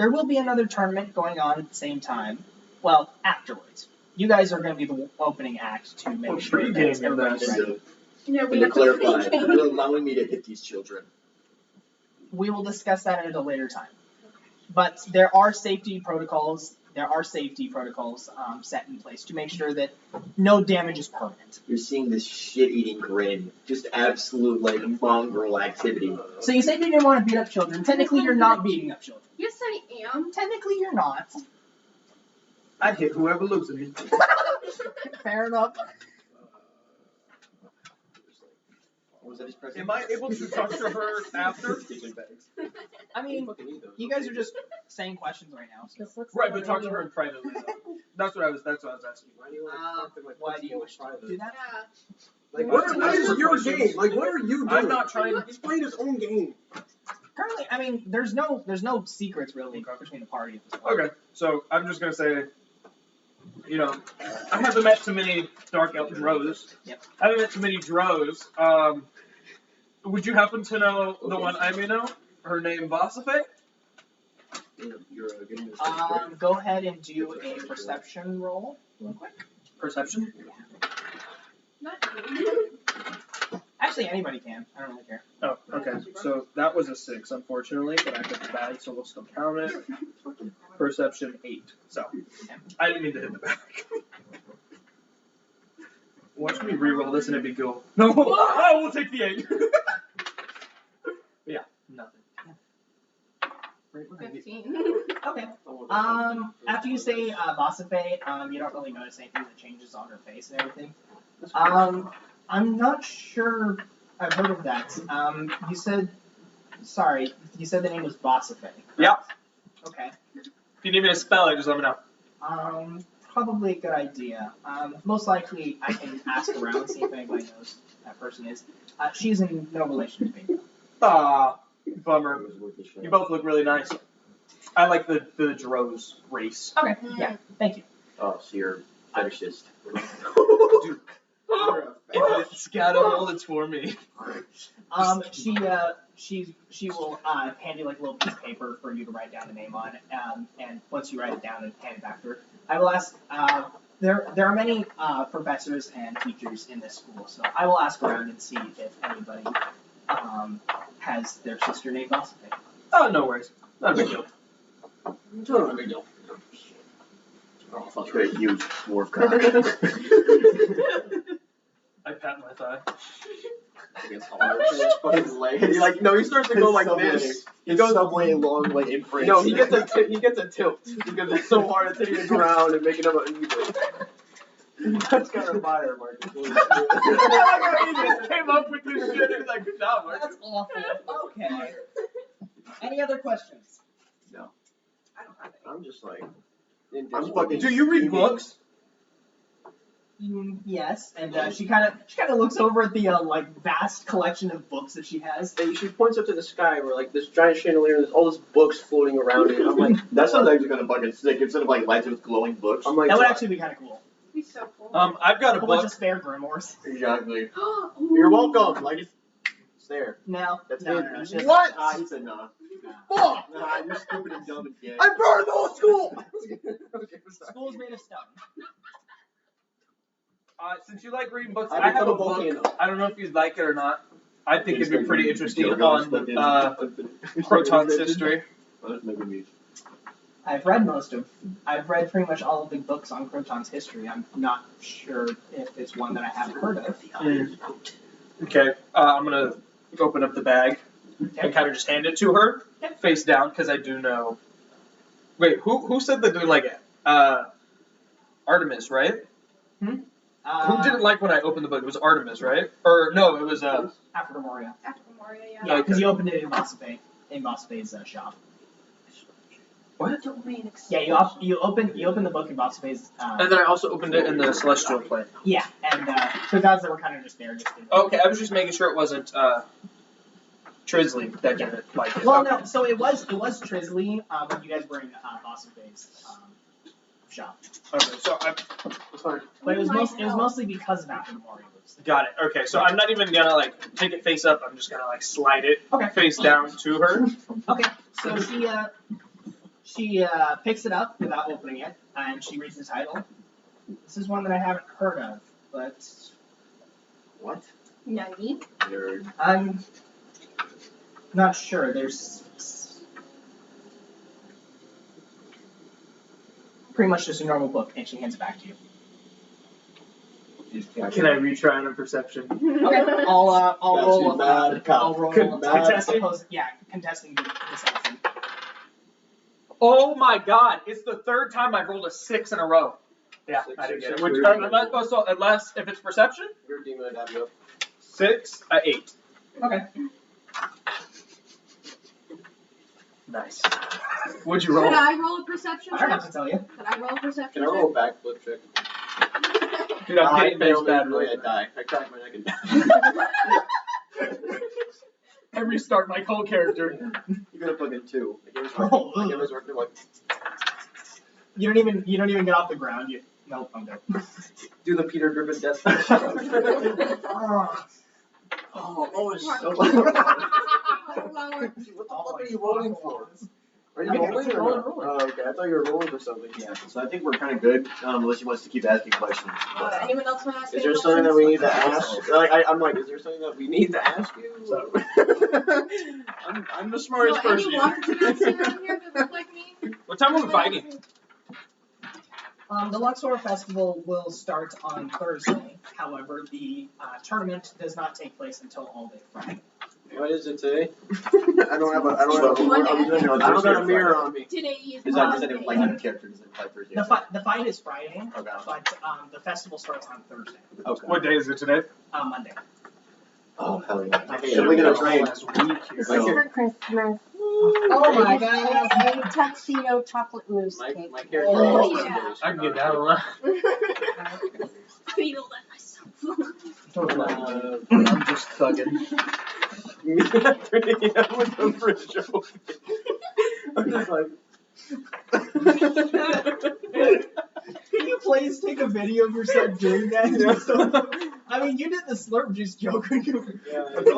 A: will be another tournament going on at the same time. Well, afterwards, you guys are going to be the opening act to make sure that everybody's ready.
C: Yeah,
B: And to clarify, you're allowing me to hit these children.
A: We will discuss that at a later time. But there are safety protocols. Set in place to make sure that no damage is permanent.
B: You're seeing this shit-eating grin. Just absolute, like, mongrel activity.
A: So you said you didn't want to beat up children. Technically, you're not beating up children.
C: Yes, I am.
A: Technically, you're not.
D: I'd hit whoever looks at me.
A: Fair enough.
B: Was that his present?
D: Am I able to talk to her after?
A: I mean, you guys are just saying questions right now. So.
D: Right, but talk to her privately. That's what I was asking.
F: Why do you want to
A: Why do you wish to do that?
C: Yeah.
F: Like, what is your game? Like, what are you doing?
D: I'm not trying.
F: He's playing his own game.
A: Currently, I mean, there's no secrets really between the party at this point.
D: Okay, so I'm just gonna say, I haven't met too many dark elf drows.
A: Yep.
D: I haven't met too many drows. Would you happen to know the one I may know? Her name Vasafae?
B: You're getting this.
A: Go ahead and do a perception roll real quick.
D: Perception?
C: Not you.
A: Actually, anybody can. I don't really care.
D: Oh, okay. So that was a 6, unfortunately, but I hit the bag, so we'll still count it. Perception 8. So I didn't mean to hit the bag. Watch me reroll this and it'd be cool. No, I will take the 8. Yeah, nothing.
C: 15.
A: Okay. After you say Vasafae, you don't really notice anything that changes on her face and everything. I'm not sure I've heard of that. You said the name was Vasafae.
D: Yeah.
A: Okay.
D: If you need me to spell it, just let me know.
A: Probably a good idea. Most likely I can ask around, see if anybody knows who that person is. She's in no relation to me.
D: Ah, bummer. You both look really nice. I like the Droz race.
A: Okay, yeah, thank you.
F: Oh, so you're fetishist.
D: If it's got a hole, it's for me.
A: She will hand you like a little piece of paper for you to write down a name on, and once you write it down and hand it back to her, I will ask. There are many professors and teachers in this school, so I will ask around and see if anybody has their sister named Vasafae.
D: Oh, no worries. Not a big deal.
B: Totally big deal.
F: Oh, fuck, great, huge dwarf cock.
D: I pat my thigh.
B: It's hard. His fucking legs. He he starts to go like this.
F: He goes Subway long, like in French.
B: No, he gets a tilt because it's so hard at hitting the ground and making him uneven. That's kind of fire, Marcus.
D: He just came up with this shit. He's like, good job, Mark.
A: That's awful. Okay. Any other questions?
F: No.
A: I don't have any.
F: I'm just like.
B: I'm fucking.
D: Do you read books?
A: Yes, and she kind of looks over at the vast collection of books that she has.
F: And she points up to the sky where like this giant chandelier and there's all these books floating around it. I'm like,
B: That sounds actually kind of fucking sick. Instead of like lights with glowing books.
F: I'm like,
A: That would actually be kind of cool.
C: That'd be so cool.
D: I've got
A: A
D: a
A: whole bunch
D: book.
A: of spare grimoires.
B: Exactly.
C: Ooh.
B: You're welcome. Like it's there.
A: No,
F: That's
A: no,
F: it.
A: no, she doesn't.
B: What? He said nah.
F: fuck!
B: Nah, you're stupid and dumb and gay.
F: I burned the whole school!
A: School's made of stone.
D: Since you like reading books,
B: I
D: I have
B: become
D: a
B: a
D: book.
B: volcano.
D: I don't know if you'd like it or not. I think it'd be pretty interesting on Croton's history.
A: I've read pretty much all of the books on Croton's history. I'm not sure if it's one that I haven't heard of.
D: Okay, I'm gonna open up the bag and kind of just hand it to her, face down, because I do know. Wait, who said that they're like Artemis, right? Who didn't like when I opened the book? It was Artemis, right? Or no, it was
A: After Moria.
C: After Moria, yeah.
A: Yeah, because you opened it in Vasafae's shop.
D: What?
C: Domain
A: Yeah, you open the book in Vasafae's.
D: And then I also opened it in the Celestial plane.
A: Yeah, and the gods that were kind of just there.
D: Okay, I was just making sure it wasn't Trisley that did it. Like,
A: Well, no, so it was Trisley when you guys were in Vasafae's shop.
D: Okay, so I
A: But it was mostly because of After Moria.
D: got it. Okay, so I'm not even gonna like take it face up. I'm just gonna like slide it face down to her.
A: Okay, so she picks it up without opening it, and she reads the title. This is one that I haven't heard of, but
F: What?
C: Nani?
F: Nerd.
A: I'm not sure. There's pretty much just a normal book, and she hands it back to you.
D: Can I retry on a perception?
A: Okay, I'll roll.
B: Bad
A: I'll roll.
D: Contesting?
A: Contesting the deception.
D: Oh my god, it's the third time I've rolled a 6 in a row. Yeah, I didn't get it. Which, unless if it's perception,
B: Your demon would have you up.
D: 6, 8.
A: Okay.
D: Nice. What'd you roll?
C: Could I roll a perception
A: I don't have
C: check?
A: to tell you.
C: Could I roll a perception
B: Can I
C: check?
B: roll a backflip check?
D: Dude, I'm
B: I
D: getting those
B: failed
D: bad
B: miserably, I
D: rolls.
B: die. I crack my neck and die.
D: I restart my whole character.
B: You got a fucking 2. I gave his work like,
A: You don't even get off the ground. Nope, I'm good.
B: do the Peter Griffin death.
F: Oh, it's so
C: Lower.
F: What the fuck are you rolling for? Are you
A: Okay,
F: rolling or
A: rolling,
F: not?
A: rolling.
F: Oh, okay. I thought you were rolling for something. Yeah. So I think we're kind of good, unless he wants to keep asking questions.
C: Anyone else want to ask
F: Is
C: any
F: there something that we need to
C: questions?
F: ask? I'm like, is there something that we need to ask you?
A: So-
B: I'm the smartest
C: Well,
B: person.
C: any water genasi around here that look like me?
D: What time are we fighting?
A: The Luxor Festival will start on Thursday. However, the tournament does not take place until all day Friday.
B: What is it today?
F: I don't have a mirror on me.
C: Today is
B: Is that
C: Monday.
B: like a character? Does it fight for
A: The fight is Friday,
B: Okay.
A: but the festival starts on Thursday.
B: Okay.
D: What day is it today?
A: Monday.
B: Oh hell yeah.
F: Should we get a train?
D: Last week here.
G: This is for Christmas.
A: Oh my god.
G: A tuxedo chocolate mousse cake.
B: My character.
C: Oh, yeah.
D: I can get that one.
C: I need to let myself.
D: I'm just thugging.
B: Me turning up with the fridge open. I'm just like.
A: Can you please take a video of yourself doing that? I mean, you did the slurp juice joke when you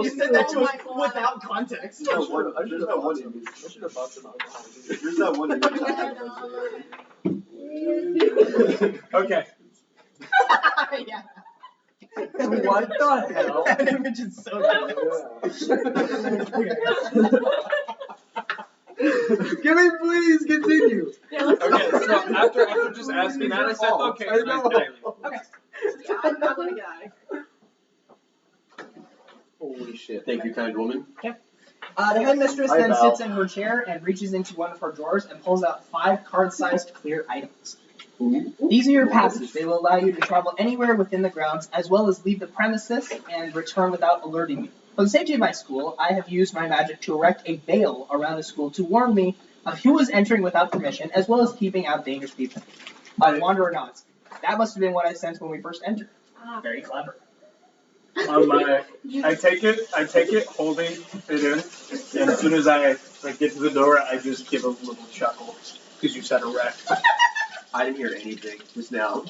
A: said that to us without context.
B: I should have bought some alcohol. There's that one
D: Okay.
A: Yeah.
B: What the hell?
A: That image is so good.
B: Give me, please, continue.
C: Yeah, let's
D: Okay, so after just asking that, I said, okay,
B: I know.
A: Okay.
C: Yeah, I'm gonna get out of here.
B: Holy shit. Thank you, kind woman.
A: The headmistress
B: I
A: then
B: bow.
A: sits in her chair and reaches into one of her drawers and pulls out 5 card-sized clear items. These are your passes. They will allow you to travel anywhere within the grounds, as well as leave the premises and return without alerting me. For the safety of my school, I have used my magic to erect a veil around the school to warn me of who is entering without permission, as well as keeping out dangerous people. Wander or not. That must have been what I sensed when we first entered. Very clever.
D: I take it, holding it in, and as soon as I get to the door, I just give a little chuckle, because you said erect.
B: I didn't hear anything just now.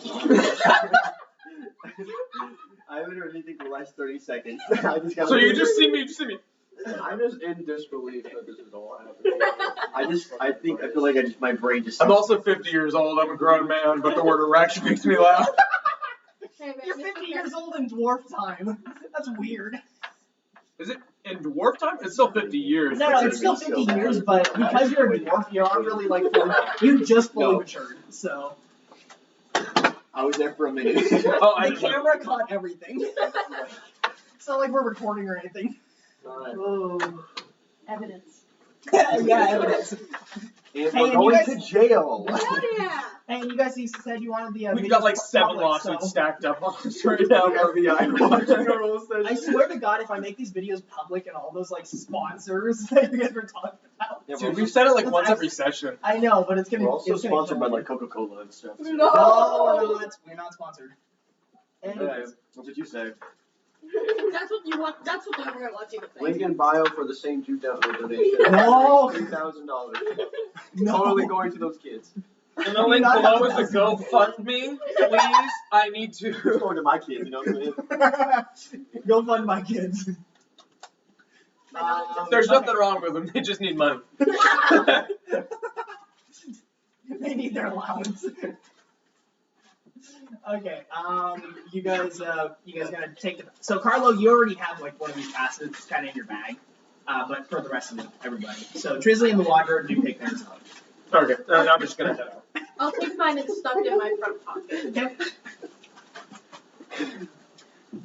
B: I haven't heard anything for the last 30 seconds.
D: So you just see me,
B: I'm just in disbelief that this is all happening. I feel like my brain just.
D: I'm also 50 years old, I'm a grown man, but the word erect makes me laugh.
A: You're 50 years old in dwarf time. That's weird.
D: Is it in dwarf time? It's still 50 years.
A: No, it's still 50 years, but because you're a dwarf, you aren't really like you just fully matured. So
B: I was there for a minute.
D: Oh, I
A: the
D: didn't know.
A: camera caught everything. It's not like we're recording or anything.
B: Alright.
A: Oh.
G: Evidence.
A: Yeah, evidence.
B: And
A: Hey,
B: we're
A: and
B: going
A: you guys-
B: to jail.
C: Oh, yeah.
A: Hey, and you guys said you wanted the.
D: We've got like 7 lawsuits stacked up on us right now.
B: FBI watching our whole session.
A: I swear to God, if I make these videos public and all those like sponsors that you guys were talking about.
B: Yeah,
D: Dude, we've said it like once every session.
A: I know, but it's gonna.
B: We're also
A: it's gonna
B: sponsored by
A: kill me.
B: like Coca-Cola and stuff.
C: No.
A: No, we're not sponsored. Anyways.
B: Yeah, that's what you say.
C: That's what you want. That's what the internet wants you to
B: Link
C: think.
B: in bio for the same $2,000 donation.
A: No.
B: $3,000.
A: No.
B: Totally going to those kids.
D: And the link below is the GoFundMe, please. I need
B: It's
D: to.
B: going to my kids, you know what I mean?
A: Go fund my kids.
D: There's nothing wrong with them. They just need money.
A: They need their allowance. Okay, you guys gonna take the. So Carlo, you already have like one of these passes. It's kind of in your bag, but for the rest of everybody. So Drizzly and the Wanderer do take theirs out.
D: Okay, I'm just gonna head out.
C: I'll take mine and stuff it in my front pocket.
A: Okay.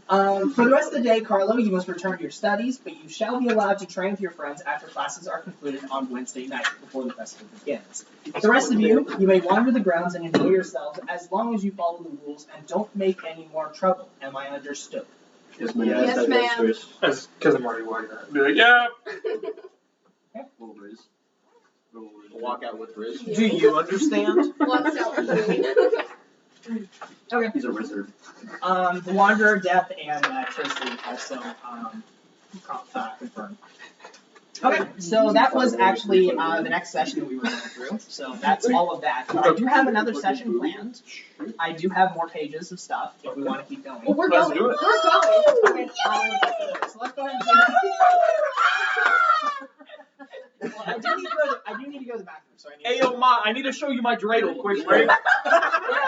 A: For the rest of the day, Carlo, you must return to your studies, but you shall be allowed to train with your friends after classes are concluded on Wednesday night before the festival begins. The rest of you may wander the grounds and enjoy yourselves as long as you follow the rules and don't make any more trouble. Am I understood?
B: Yes, ma'am.
C: Yes, ma'am.
D: Because I'm already working on it. Be like, yeah.
B: Little Riz. Walk out with Riz.
D: Do you understand?
C: One selfie.
A: Okay.
B: He's a wizard.
A: The Wanderer, Death, and Tracy also confirmed. Okay, so that was actually the next session that we were going through. So that's all of that. But I do have another session planned. I do have more pages of stuff if we want to keep going.
C: Well, we're
D: Let's
C: going.
D: do it.
C: We're going.
A: Okay, so let's go ahead and take well, I do need to go to the bathroom, so I need
D: Hey, yo, Ma, I need to show you my dreidel. Quick break.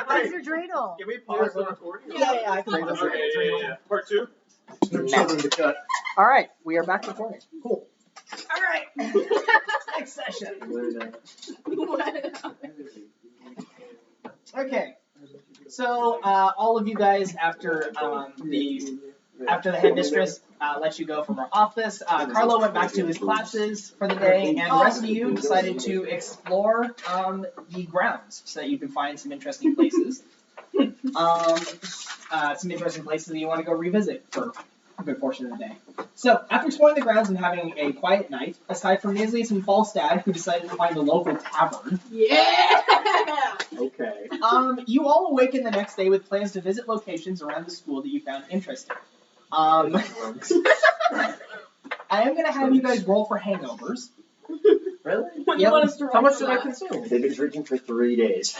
G: Where's your dreidel?
B: Can we pause the recording?
A: Yeah, I can pause it.
D: Yeah. Part 2.
A: All right, we are back recording. Cool. All right, next session. Okay, so all of you guys after the After the headmistress let you go from her office, Carlo went back to his classes for the day, and the rest of you decided to explore the grounds so that you can find some interesting places. Some interesting places that you want to go revisit for a good portion of the day. So, after exploring the grounds and having a quiet night, aside from Mizius and Falstad, who decided to find a local tavern,
C: Yeah!
B: Okay.
A: you all awaken the next day with plans to visit locations around the school that you found interesting. I am going to have you guys roll for hangovers.
B: Really?
C: When you want us to
D: How
C: roll
D: much
C: for
D: did I
C: that.
D: consume?
B: They've been drinking for 3 days.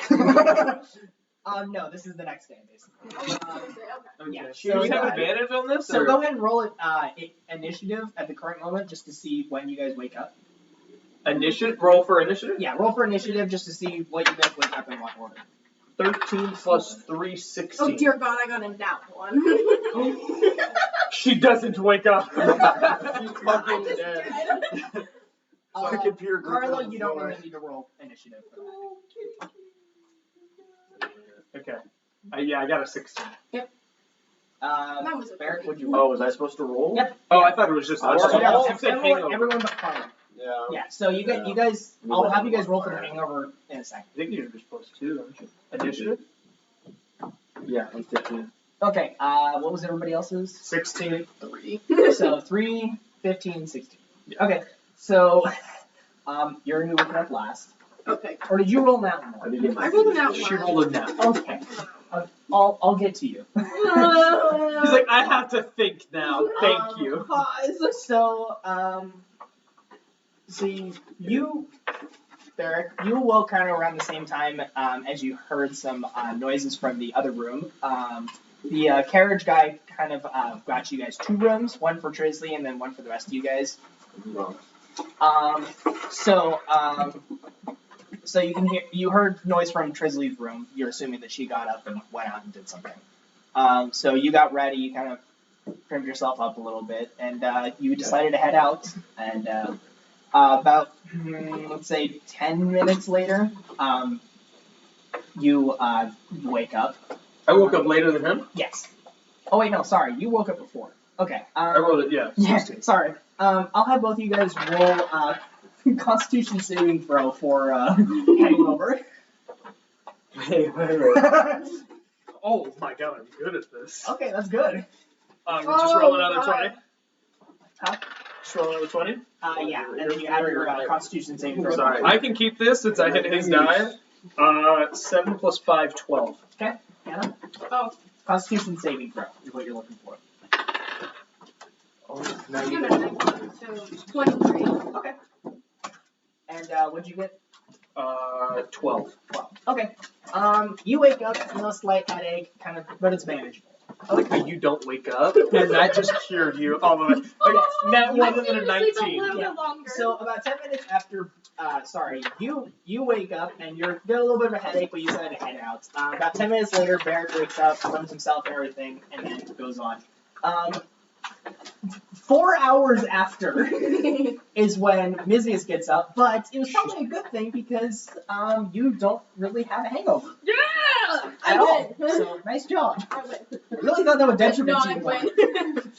A: No, this is the next day, basically. Yeah,
D: Do we have advantage on this?
A: So
D: or-
A: go ahead and roll initiative at the current moment just to see when you guys wake up.
D: Initiative? Roll for initiative?
A: Yeah, roll for initiative just to see what you guys wake up in what order.
D: 13 plus 3, 16.
C: Oh dear God, I got a nat one.
D: She doesn't wake up.
B: She's fucking dead. Fucking pure group
A: Carlo,
B: on the
A: you don't
B: floor.
A: really need to roll initiative for that.
D: Okay. Yeah, I got a 16.
C: That was a
A: Barrett, would you
B: Oh, was I supposed to roll?
A: Yep.
D: Oh, I thought it was just
B: Oh,
D: us.
B: so
A: Yeah,
D: All said hangover.
A: everyone but Carlo.
B: Yeah.
A: Yeah, so you guys, I'll have you guys roll for the hangover in a second.
D: I think you're just supposed to, aren't you? Initiative?
B: Yeah, I'm 15.
A: Okay, what was everybody else's?
D: 16.
C: 3.
A: So 3, 15, 16. Okay, so you're gonna be looking up last.
C: Okay.
A: Or did you roll that one?
B: I didn't get my
C: I rolled a nat
D: She
C: one.
D: rolled a nat.
A: Okay, I'll get to you.
D: He's like, I have to think now. Thank you.
C: Pause.
A: So, you, Berrick, you awoke kind of around the same time as you heard some noises from the other room. The carriage guy kind of got you guys 2 rooms, one for Trisley and then one for the rest of you guys.
B: wrong.
A: So you heard noise from Trisley's room. You're assuming that she got up and went out and did something. So you got ready, you kind of trimmed yourself up a little bit, and you decided to head out. And about, let's say, 10 minutes later, you wake up.
D: I woke up later than him.
A: Yes. Oh wait, no, sorry, you woke up before. Okay.
D: I rolled it, yeah.
A: Yeah, sorry. I'll have both of you guys roll Constitution saving throw for hangover.
D: Wait. Oh my god, I'm good at this.
A: Okay, that's good.
D: Just roll another
C: God.
D: 20.
A: Huh?
D: Just roll another 20.
A: Yeah, and then you add your Constitution saving throw.
D: Sorry. I can keep this since I hit his die. 7 plus 5, 12.
A: Okay, Hannah?
C: Oh.
A: Constitution saving throw is what you're looking for.
B: Oh,
C: I got a 19, so 23.
A: Okay. And what'd you get?
D: 12.
A: Okay. You wake up, you know, a slight headache, kind of, but it's manageable.
D: I like how you don't wake up, and that just cured you all of it. Okay, that
C: You
D: wasn't a
C: seem to sleep a
D: 19.
C: little
A: Yeah.
C: bit longer.
A: So about 10 minutes after, you wake up and you're got a little bit of a headache, but you decided to head out. About 10 minutes later, Barrett wakes up, runs himself and everything, and then goes on. 4 hours after is when Mizius gets up, but it was probably a good thing because you don't really have a hangover
C: Yeah!
A: at
C: I
A: all.
C: win.
A: So nice job.
C: I win.
A: I really thought that would detriment
C: No,
A: you
C: I
A: more.
C: win.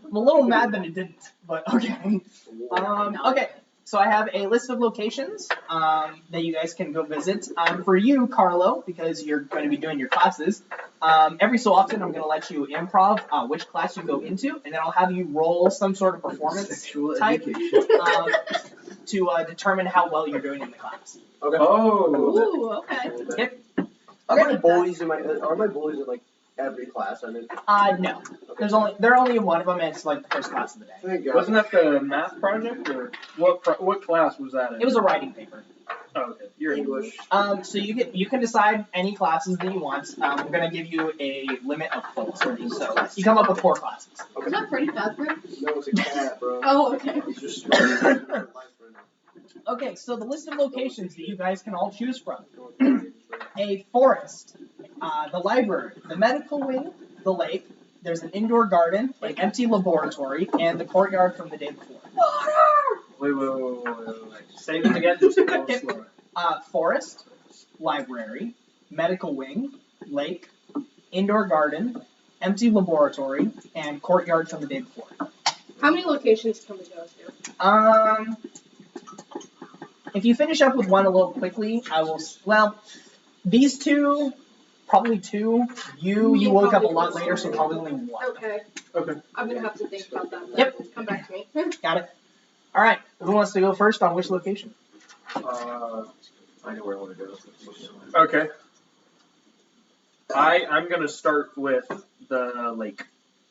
A: I'm a little mad that it didn't, but okay. Okay, so I have a list of locations that you guys can go visit. For you, Carlo, because you're going to be doing your classes, every so often I'm going to let you improv which class you go into, and then I'll have you roll some sort of performance type to determine how well you're doing in the class.
B: Okay.
D: Oh.
C: Ooh, okay.
A: Okay?
B: Are my bullies in like every class I'm in?
A: No. There are only one of them, and it's like the first class of the day.
B: Thank God.
D: Wasn't that the math project, or what class was that in?
A: It was a writing paper.
D: Oh, okay. You're
B: English.
A: So you can decide any classes that you want. We're gonna give you a limit of 4. So you come up with 4 classes.
C: Is that Freddy Fazbear?
B: No, it's a cat, bro.
C: Oh, okay.
B: He's just struggling with life right now.
A: Okay, so the list of locations that you guys can all choose from: a forest, the library, the medical wing, the lake. There's an indoor garden, an empty laboratory, and the courtyard from the day before.
D: Wait. Say them again, just a little slower.
A: Forest, library, medical wing, lake, indoor garden, empty laboratory, and courtyard from the day before.
C: How many locations can we go to?
A: If you finish up with one a little quickly, I will. Well, these two, probably two. You
C: Yeah,
A: woke up a
C: probably
A: lot
C: two.
A: later, so probably only one.
C: Okay.
D: Okay.
C: I'm gonna have to think about that. Then.
A: Yep.
C: Come back to me.
A: Got it. All right. Who wants to go first on which location?
B: I know where I want to go.
D: Okay. I'm gonna start with the lake.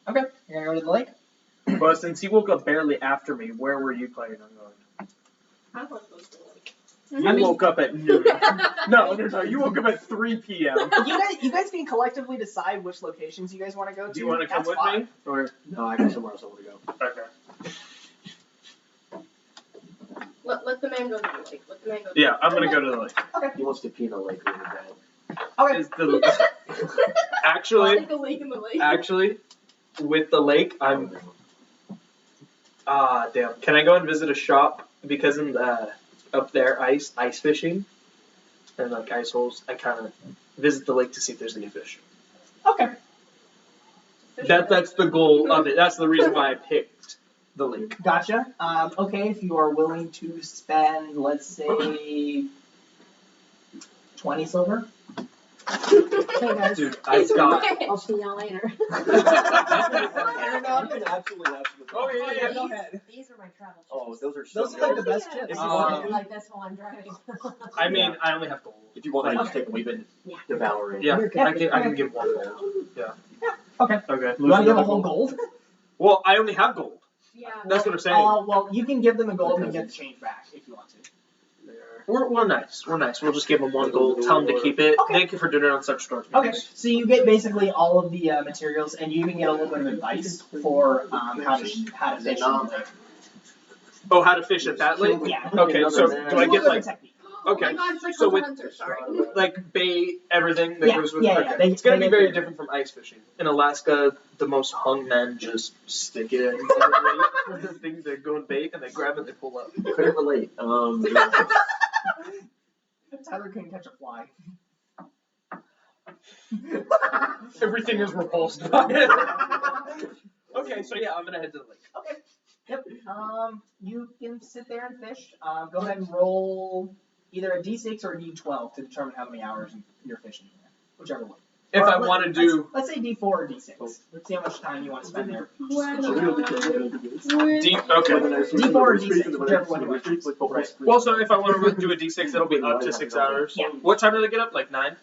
A: Okay. You're gonna go to the lake.
D: But since he woke up barely after me, where were you planning on going?
C: I want to go to the lake.
D: You woke up at noon. No, you woke up at 3 p.m.
A: You guys can collectively decide which locations you guys want to go to.
D: Do you want to come
A: That's
D: with
A: fine.
D: me? Or
B: No, I got somewhere else I want to go.
D: okay.
C: Let the man go to the lake. Let the man go.
D: Yeah, I'm gonna go to the lake.
B: He wants to pee in the lake really bad.
A: Okay.
D: Is the actually
C: Like a lake in the lake.
D: actually with the lake I'm damn. Can I go and visit a shop because in the up there ice fishing and like ice holes? I kind of visit the lake to see if there's any fish.
A: Okay.
D: That's the goal of it. That's the reason why I picked the lake.
A: Gotcha. Okay, if you are willing to spend, let's say, 20 silver.
G: Okay, guys.
D: Dude, I got.
G: I'll see y'all later.
D: Oh yeah.
A: Go ahead.
G: These are my travel chips.
B: Oh, those are so
A: Those are like the
B: good.
A: best chips.
B: If you want,
G: Like this while I'm driving.
D: I mean, I only have gold.
B: if you want, I just take them. We've been devouring.
D: Yeah,
A: You're
D: I
A: good.
D: can give one gold.
A: Okay.
D: Okay.
A: You want to give a whole gold?
D: Well, I only have gold.
C: Yeah.
D: That's what I'm saying.
A: Well, you can give them the gold and get the change back if you want to.
D: We're nice. We're nice. We'll just give them one gold. Tell them to keep it.
A: Okay.
D: Thank you for dinner on such short
A: Okay,
D: notice.
A: so you get basically all of the materials, and you even get a little bit of advice for how to fish in the lake.
D: Oh, how to fish at that lake?
A: Yeah.
D: Okay, so do I get like
A: technique?
D: okay,
C: Oh my God, it's like
D: so
C: Hunter
D: with-
C: Hunter, sorry.
D: like bait, everything that
A: Yeah,
D: goes with
A: yeah,
D: okay.
A: yeah, they-
D: It's gonna
A: they
D: be
A: get
D: very
A: it.
D: different from ice fishing. In Alaska, the most hung men just stick it in the thing to go and bait, and they grab it and they pull up.
B: Couldn't relate.
A: Tyler couldn't catch a fly.
D: Everything is repulsed by it. Okay, so yeah, I'm gonna head to the lake.
A: Okay. Yep. You can sit there and fish. Go ahead and roll either a d6 or a d12 to determine how many hours you're fishing there, whichever one.
D: If
A: Or
D: I want to do
A: let's say d4 or d6. Let's see how much time you want to spend there.
D: deep, okay.
A: D4 or d6, whichever one you want.
D: Well, so if I want to do a d6, it'll be up to 6 hours.
A: Yeah.
D: What time do they get up? Like 9?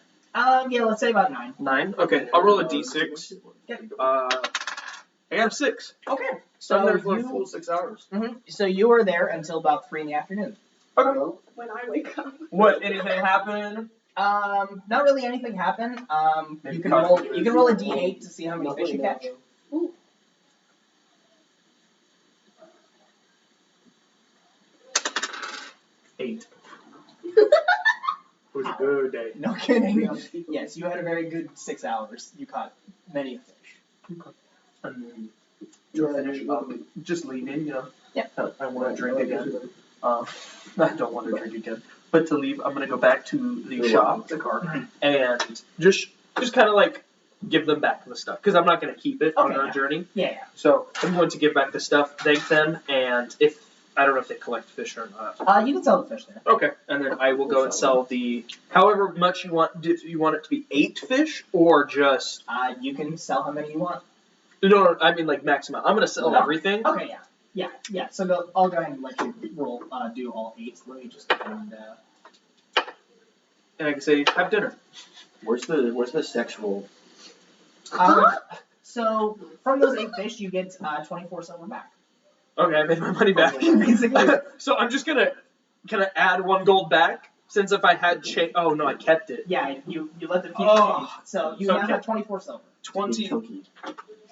A: Yeah, let's say about 9.
D: 9? Okay, I'll roll a d6. I got a 6.
A: Okay.
D: So I'm there
A: So
D: for a
A: you,
D: full 6 hours.
A: so you are there until about 3 in the afternoon.
D: Okay.
C: When I wake up.
D: What? Anything happen?
A: Not really anything happened.
D: Maybe
A: You can
D: coffee.
A: roll a d8 to see how many fish you catch.
C: Ooh.
D: 8. It was a good day.
A: No kidding. Yes, you had a very good 6 hours. You caught many fish.
D: And then to finish, just leaving, you know.
A: Yeah.
D: I want to drink again. I don't want to drink again. But to leave, I'm going to go back to the shop, the car, and just kind of like give them back the stuff. Because I'm not going to keep it on
A: Okay,
D: our
A: yeah.
D: journey.
A: Yeah.
D: So I'm going to give back the stuff, thank them, and if, I don't know if they collect fish or not.
A: You can sell the fish there.
D: Okay, and then I will go and sell the, however much you want. Do you want it to be 8 fish or just?
A: You can sell how many you want.
D: No, I mean like maximum. I'm gonna sell
A: No.
D: everything.
A: Okay, yeah. So I'll go ahead and let you roll, do all 8. Let me just go and.
D: And I can say have dinner.
B: Where's the sexual?
A: So from those 8 fish, you get 24 silver back.
D: Okay, I made my money back.
A: Basically.
D: So I'm just gonna, can I add 1 gold back? Since if I had oh no, I kept it.
A: Yeah, you let them keep
D: Oh,
A: change. So you now
D: okay.
A: have 24 silver.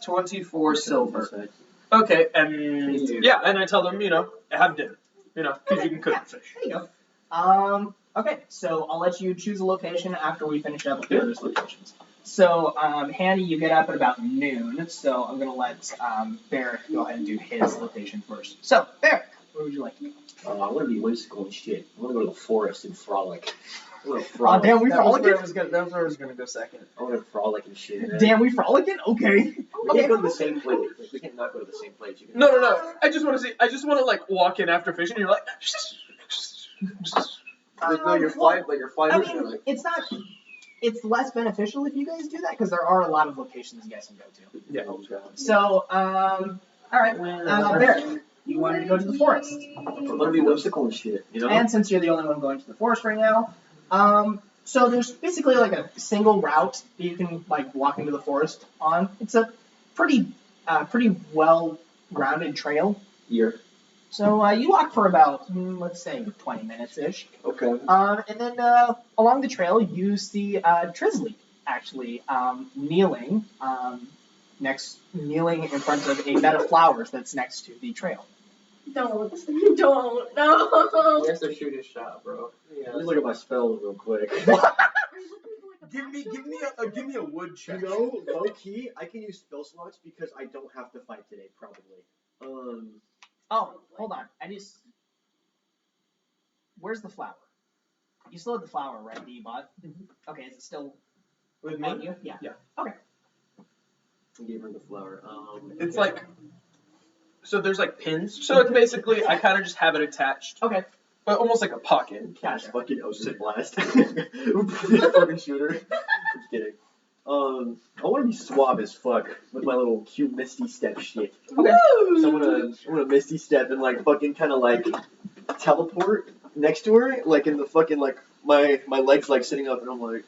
D: 24 silver. Okay, and yeah, and I tell them, you know, have dinner. You know, because you can cook the fish.
A: There you go. Okay, so I'll let you choose a location after we finish up with the other locations. So, Hanny, you get up at about noon, so I'm going to let Berrick go ahead and do his location first. So, Berrick, where would you like to go?
B: I want to be whimsical and shit. I want to go to the forest and frolic.
F: I'm gonna
A: Oh,
F: frolic.
A: damn, we
D: That was where I
A: frolicking?
D: was gonna. That was where I was gonna go second.
F: I'm gonna frolic and shit. Man.
A: Damn, we frolicking? Okay.
F: We can't go to the same place. Like, we can't not go to the same place. You can...
D: No. I just want to see. I just want to like walk in after fishing. And you're like.
F: Like, no, you're flying. Like you're flying.
A: I
F: with
A: mean,
F: like,
A: it's not. It's less beneficial if you guys do that because there are a lot of locations you guys can go to.
D: Yeah.
F: oh god.
A: So, all right, Barrick, you wanted to go to the forest,
F: I'm gonna be whimsical and shit. You know.
A: and since you're the only one going to the forest right now, so there's basically like a single route that you can like walk into the forest on. It's a pretty well-rounded trail.
F: Here.
A: So you walk for about let's say 20 minutes ish.
F: Okay.
A: And then along the trail, you see Trisley actually kneeling in front of a bed of flowers that's next to the trail.
C: Don't, no.
E: He has to shoot his shot, bro.
F: Let me look at my spells real quick.
C: Are you looking for, like, a
D: Give me a wood check.
F: You know, low key, I can use spell slots because I don't have to fight today, probably.
A: Oh, hold on. Where's the flower? You still have the flower, right, that you bought? Okay, is it still
D: With
A: on
D: me?
A: you? Yeah.
D: Yeah.
A: Okay.
F: I gave her the flower.
D: It's like. So there's like pins. So it's basically I kind of just have it attached,
A: Okay.
D: but almost like a pocket.
A: Gotcha.
F: Fucking Ocean Blast. Fucking shooter. Just kidding. I want to be suave as fuck with my little cute Misty Step shit.
A: Okay.
F: So I'm gonna Misty Step and like fucking kind of like teleport next to her, like in the fucking like my legs like sitting up and I'm like.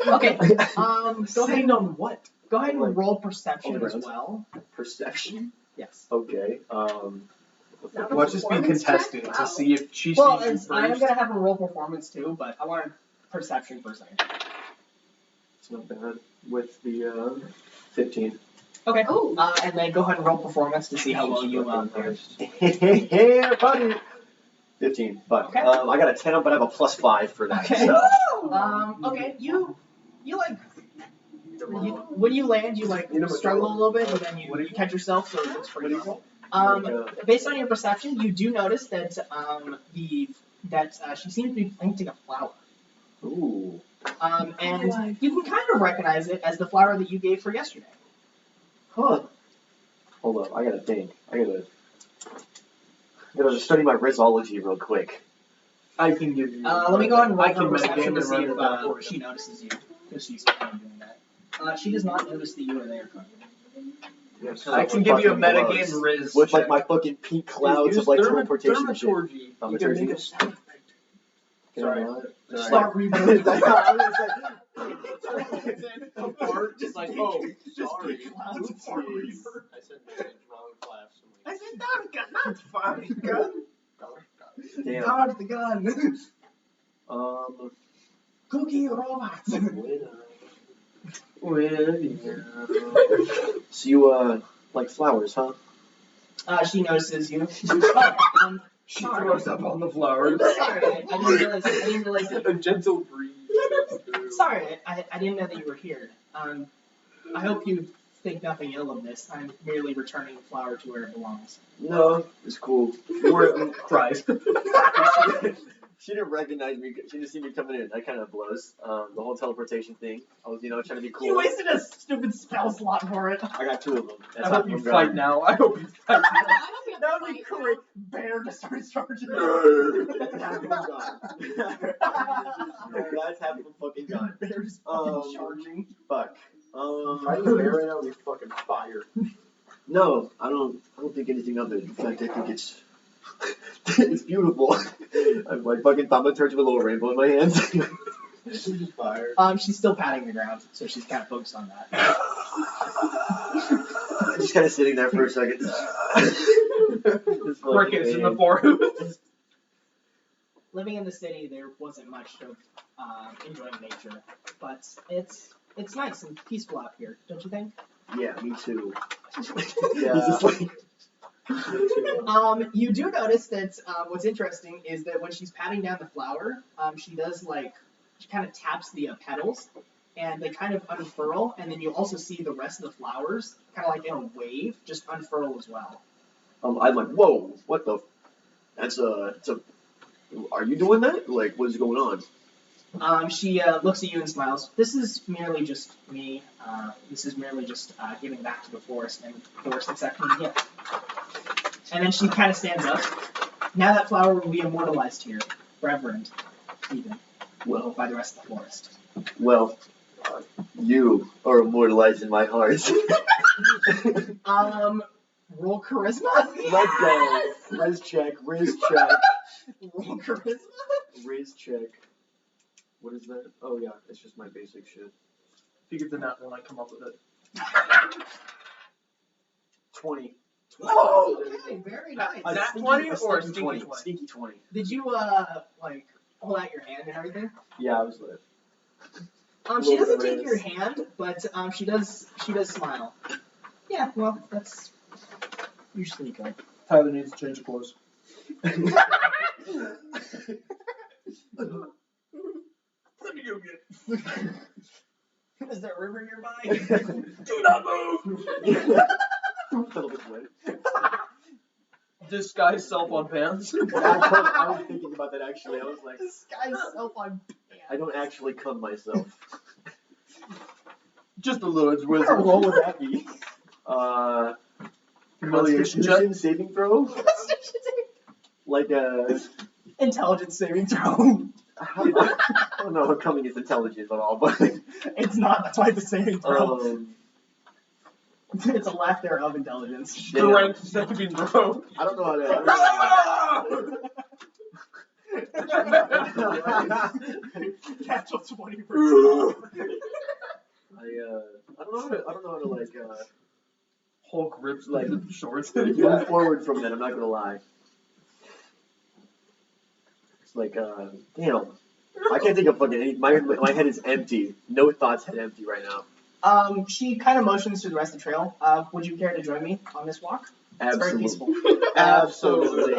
A: Okay. Go ahead.
D: on what?
A: Go ahead and
F: Like,
A: roll perception
F: all
A: as
F: around.
A: well.
F: Perception.
A: Yes.
F: Okay.
D: Watch this be contested to see if she
A: Well,
D: sees you
A: I am
D: first.
A: gonna have her roll performance too, but I want perception for a second.
F: It's not bad with the 15.
A: Okay.
C: Oh.
A: And then go ahead and roll performance to see how well you
F: Hey, buddy. 15. Fuck.
A: Okay.
F: I got a 10, but I have a +5 for that.
A: Okay.
F: So.
A: Okay. You like when you land, you like struggle a little bit, but then you catch yourself, so it's pretty normal. Based on your perception, you do notice that she seems to be planting a flower.
F: Ooh.
A: And you can kind of recognize it as the flower that you gave her yesterday.
F: Huh. Hold up. I gotta think. I gotta study my Rizology real quick.
D: I can give you.
A: Let me go ahead and roll
D: I can
A: her perception
D: metagame
A: to
D: and
A: see
D: run
A: if
D: it down.
A: she notices you, because she's kind of doing that. She does not notice that you are there.
D: I can give you a
F: Fucking
D: metagame
F: gloves.
D: Riz
F: With
D: check.
F: like my fucking pink clouds
D: Use
F: of like teleportation and shit.
D: Thaumaturgy. You can
F: Thaumaturgy.
D: make a sound effect.
F: Sorry.
A: Start rebooting.
E: Just like, oh, sorry.
A: Clouds of
E: Oopsies. I said manage while in class.
A: I said, not fine, gun.
F: Damn.
A: Dodge the gun. Cookie robots.
F: So you like flowers, huh?
A: She notices you.
D: She throws up on the flowers.
A: Sorry, I didn't realize that.
D: A gentle breeze.
A: Sorry, I didn't know that you were here. I hope you think nothing ill of this. I'm merely returning the flower to where it belongs.
F: No, it's cool.
D: Cries.
F: She didn't recognize me. She just seen me coming in. That kind of blows. The whole teleportation thing. I was, trying to be cool.
A: You wasted a stupid spell slot for it.
F: I got 2 of them. That's
D: I
F: how
D: hope you
F: I'm
D: fight
F: going.
D: now. I hope you fight now.
C: I hope you have
A: That
C: to
A: would be
C: fight
A: great. Bear just starts charging.
F: That's half of them gone. That's half of them fucking gone.
A: Bear's fucking charging.
F: Fuck.
B: Fighting a bear right now would be fucking fire.
F: No, I don't think anything of it. In fact, I think it's it's beautiful. I'm like fucking thaumaturgy with a little rainbow in my hands.
B: Fire.
A: She's still patting the ground, so she's kind of focused on that.
F: Just kind of sitting there for a second.
D: Crickets in the forest.
A: Living in the city, there wasn't much of enjoying nature, but it's nice and peaceful out here, don't you think?
F: Yeah, me too.
B: Yeah.
F: He's just like,
A: You do notice that what's interesting is that when she's patting down the flower, she does she kind of taps the petals, and they kind of unfurl, and then you also see the rest of the flowers kind of like in a wave just unfurl as well.
F: I'm like, whoa, what the? That's it's a. Are you doing that? Like, what is going on?
A: She looks at you and smiles. This is merely just me. This is merely just giving back to the forest and the forest accepting the gift. And then she kind of stands up. Now that flower will be immortalized here, reverend, even,
B: Well,
A: by the rest of the forest.
B: well, you are immortalized in my heart.
A: Roll charisma?
B: Let's go. Riz check.
A: Roll charisma?
B: Riz check. What is that? Oh yeah, it's just my basic shit.
D: If you get the nat one, I come up with it.
B: 20.
A: Oh, okay, very nice.
B: A
D: Nat
B: sneaky-
D: 20
B: a
D: or
B: sneaky
D: 20?
B: 20? Sneaky 20.
A: Did you, like, hold out your hand and everything?
B: Yeah, I was lit.
A: She doesn't
B: Little bit
A: take
B: of
A: your
B: riz.
A: hand, but, she does smile. Yeah, well, that's usually good.
D: Tyler needs to change clothes.
B: Let
D: Let me go get
A: Is there a river nearby?
D: Do not move!
B: A little bit wet.
D: Disguise self on pants.
B: I was thinking about that actually. I was like,
A: This guy's so on
B: I don't actually cum myself.
D: Just a little, it's
B: What
D: wizard.
B: role would that be?
D: Humiliation check.
B: Constitution saving throw? Like a.
A: Intelligence saving throw.
B: I don't know if coming is intelligent at all, but.
A: It's not, that's why it's a saving throw. It's a lack thereof intelligence.
D: Strength saving throw.
B: I don't know how
A: Natural 20%.
B: I don't know how to like
D: Hulk rips like shorts.
B: move forward from that. I'm not gonna lie. It's like damn. I can't think of fucking any. My head is empty. No thoughts head empty right now.
A: She kind of motions to the rest of the trail. Would you care to join me on this walk? It's very peaceful.
B: Absolutely.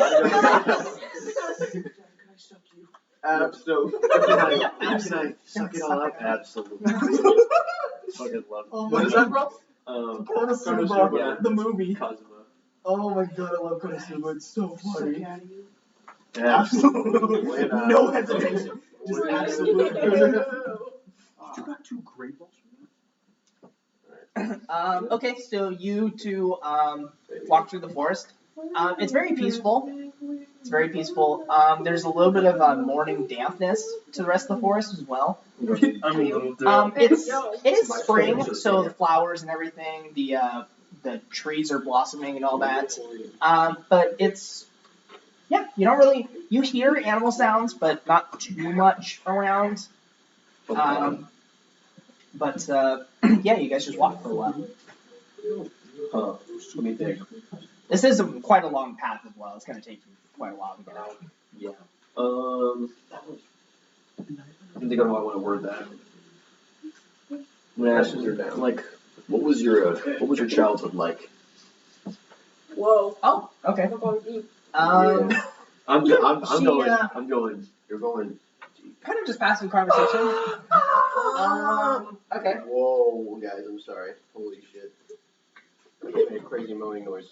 B: Absolutely. Can I suck it all up? Absolutely. Fucking love it.
A: Oh
D: What is that, bro?
A: Konosuba,
B: yeah.
A: the movie.
B: Kazuma.
A: Oh my god, I love Konosuba. It's so funny.
B: Absolutely.
A: No hesitation. Just absolutely.
D: You got 2 great balls from me?
A: Okay, so you two walk through the forest. It's very peaceful. It's very peaceful. There's a little bit of morning dampness to the rest of the forest as well.
D: I'm a little damp.
A: It is spring, so the flowers and everything, the trees are blossoming and all that. But it's you don't really hear animal sounds, but not too much around. But you guys just walk for a while.
B: Let me think.
A: This is quite a long path as well. It's gonna take you quite a while to get out.
B: Yeah. I think of how I want to word that. Like, what was your childhood like?
C: Whoa.
A: Oh, okay.
C: We're going deep.
B: I'm
A: She,
B: going. I'm going. You're going.
A: kind of just passing conversation. Okay.
E: Whoa, guys, I'm sorry. Holy shit. I made a crazy moaning noise.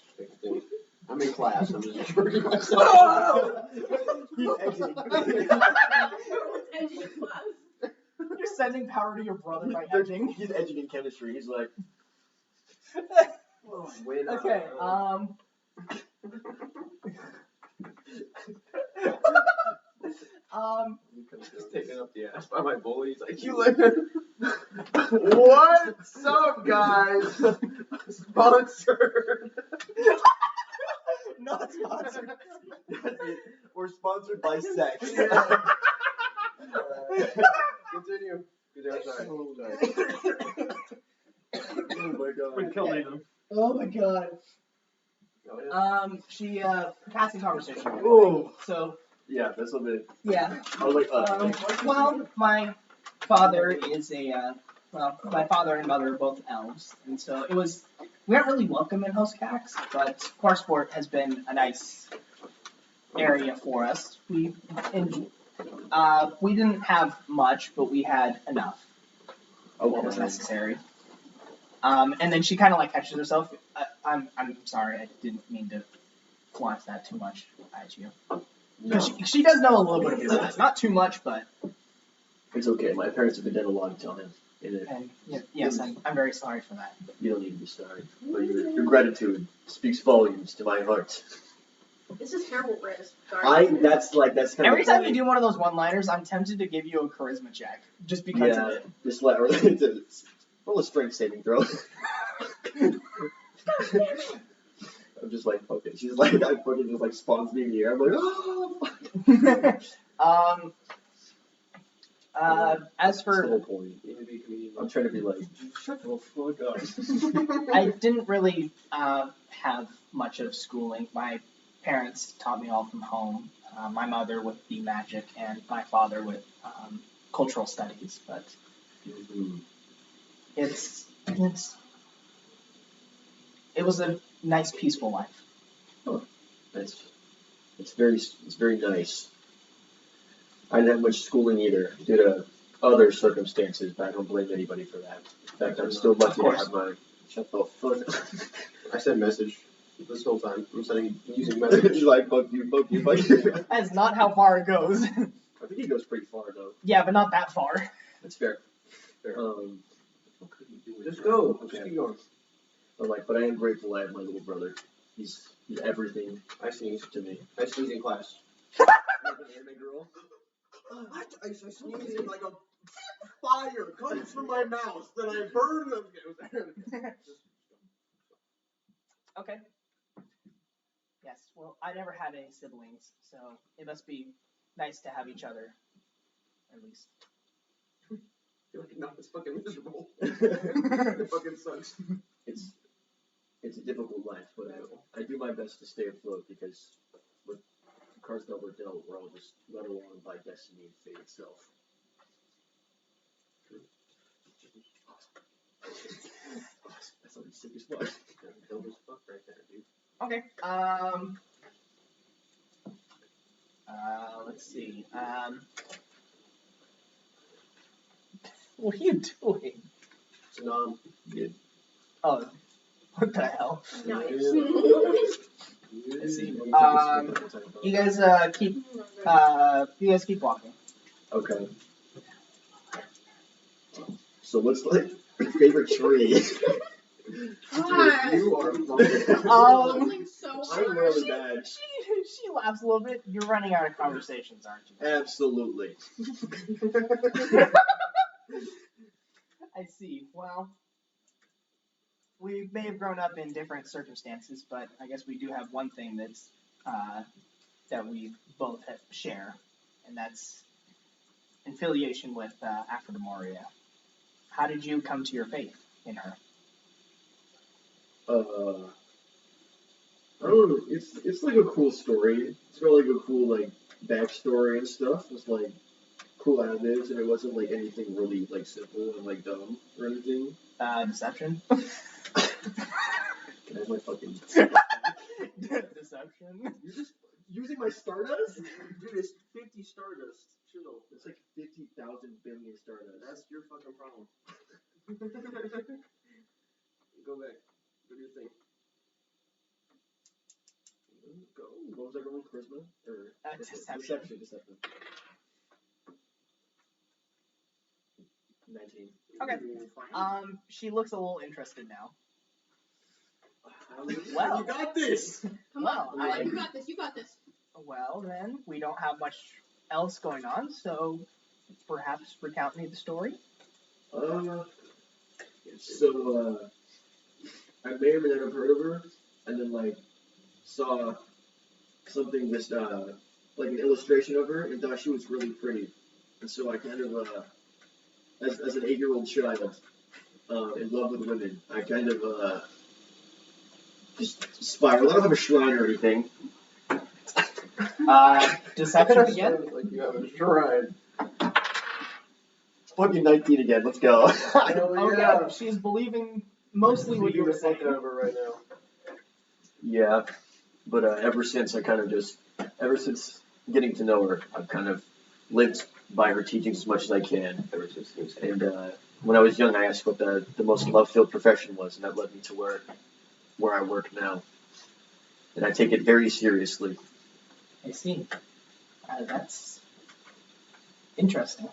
E: I'm in class. I'm just hurting myself.
B: He's exiting.
C: Edging class.
A: You're sending power to your brother by edging.
B: He's edging in chemistry. He's like.
A: Okay.
E: He's taken up the ass by my bully. He's like, you like
B: What's up, guys? Sponsored.
A: Not sponsored.
B: We're sponsored by sex.
E: Continue. Sorry.
B: Oh my god.
D: We killed him.
A: Oh my god.
E: Go ahead.
A: She passing conversation.
B: Oh.
A: So
B: Yeah, that's a bit.
A: yeah.
B: I was like,
A: Well, my father is my father and mother are both elves, and so we aren't really welcome in Hoskax, but Quarsport has been a nice area for us. We didn't have much, but we had enough of what was necessary. And then she kind of like catches herself. I'm sorry, I didn't mean to flaunt that too much at you. Because she does know a little bit of your past. Not too much, but
E: It's okay. My parents have been dead a long time.
A: And yes, I'm very sorry for that.
E: You don't need to be sorry. But your gratitude speaks volumes to my heart.
C: This is terrible, Riz.
E: That's kind
A: Every
E: of
A: time you do one of those one-liners, I'm tempted to give you a charisma check just because of it.
E: Just roll a strength saving throw. I'm just like, okay. She's like, I fucking just like spawns me in the air. I'm like, oh.
A: As
E: That's the
A: for,
E: whole point. I'm trying to be like, shut the fuck up.
A: I didn't really have much of schooling. My parents taught me all from home. My mother with the magic, and my father with cultural studies. But it was a nice, peaceful life.
E: Oh, it's very nice. I didn't have much schooling either, due to other circumstances, but I don't blame anybody for that. In fact, I'm still lucky to have my. Shut the fuck up.
B: I sent message this whole time. I'm using message.
E: He's like, fuck you, fuck you, fuck you.
A: That's not how far it goes.
E: I think he goes pretty far though.
A: Yeah, but not that far.
E: That's fair.
B: Just go.
E: Okay.
B: Just keep going.
E: But I am grateful I have my little brother. He's everything
B: I sneeze.
E: to me.
B: I sneeze in class.
E: Anime girl.
B: I sneeze and like a fire comes from my mouth. Then I burn them.
A: Okay. Yes, well, I never had any siblings, so it must be nice to have each other, at least.
B: You're like, no, it's fucking miserable. It fucking sucks.
E: It's a difficult life, but I do my best to stay afloat because with the cards that were dealt, we're all just led along by destiny and fate itself. That's already sick as fuck.
B: Dope as fuck right there, dude.
A: Okay, let's see, what are you doing?
E: So good.
A: Oh, what the hell?
C: Nice.
A: You guys keep walking.
E: Okay. So what's like your favorite tree?
C: God.
B: You are fucking.
C: Rolling so
E: I'm
C: hard.
E: really bad.
A: She laughs a little bit. You're running out of conversations, aren't you?
E: Absolutely.
A: I see. Well, we may have grown up in different circumstances, but I guess we do have one thing that's that we both share, and that's affiliation with Aphrodite. How did you come to your faith in her?
E: I don't know. It's like a cool story. It's got like a cool like backstory and stuff. It's like cool adlibs, and it wasn't like anything really like simple and like dumb or anything.
A: Deception.
E: Can I have my fucking
A: Deception.
E: You're just using my Stardust?
B: Dude, it's 50 Stardust. Chill.
E: It's like 50,000 billion Stardust.
B: That's your fucking problem. Go back. Do your thing.
E: Go. What was I going? Charisma? Or
A: Deception.
E: Deception. 19.
A: Okay. She looks a little interested now.
B: Well, you got this.
C: Come
A: Well,
C: on. You got this. You got this.
A: Well, then, we don't have much else going on, so perhaps recount me the story?
E: So, I may or may not have heard of her, and then, like, saw something just, like an illustration of her, and thought she was really pretty. And so I kind of, as an 8-year-old child, in love with women, I kind of, just spiraled. I don't have a shrine or anything.
A: Deception again?
B: Like you have a shrine.
E: It's fucking 19 again, let's go.
A: Oh yeah, she's believing mostly what you were saying.
B: Fuck over right now.
E: Yeah, but ever since getting to know her, I've kind of lived by her teachings as much as I can. And when I was young, I asked what the most love-filled profession was, and that led me to where I work now. And I take it very seriously.
A: I see. That's interesting.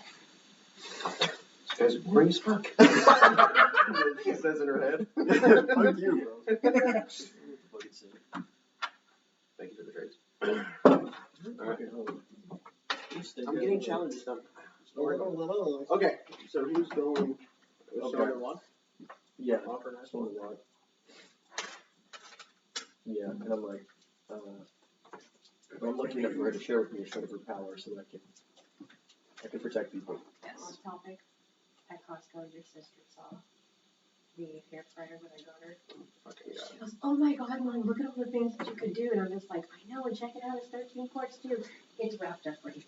B: This guy's boring as fuck. She says in her head. Fuck you, bro. Fucking sick. Thank you for the trades. Alright.
F: I'm getting challenged stuff. Okay, so who's going?
B: Okay.
F: One?
B: Yeah, offer nice one a lot. Yeah, and I'm like, I'm lucky enough for her to share with me a shred of her power so that I can protect people.
G: Yes. On topic, at Costco, your sister saw the hair fryer that I got her.
B: Fucking God.
G: She goes, oh my god, Mom, look at all the things that you could do. And I'm just like, I know, and check it out, it's 13 quarts too. It's wrapped up right here.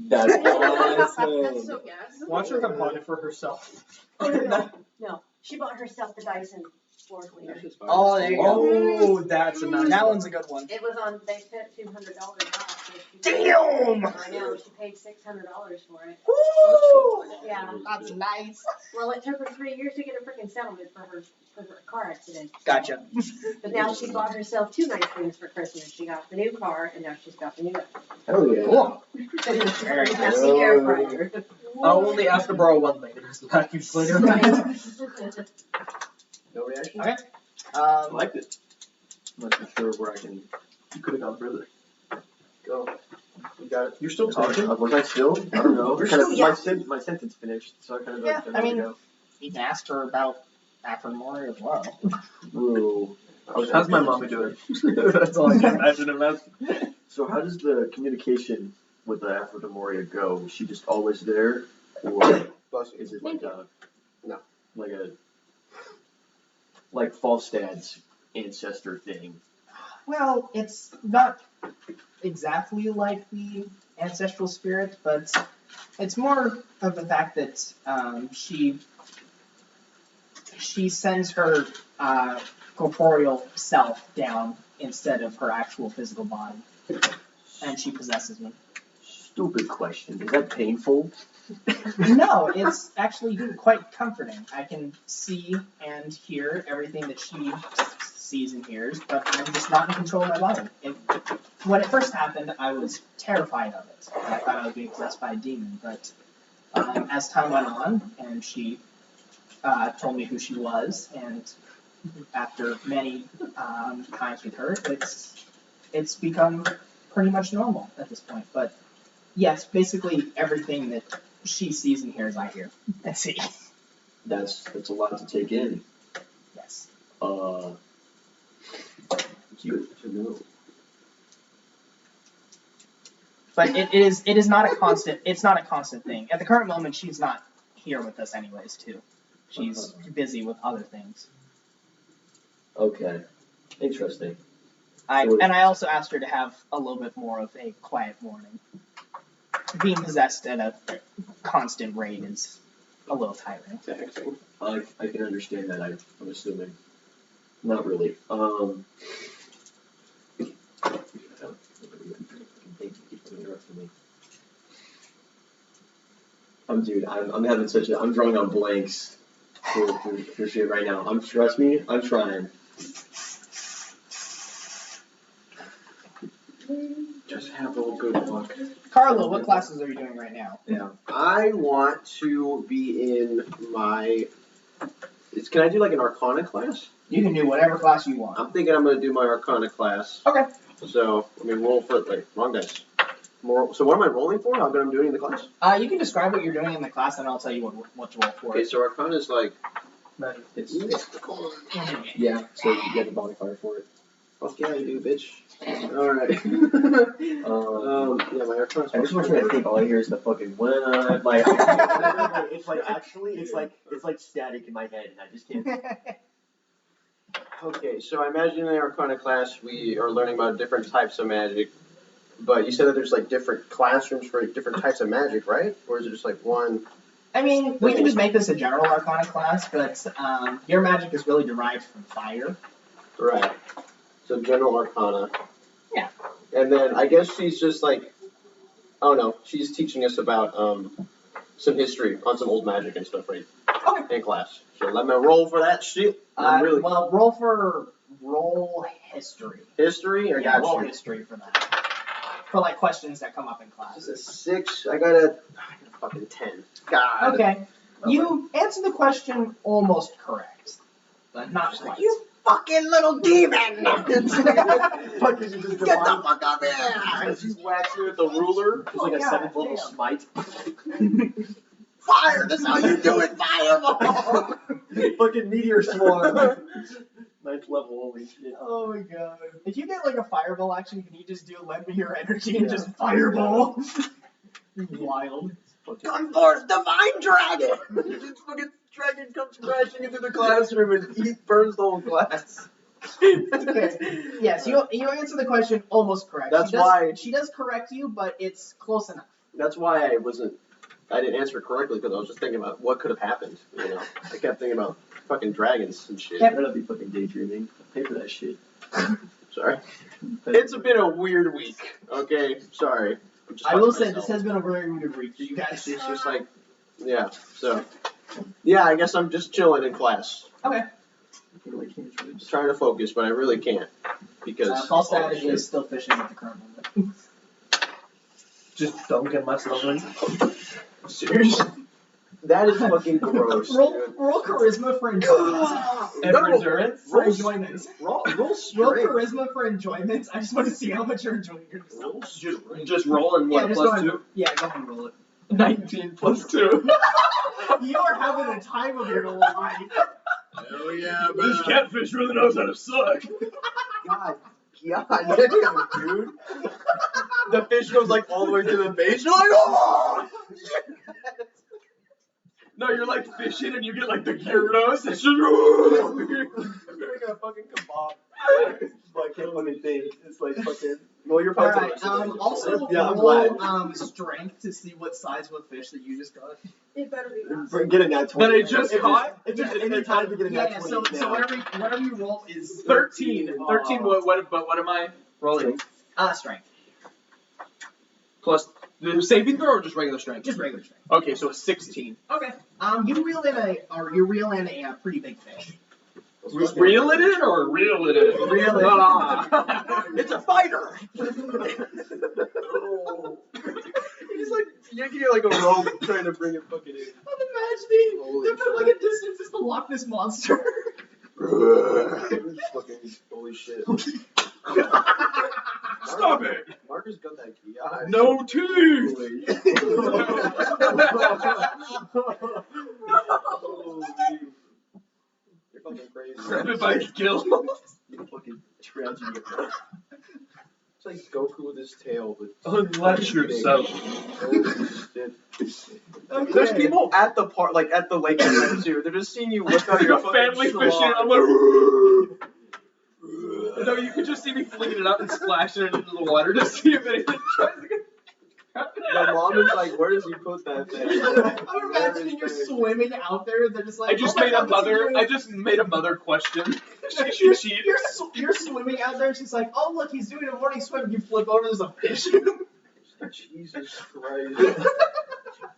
B: That's
C: That's
B: awesome.
C: so gas.
D: Watch her come bought it for herself.
G: Oh, no, she bought herself the Dyson floor cleaner.
B: That's just fine.
A: Oh, there you go.
D: Oh, that's a nice
A: That
D: one.
A: one's a good one.
G: It was on, they spent $200 off. So she
A: Damn!
G: I know, she paid $600 for it.
A: Woo!
G: Yeah.
A: That's nice.
G: Well, it took her 3 years to get a freaking settlement for her car accident.
A: Gotcha.
G: But now she bought herself 2 nice things for Christmas. She got the new car, and now she's got the new
B: Hell yeah.
A: Cool.
G: Very messy air fryer.
D: I'll only ask to borrow one later. So vacuum cleaner.
B: No reaction?
A: Okay.
B: I liked it. I'm not too sure where I can. You could have gone further. Go. You got it.
D: You're still talking?
B: Was I still? I don't know.
A: You're
B: Kind of,
A: still-
B: my sentence finished, so I kind of
A: Yeah,
B: like.
A: I mean- You can ask her about Aphrodite as well.
B: Ooh.
D: How's my mommy doing? That's all I can imagine him as.
B: So how does the communication with the Aphrodite go? Is she just always there, or is it like a like Falstad's ancestor thing?
A: Well, it's not exactly like the ancestral spirit, but it's more of the fact that she sends her corporeal self down instead of her actual physical body, and she possesses me.
B: Stupid question. Is that painful?
A: No, it's actually quite comforting. I can see and hear everything that she sees and hears, but I'm just not in control of my body. When it first happened, I was terrified of it. I thought I was being possessed by a demon, but as time went on, and she told me who she was, and after many times with her, it's become pretty much normal at this point. But yes, basically everything that she sees and hears, I hear and see.
B: That's a lot to take in.
A: Yes.
B: It's good to know.
A: But it is not a constant. It's not a constant thing. At the current moment, she's not here with us, anyways. Too. She's busy with other things.
B: Okay. Interesting.
A: I also asked her to have a little bit more of a quiet morning. Being possessed at a constant rate is a little tiring.
B: I can understand that. I'm assuming. Not really. I'm having I'm drawing on blanks for shit right now. Trust me, I'm trying. Just have a good luck.
A: Carlo, what classes are you doing right now?
B: Yeah.
F: I want to be in my. Can I do like an Arcana class?
A: You can do whatever class you want.
F: I'm thinking I'm going to do my Arcana class.
A: Okay.
F: So, let me roll for it. Wait, wrong dice. So what am I rolling for? How good I'm doing in the class?
A: You can describe what you're doing in the class, and I'll tell you what to roll for.
F: Okay, so Arcana is like.
B: It's
F: Yeah.
B: so you get a modifier for it.
F: Fuck yeah, you do, bitch. Alright. Yeah, my Arcana is
B: I just want you to think. All I hear is the fucking when I like. It's like actually, it's like static in my head, and I just can't.
F: Okay, so I imagine in the Arcana class we are learning about different types of magic, but you said that there's like different classrooms for different types of magic, right? Or is it just like one?
A: I mean, we can just make this a general Arcana class, but your magic is really derived from fire.
F: Right. So general Arcana.
A: Yeah.
F: And then I guess she's just like, oh no, she's teaching us about some history on some old magic and stuff, right?
A: Okay.
F: In class. So let me roll for that shit.
A: Well, roll history.
F: History? Or
A: Yeah, roll history for that. for like questions that come up in class.
F: Just a 6. I got a fucking 10. God.
A: Okay. You answer the question almost correct, but not quite.
F: You fucking little demon!
B: Fucking just
F: Get the fuck up here!
B: And she's waxing with the ruler. It's like a 7th level smite.
F: Fire! That's how you do it! Fireball!
B: Fucking meteor swarm. 9th level, holy shit.
A: Oh my god. If you get like a fireball action, can you just do lend me your energy and just fireball? Wild.
F: Come forth, divine dragon!
B: This fucking dragon comes crashing into the classroom and burns the whole class.
A: Okay. Yes, you answer the question almost correct.
B: That's
A: she does,
B: why-
A: she does correct you, but it's close enough.
B: That's why I didn't answer it correctly, because I was just thinking about what could have happened, you know? I kept thinking about fucking dragons and shit.
A: Yep.
B: I'd be fucking daydreaming. Pay for that shit. Sorry. It's been a weird week, okay? Sorry. I'm just
A: I will
B: fucking
A: say this has been a very weird week for you guys.
B: It's just like, yeah, so. Yeah, I guess I'm just chilling in class.
A: Okay.
B: Just trying to focus, but I really can't. Because.
A: Falstad is still fishing at the current moment.
D: Just don't get myself in.
B: Seriously? That is fucking gross.
A: Roll charisma for enjoyment.
D: Endurance?
A: For enjoyment.
B: Roll
A: Roll
B: straight.
A: charisma for enjoyment. I just want to see how much you're enjoying yourself.
D: Just roll and
A: Yeah,
D: what,
A: just
D: plus
A: go ahead.
D: 2?
A: Yeah, go ahead and roll it.
D: 19 plus 2.
A: You are having a time of your life.
B: Hell yeah,
D: This catfish really knows how to suck.
F: God, damn, dude.
B: The fish goes like all the way to the base. You're like, oh!
D: No, you're like fishing and you get like the Gyarados. It's just.
B: I'm making a fucking kebab. I can't fucking think. It's like fucking. Well, you're probably.
A: Alright, also
B: yeah, I'm
A: roll
B: glad.
A: strength to see what size of a fish that you just got.
C: It better be massive.
B: Get a nat 20.
D: That I just caught?
B: If there's any time to get a nat
A: Yeah,
B: 20
A: so
B: now.
A: whatever you roll is
D: 13. 13, what am I rolling?
A: strength.
D: Plus the saving throw or just regular strength?
A: Just regular strength.
D: Okay, so a 16.
A: Okay. You reel in a pretty big fish.
D: Reel it in or reel it in?
A: Reel it.
B: It's a fighter! He's like yanking it like a rope, trying to bring it fucking in.
A: I'm imagining they're from like a distance is the Loch Ness monster.
B: Fucking holy shit.
D: Stop it!
B: Marcus got that key.
D: No teeth!
B: You're fucking crazy.
D: Grab it by the gill.
B: You fucking tragedy. It's like Goku with his tail, but
D: Unless yourself.
B: holy shit.
A: Okay.
B: There's people at the park, like at the lake too. They're just seeing you whip out your
D: Like a
B: fucking
D: family
B: schlong.
D: fishing. I'm like. No, you could just see me flinging it up and splashing it into the water to see if anything tries to get.
B: My mom is like, where does he put that thing?
A: I'm imagining you're swimming out there. They're just like.
D: I just
A: "Oh my
D: made
A: God,
D: a
A: what's he
D: mother.
A: doing?"
D: I just made a mother question. She cheated.
A: You're swimming out there. She's like, oh look, he's doing a morning swim. You flip over, there's a fish.
B: Jesus Christ.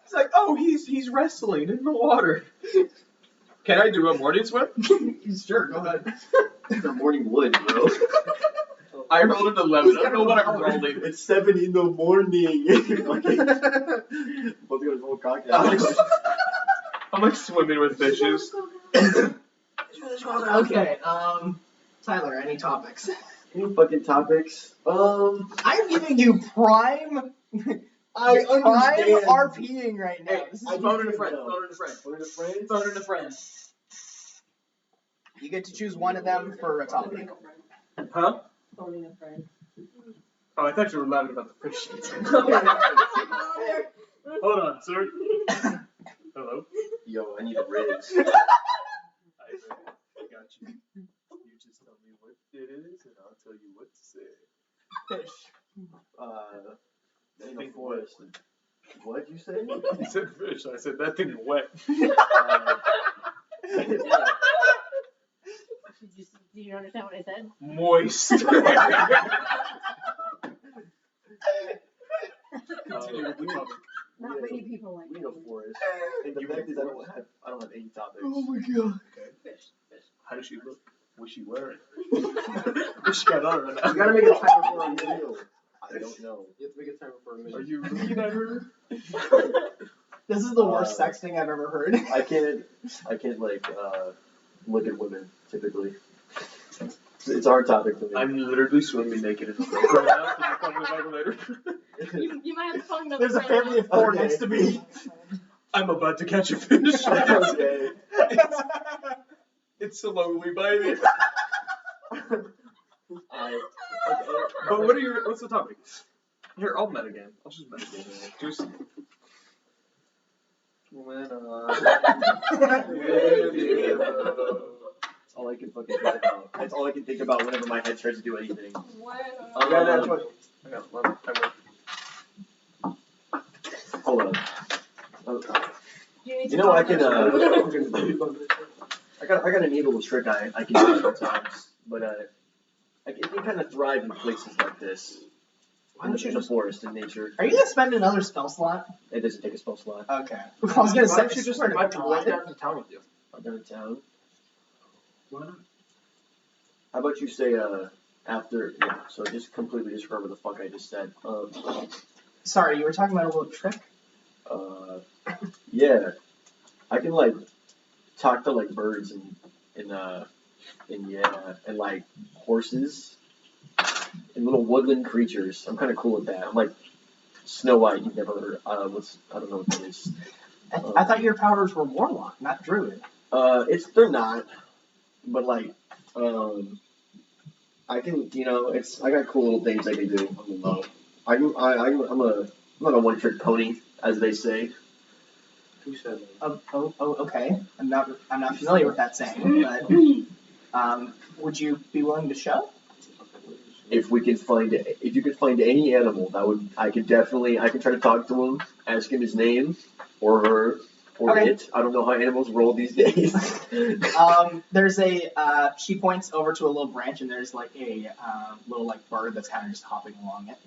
D: It's like, oh, he's wrestling in the water. Can I do a morning swim?
A: Sure, go ahead.
B: The morning wood, bro.
D: I rolled an 11. I don't know what I'm rolling.
B: It's 7 in the morning. Both got his whole cock out.
D: I'm like swimming with fishes.
A: Okay, Tyler, any topics?
B: Any fucking topics?
A: I'm giving you prime.
B: I
A: prime
B: understand.
A: RPing right now. This is
D: Phone in a friend.
B: know.
D: Phone in a friend.
B: Phone in a friend?
D: Phone in a friend.
A: You get to choose one of them for a topic.
D: Huh?
G: Phoning a friend.
D: Oh, I thought you were laughing about the fishes. Hold on, sir. Hello.
B: Yo, I need a Riz.
D: I got you. You just tell me what it is, and I'll tell you what to say.
B: In the forest. What'd you say?
D: He said fish. I said that thing is wet.
G: Do you understand what I said?
D: Moist. Continue with the topic.
G: Not many people like
B: We need a forest. And the fact is, I don't have any topics.
A: my god.
G: fish.
D: How does she look? What's she wearing? What's she got on right now?
F: You gotta make a timer for a meal.
E: I don't know.
B: You have to make a timer for a minute.
E: Are you looking at her?
A: This is the worst sexting I've ever heard.
E: I can't like look at women typically. It's a hard topic for me.
B: I'm literally swimming naked in the lake right now. Can you call me back later?
C: You might have to call another
A: There's a
C: friend.
A: family of four
E: Okay.
A: next to me.
B: I'm about to catch a fish.
E: Okay.
B: It's slowly biting.
E: I,
B: But what's the topic? Here, I'll metagame. I'll just metagame. Just.
E: That's all I can fucking think about. That's all I can think about whenever my head starts to do anything.
B: I got that 20. I got 11.
E: Hold on.
C: You need to
E: You know, I can,
C: call
E: I got a neat little trick I can do sometimes, but I can kind of thrive in places like this.
A: Why don't you
E: in the
A: just-
E: forest in nature?
A: Are you gonna spend another spell slot?
E: It doesn't take a spell slot.
A: Okay. I was gonna
B: Why
A: say,
B: don't you just
A: swear to
B: invite people
A: God.
B: down to town with you?
E: I'm down in town.
B: Why not?
E: How about you say after? Yeah. So just completely disregard what the fuck I just said.
A: Sorry, you were talking about a little trick?
E: Yeah. I can like talk to like birds and like horses and little woodland creatures. I'm kind of cool with that. I'm like Snow White. You've never heard? I don't know what that is.
A: I thought your powers were warlock, not druid.
E: They're not, but like I can, I got cool little things I can do on the low. I'm not a one trick pony, as they say.
B: Who said that?
A: Okay. I'm not familiar with that saying, but would you be willing to show?
E: If you could find any animal, I could try to talk to him, ask him his name, or her, or
A: Okay.
E: it. I don't know how animals roll these days.
A: There's she points over to a little branch and there's like a little like bird that's kind of just hopping along it.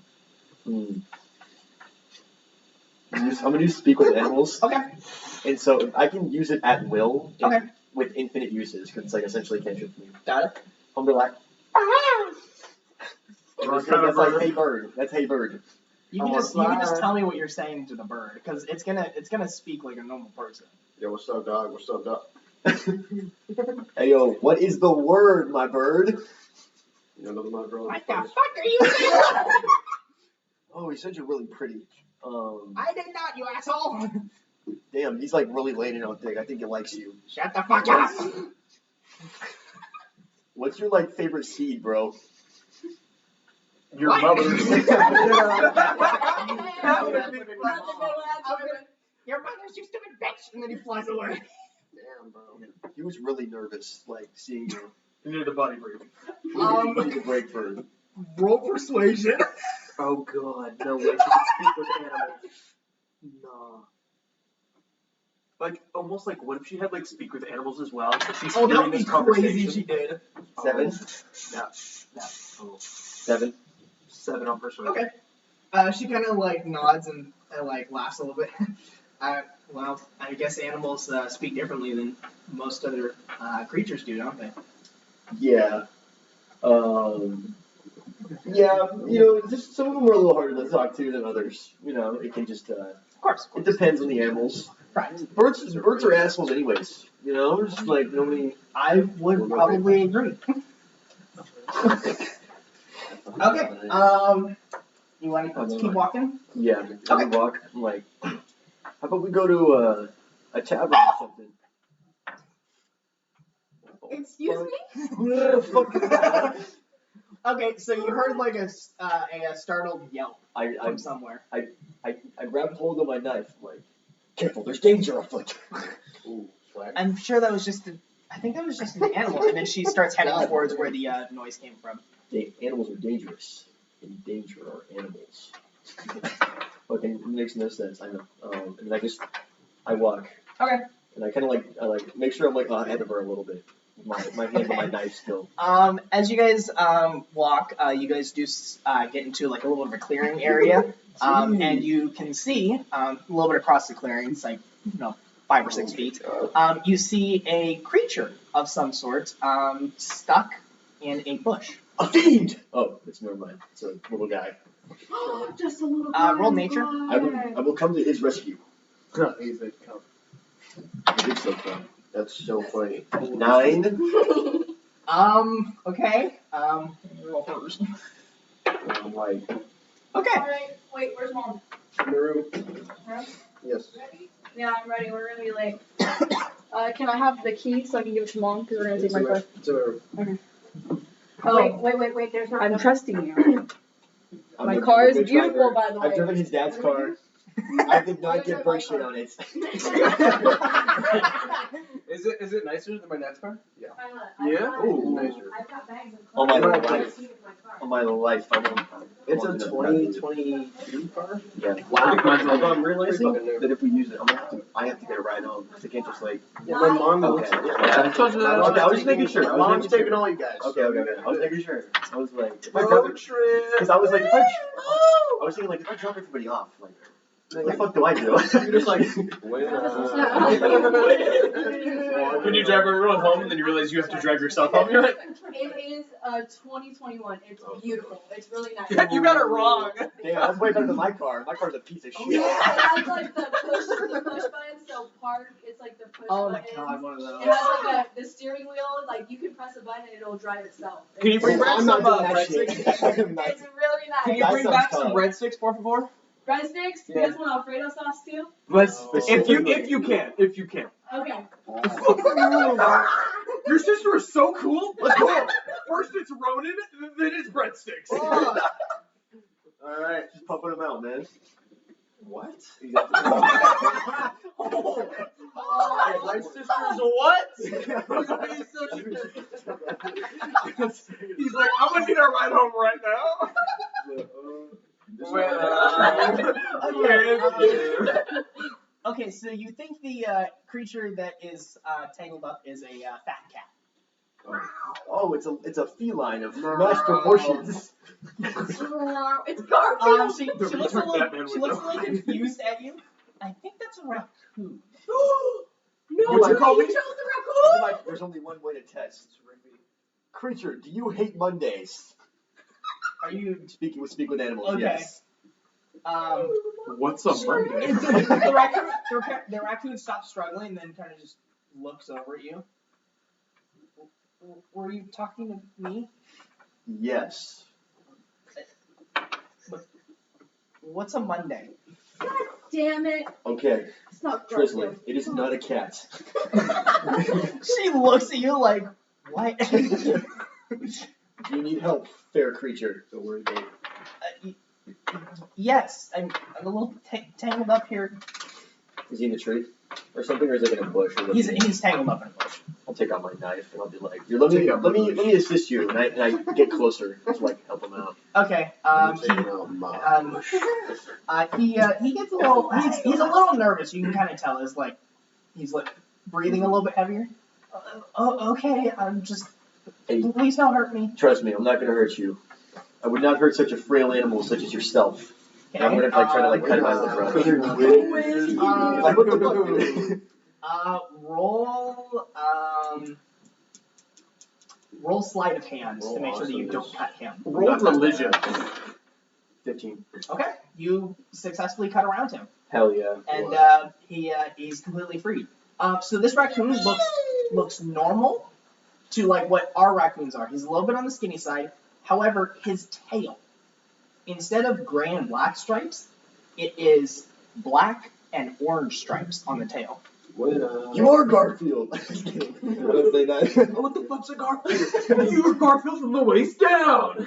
E: I'm gonna use speak with animals,
A: Okay.
E: and so I can use it at will.
A: Okay.
E: With infinite uses, because it's like essentially cantrip for me.
A: Got it.
E: I'm gonna be like,
B: What
E: that's
B: kind of
E: like
B: bird?
E: hey bird. That's hey bird.
A: You can just tell me what you're saying to the bird because it's gonna speak like a normal person.
B: Yo, what's up, dog? What's up, dog?
E: Hey yo, what is the word, my bird?
B: You know, another my girl.
A: What the fuck are you saying?
E: Oh, he said you're really pretty.
A: I did not, you asshole.
E: Damn, he's like really laying it on thick. I think he likes you.
A: Shut the fuck up.
E: What's your like favorite seed, bro?
B: Your
A: What?
B: mother's.
A: Your mother's you stupid bitch, and then he flies away.
E: Damn, bro. He was really nervous, like seeing you.
B: You need a body break.
E: You need a break bird.
A: Roll persuasion.
B: Oh god, no way. She can speak with animals. No. Like, almost like, what if she had, like, speak with animals as well? So she's
A: Oh, that
B: hearing
A: would be
B: this
A: crazy
B: conversation.
A: if she did.
E: 7?
B: No.
A: No.
E: 7?
B: 7 on persuasion.
A: Okay. She kind of like nods and like laughs a little bit. Well, I guess animals speak differently than most other creatures do, don't they?
E: Yeah. Yeah, just some of them are a little harder to talk to than others. It can just,
A: Of course.
E: it depends on the animals.
A: Right.
E: Birds are assholes anyways, just like nobody.
A: I would probably agree. Okay. You want to keep walking?
E: Yeah, I walk, I'm like, how about we go to a tavern or something?
C: Excuse me?
A: Okay, so you heard like a startled yelp
E: I
A: from somewhere.
E: grabbed hold of my knife, I'm like, careful, there's danger afoot.
B: Ooh, swag.
A: I'm sure that was just I think that was just an animal, and then she starts heading towards where the noise came from.
E: Animals are dangerous, and danger are animals. Okay, it makes no sense, I know. And I walk.
A: Okay.
E: And I kind of like make sure I'm like ahead of her a little bit. My hand on my knife still.
A: As you guys walk, you guys do get into like a little bit of a clearing area, and you can see a little bit across the clearing. It's like 5 or 6 feet. You see a creature of some sort stuck in a bush.
E: A fiend! Oh, never mind. It's a little guy.
C: Just a little.
A: Roll nature.
E: I will come to his rescue.
B: Easy, come.
E: It's so fun. That's so funny. 9.
A: Okay. Roll first.
E: I'm like,
A: Okay.
C: Alright, wait, where's mom?
B: In the room.
C: Huh?
B: Yes.
C: Ready? Yeah, I'm ready. We're gonna be late. Can I have the key so I can give it to mom? Because we're gonna take my car.
B: It's in the room.
C: Oh,
G: Wait, there's not.
C: I'm trusting you.
E: I'm
C: My
E: a
C: car is
E: good
C: beautiful,
E: driver.
C: by the way.
E: I've driven his dad's car. I did not get bird shit on it.
B: Is it nicer than my dad's car?
G: Yeah?
B: Ooh, nicer.
G: I've got bags of
E: On my
G: clothes.
E: life. On my life, I won't.
B: It's
E: I
B: a
E: won't do that.
B: 2022 car?
E: Yeah.
B: Wow.
E: Although I'm realizing
B: Pretty fucking new.
E: that if we use it, I have to get a ride home. 'Cause I can't just like.
B: Yeah, my mom
E: Okay.
B: looks.
E: Yeah.
B: I told you that.
E: Okay, I was just making sure.
B: My mom's taking all you guys.
E: Okay. I was making sure. I was like, if I drop
B: Road
E: it,
B: trip.
E: because I was like, I was thinking like, if I drop everybody off, like, what the fuck do I do?
B: You're just like,
D: When you drive everyone home and then you realize you have to drive yourself home, you're like,
C: It is 2021. It's beautiful. It's really nice.
D: you got it wrong.
E: Damn, that's way better than my car. My car's a piece of shit.
C: Yeah, it has like the push button, so park, it's like the push
A: Oh my
C: button.
A: god, one of those.
C: It has like the steering wheel, like you can press a button and it'll drive itself.
D: Can you bring back
E: I'm
D: some
E: not doing that
D: breadsticks?
E: shit. I'm not-
C: It's really nice.
D: Can you
E: That
D: bring
E: sounds
D: back some
E: tough.
D: breadsticks, por favor?
C: Breadsticks? You
D: Yeah.
C: guys want Alfredo sauce too?
D: Let's,
E: Oh.
D: if you can.
C: Okay.
D: Your sister is so cool. Let's go. First it's Ronin, then it's breadsticks.
E: Alright, just pumping them out, man.
B: What?
D: My sister's what? He's like, I'm gonna need a ride home right now.
A: Okay, so you think the creature that is tangled up is a fat cat.
E: Oh, it's a feline of mass proportions.
C: It's Garfield.
A: She looks a little confused at you. I think that's a raccoon.
C: No,
E: What'd you call
C: you
E: me?
C: chose the raccoon.
E: There's only one way to test. Creature, do you hate Mondays?
A: Are you
E: Speak with animals,
A: okay?
E: yes.
D: What's a Monday?
A: The raccoon stops struggling and then kind of just looks over at you. Were you talking to me?
E: Yes.
A: What's a Monday?
C: Damn it.
E: Okay,
C: It's not
E: Drizzly,
C: Garfield.
E: it is not a cat.
A: She looks at you like, what?
E: Do you need help, fair creature? Don't worry, babe.
A: Yes, I'm a little tangled up here.
E: Is he in the tree? Or something, or is it in a bush? Or
A: He's tangled up in a bush.
E: I'll take out my knife and I'll be like, here, let me assist you, and I get closer to like help him out.
A: Okay. He gets a little. He's a little nervous. You can kind of tell. He's like breathing a little bit heavier. Oh, okay. I'm just.
E: Hey,
A: Please don't hurt me.
E: trust me, I'm not gonna hurt you. I would not hurt such a frail animal such as yourself. And I'm gonna like try to like cut him out of the front. Like, what the fuck, dude?
A: Roll sleight of hand to make sure that you don't cut him.
D: Roll religion.
E: 15.
A: Okay, you successfully cut around him,
E: Hell yeah.
A: and he's completely freed. So this raccoon looks normal to like what our raccoons are. He's a little bit on the skinny side. However, his tail, instead of gray and black stripes, it is black and orange stripes on the tail.
E: You are Garfield. I was kidding. I don't say that.
D: What the fuck's a Garfield? You were Garfield from the waist down.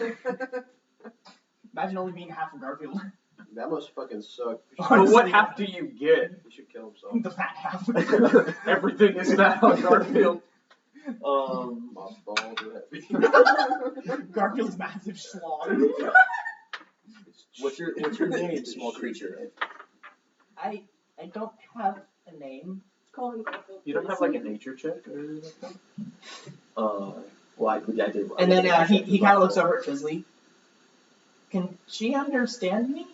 A: Imagine only being half of Garfield.
B: That must fucking suck.
D: But what half do you get?
B: He should kill himself.
A: The fat half.
D: Everything is fat on Garfield.
B: My balls are heavy.
A: Garfield's massive schlong.
E: What's your name, small creature?
A: I don't have a name.
C: Call him Garfield.
D: You don't have like a nature check or anything like that?
E: Well, I did.
A: And then he kind of looks over at Drizzly. Can she understand me?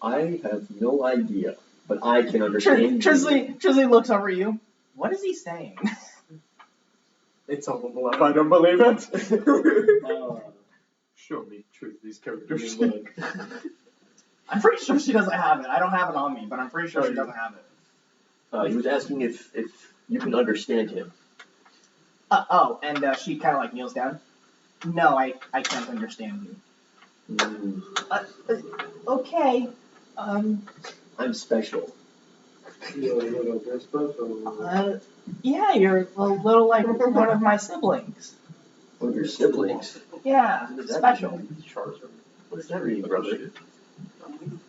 E: I have no idea, but I can understand.
A: Drizzly looks over at you. What is he saying?
D: It's all the love. I don't believe it. Show me truth, these characters.
A: I'm pretty sure she doesn't have it. I don't have it on me, but I'm pretty sure she doesn't have it.
E: He was asking if you can understand him.
A: And she kind of like kneels down. No, I can't understand you. Okay.
E: I'm special.
A: Yeah, you're a little like one of my siblings.
E: One of your siblings?
A: Yeah, special.
E: What does that mean, brother?
F: I don't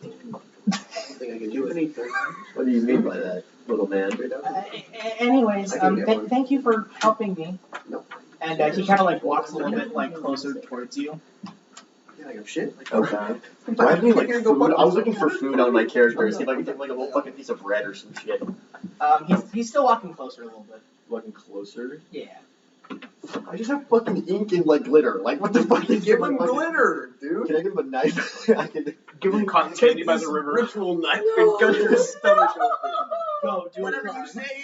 F: think I can do anything.
E: What do you mean by that, little man?
A: Anyways, thank you for helping me.
F: Nope.
A: And he kind of like walks a little bit like closer towards you.
F: Yeah, I go shit.
E: Okay. Do I have any like food? I was looking for food on my character. See if I can get like a little fucking piece of bread or some shit.
A: He's still walking closer a little bit.
E: Walking closer?
A: Yeah.
E: I just have fucking ink and like glitter. Like what the fuck?
B: Give him glitter, dude.
E: Can I give him a knife? I can
D: Give him cotton candy by the river.
B: Ritual knife and go to his stomach.
A: Go, do
F: Whatever
A: a crime.
F: you say.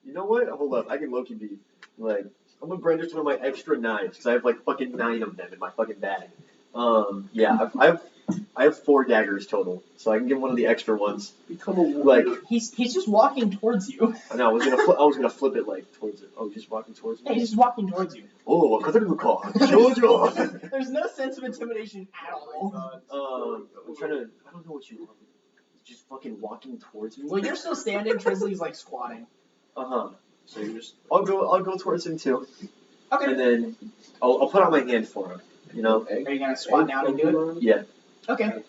E: You know what? Hold up. I can low-key be like, I'm gonna brandish one of my extra knives because I have like fucking 9 of them in my fucking bag. Yeah, I have 4 daggers total, so I can give one of the extra ones.
F: Become a
E: Like,
A: He's just walking towards you.
E: I know I was gonna flip it like towards it. Oh, just walking towards
A: Yeah,
E: me.
A: he's just walking towards you.
E: Oh, Jojo.
A: There's no sense of intimidation at all.
E: I'm trying to. I don't know what you want. Just fucking walking towards me.
A: Well, you're still standing. Trisley's like squatting.
E: So you just. I'll go towards him too.
A: Okay.
E: And then I'll put out my hand for him. You know.
A: Are you gonna squat down and do it?
E: Yeah.
A: Okay.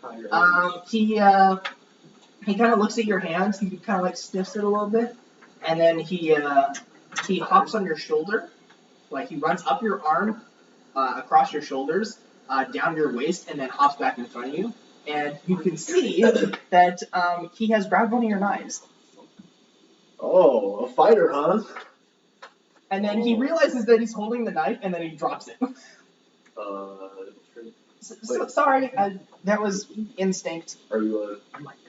A: He kind of looks at your hands. He kind of like sniffs it a little bit, and then he hops on your shoulder, like he runs up your arm, across your shoulders, down your waist, and then hops back in front of you. And you can see that he has grabbed one of your knives.
E: Oh, a fighter, huh?
A: And then he realizes that he's holding the knife, and then he drops it. Sorry, that was instinct.
E: Are you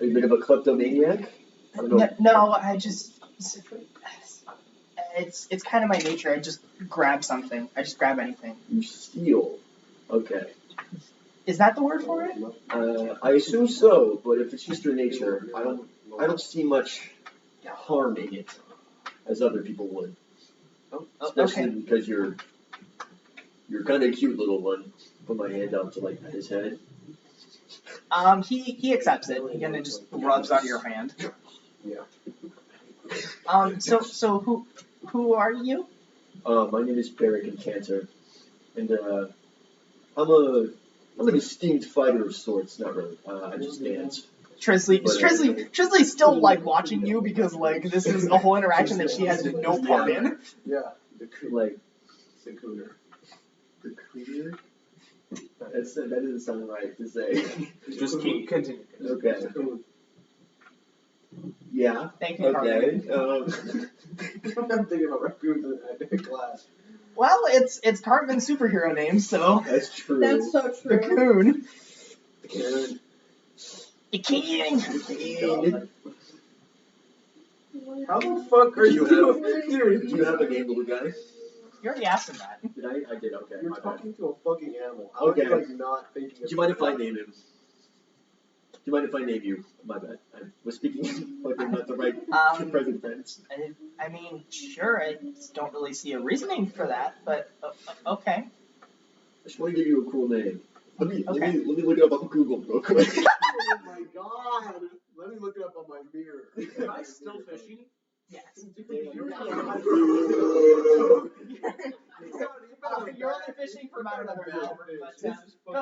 E: a bit of a kleptomaniac? I don't know.
A: No, I just. It's kind of my nature. I just grab something. I just grab anything.
E: You steal. Okay.
A: Is that the word for it?
E: I assume so, but if it's just your nature, I don't see much harm in it, as other people would. Especially because you're kind of a cute little one. Put my hand out to like his head.
A: He accepts it. He kind of just rubs on your hand.
E: Yeah.
A: So who are you?
E: My name is Berrick the Cancer, and I'm an esteemed fighter of sorts. Not really. I just dance.
A: Trisley's still like watching you because like this is a whole interaction that she has no part in.
B: Yeah.
E: Like
B: The cooner.
E: the cooner. That doesn't sound right to say.
D: Just keep continue.
E: Okay. Yeah.
A: Thank you, Carlo.
E: Okay.
B: I'm thinking about raccoons in class.
A: Well, it's Cartman's superhero name, so
E: That's true.
C: That's so
A: the
C: true.
A: coon.
E: Karen.
A: The king.
B: How the fuck are you?
E: Do you have a name, little guy?
A: You already asked him that.
E: Did I? I did. Okay.
B: You're
E: My bad.
B: talking to a fucking animal. How
E: Okay.
B: are you like not thinking?
E: Do you mind if I name him? Do you mind if I name you? My bad. I was speaking fucking not the right present tense.
A: I mean, sure. I just don't really see a reasoning for that, but okay.
E: I just want to give you a cool name. Let me look it up on Google real quick.
B: Oh my god! Let me look it up on my mirror.
D: Am I still fishing?
A: Yes. You're only fishing for about another hour, but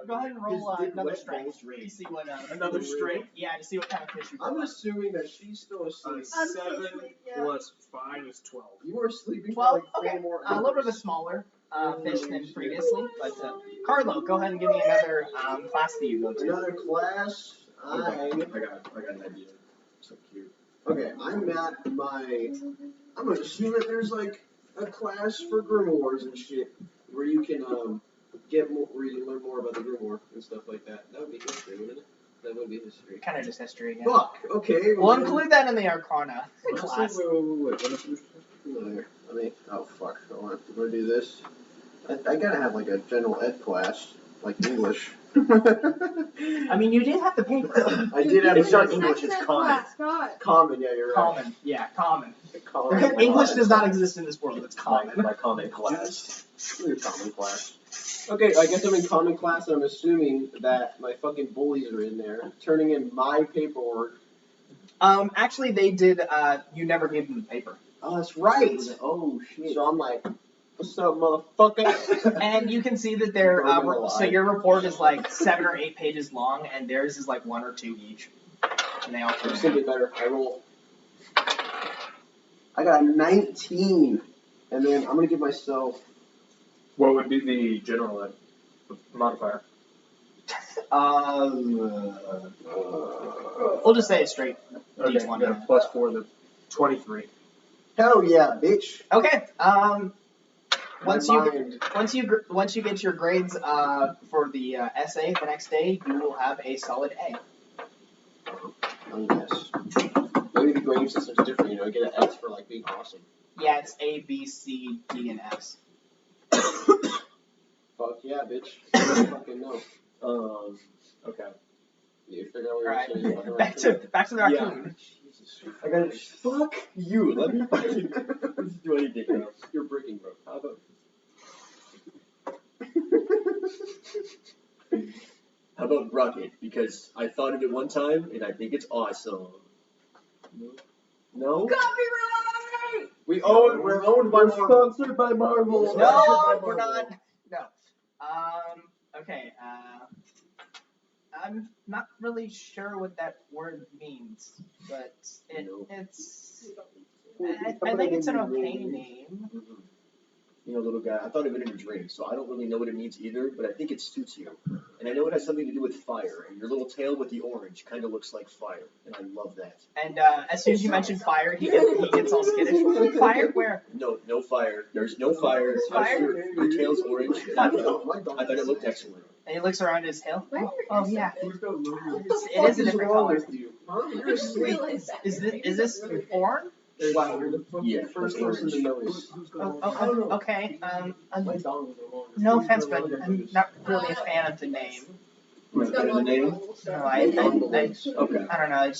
A: go ahead and roll another strength to see what
D: Another strength?
A: Yeah, to see what kind of fish you
B: I'm
A: pull.
B: assuming that she's still asleep.
D: 7 plus 5 is 12.
B: You were sleeping for
A: 12.
B: like 4
A: Okay,
B: more
A: a
B: hours.
A: little bit of a smaller fish than previously, but Carlo, go ahead and give me another class that you go to.
B: Another class.
E: I got an idea. So cute.
B: Okay, I'm at my. I'm gonna assume that there's like a class for grimoires and shit where you can get more, where you can learn more about the grimoire and stuff like that. That would be history, wouldn't it? That would be history.
A: Kind of just history again.
B: Fuck. Okay.
A: We'll include that in the Arcana class.
B: Wait. I mean, oh fuck. Hold on. I'm gonna do this. I gotta have like a general ed class, like English.
A: I mean, you did have the paper.
F: I did have
B: It's not
F: a
B: English, it's
C: Accent
B: common.
C: class, God.
F: common. Yeah, you're right.
A: Common. Yeah, common.
F: Common.
A: English does not exist in this world. It's common.
B: My common class.
F: Your common class. Okay, I guess I'm in common class, and I'm assuming that my fucking bullies are in there, turning in my paperwork.
A: Actually, they did. You never gave them the paper.
F: Oh, that's right.
E: Oh shit.
F: So I'm like, what's up, motherfucker?
A: And you can see that their
F: Broken alive.
A: so your report is like 7 or 8 pages long, and theirs is like 1 or 2 each. And they all
F: It's gonna be better. I roll. I got a 19, and then I'm gonna give myself.
D: What would be the general modifier?
A: We'll just say it's straight.
D: Okay,
A: D20.
D: you got a +4, the 23.
F: Hell yeah, bitch.
A: Okay. Once
F: My
A: you
F: mind.
A: once you get your grades for the essay the next day, you will have a solid A.
F: Oh, yes. Maybe the grading system's different, you know, get an X for like being awesome.
A: Yeah, it's A, B, C, D, and S.
F: Fuck yeah, bitch. Fucking no.
B: Okay.
F: You figure out what
A: Alright,
F: you're saying.
A: back to the raccoon.
B: I got it. Fuck you. Let me fucking do anything now.
F: You're breaking, bro. How about?
B: How about Rocket? Because I thought of it one time and I think it's awesome. No?
C: Copyright!
F: We're owned by Marvel.
B: Sponsored by Marvel.
A: No, we're not. No. Okay. I'm not really sure what that word means, but it's. I think it's an okay name.
B: You know, little guy, I thought of it in a dream, so I don't really know what it means either, but I think it suits you. And I know it has something to do with fire, and your little tail with the orange kind of looks like fire, and I love that.
A: And as soon as you mention fire, he gets all skittish. Fire? Where?
B: No fire. There's no fire.
A: Fire?
B: Your tail's orange. And I thought it looked excellent.
A: And he looks around his tail.
C: Where
A: Oh yeah.
F: Who's got
A: It is a different color.
F: you? Huh?
C: I just realized that.
A: Is this foreign?
F: Wow, you're the fucking
B: Yeah,
F: first
B: orange.
F: person to notice.
A: Okay.
F: My dog is alone.
A: No offense, but I'm not really a fan of the name.
C: It's got
B: The
C: one
B: name?
C: of
A: No, I don't know. It's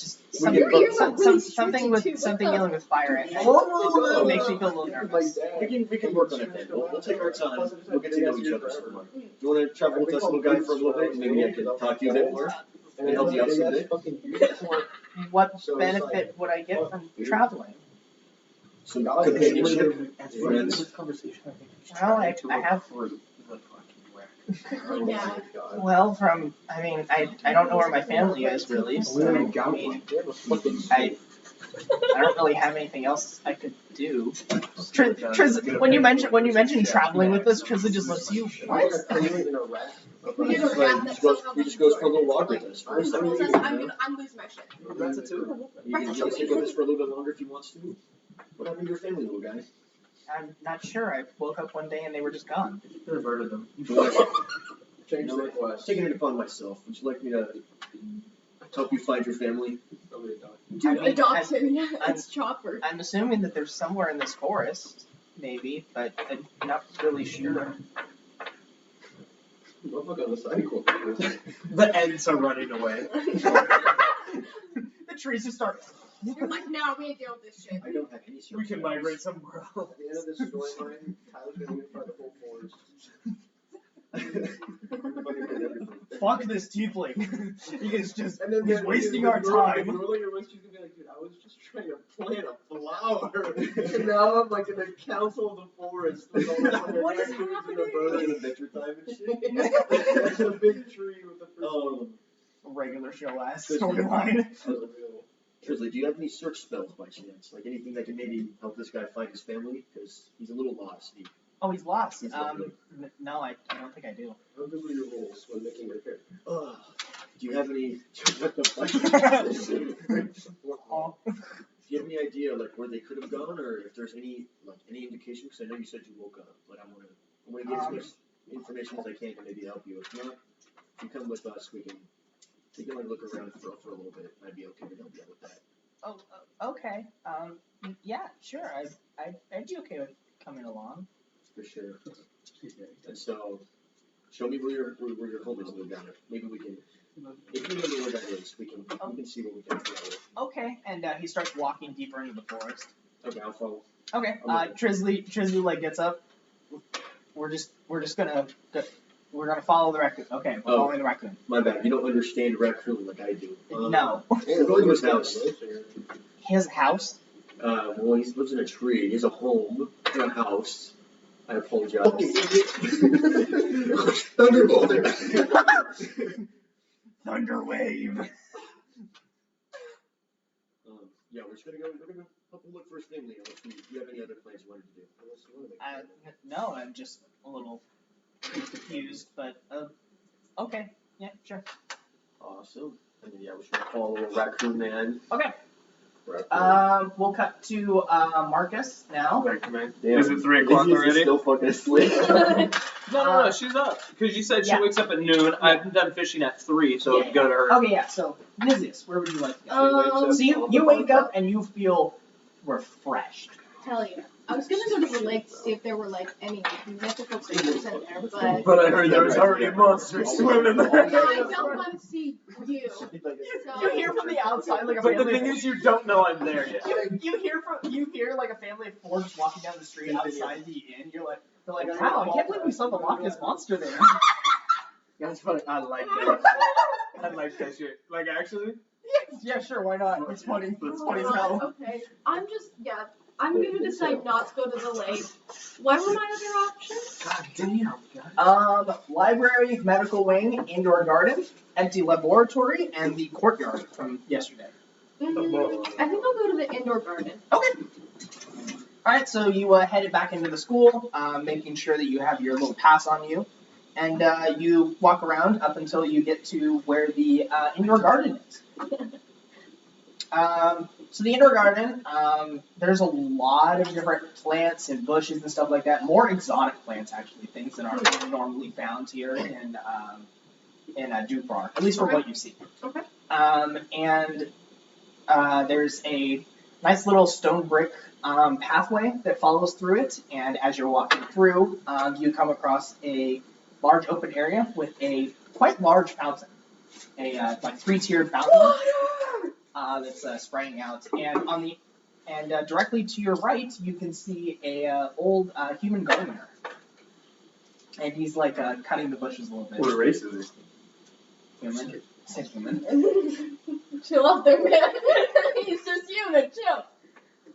A: just
C: Your ears are really
A: something with
C: stretchy,
A: something
C: too.
A: dealing with fire. It makes me feel a little nervous.
B: We can work on it then. We'll take our time. We'll get to know each other some more. Do you want to travel with us, little guy, for a little bit, and maybe I can talk to you a bit more and help you out some bit?
A: What benefit would I get from traveling?
B: Some companionship, friends.
A: Well, I have.
C: Yeah.
A: Well, I don't know where my family is really. So, I mean, I don't really have anything else I could do. Triz, when you mention traveling with us, Triz just looks you. What?
C: We get a rat that somehow
B: He just goes for a little walk with us. For a second,
C: says, I'm losing my shit.
B: That's it too. You can stick with us for a little bit longer if he wants to. What happened to your family, little guy?
A: I'm not sure. I woke up one day and they were just gone.
D: Converted them.
F: Change the request.
B: Taking it upon myself. Would you like me to help you find your family?
C: Dude,
A: I mean,
C: adopt him. Yeah, it's Chopper.
A: I'm assuming that there's somewhere in this forest, maybe, but I'm not really sure.
F: Look on the side quote.
D: The ends are running away.
A: The trees just start.
C: You're like, no, we ain't deal with this shit.
B: I don't have any
D: We can migrate somewhere else.
F: At the end of this storyline, Tyler's gonna unify the whole forest.
A: Fuck this tiefling. He's just
F: And then
A: he's wasting our time.
F: The girl on your list, she's gonna be like, dude, I was just trying to plant a flower. And now I'm like in the council of the forest with all the fucking
A: What is
F: raccoons and
A: happening?
F: the birds.
B: in adventure time and shit.
F: There's a big tree with the fruit.
A: Regular show ass storyline.
B: Trisley, do you have any search spells by chance? Like anything that can maybe help this guy find his family? Because he's a little lost.
A: Oh, he's lost.
B: He's not good.
A: No, I don't think I do.
F: How good were your rolls when making your character?
B: Do you have any? What the fuck? Do you have any idea like where they could have gone, or if there's any indication? Because I know you said you woke up, but I want to get as much information as I can to maybe help you. If not, if you come with us, we can take a look around for a little bit. I'd be okay to help you out with that.
A: Oh, okay. Yeah, sure. I'd be okay with coming along.
B: For sure. And so,
E: Show me where your home is, down there. Maybe we can. If you remember where that is, we can see what we can do.
A: Okay, and he starts walking deeper into the forest.
E: Okay, I'll follow.
A: Okay, Trisley like gets up. We're just gonna follow the raccoon. Okay, we're following the raccoon.
E: My bad. You don't understand raccoon like I do.
A: No.
E: We're going to his house.
A: He has a house.
E: Well, he lives in a tree. He has a home and a house. I apologize.
B: Thunderbolt.
A: Thunderwave.
E: Yeah, we're gonna go help him look for his family. Unless you have any other plans you wanted to do. Unless you want to make
A: No, I'm just a little confused, but okay, yeah, sure.
E: Awesome. And then, yeah, we're just gonna follow a raccoon man.
A: Okay.
E: Raccoon.
A: We'll cut to Marcus now.
E: Damn.
D: Is it 3 o'clock
E: He's
D: already?
E: still fucking asleep.
D: No, she's up. Because you said she
A: Yeah.
D: wakes up at noon. I've done fishing at 3, so
A: Yeah.
D: go to her.
A: Okay, yeah. So Mizius, where would you like to go? So you
E: you
A: wake up and you feel refreshed.
C: Hell yeah. I was gonna go to the lake to see if there were like any mythical creatures in there, but
D: But I heard there was already monsters swimming there.
C: I don't want to see you. So
A: You hear from the outside like a
D: But the
A: family.
D: thing is, you don't know I'm there yet.
A: You hear like a family of 4 just walking down the street outside the inn. They're like, wow, I can't believe we saw the Loch Ness monster there.
D: That's funny. I like that. I like that shit. Like, actually?
A: Yeah, sure, why not? It's funny. It's funny as hell.
C: Okay. I'm gonna decide not to go to the lake. What were my other options?
D: God damn.
A: Library, medical wing, indoor garden, empty laboratory, and the courtyard from yesterday.
C: I think I'll go to the indoor garden.
A: Okay. Alright, so you headed back into the school, making sure that you have your little pass on you. And you walk around up until you get to where the indoor garden is. So the indoor garden, there's a lot of different plants and bushes and stuff like that. More exotic plants, actually, things that aren't normally found here in Duprar, at least for what you see.
C: Okay.
A: And there's a nice little stone brick pathway that follows through it. And as you're walking through, you come across a large open area with a quite large fountain, a like 3-tiered fountain. That's spraying out, and directly to your right, you can see a old human gardener, and he's like cutting the bushes a little bit.
B: What race is he?
A: Human. Said human.
C: Chill out there, man. He's just human. Chill.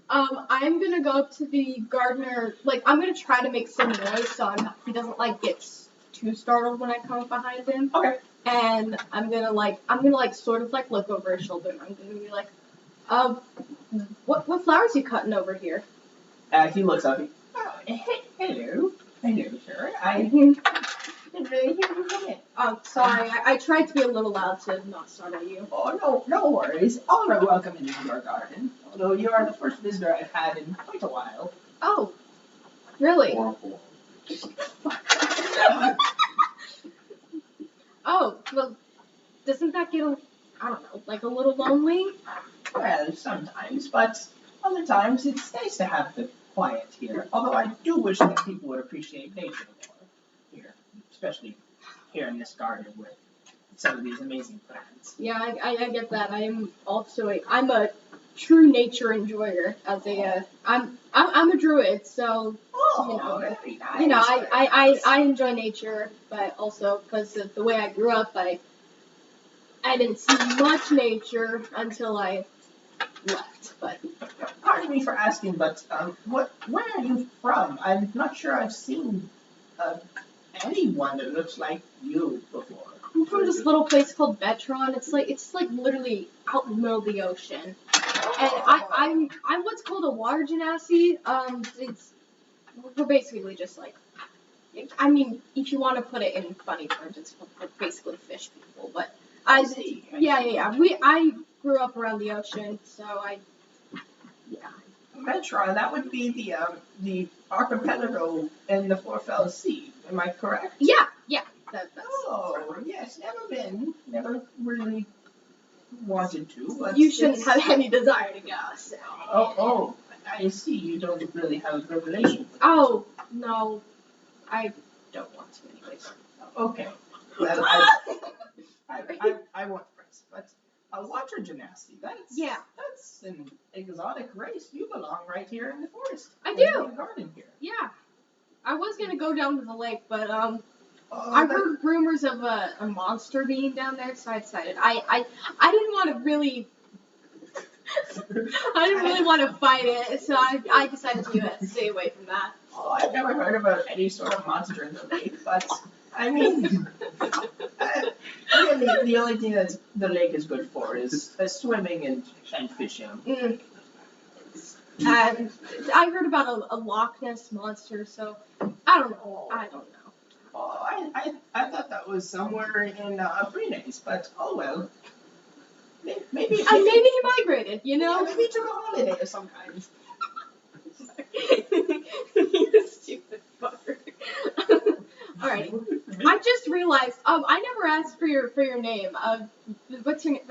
C: I'm gonna go up to the gardener. Like, I'm gonna try to make some noise so he doesn't get too startled when I come up behind him.
A: Okay.
C: And I'm gonna sort of look over his shoulder and I'm gonna be like, what flowers you cutting over here?
A: He looks up. Hello, sir.
C: Sorry, I tried to be a little loud to not startle you.
A: Oh, no worries. All are welcome into our garden. Although you are the first visitor I've had in quite a while.
C: Oh, really? Oh, well, doesn't that get, I don't know, a little lonely?
A: Well, sometimes, but other times it's nice to have the quiet here. Although I do wish that people would appreciate nature more here, especially here in this garden with some of these amazing plants.
C: Yeah, I get that. I'm a true nature enjoyer. I'm a druid, so
A: Very nice.
C: I enjoy nature, but also because of the way I grew up, I didn't see much nature until I left. But
A: pardon me for asking, but where are you from? I'm not sure I've seen anyone that looks like you before.
C: I'm from this little place called Betron. It's literally out in the middle of the ocean, and I'm what's called a water genasi. We're basically just I mean, if you want to put it in funny terms, we're basically fish people. But I I grew up around the ocean, so
A: Metron, that would be the archipelago in the Forfell Sea. Am I correct?
C: yeah. That's
A: Yes, never really wanted to. But
C: you shouldn't have any desire to go. So.
A: Oh, I see. You don't really have a good relation.
C: Oh no, I don't want to anyways.
A: Okay. Well, I want friends, but a Water Genasi, that's an exotic race. You belong right here in the forest.
C: I do.
A: In the garden here.
C: Yeah. I was gonna go down to the lake, but I
A: Oh,
C: heard rumors of a monster being down there, so I decided I didn't want to really I didn't really want to fight it, so I decided to stay away from that.
A: Oh, I've never heard about any sort of monster in the lake, but I mean, really, the only thing that the lake is good for is swimming and fishing.
C: Mm. And I heard about a Loch Ness monster, so I don't know.
A: Oh, I thought that was somewhere in Brines, but oh well. Maybe
C: Maybe he migrated, you
A: yeah,
C: know?
A: maybe he took a holiday of some kind.
C: You stupid fucker. Alright. I just realized, I never asked for your name. What's your name?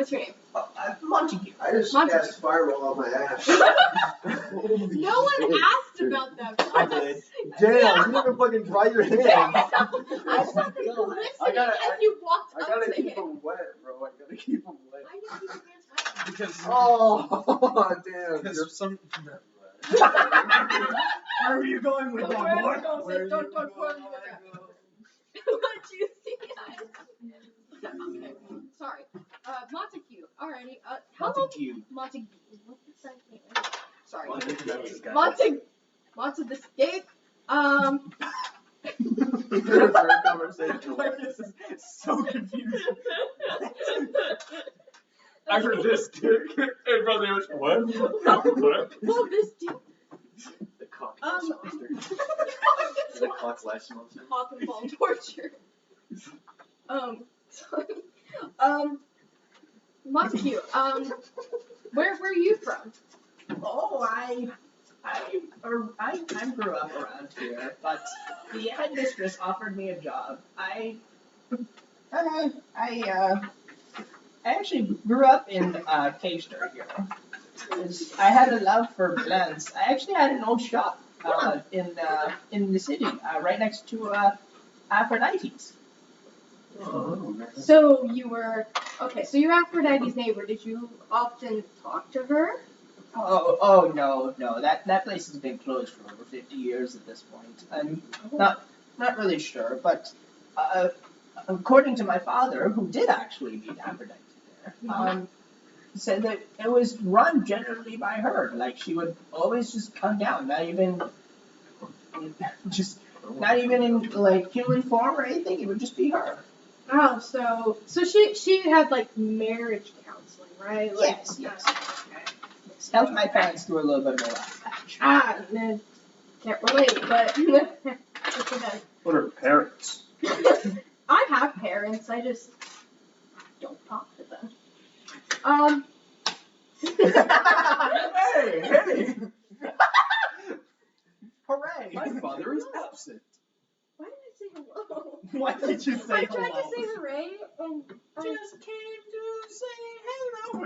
A: Montague.
F: I just
C: Montague.
F: cast fireball on my ass.
C: No one asked about that.
B: I did. Damn, you didn't even fucking dry your hands.
C: I fucking listening
B: I gotta-
C: as you walked
B: I
C: up
B: gotta
C: to
B: keep
C: him.
B: them wet, bro. I gotta keep them wet.
C: Why did you keep your hands wet?
D: Because
B: Oh, damn.
D: because some.
A: Where are you going with that, boy?
C: Don't quote me with that. What you see? Okay, sorry. Montague. Alrighty. How long? Montague. What is that name? Sorry. Montague the Steak.
B: Third conversation.
A: This is so confusing.
D: I heard this dick, and brother was what?
C: Well, this dude.
B: The cock
C: Monster.
B: The cock lice monster.
C: Cock and ball torture. Sorry. Montague. Where are you from?
A: Oh, I grew up around here, but the headmistress offered me a job. I actually grew up in Caister here. I had a love for blends. I actually had an old shop in the city, right next to Aphrodite's.
C: So you were So you're Aphrodite's neighbor. Did you often talk to her?
A: Oh no. That place has been closed for over 50 years at this point. I'm not really sure, but according to my father, who did actually meet Aphrodite there, said that it was run generally by her. Like she would always just come down, not even in like human form or anything. It would just be her.
C: Oh, so she had like marriage counseling, right? Like,
A: Yes.
C: Okay.
A: Helped my parents do a little bit more.
C: No, can't relate, but
D: What are parents?
C: I have parents. I just don't talk to them.
B: Hey!
A: Hooray!
B: My father is absent.
C: Why did I say hello?
A: Why did you say
C: I tried to say hooray and
A: Just came to say hello.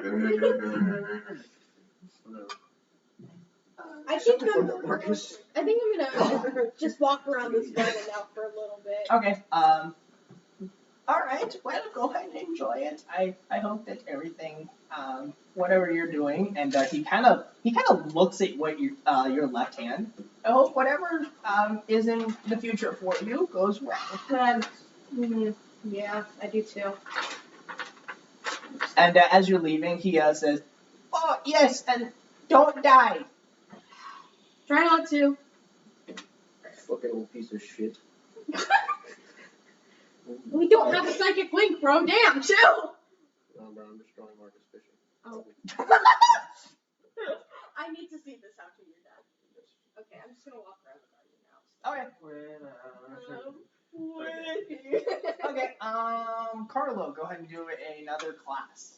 C: I think I'm gonna just walk around this garden now for a little bit.
A: Okay. All right. Well, go ahead and enjoy it. I hope that everything, whatever you're doing, and he kind of looks at what your left hand. I hope whatever is in the future for you goes well.
C: Yeah, I do too.
A: And as you're leaving, he says, "Oh yes, and don't die."
C: Try not to.
B: Fucking old piece of shit.
C: We don't have a psychic link, bro. Damn, chill.
B: No, bro, I'm just drawing Marcus fishing.
C: Oh. I need to see this after you're done. Okay, I'm just gonna walk around the garden now.
A: Okay. Okay. Carlo, go ahead and do another class.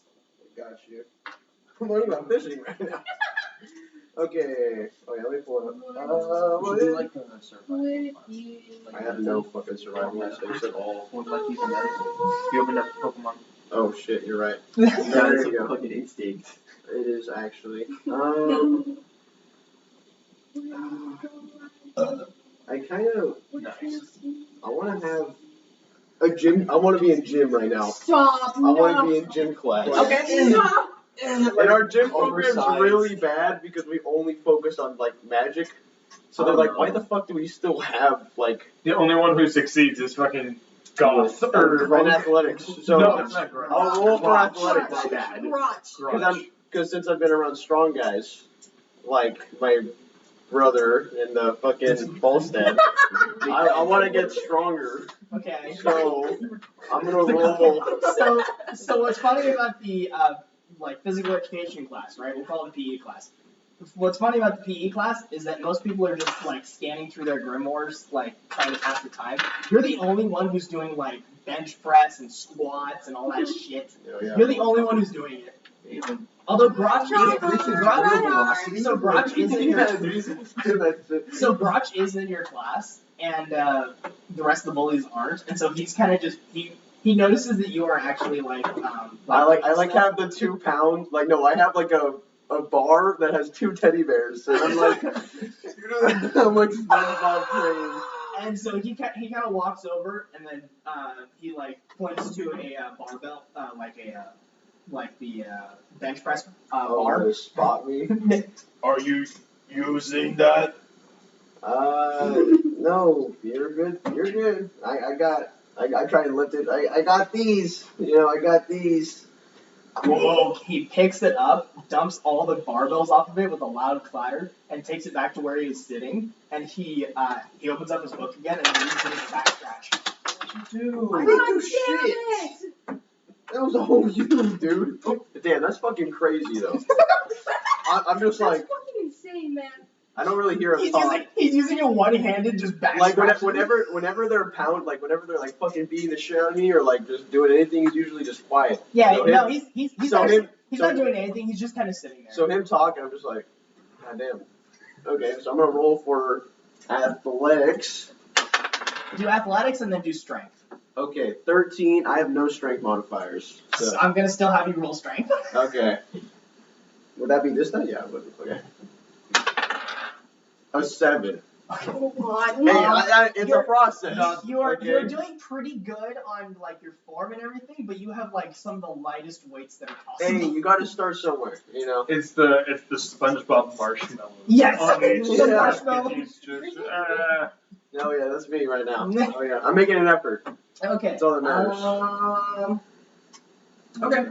B: Got you. I'm learning about fishing right now. Okay. Oh yeah, let me pull it up.
D: Would you like to survival?
C: With you.
B: I have no fucking survival instincts at all.
D: Would like you to meditate. You have enough Pokemon.
B: Oh shit, you're right.
E: That's
B: There you
E: a
B: go.
E: fucking instinct.
B: It is actually. I kind of.
D: Nice.
B: I want to have
F: a gym. I want to be in gym right now.
C: Stop.
F: I want to
C: No.
F: be in gym class.
A: Okay.
C: Stop.
F: And
B: our gym program's
F: oversized.
B: really bad because we only focus on like magic. So they're like, why the fuck do we still have like
D: The only one who succeeds is fucking Goth.
B: run athletics? So
D: No, it's not Grudge.
B: I'll roll for
A: Grudge.
B: athletics. My bad.
C: Grudge.
B: Because since I've been around strong guys, like my brother in the fucking Falstad, I want to get stronger.
A: Okay.
B: So I'm gonna roll.
A: So what's funny about the like physical education class, right? We'll call it a PE class. What's funny about the PE class is that most people are just like scanning through their grimoires, like trying to pass the time. You're the only one who's doing like bench press and squats and all that shit. You're the only one who's doing it. Although Grotch Grotch is in your class, and the rest of the bullies aren't, and so he's kind of just he notices that you are actually like
B: I have the 2 pound. Like no, I have like a bar that has 2 teddy bears, and I'm like, I'm like SpongeBob trained.
A: And so he kind of walks over, and then he like points to a barbell, like the bench press bar.
B: They spot me.
D: Are you using that?
F: No, you're good. You're good. I try and lift it. I got these. I got these.
A: Whoa. He picks it up, dumps all the barbells off of it with a loud clatter, and takes it back to where he was sitting. And he opens up his book again and reads in his back scratch.
F: Dude,
C: God damn it!
F: that was all you, dude.
B: Damn, that's fucking crazy though. I'm just
C: That's
B: like,
C: fucking insane, man.
B: I don't really hear a talk.
A: He's using it one-handed, just back
B: Like
A: scratching.
B: whenever they're whenever they're like fucking beating the shit out of me or like just doing anything, he's usually just quiet.
A: Yeah,
B: So
A: no,
B: him-
A: he's
B: so
A: actually,
B: him-
A: he's
B: so-
A: not doing anything. He's just kind of sitting there.
B: So him talking, I'm just like, god damn. Okay, so I'm gonna roll for athletics.
A: Do athletics and then do strength.
F: Okay, 13. I have no strength modifiers.
A: So
F: So,
A: I'm gonna still have you roll strength.
F: okay. Would that be this time? Yeah, it would. Okay. A 7.
C: Oh God,
B: Hey,
C: no.
B: it's a process.
A: You're
B: okay?
A: doing pretty good on like your form and everything, but you have like some of the lightest weights that are possible.
F: Hey, you gotta start somewhere,
D: It's the SpongeBob marshmallow.
A: Yes.
D: On each
A: The
D: side.
A: marshmallow.
D: He's just,
F: Oh yeah, that's me right now. Oh yeah, I'm making an effort.
A: Okay.
F: That's all that matters.
A: Okay.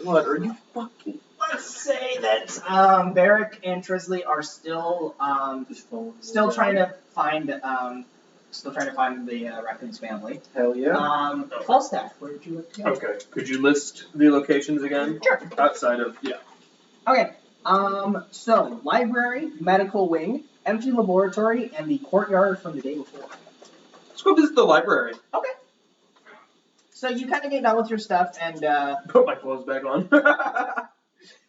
F: What are you fucking?
A: Let's say that Berrick and Trisley are still trying to find the raccoon's family.
F: Hell yeah.
A: Falstad, where did you look? to go?
D: Okay. Could you list the locations again?
A: Sure.
D: Outside of
A: Okay. So library, medical wing, empty laboratory, and the courtyard from the day before.
D: Let's go visit the library.
A: Okay. So you kind of get done with your stuff, and
D: Put my clothes back on.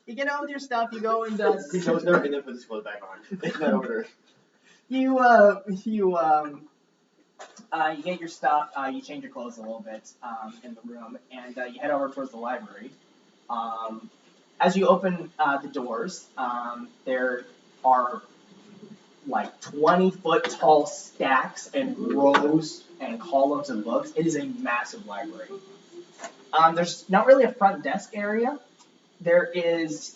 A: you get done with your stuff. You go and
B: He goes there and then puts his clothes back on. In that order.
A: you get your stuff. You change your clothes a little bit in the room, and you head over towards the library. As you open the doors, there are like 20-foot tall stacks and rows and columns of books. It is a massive library. There's not really a front desk area. There is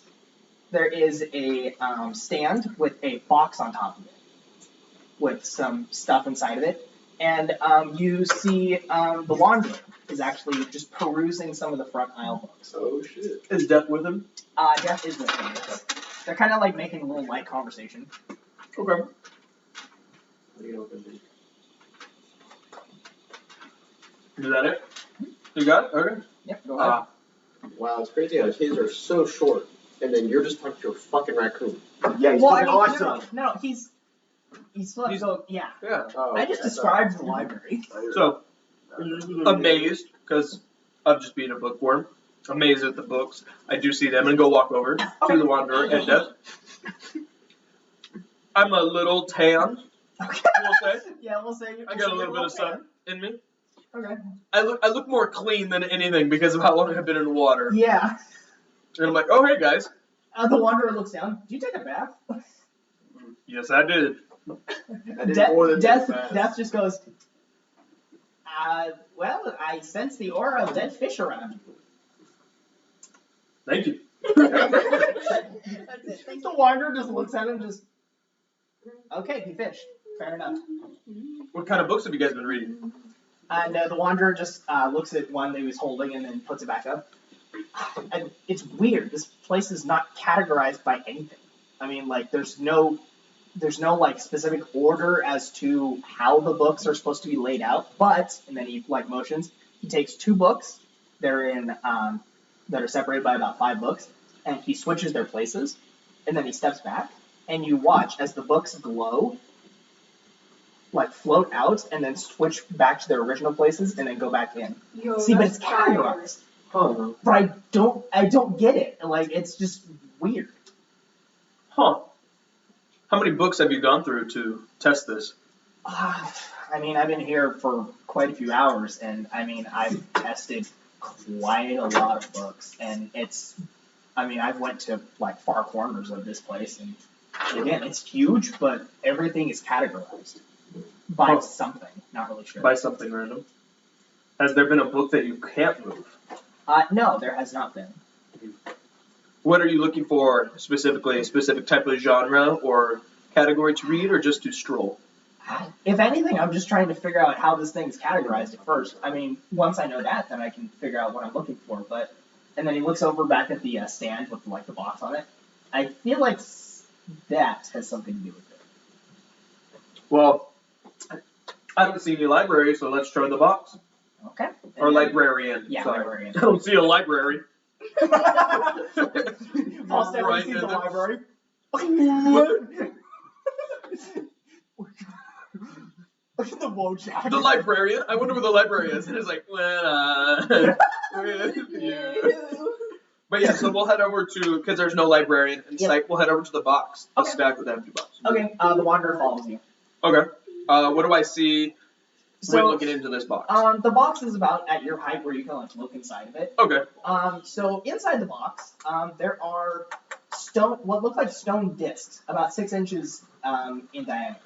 A: a stand with a box on top of it with some stuff inside of it. And you see the Wanderer is actually just perusing some of the front aisle books.
B: Oh shit.
D: Is Death with him?
A: Death is with him. They're kind of like making a little light conversation.
D: Okay. Is that it? You got it? Okay.
A: Yep, go ahead.
B: Wow, it's crazy how his are so short, and then you're just talking to a fucking raccoon.
F: Yeah, he's
A: Well,
F: fucking awesome.
A: no, he's so yeah.
D: Yeah.
B: Oh,
A: I just described the library.
D: So, amazed, because of just being a bookworm, amazed at the books. I do see them and go walk over to the Wanderer and Death. I'm a little tan,
A: Okay.
D: we'll say.
A: Yeah, we'll say.
D: I got a little bit of sun in me.
A: Okay.
D: I look more clean than anything because of how long I've been in the water.
A: Yeah.
D: And I'm like, oh, hey, guys.
A: The Wanderer looks down. Do you take a bath?
D: Yes, I did.
B: I did more than
A: Death
B: that.
A: just goes. Well, I sense the aura of dead fish around you.
D: Thank you.
A: That's it. The wanderer just looks at him, just. Okay, he fished. Fair enough.
D: What kind of books have you guys been reading?
A: And the wanderer just looks at one that he was holding and then puts it back up. And it's weird. This place is not categorized by anything. I mean, like, there's no like specific order as to how the books are supposed to be laid out. But, and then he like motions. He takes 2 books. They're in that are separated by about 5 books, and he switches their places. And then he steps back, and you watch as the books glow, like float out, and then switch back to their original places, and then go back in.
C: Yo,
A: See, but
C: that's
A: it's categorized.
E: Huh.
A: But I don't get it. Like, it's just weird.
D: Huh. How many books have you gone through to test this?
A: I mean, I've been here for quite a few hours, and I mean, I've tested quite a lot of books, and I've went to like far corners of this place, and again, it's huge, but everything is categorized by something. Not really sure.
D: By something random. Has there been a book that you can't move?
A: No, there has not been.
D: What are you looking for specifically? A specific type of genre or category to read, or just to stroll?
A: If anything, I'm just trying to figure out how this thing is categorized at first. I mean, once I know that, then I can figure out what I'm looking for. And then he looks over back at the stand with like the box on it. I feel like that has something to do with it.
D: Well, I don't see any library, so let's try the box.
A: Okay.
D: Or librarian.
A: Yeah,
D: sorry.
A: librarian.
D: I don't see a library.
A: Falstad
D: Right
A: sees
D: in
A: the
D: there.
A: library. Look at the Wojak.
D: The librarian? I wonder where the library is. And it's like, with you. But yeah, so we'll head over to, because there's no librarian in sight, we'll head over to the box. The
A: Okay.
D: stack with the empty box.
A: Okay, the wanderer follows you.
D: Okay. What do I see when
A: So,
D: looking into this box?
A: the box is about at your height where you can like look inside of it.
D: Okay.
A: So inside the box, there are what look like stone discs, about 6 inches in diameter.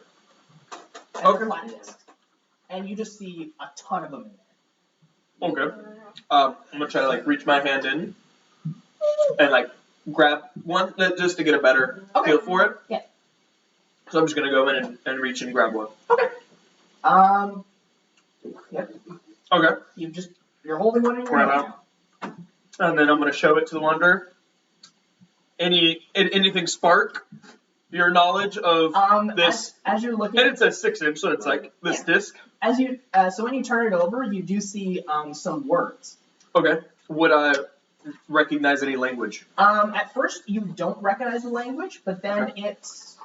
A: And
D: Okay.
A: they're flat discs. And you just see a ton of them in there.
D: Okay. I'm gonna try to like reach my hand in and like grab one just to get a better feel for it.
A: Yeah.
D: So I'm just gonna go in and reach and grab one.
A: Okay. Yep.
D: Okay.
A: You're holding one in your
D: Grab
A: hand
D: out. And then I'm gonna show it to the wanderer. Anything spark your knowledge of
A: now.
D: this?
A: As you're looking,
D: And it's a 6-inch, so it's like this disc.
A: as you so when you turn it over, you do see some words.
D: Okay. Would I recognize any language?
A: At first you don't recognize the language, but then it's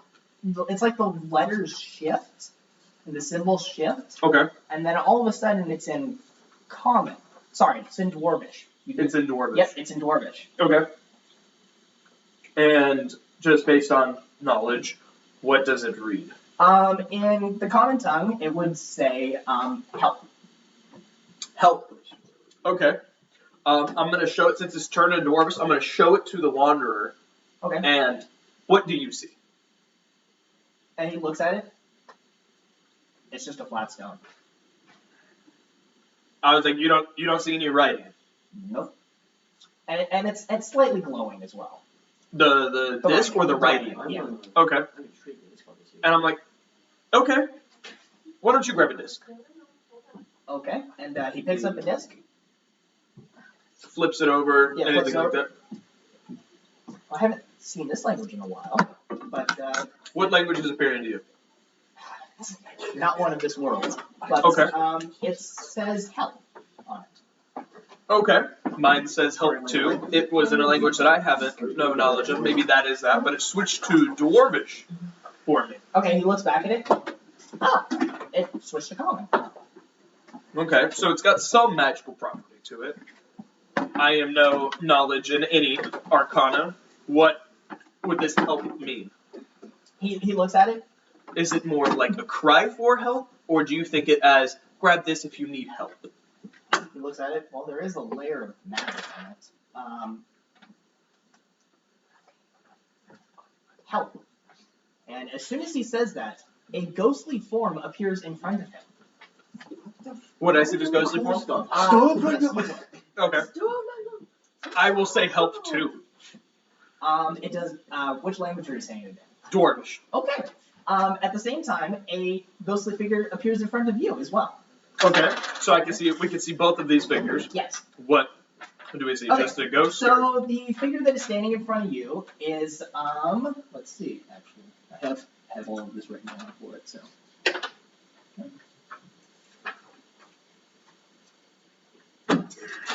A: like the letters shift and the symbols shift,
D: Okay.
A: and then all of a sudden it's in common. Sorry, it's in Dwarvish.
D: It's in Dwarvish.
A: Yep, it's in Dwarvish.
D: Okay. And just based on knowledge, what does it read?
A: In the common tongue, it would say help.
D: Help. Okay. I'm gonna show it since it's turned into Dwarvish. I'm gonna show it to the wanderer.
A: Okay.
D: And what do you see?
A: And he looks at it. It's just a flat stone.
D: I was like, you don't see any writing.
A: Nope. And it's slightly glowing as well.
D: The disc or the writing?
A: Yeah.
D: Okay.
E: I'm intrigued with this conversation.
D: And I'm like, okay. Why don't you grab a disc?
A: Okay. And he picks up the disc.
D: Flips it over,
A: Yeah,
D: anything
A: flips it
D: like
A: over.
D: that.
A: I haven't seen this language in a while, but
D: What language is appearing to you?
A: not one of this world. But
D: Okay.
A: it says help on it.
D: Okay. Mine says help too. It was in a language that I haven't no knowledge of. Maybe that is that, but it switched to Dwarvish for me.
A: Okay, he looks back at it. Ah, it switched to common.
D: Okay, so it's got some magical property to it. I am no knowledge in any arcana. What would this help mean?
A: He looks at it.
D: Is it more like a cry for help, or do you think it as grab this if you need help?
A: He looks at it. Well, there is a layer of magic on it. Help. And as soon as he says that, a ghostly form appears in front of him.
D: Would I see this ghostly form? Okay. I will say help too.
A: It does. Which language are you saying it in?
D: Dwarvish.
A: Okay. At the same time, a ghostly figure appears in front of you as well.
D: Okay. So I can see. We can see both of these figures.
A: Yes.
D: What do we see?
A: Okay.
D: Just a ghost?
A: So the figure that is standing in front of you is Let's see. Actually, I have all of this written down for it. So.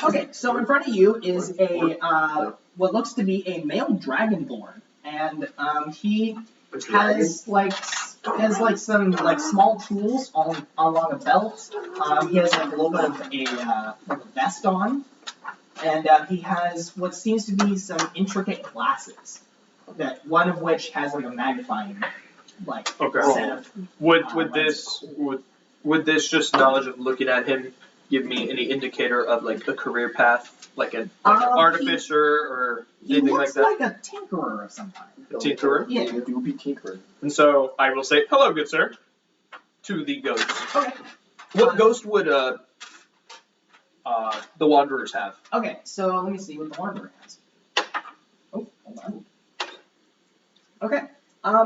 A: Okay, so in front of you is a what looks to be a male dragonborn, and he has some small tools along a belt. He has like a little bit of a vest on, and he has what seems to be some intricate glasses. That one of which has like a magnifying set of.
D: Would this just knowledge of looking at him give me any indicator of like a career path, like an artificer or
A: He
D: anything like
A: looks
D: that?
A: like a tinkerer of some kind.
D: Tinkerer?
A: Yeah.
F: You would be tinkering.
D: And so I will say, hello, good sir, to the ghost.
A: Okay.
D: What ghost would the Wanderers have?
A: Okay, so let me see what the Wanderer has. Oh, hold on. Okay.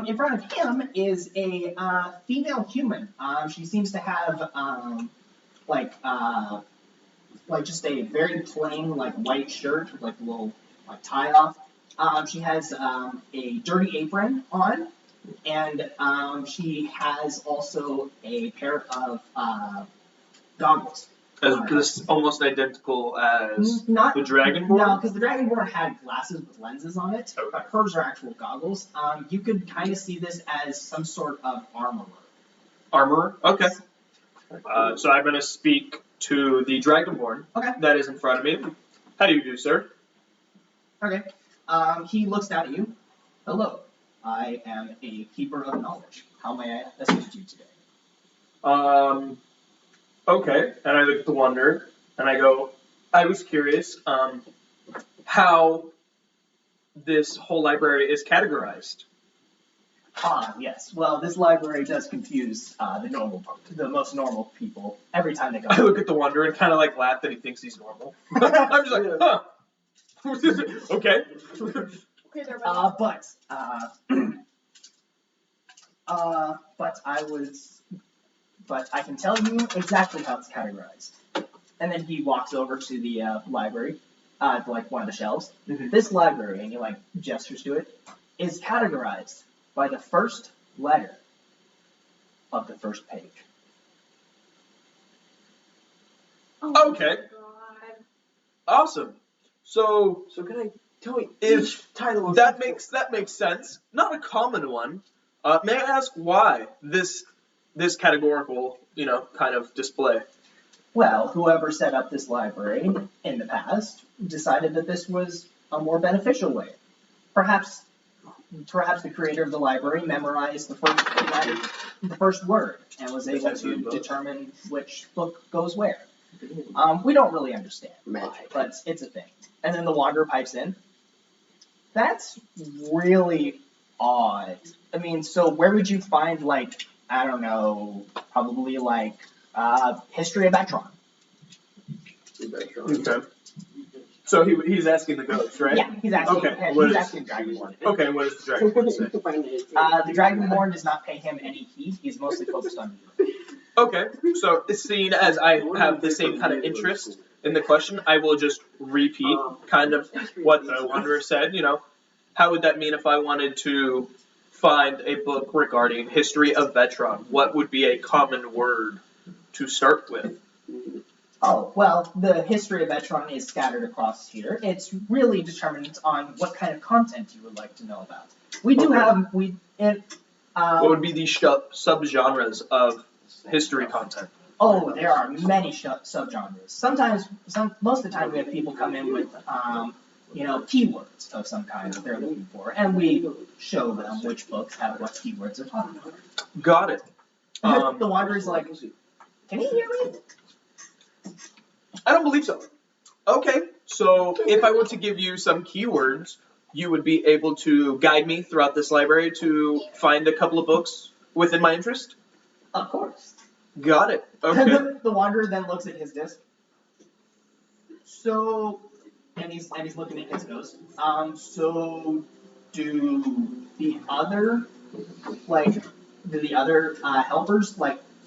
A: In front of him is a female human. She seems to have just a very plain white shirt with a little tie off. She has a dirty apron on, and she has also a pair of goggles.
D: This almost identical as
A: Not
D: the Dragonborn?
A: No, because the Dragonborn had glasses with lenses on it,
D: Okay.
A: but hers are actual goggles. You could kind of see this as some sort of armorer.
D: Armorer? Okay. So I'm going to speak to the Dragonborn that is in front of me. How do you do, sir?
A: Okay. He looks down at you. Hello. I am a keeper of knowledge. How may I assist you today?
D: Okay. And I look at the Wanderer, and I go, I was curious how this whole library is categorized.
A: Yes. Well, this library does confuse the most normal people every time they come.
D: I look at the Wanderer and kind of laugh that he thinks he's normal. I'm just like, huh. Okay.
A: But I can tell you exactly how it's categorized. And then he walks over to the library, one of the shelves.
D: Mm-hmm.
A: This library, and he gestures to it, is categorized by the first letter of the first page.
G: Oh
D: Okay.
G: my God.
D: Awesome. So
F: can I tell me
D: If
F: each title of
D: that makes sense. Not a common one. May I ask why this categorical, kind of display?
A: Well, whoever set up this library in the past decided that this was a more beneficial way. Perhaps the creator of the library memorized the first word and was able to determine which book goes where. We don't really understand why, but it's a thing. And then the Wanderer pipes in. That's really odd. I mean, so where would you find I don't know, probably history of Betron?
D: Okay. So he's asking the ghost, right?
A: Yeah, he's asking.
D: Okay.
A: He's asking Dragonborn.
D: Okay, what does the Dragonborn say?
A: The Dragonborn does not pay him any heed. He's mostly focused on you.
D: Okay, so seeing as I have the same kind of interest in the question, I will just repeat kind of what the Wanderer said. How would that mean if I wanted to find a book regarding history of Vetron? What would be a common word to start with?
A: Oh, well, the history of Vetron is scattered across here. It's really determined on what kind of content you would like to know about. We do have
D: what would be the subgenres of history content?
A: Oh, there are many subgenres. Most of the time, we have people come in with, keywords of some kind that they're looking for, and we show them which books have what keywords are talking about.
D: Got it.
A: The Wanderer's like, can you hear me?
D: I don't believe so. Okay, so if I were to give you some keywords, you would be able to guide me throughout this library to find a couple of books within my interest?
A: Of course.
D: Got it. Okay.
A: The wanderer then looks at his disc. So, and he's looking at his ghost. So do the other helpers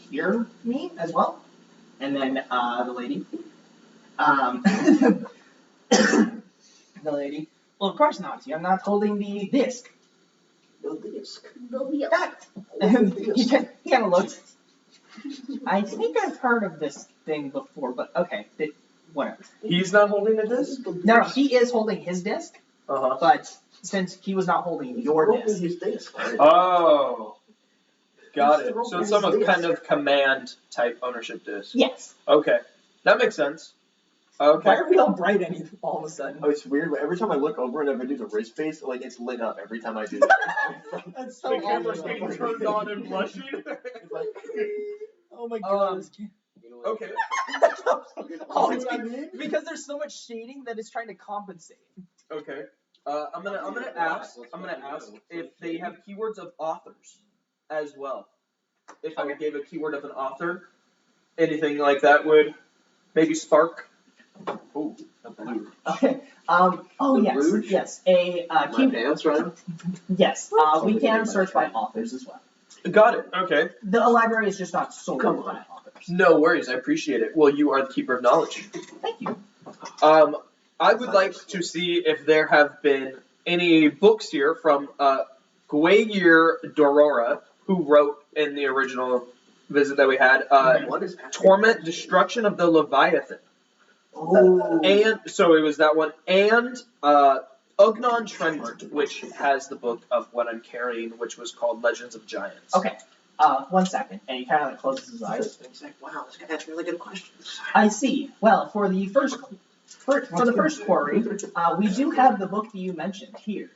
A: hear me as well? And then the lady, the lady. Well, of course not. I'm not holding the disc.
F: The disc.
A: And he kind of looks. I think I've heard of this thing before, but okay, whatever.
D: He's not holding the disc?
A: No, he is holding his disc,
D: Uh-huh.
A: but since he was not holding your disc.
F: His disc.
D: Oh. Got it.
F: He's
D: So it's
F: throwing
D: some
F: his
D: kind
F: disc.
D: of command type ownership disc.
A: Yes.
D: Okay. That makes sense. Okay.
A: Why are we all bright all of a sudden?
B: Oh, it's weird, but every time I look over and if I do the wrist face, it's lit up every time I do that.
A: That's so
D: The camera's
A: awesome.
D: being turned on and blushing.
B: It's like,
A: Oh my god.
D: Okay.
A: Oh, it's because there's so much shading that it's trying to compensate.
D: Okay. I'm gonna ask if they have keywords of authors as well. If I gave a keyword of an author, anything like that would maybe spark. Ooh, a blue.
A: Okay. Oh yes,
F: Rouge?
A: yes. A
F: My
A: keyword.
F: pants, right?
A: Yes. We can search by authors as well.
D: Got it. Okay.
A: The library is just not sorted
F: Come on.
A: by authors.
D: No worries. I appreciate it. Well, you are the keeper of knowledge.
A: Thank you.
D: I would like to see if there have been any books here from Gwaigir Dorora, who wrote in the original visit that we had,
F: What is
D: Torment, Destruction of the Leviathan.
F: Oh.
D: And so it was that one, and Ugnon Tremort, which has the book of what I'm carrying, which was called Legends of Giants.
A: Okay. 1 second, and he kind of closes his eyes.
F: He's like, wow, this guy asks really good questions.
A: I see. Well, for the first query, we do have the book that you mentioned here.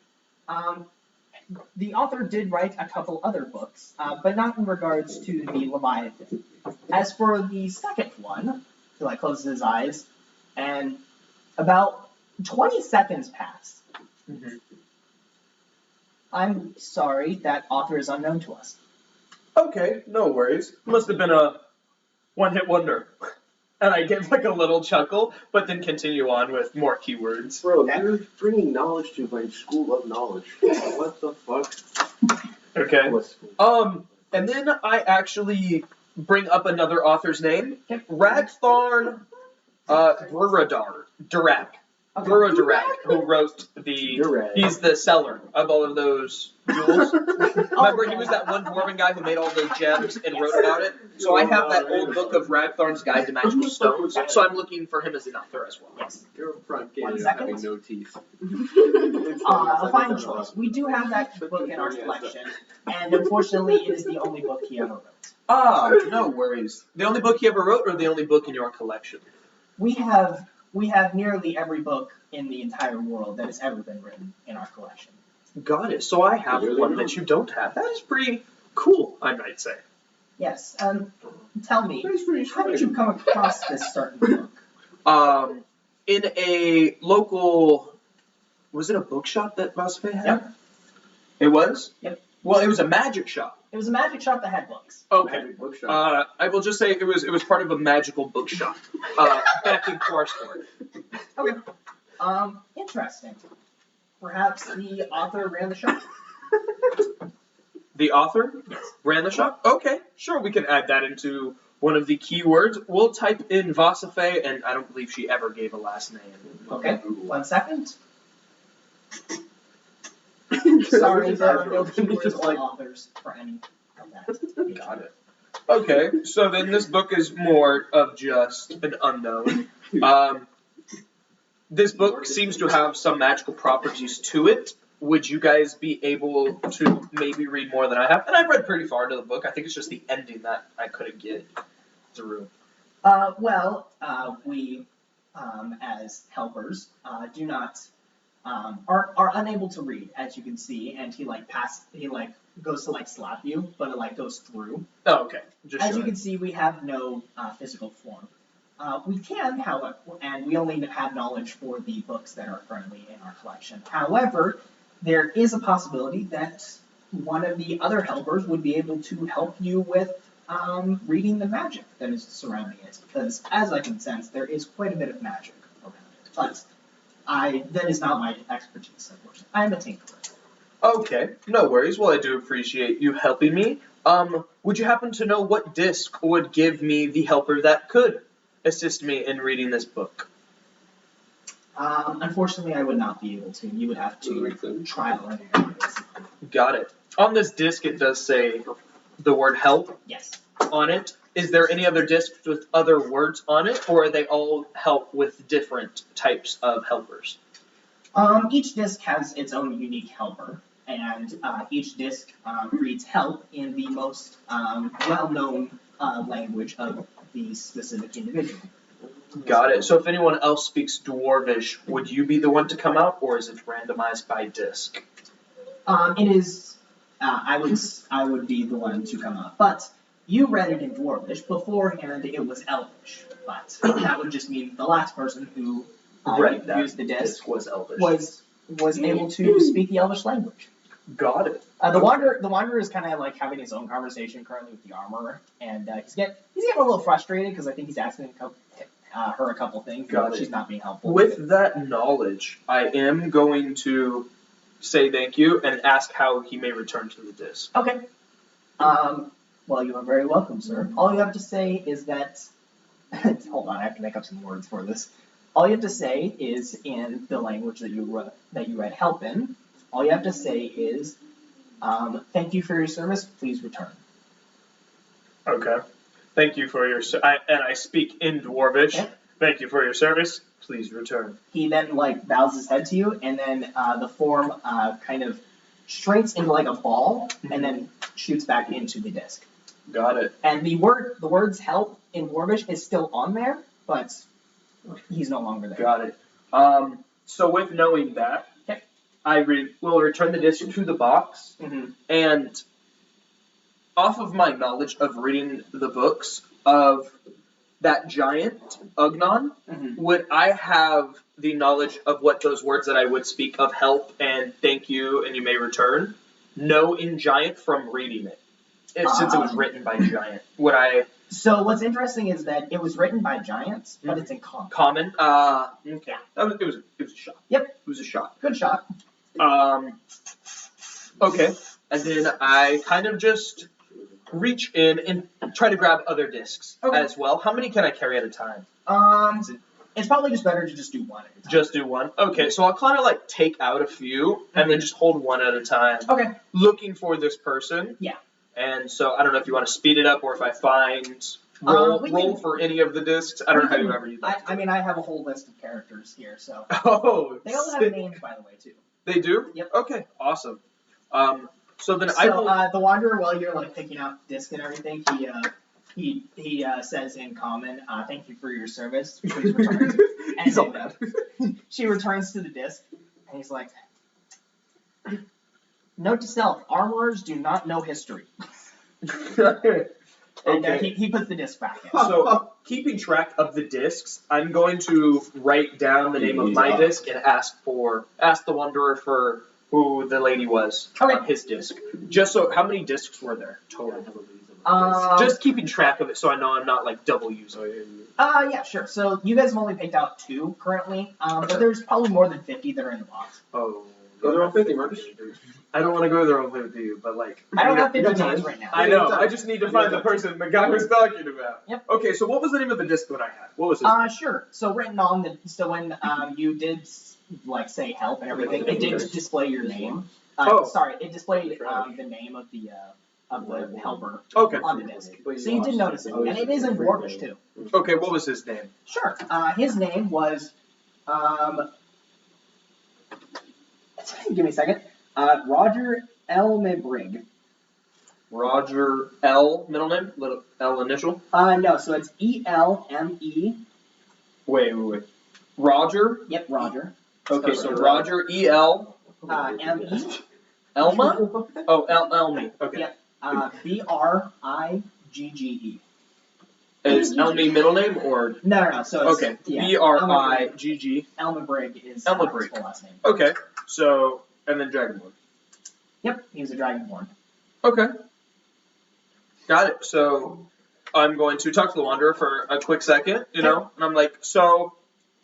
A: The author did write a couple other books, but not in regards to the Leviathan. As for the second one, he closes his eyes, and about 20 seconds pass.
D: Mhm.
A: I'm sorry, that author is unknown to us.
D: Okay, no worries. Must have been a one-hit wonder. And I give a little chuckle, but then continue on with more keywords.
F: Bro, you're bringing knowledge to my school of knowledge. What the fuck?
D: Okay.
F: What school?
D: And then I actually bring up another author's name, Ragtharn Durak. Burrow Durak, who wrote he's the seller of all of those jewels. Remember, he was that one dwarven guy who made all those gems and wrote about it? So I have that old book of Ragtharn's Guide to Magical Stones, so I'm looking for him as an author as well.
A: Yes.
B: You're a front kid
A: 1 second.
B: having no teeth.
A: A fine choice. We do have that book in our collection, and unfortunately, it is the only book he ever wrote.
D: Ah, no worries. The only book he ever wrote, or the only book in your collection?
A: We have nearly every book in the entire world that has ever been written in our collection.
D: Got it. So I have one that you don't have. That is pretty cool, I might say.
A: Yes. Tell me, how did you come across this certain book?
D: In a local, was it a bookshop that Vasafae had?
A: Yep.
D: It was?
A: Yep.
D: Well, it was a magic shop.
A: It was a magic shop that had books.
D: Okay.
F: Magic bookshop.
D: I will just say it was part of a magical bookshop back in Carsport.
A: Okay. Interesting. Perhaps the author ran the shop?
D: The author ran the shop? Okay, sure, we can add that into one of the keywords. We'll type in Vasafae, and I don't believe she ever gave a last name.
A: Okay. 1 second. Sorry, there are no keywords or authors for any of that.
D: Got it. Okay, so then this book is more of just an unknown. This book seems to have some magical properties to it. Would you guys be able to maybe read more than I have? And I've read pretty far into the book. I think it's just the ending that I couldn't get through.
A: We, as helpers, do not are unable to read, as you can see, and he goes to slap you, but it goes through.
D: Oh, okay. Just
A: As
D: sure.
A: you can see, we have no physical form. We can, however, and we only have knowledge for the books that are currently in our collection. However, there is a possibility that one of the other helpers would be able to help you with reading the magic that is surrounding it, because as I can sense, there is quite a bit of magic around it. But that is not my expertise, unfortunately. I am a tinkerer.
D: Okay, no worries. Well, I do appreciate you helping me. Would you happen to know what disc would give me the helper that could assist me in reading this book?
A: Unfortunately, I would not be able to. You would have to trial and error.
D: Got it. On this disc, it does say the word help
A: Yes.
D: on it. Is there any other discs with other words on it, or are they all help with different types of helpers?
A: Each disc has its own unique helper, and each disc reads help in the most well-known language of the specific individual.
D: Got it. So if anyone else speaks Dwarvish, would you be the one to come out, or is it randomized by disc?
A: It is. I would be the one to come out, but you read it in Dwarvish beforehand. It was Elvish, but that would just mean the last person who used the disc
D: was Elvish.
A: was able to speak the Elvish language.
D: Got it.
A: The Wanderer is kind of like having his own conversation currently with the armorer, and he's getting a little frustrated because I think he's asking her a couple things,
D: Got
A: but
D: it.
A: she's not being helpful.
D: With that knowledge, I am going to say thank you and ask how he may return to the disc.
A: Okay. Well, you are very welcome, sir. All you have to say is that. Hold on, I have to make up some words for this. All you have to say is in the language that you read help in. All you have to say is, "Thank you for your service. Please return."
D: Okay. Thank you for your and I speak in Dwarvish.
A: Okay.
D: Thank you for your service. Please return.
A: He then bows his head to you, and then the form kind of shrinks into like a ball, and then shoots back into the disc.
D: Got it.
A: And the words help in Dwarvish is still on there, but he's no longer there.
D: Got it. So with knowing that,
A: okay.
D: I will return the disc to the box, and off of my knowledge of reading the books of that giant Ugnon, would I have the knowledge of what those words that I would speak of help and thank you and you may return know in giant from reading it? Since it was written by giant, would I?
A: So what's interesting is that it was written by giants, but it's in common.
D: Common. Okay. It was a shot.
A: Yep.
D: It was a shot.
A: Good shot.
D: Okay. And then I kind of just reach in and try to grab other discs as well. How many can I carry at a time?
A: It's probably just better to just do one at a time.
D: Just do one? Okay, so I'll kind of like take out a few and then just hold one at a time.
A: Okay.
D: Looking for this person.
A: Yeah.
D: And so I don't know if you want to speed it up or if I find roll for any of the discs. I don't know how you ever use that.
A: I mean, I have a whole list of characters here, so.
D: Oh,
A: they all have names, by the way, too.
D: They do?
A: Yep.
D: Okay, awesome. So then
A: the Wanderer, while you're like picking out discs and everything, he says in common, "Thank you for your service. Please return." And
D: he's all mad.
A: She returns to the disc, and he's like, "Note to self: armorers do not know history." And he puts the disc back in.
D: So, keeping track of the discs, I'm going to write down the name of my disc and ask the Wanderer for who the lady was on his disc. Just so, how many discs were there total? Just keeping track of it so I know I'm not like double using it.
A: Yeah, sure. So you guys have only picked out 2 currently, but there's probably more than 50 that are in the box.
D: Oh.
B: Go there on 50, Marcus.
D: I don't want to go there on 50, but like.
A: I don't have 50 names right now.
D: I know. I just need to find the person the guy was talking about.
A: Yep.
D: Okay, so what was the name of the disc that I had? What was it?
A: Sure. So written on when you did like say help and everything, it did display your name. Sorry, it displayed the name of the helper on the disc. So you did notice it, and it is in Dwarvish too.
D: Okay, what was his name?
A: Sure. His name was give me a second. Roger Elmebrig.
D: Roger L, middle name? Little L initial?
A: No, so it's E-L-M-E.
D: Wait. Roger?
A: Yep, Roger.
D: Okay, so Roger E-L.
A: M-E.
D: Elma? Oh, Elmi. Okay.
A: Yep. B-R-I-G-G-E.
D: Is Elmi middle name or?
A: No. So it's,
D: okay. B-R-I-G-G.
A: Elmebrig is his full last name.
D: Okay. So, and then Dragonborn.
A: Yep, he was a Dragonborn.
D: Okay. Got it. So I'm going to talk to the Wanderer for a quick second, and I'm like, so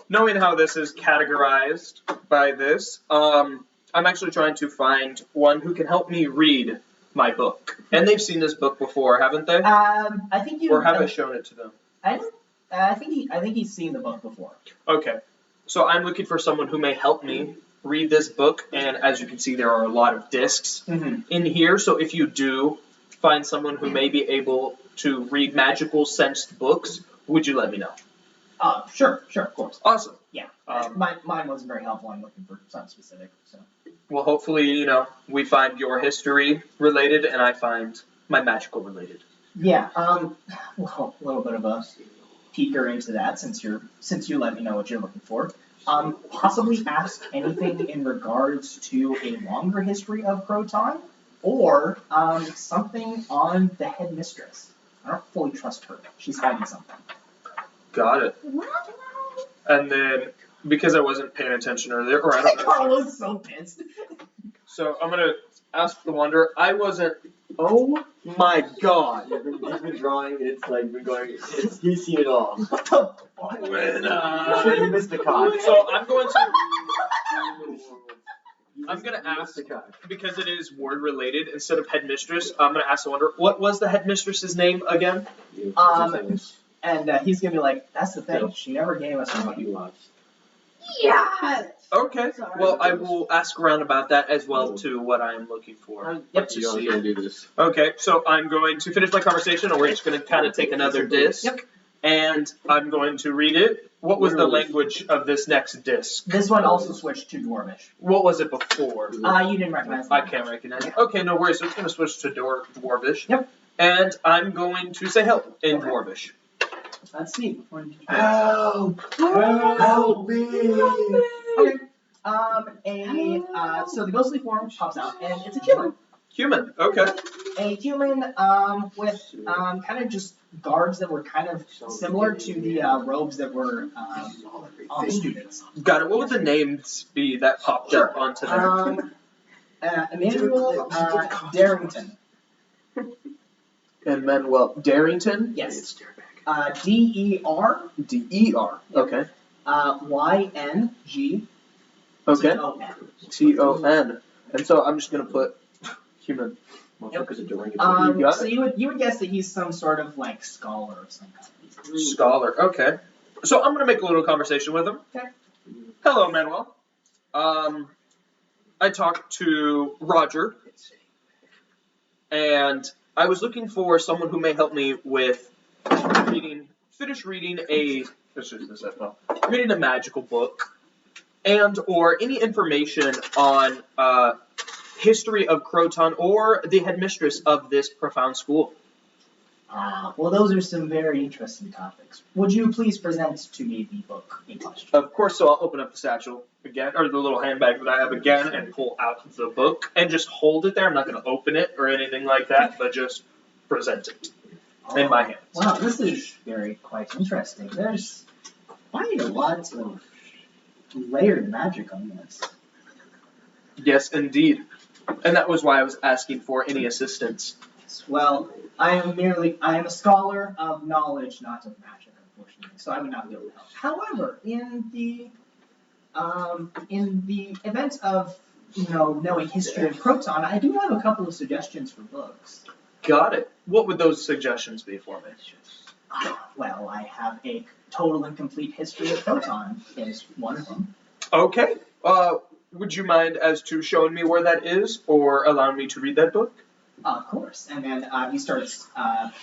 D: knowing how this is categorized by this, I'm actually trying to find one who can help me read my book. And they've seen this book before, haven't they?
A: I think you.
D: Or have I shown it to them?
A: I think he's seen the book before.
D: Okay. So I'm looking for someone who may help me read this book, and as you can see, there are a lot of discs in here. So if you do find someone who may be able to read magical sensed books, would you let me know?
A: Sure, of course.
D: Awesome.
A: Yeah. Mine wasn't very helpful. I'm looking for something specific. So.
D: Well, hopefully, we find your history related, and I find my magical related.
A: Yeah. Well, a little bit of a peeker into that since you let me know what you're looking for. Possibly ask anything in regards to a longer history of Croton, or something on the headmistress. I don't fully trust her. She's hiding something.
D: Got it. And then, because I wasn't paying attention earlier, or I don't know.
A: Carlo's so pissed.
D: So I'm gonna ask the Wanderer. I wasn't. Oh my God!
E: He's been drawing. It's like been going. He's seen it all.
D: When,
E: You missed the cock.
D: So I'm going to. I'm gonna ask because it is word related instead of headmistress. I'm gonna ask the Wanderer. What was the headmistress's name again?
A: And he's gonna be like, "That's the thing. She never gave us money."
C: Yeah.
D: Okay. Well, I will ask around about that as well to what I am looking for.
A: Yep.
E: You gotta do this.
D: Okay, so I'm going to finish my conversation, and we're just going to kind of take another disc.
A: Yep.
D: And I'm going to read it. What was the language of this next disc?
A: This one also switched to Dwarvish.
D: What was it before?
A: You didn't recognize
D: I
A: it.
D: can't recognize it. Okay, no worries. So it's going to switch to Dwarvish.
A: Yep.
D: And I'm going to say help in Dwarvish.
A: Let's see.
E: Help! Help me!
A: Okay. So the ghostly form pops out, and it's a human.
D: Human. Okay.
A: A human with kind of just guards that were kind of similar to the robes that were on the students.
D: Got it. What would the names be that popped up onto there?
A: Emmanuel Darrington.
D: Emmanuel Darrington?
A: Yes. D-E-R.
D: D-E-R. Okay.
A: Y-N-G.
D: Okay.
A: T-O-N.
D: T-O-N. And so I'm just going to put human.
A: So you would guess that he's some sort of like scholar of some kind.
D: Scholar. Okay. So I'm going to make a little conversation with him.
A: Okay.
D: Hello, Manuel. I talked to Roger, and I was looking for someone who may help me with reading a magical book, and or any information on history of Croton or the headmistress of this profound school.
A: Well, those are some very interesting topics. Would you please present to me the book in question?
D: Of course, so I'll open up the satchel again, or the little handbag that I have again, and pull out the book, and just hold it there. I'm not going to open it or anything like that, but just present it in my hands.
A: Wow, this is quite interesting. There's quite a lot of layered magic on this.
D: Yes, indeed. And that was why I was asking for any assistance.
A: Well, I am a scholar of knowledge, not of magic, unfortunately, so I would not be able to help. However, in the event of, knowing history of Croton, I do have a couple of suggestions for books.
D: Got it. What would those suggestions be for me?
A: Well, I have a total and complete history of Croton is one of them.
D: Okay. Would you mind as to showing me where that is, or allowing me to read that book?
A: Of course. And then he starts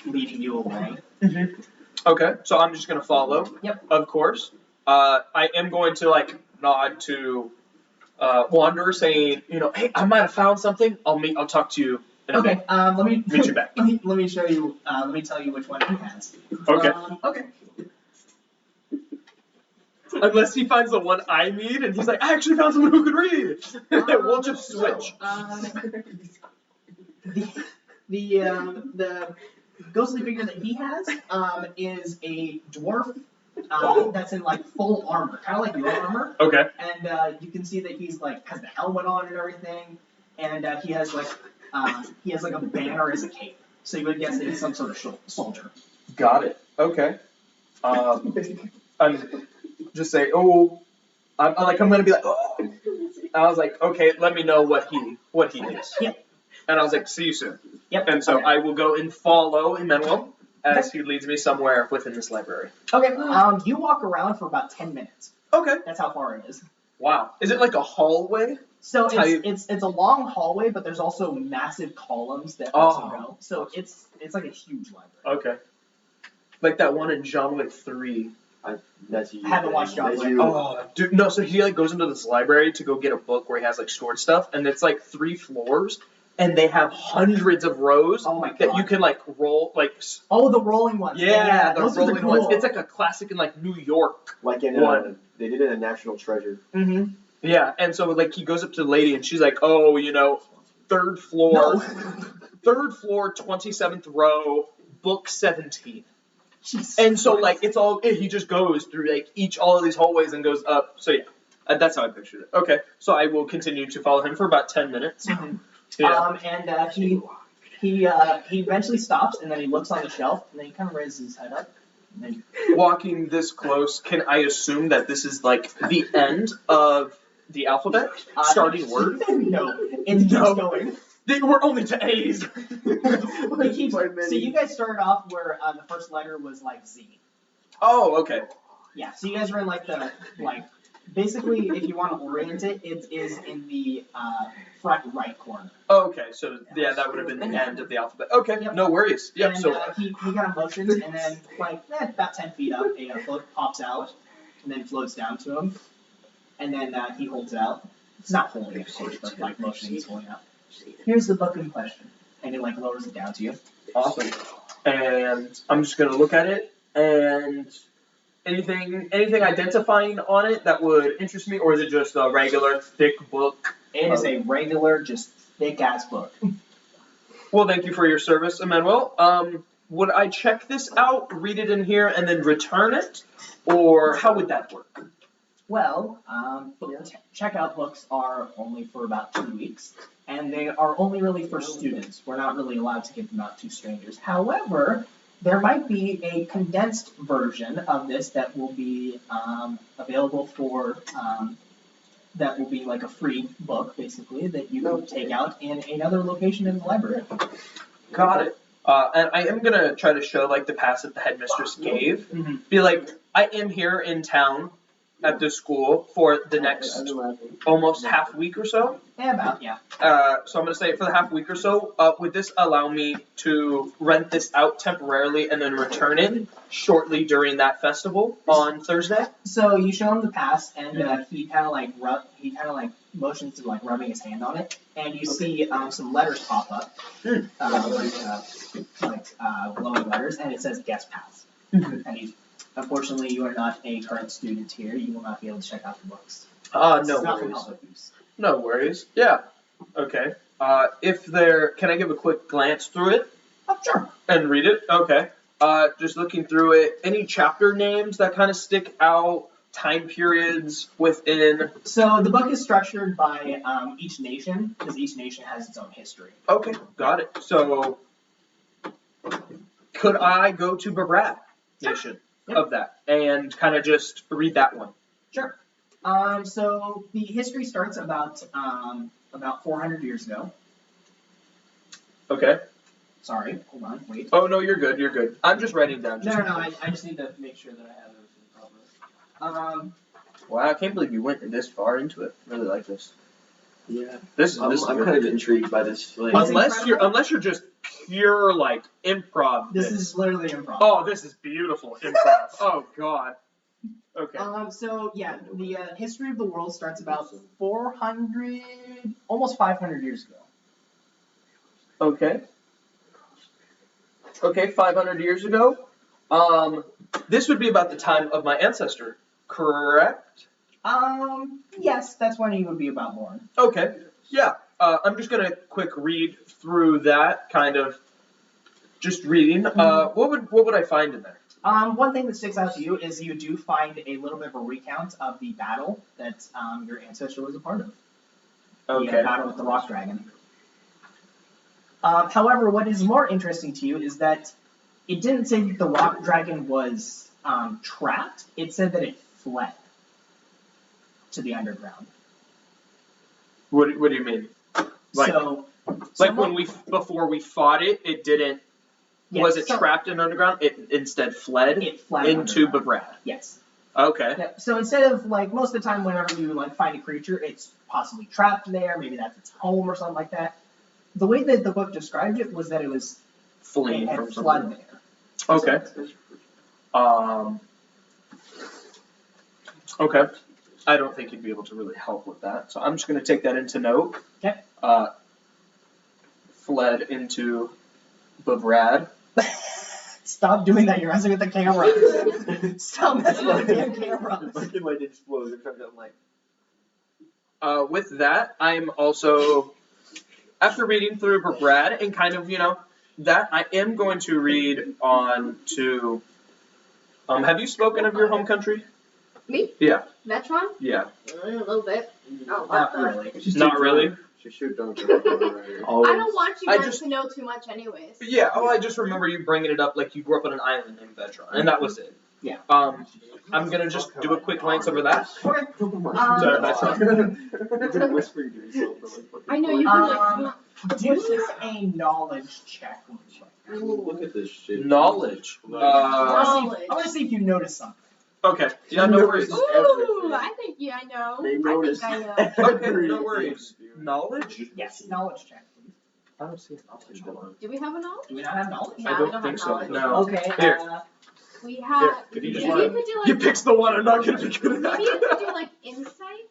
A: leading you away.
D: Mm-hmm. Okay, so I'm just going to follow.
A: Yep.
D: Of course. I am going to, nod to Wanderer, saying, hey, I might have found something. I'll talk to you in a bit.
A: Let me
D: meet you back.
A: Let me show you. Let me tell you which one he has.
D: Okay.
A: Okay.
D: Unless he finds the one I need, and he's like, I actually found someone who could read. We'll just switch.
A: The ghostly figure that he has is a dwarf that's in full armor, kind of like your armor.
D: Okay.
A: And you can see that he's has the helmet on and everything, and he has a banner as a cape. So you would guess that he's some sort of soldier.
D: Got it. Okay. I'm just say, oh, I'm gonna be like, oh. And I was like, okay, let me know what he is.
A: Yep.
D: And I was like, see you soon.
A: Yep.
D: And so
A: okay.
D: I will go and follow Emmanuel as he leads me somewhere within this library.
A: Okay. You walk around for about 10 minutes.
D: Okay.
A: That's how far it is.
D: Wow. Is it like a hallway?
A: So it's a long hallway, but there's also massive columns that also go. So it's like a huge library.
D: Okay. Like that one in John Wick 3.
E: That's you.
A: I haven't watched John Wick.
D: Oh, dude, no. So he like goes into this library to go get a book where he has like stored stuff, and it's like 3 floors, and they have hundreds of rows that you can like roll like.
A: Oh, the rolling ones.
D: Yeah, the
A: those
D: rolling
A: are cool.
D: ones. It's like a classic in like New York.
E: Like in
D: one.
E: They did it in National Treasure.
A: Mm-hmm.
D: Yeah, and so like he goes up to the lady, and she's like, oh, you know, 3rd floor, 3rd floor, 27th row, book 17.
A: Jesus
D: And so
A: Christ.
D: like it's all he just goes through like all of these hallways and goes up. So yeah, that's how I pictured it. Okay, so I will continue to follow him for about 10 minutes.
A: Mhm.
D: Yeah.
A: And he eventually stops, and then he looks on the shelf, and then he kind of raises his head up. And then,
D: Walking this close, can I assume that this is like the end of the alphabet, starting word?
A: No, it keeps going.
D: We're only to A's.
A: It keeps, so you guys started off where the first letter was like Z.
D: Oh, okay.
A: Yeah, so you guys are in like basically if you want to orient it, it is in the front right corner.
D: Okay, so yeah, that would have been the end of the alphabet. Okay,
A: Yep.
D: no worries. Yep.
A: And
D: So
A: he kind of motions, and then about 10 feet up, a float pops out, and then floats down to him, and then he holds it out. It's not holding it, of course, but like motioning, he's holding it out. Here's the book in question, and it like lowers it down to you.
D: awesome. And I'm just gonna look at it and. Anything identifying on it that would interest me, or is it just a regular thick book?
A: It is a regular, just thick ass book.
D: Well, thank you for your service, Emmanuel. Would I check this out, read it in here, and then return it, or how would that work?
A: Well, checkout books are only for about 2 weeks, and they are only really for students. We're not really allowed to give them out to strangers. However, there might be a condensed version of this that will be available for, that will be like a free book, basically, that you can take out in another location in the library.
D: Got it. And I am gonna try to show like the pass that the headmistress gave.
A: Mm-hmm.
D: Be like, I am here in town at this school for the next almost half week or so.
A: Yeah.
D: So I'm gonna say for the half week or so, would this allow me to rent this out temporarily and then return it shortly during that festival on Thursday?
A: So you show him the pass, and he kind of like motions to like rubbing his hand on it, and you see some letters pop up, glowing letters, and it says guest pass.
D: Mhm.
A: And he's, unfortunately, you are not a current student here. You will not be able to check out the books.
D: No
A: It's not for
D: worries.
A: public use.
D: No worries. Yeah. Okay. Can I give a quick glance through it
A: Oh, sure.
D: and read it? Okay. Just looking through it. Any chapter names that kind of stick out? Time periods within.
A: So the book is structured by each nation, because each nation has its own history.
D: Okay, got it. So, could I go to Berrick Nation of that and kind of just read that one?
A: Sure. So the history starts about 400 years ago.
D: Okay.
A: Sorry, hold on, wait.
D: Oh no, you're good. You're good. I'm just writing down.
A: No, I just need to make sure that I have everything properly.
D: Wow, I can't believe you went this far into it. I really like this.
E: Yeah.
D: This is
E: I'm
D: good.
E: kind of intrigued by this. Like,
A: What's
D: Unless you're just pure like improv.
A: This is literally improv.
D: Oh, this is beautiful improv. Oh god. Okay.
A: So yeah, the history of the world starts about 400, almost 500 years ago.
D: Okay. Okay, 500 years ago. This would be about the time of my ancestor, correct?
A: Yes, that's when he would be about born.
D: Okay. Yeah. I'm just gonna quick read through that, kind of just reading. What would I find in there?
A: One thing that sticks out to you is you do find a little bit of a recount of the battle that your ancestor was a part of.
D: Okay.
A: The battle with the rock dragon. However, what is more interesting to you is that it didn't say that the rock dragon was trapped. It said that it fled to the underground.
D: What do you mean? Like,
A: So,
D: like when before we fought it, it didn't.
A: yes,
D: was it
A: so
D: trapped in underground? It instead fled
A: It fled
D: into
A: underground.
D: Bavrad.
A: Yes.
D: Okay.
A: Yeah, so instead of like most of the time, whenever you like find a creature, it's possibly trapped there. Maybe that's its home or something like that. The way that the book described it was that it was
D: Fleeing
A: it
D: from
A: had
D: something.
A: fled there.
D: Okay. Okay. I don't think you'd be able to really help with that, so I'm just going to take that into note.
A: Okay.
D: Fled into Bavrad.
A: Stop doing that. You're messing with the camera. Stop messing with the damn camera.
B: Fucking light explodes. I'm like,
D: With that, I'm also, after reading through Bavrad and kind of, that, I am going to read on to, have you spoken of your home country?
C: Me?
D: Yeah.
C: Vetron?
D: Yeah.
C: A little bit. Oh,
A: Not really.
D: Not really?
B: she should don't.
C: I don't want you
D: I
C: guys
D: just-
C: to know too much anyways.
D: Yeah, I just remember you bringing it up like you grew up on an island named Vetron, and that was it.
A: Yeah.
D: I'm gonna just do a quick glance over that.
A: Okay.
B: You've been whispering to yourself for like fucking
C: I know you've been like,
A: Do a knowledge check.
B: Look at this shit.
D: Knowledge.
A: I want to see if you notice something.
D: Okay. Yeah, no worries.
C: ooh, I think I know.
B: They
C: I
B: noticed
C: think I know.
D: Okay, no worries. Knowledge?
A: Yes, knowledge check, please.
D: I don't see knowledge. Hold on.
C: Do we have a knowledge?
A: Do we not have knowledge?
C: No,
D: I
C: we
D: don't
C: don't
D: think
C: have
D: so.
C: knowledge.
D: No.
A: Okay.
D: Here.
C: We have.
B: Could you just
C: maybe
B: wanna-
C: you could do like.
D: You picked the one I'm not gonna be good at.
C: Maybe you could do like insight.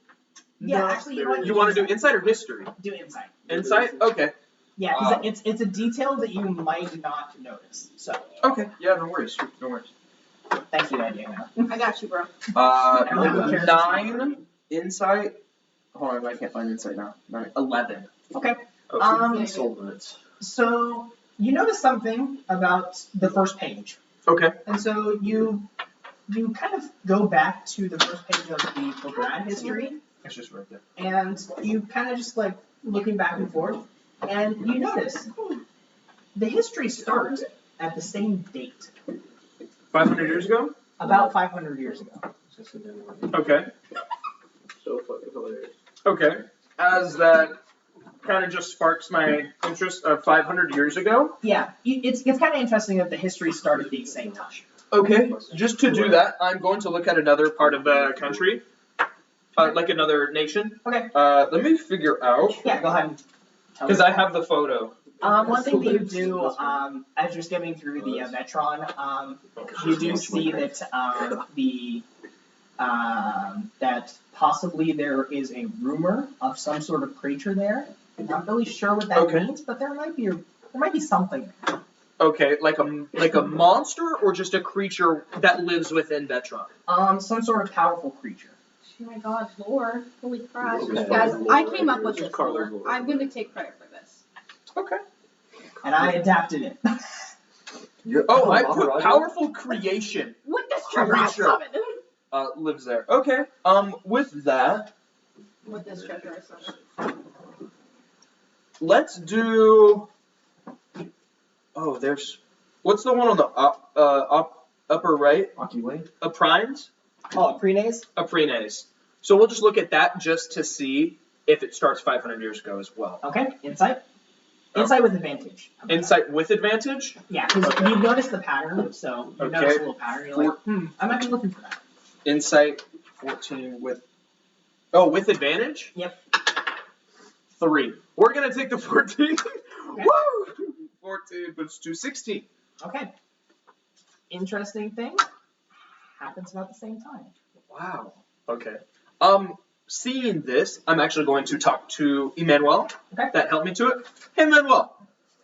A: Yeah,
B: No,
A: actually, you know what?
D: You want to do insight or history?
A: Do insight.
D: Insight? Okay.
A: Yeah, because it's a detail that you might not notice. So,
D: Okay. Yeah, no worries. No worries.
A: thank you, Diana.
C: I got you, bro.
D: 9 insight. Hold on, I can't find insight now. 9, 11.
A: Okay.
D: Okay.
B: Soul nuts.
A: So you notice something about the first page,
D: Okay.
A: and so you kind of go back to the first page of the Brad history,
D: It's just right there.
A: and you kind of just like looking back and forth, and you notice the history starts at the same date,
D: 500 years ago?
A: about 500 years ago.
D: Okay.
B: So fucking hilarious.
D: Okay. As that kind of just sparks my interest of 500 years ago.
A: Yeah, it's kind of interesting that the history started at the same time.
D: Okay. Just to do that, I'm going to look at another part of the country. Like another nation.
A: Okay.
D: Let me figure out.
A: Yeah, go ahead. And tell me.
D: Because I have the photo.
A: One thing that you do, as you're skimming through the Vetron, you do see that that possibly there is a rumor of some sort of creature there. I'm not really sure what that
D: Okay.
A: means, but there might be something there.
D: Okay, like a monster or just a creature that lives within Vetron?
A: Some sort of powerful creature.
C: Oh my god, lore. Holy crap.
B: Okay.
C: Guys, I came up with
B: Just
C: this
B: Carlo's
C: lore.
B: lore.
C: I'm going to take credit for this.
D: Okay.
A: And I adapted it.
D: Oh, I put powerful creation
C: With this treasure I
D: Creature.
C: summoned.
D: lives there. Okay. With that,
C: With this treasure I summoned.
D: let's do. Oh, there's. What's the one on the upper right? Aprines?
A: Oh, Prenays?
D: Aprines. So we'll just look at that just to see if it starts 500 years ago as well.
A: Okay, insight?
D: Oh.
A: Insight with advantage.
D: Insight with advantage?
A: Yeah, because you noticed the pattern, so you
D: Okay.
A: noticed a little pattern. You're like, I might be looking for that.
D: Insight 14 with. Oh, with advantage?
A: Yep.
D: 3. We're gonna take the 14.
A: Okay.
D: Woo! 14 puts to 16.
A: Okay. Interesting thing happens about the same time.
D: Wow. Okay. Seeing this, I'm actually going to talk to Emmanuel.
A: Okay.
D: That helped me to it. Hey, Emmanuel.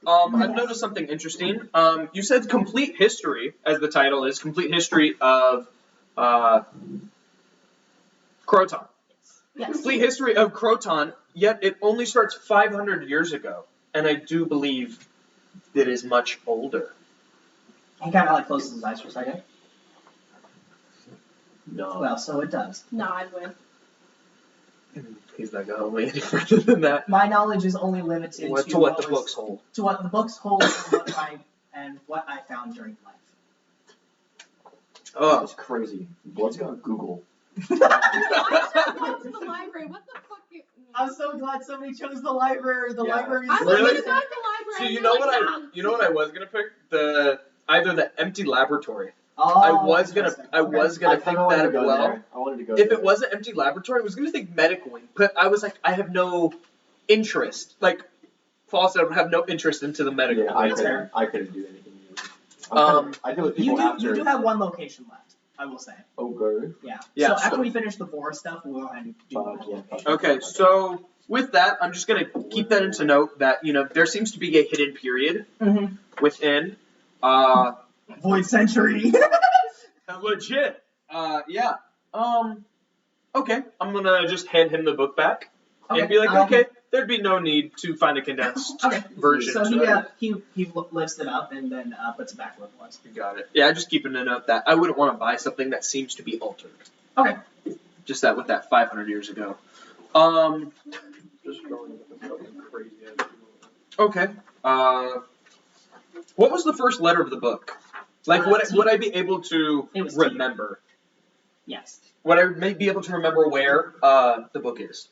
D: I've
A: Yes.
D: noticed something interesting. You said complete history, as the title is, complete history of Croton.
C: Yes.
D: Complete history of Croton, yet it only starts 500 years ago, and I do believe it is much older.
A: He kind of like closes his eyes for a second.
B: No.
A: Well, so it does.
C: No, I'd win.
D: He's not gonna hold me any further than that.
A: My knowledge is only limited to
D: To what the
A: was-
D: books hold.
A: To what the books hold and what I found during life.
D: Oh,
B: That's crazy. Blood's got Google.
C: I should go to the library. What the fuck?
A: I'm so glad somebody chose the library. The
B: Yeah.
A: library
C: I
A: is
C: was
D: Really?
C: gonna go to the library.
D: so
C: and
D: you
C: they're
D: know
C: like,
D: what
C: "Nah."
D: you know what I was gonna pick? Either the empty laboratory.
A: Oh,
D: I was gonna
A: interesting.
D: pick
B: I kinda wanted
D: that
B: to
D: as
B: go
D: well.
B: there. I wanted to go
D: If
B: there.
D: it was an empty laboratory, I was gonna think medical wing, but I was like, I have no interest. Like, Falstad would have no interest into the medical
B: Yeah,
D: wing.
B: I couldn't do anything new. I deal with
A: You
B: people
A: do,
B: after.
A: you do have one location left, I will say.
B: Okay.
A: Yeah.
D: Yeah,
A: So
D: so-
A: after we finish the boar stuff, we'll go ahead and do
B: Fuck,
A: one
B: yeah.
A: location.
D: Okay, so with that, I'm just gonna keep that into note that there seems to be a hidden period
A: Mm-hmm.
D: within.
A: Void Century.
D: Legit. Yeah. Okay, I'm gonna just hand him the book back and be like, okay, there'd be no need to find a condensed
A: Okay.
D: version.
A: So
D: to
A: he lifts it up and then puts it back where it was.
D: You got it. Yeah, just keeping a note that I wouldn't want to buy something that seems to be altered.
A: Okay.
D: Just that with that 500 years ago.
B: Just going with the fucking crazy ass.
D: Okay. What was the first letter of the book? Like, would I be able to
A: It was T.
D: remember?
A: Yes.
D: Would I be able to remember where the book is?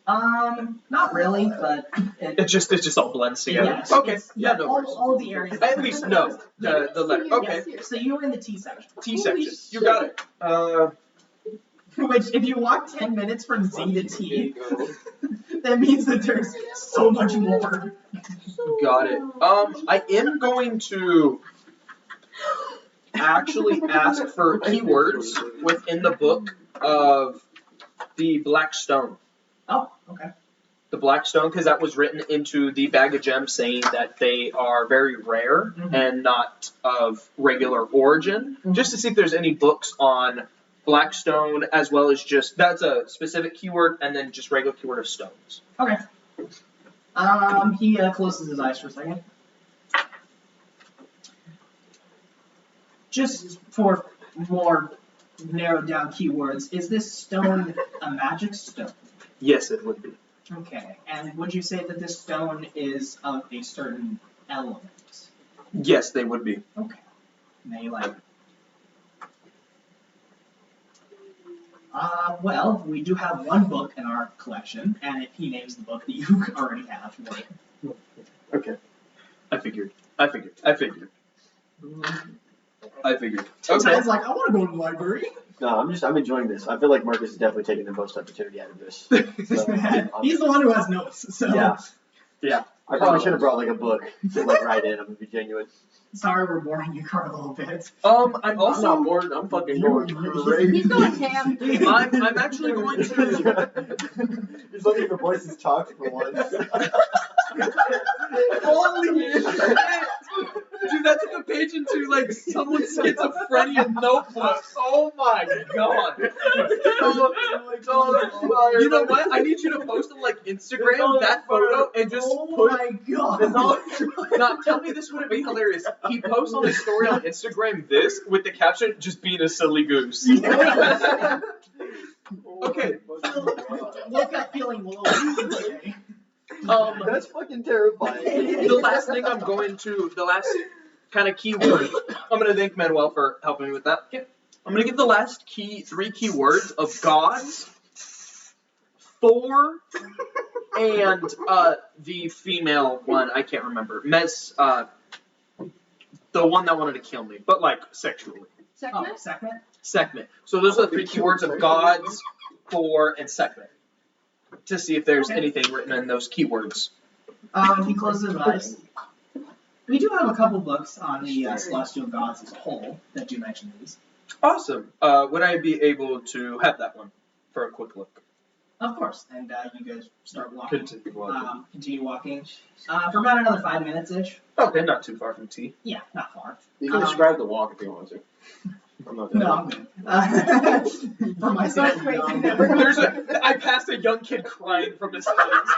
A: Not really, but
D: It just all blends together.
A: yes,
D: Okay.
A: it's-
D: Yeah, no worries.
A: all the areas.
D: I at least know the letter. Okay.
A: So you were in the T section.
D: T section. You got it.
A: Which, if you walk 10 minutes from Z to T, that means that there's so much more.
D: Got it. I am going to actually ask for keywords within the book of the Black Stone.
A: Oh, okay.
D: The Black Stone, because that was written into the bag of gems saying that they are very rare
A: Mhm.
D: and not of regular origin.
A: Mhm.
D: Just to see if there's any books on Black Stone, as well as just, that's a specific keyword, and then just regular keyword of stones.
A: Okay. He closes his eyes for a second. Just for more narrowed down keywords, is this stone a magic stone?
D: Yes, it would be.
A: Okay. And would you say that this stone is of a certain element?
D: Yes, they would be.
A: Okay. May like. Well, we do have one book in our collection, and he names the book that you already have.
D: Okay. I figured. Okay.
A: Sometimes like, I want to go to the library.
B: No, I'm enjoying this. I feel like Marcus is definitely taking the most opportunity out of this. So,
A: He's the one who has notes, so
B: yeah. I probably should have brought like a book to like write in. I'm gonna be genuine.
A: sorry we're boring you, Carl, a little bit.
D: I'm
B: I'm
D: also
B: not bored. I'm fucking going crazy.
C: He's going ham.
D: I'm actually going to
B: He's letting the voices talk for once.
A: Holy shit!
D: Dude, that's like a page into like someone's schizophrenia notebook. Oh my god. You know what? I need you to post on like Instagram that photo and just
A: Oh
D: put.
A: my god!
D: Now tell me this wouldn't be hilarious. He posts on his story on Instagram this with the caption just being a silly goose. Okay.
A: Woke up feeling low today.
B: That's fucking terrifying.
D: The last thing I'm going to, the last kind of keyword, I'm going to thank Manuel for helping me with that. I'm going to give the last three keywords of gods, Thor, and the female one, I can't remember. The one that wanted to kill me, but like sexually.
A: Oh,
C: Second?
A: Sekhmet?
D: Sekhmet. So those are the three keywords of gods, Thor, and Sekhmet. To see if there's anything written in those keywords.
A: He closes his eyes. We do have a couple books on the celestial gods as a whole that do mention these.
D: Awesome. Would I be able to have that one for a quick look?
A: Of course. And you guys start walking.
D: Continue walking.
A: For about another 5 minutes ish.
D: Okay, not too far from T.
A: Yeah, not far.
B: You can describe the walk if you want to. I'm not
A: No,
B: done.
A: I'm good. For myself,
C: That's great.
A: no, I'm
C: Never
A: good.
D: I passed a young kid crying from his studies.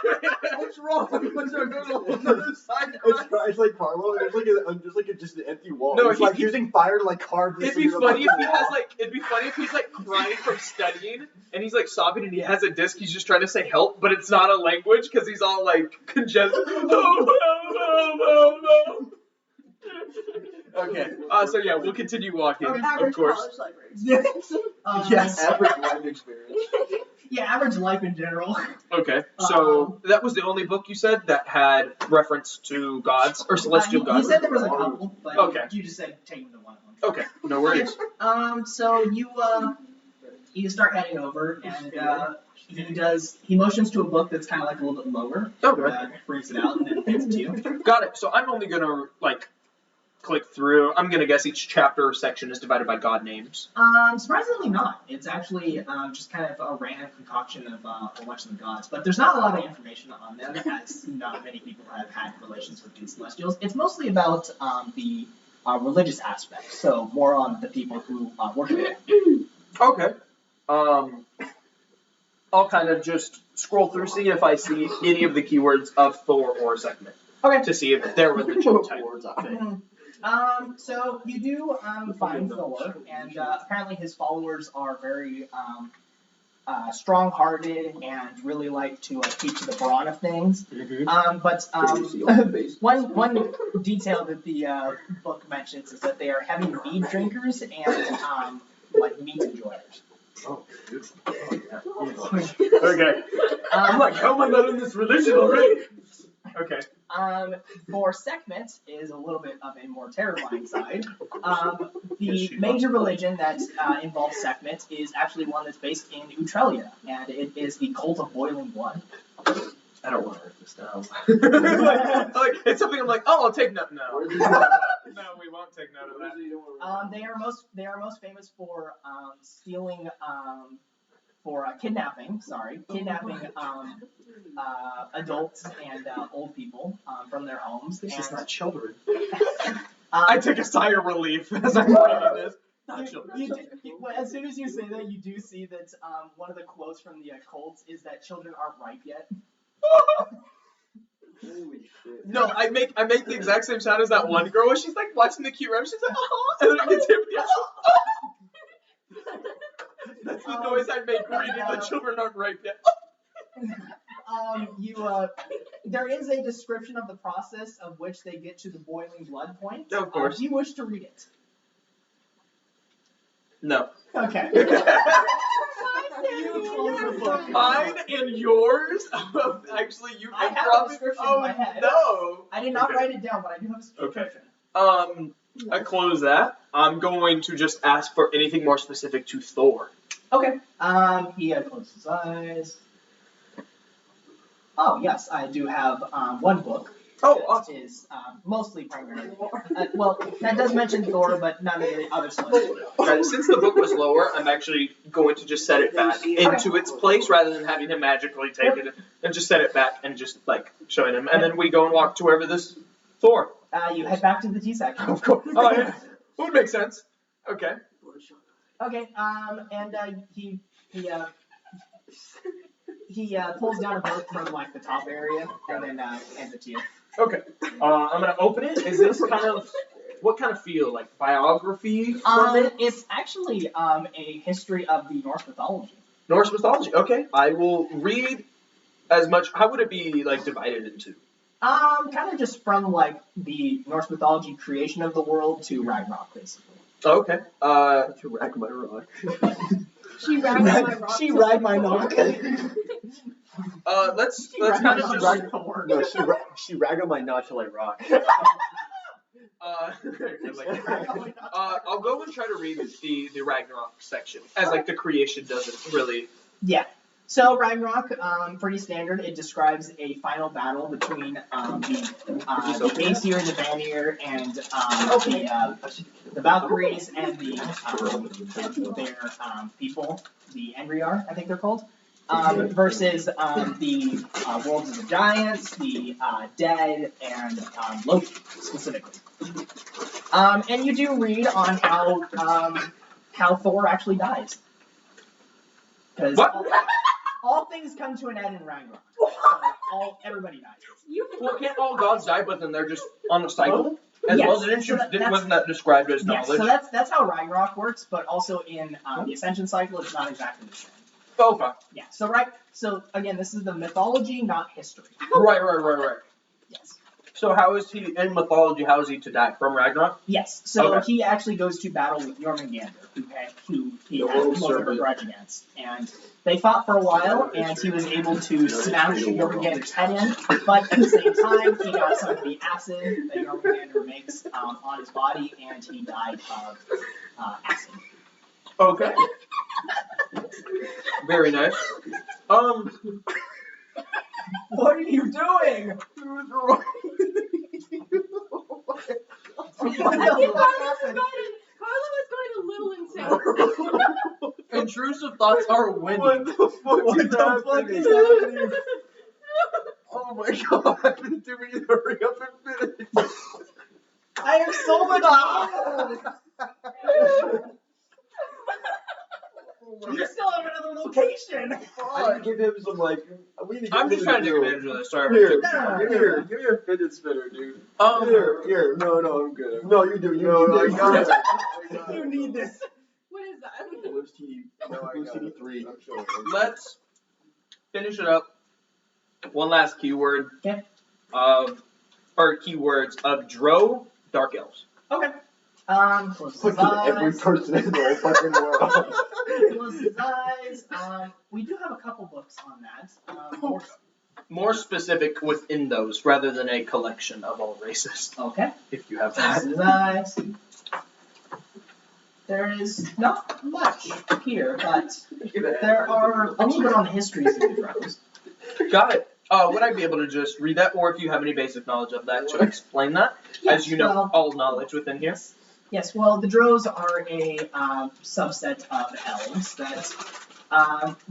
B: What's wrong? What's wrong? Go to another side. It's like Carlo, and it's just an empty wall.
D: No,
B: it's
D: he-
B: like
D: he-
B: using fire to like carve this.
D: It'd be
B: into the
D: funny if he
B: fucking
D: has
B: wall.
D: like. It'd be funny if he's like crying from studying, and he's like sobbing, and he has a disc. He's just trying to say help, but it's not a language because he's all like congested. Okay. So yeah, we'll continue walking. Of
C: Average
D: course.
C: college libraries.
A: Yes.
F: Average life experience.
A: Yeah, average life in general.
D: Okay. So that was the only book you said that had reference to gods or celestial
A: He
D: gods.
A: said there was a couple, but
D: Okay.
A: you just said take him to one of them.
D: Okay. No worries.
A: So you start heading over, and he motions to a book that's kind of like a little bit lower.
D: Okay.
A: Brings it out and then hands it to you.
D: Got it. So I'm only gonna like click through. I'm gonna guess each chapter or section is divided by god names.
A: Surprisingly not. It's actually just kind of a random concoction of a bunch of the gods, but there's not a lot of information on them, as not many people have had relations with these celestials. It's mostly about the religious aspect, so more on the people who worship it.
D: Okay. I'll kind of just scroll through, see if I see any of the keywords of Thor or Sekhmet.
A: Okay.
D: To see if they're religion type.
A: So you do find Thor, and apparently his followers are very strong-hearted and really like to teach the brawn of things. But one detail that the book mentions is that they are heavy mead drinkers and like meat enjoyers.
B: Oh,
D: Okay. I'm like, how am I not in this religion already? Okay.
A: For Sekhmet is a little bit of a more terrifying side. The major religion that involves Sekhmet is actually one that's based in Utrelia, and it is the cult of boiling blood.
D: I don't want to write this down. like, it's something I'm like, oh, I'll take note. No. No, we won't take note of that.
A: They are most famous for stealing kidnapping adults and old people from their homes.
D: This
A: and,
D: is not children. I take a sigh of relief as I'm reading this.
A: As soon as you say that, you do see that one of the quotes from the cults is that children aren't ripe yet.
F: Holy shit.
D: No, I make the exact same sound as that one girl when she's like watching the cute rap. She's like, oh, and then it gets hit with the That's the noise I make reading the children aren't ripe yet.
A: There is a description of the process of which they get to the boiling blood point.
D: Of course.
A: Do you wish to read it?
D: No.
A: Okay.
D: Mine and yours? Actually, you
A: I
D: can
A: have a
D: probably.
A: description
D: Oh
A: in my head.
D: no.
A: I did not
D: Okay.
A: write it down, but I do have a
D: Okay.
A: description.
D: I close that. I'm going to just ask for anything more specific to Thor.
A: Okay. He closes his eyes. Oh yes, I do have one book.
D: Oh,
A: that
D: awesome.
A: Is mostly primarily. Well, that does mention Thor, but none of the other celestials.
D: Okay, since the book was lower, I'm actually going to just set it back into its place rather than having him magically take it and just set it back and just like showing him. And then we go and walk to wherever this Thor.
A: You head back to the tea section.
D: Of course. Oh yeah. Would make sense. Okay.
A: Okay. And he pulls down a book from like the top area and then hands it to you.
D: Okay. I'm gonna open it. Is this kind of what kind of feel like biography from it?
A: It's actually a history of the Norse mythology.
D: Norse mythology. Okay. I will read as much. How would it be like divided into?
A: Kind of just from like the Norse mythology creation of the world to Ragnarok, basically.
D: Okay.
B: To rack my rock.
C: She ragged my rock.
A: She ride my knock.
D: Let's kind of just.
B: No, she ragged on my notch till I rock.
D: I'll go and try to read the Ragnarok section as like the creation doesn't really.
A: Yeah. So Ragnarok, pretty standard. It describes a final battle between the Aesir, the Vanir, and the Valkyries and their people, the Endriar, I think they're called, versus the worlds of the giants, the dead, and Loki specifically. And you do read on how how Thor actually dies. Because all things come to an end in Ragnarok. So everybody dies.
D: Well, can't all gods die, but then they're just on a cycle? As
A: Yes,
D: well, didn't
A: so
D: you, wasn't that described as
A: Yes,
D: knowledge?
A: so that's how Ragnarok works, but also in the Ascension cycle, it's not exactly the same.
D: Okay.
A: Yeah, so again, this is the mythology, not history.
D: Right.
A: Yes.
D: So how is he, in mythology, how is he to die? From Ragnarok?
A: Yes, so
D: Okay.
A: he actually goes to battle with Jormungandr, who he
E: The
A: has
E: world
A: most of a
E: serpent.
A: grudge against. And they fought for a while, and he was able to smash Jormungandr's head in, but at the same time, he got some of the acid that Jormungandr makes on his body, and he died of acid.
D: Okay. Very nice.
A: What are you doing?
C: Carlo was going a little insane.
D: Intrusive thoughts are winning.
E: What the fuck is happening? Oh my god, do we need to hurry up and finish?
A: I have so much. You still have another location.
E: I need to give him some like.
D: I'm just trying to take advantage of this. Sorry.
E: Here,
A: No.
E: give me a fidget spinner, dude.
B: Here. No, I'm good.
E: No, you do.
B: No, I got it.
A: You need this.
C: What is that?
E: Lives TD.
B: No, I got it.
E: 3.
B: I'm showing
D: Let's finish it up. One last keyword.
A: Okay.
D: Or keywords of Drow, Dark Elves.
A: Okay. Close his
B: Fucking every
A: eyes.
B: person in the whole fucking world.
A: Close his eyes. We do have a couple books on that.
D: More specific within those, rather than a collection of all races,
A: Okay.
D: if you have
A: Close
D: that.
A: his eyes. There is not much here, but there are a little bit on the histories of the Drows.
D: Got it. Would I be able to just read that, or if you have any basic knowledge of that, to explain that,
A: Yes,
D: as you know
A: well,
D: all knowledge within here?
A: Yes, well, the Drows are a subset of elves that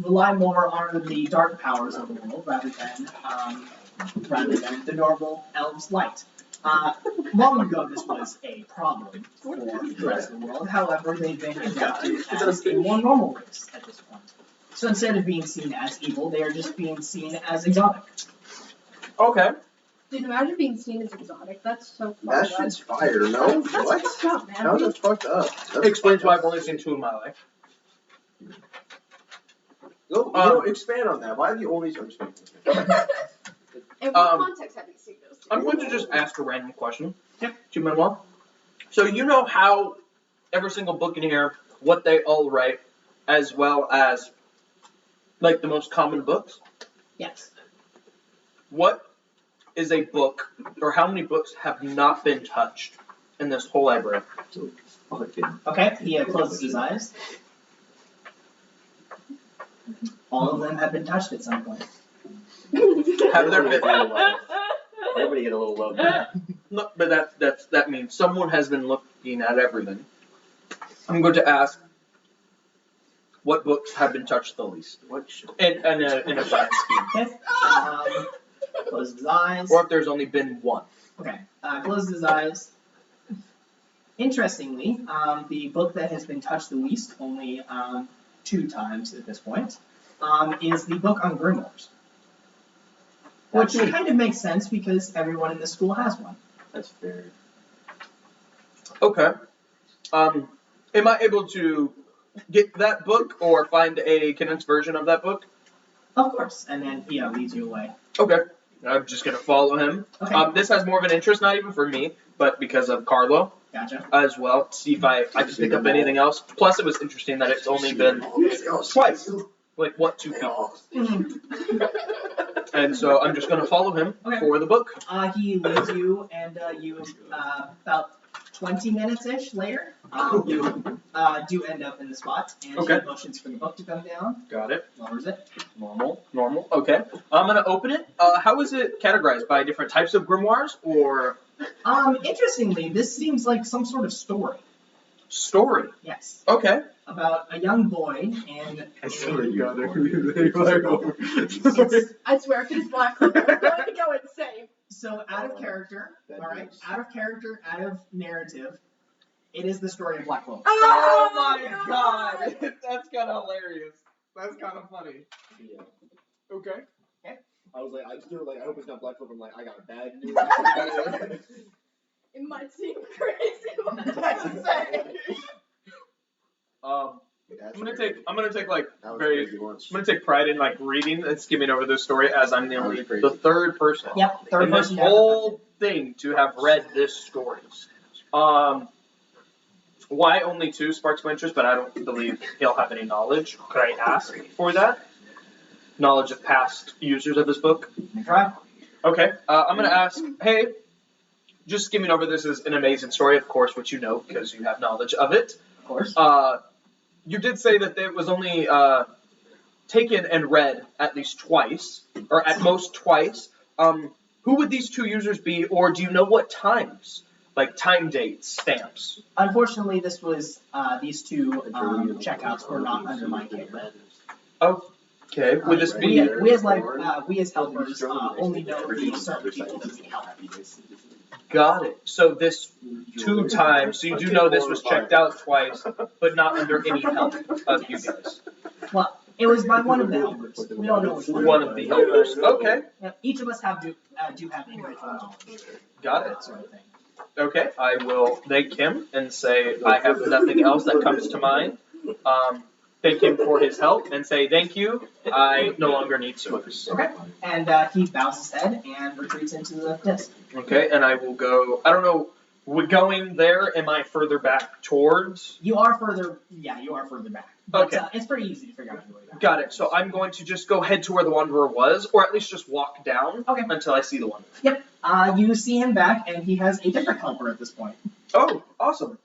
A: rely more on the dark powers of the world rather than the normal elves' light. Long ago, this was a problem for the rest of the world. However, they've been adapted as a more normal race at this point. So instead of being seen as evil, they are just being seen as exotic.
D: Okay.
C: Dude, imagine being seen as exotic. That's so fucked
B: That
C: up.
B: shit's fire, no?
C: That's
B: What?
C: fucked up, man.
B: No, that's fucked up. That's
D: Explains
B: fucked
D: why
B: up.
D: I've only seen 2 in my life.
B: No, expand on that. Why have you only seen
C: In what context have you seen those two?
D: I'm going to just ask a random question. Yep. To Manuel. So you know how every single book in here, what they all write, as well as like the most common books?
A: Yes.
D: What is a book, or how many books have not been touched in this whole library?
A: Okay, he closes his eyes. All of them have been touched at some point.
D: Have there been?
E: Everybody get a little love.
D: No, but that means someone has been looking at everything. I'm going to ask, what books have been touched the least? In a grand scheme.
A: Okay. Closes his eyes.
D: Or if there's only been one.
A: Okay. Closes his eyes. Interestingly, the book that has been touched the least, only 2 times at this point, is the book on grimoires. Which kind of makes sense because everyone in the school has one.
E: That's fair.
D: Okay. Am I able to get that book or find a condensed version of that book?
A: Of course. And then he leads you away.
D: Okay. I'm just going to follow him.
A: Okay.
D: This has more of an interest, not even for me, but because of Carlo
A: Gotcha.
D: as well. See if I can pick up anything else. Plus, it was interesting that it's only been twice. Like, what, 2 people? And so I'm just going to follow him
A: Okay.
D: for the book.
A: He leads you, and you, about 20 minutes-ish later, you do end up in the spot, and
D: Okay.
A: he motions for the book to come down,
D: Got it.
A: lowers it.
D: Normal. Okay. I'm going to open it. How is it categorized? By different types of grimoires or
A: Interestingly, this seems like some sort of story.
D: story?
A: Yes.
D: Okay.
A: About a young boy and
C: I swear, if it is Black Clover, I'm going to go insane.
A: so out of character, alright? Out of character, out of narrative. It is the story of Black Clover.
D: Oh my god! That's kind of hilarious. That's kind of funny.
E: Yeah.
D: Okay.
E: I was like, I still like, I hope it's not Black Clover. I'm like, I got bad news.
C: It might seem crazy.
D: I'm gonna take like
E: That was
D: very.
E: crazy once.
D: I'm gonna take pride in like reading and skimming over this story as I'm the
E: That was
D: only
E: crazy.
D: the third person
A: Yep, third
D: in this
A: person.
D: whole thing to have read this story. Why only 2 sparks my interest, but I don't believe he'll have any knowledge. Could I ask for that? Knowledge of past users of this book?
A: Try.
D: Okay, I'm gonna ask, hey, just skimming over this is an amazing story, of course, which you know because you have knowledge of it.
A: Of course.
D: You did say that it was only taken and read at least twice, or at most twice. Who would these 2 users be, or do you know what times? Like time dates, stamps.
A: Unfortunately, this was these 2 checkouts were not under my care.
D: Okay, would this be?
A: We as helpers only know the certain people that we help.
D: Got it. So this 2 times, so you do know this was checked out twice, but not under any help of you guys.
A: Well, it was by one of the helpers. We don't know which one.
D: One of the helpers. Okay,
A: Each of us do have individual knowledge.
D: got it.
A: That sort of thing.
D: Okay, I will thank him and say I have nothing else that comes to mind. Thank him for his help and say thank you. I no longer need service.
A: Okay. And he bows his head and retreats into the disc.
D: Okay, and I will go. I don't know. Going there, am I further back towards?
A: You are further back. But,
D: Okay.
A: It's pretty easy to figure out your way back.
D: Got it. So I'm going to just go head to where the Wanderer was, or at least just walk down
A: Okay.
D: until I see the Wanderer.
A: Yep. You see him back, and he has a different helper at this point.
D: Oh, awesome.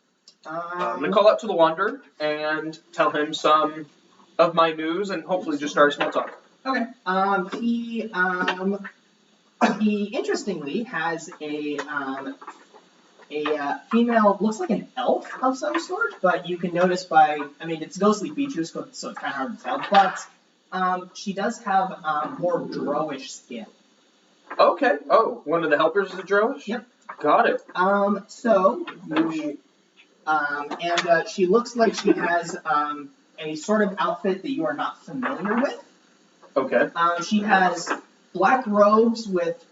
D: I'm going to call out to the Wanderer and tell him some of my news and hopefully just start a small talk.
A: Okay. He interestingly has a female, looks like an elf of some sort, but you can notice it's ghostly features, so it's kind of hard to tell, but she does have more drowish skin.
D: Okay. Oh, one of the helpers is a Drowish?
A: Yep.
D: Got it.
A: She looks like she has a sort of outfit that you are not familiar with.
D: Okay.
A: She has black robes with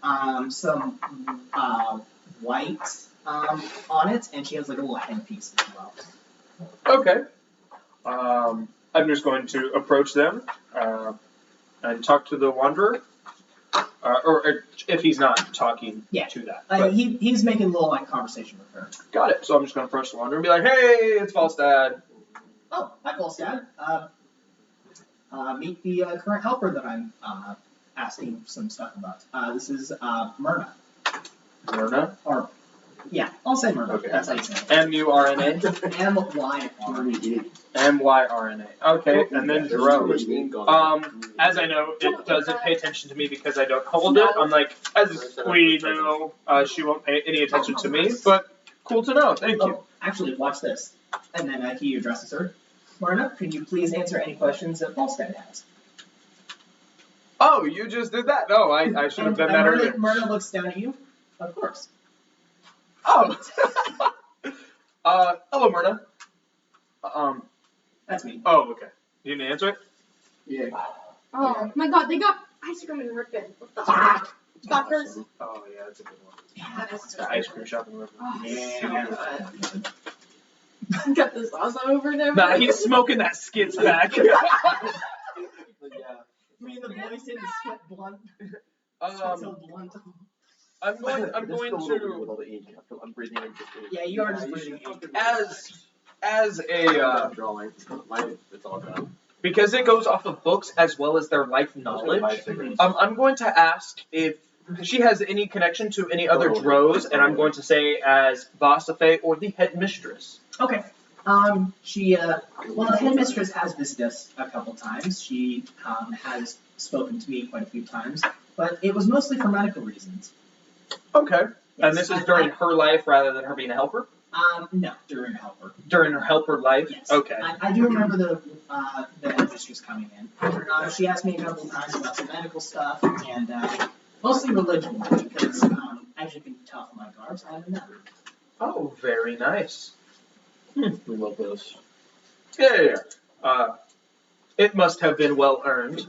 A: some white on it, and she has like a little headpiece as well.
D: Okay. I'm just going to approach them and talk to the Wanderer. Or if he's not talking to that. But
A: He's making a little like conversation with her.
D: got it. So I'm just going to approach the Wanderer and be like, hey, it's Falstad.
A: Oh, hi, Falstad. Meet the current helper that I'm asking some stuff about. This is Myrna.
D: Myrna?
A: I'll say Myrna.
D: Okay.
A: That's how you say it.
D: M-U-R-N-A?
A: M-Y-R-N-A.
D: M-Y-R-N-A. Okay, and then Drowish. As I know, it doesn't pay attention to me because I don't hold it. I'm like, as we know, she won't pay any attention to me, but cool to know. Thank you.
A: Oh, actually, watch this. And then he addresses her. Myrna, can you please answer any questions that Falstad has?
D: Oh, you just did that? No, I should have done that earlier.
A: Myrna looks down at you. Of course.
D: Oh. Hello, Myrna.
A: That's me.
D: Oh, okay. You didn't answer it?
E: Yeah.
C: Oh my god, they got ice cream in Ripon. What the fuck? Fuckers.
D: Oh, yeah, that's a good one.
C: Yeah, that's
D: The ice cream shop in River.
A: Yeah.
C: Got the sauce over there.
D: Nah, he's smoking that skits back.
A: You mean the voice in sweat blunt? So blunt.
D: I'm going
E: With
D: to
E: all the ink. I'm breathing in just ink.
A: Yeah, you are just breathing ink.
D: as a
E: drawing. It's all done.
D: because it goes off of books as well as their life knowledge. I'm going to ask if she has any connection to any other drows, and I'm going to say as Vasafae or the headmistress.
A: Okay. The headmistress has visited us a couple times. She has spoken to me quite a few times, but it was mostly for medical reasons.
D: Okay. And
A: Yes,
D: this is during her life rather than her being a helper?
A: No, during a helper.
D: During her helper life?
A: Yes.
D: Okay.
A: I do remember the headmistress coming in. She asked me a couple times about some medical stuff and mostly religion because, as you can tell from my garbs, I'm a nun.
D: Oh, very nice.
B: We love this.
D: Yeah. It must have been well earned.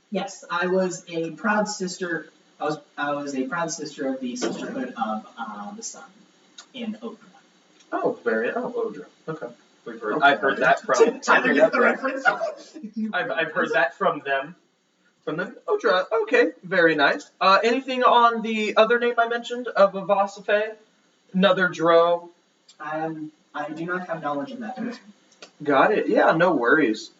A: Yes, I was a proud sister. I was a proud sister of the Sisterhood of the Sun in Odra.
D: Oh, Odra. Okay. I've heard that from.
A: Tyler gets the reference.
D: I've heard that from them. From them. Odra. Okay. Very nice. Anything on the other name I mentioned of a Vasafae? Another Drow.
A: I do not have knowledge of that person.
D: Got it. Yeah. No worries.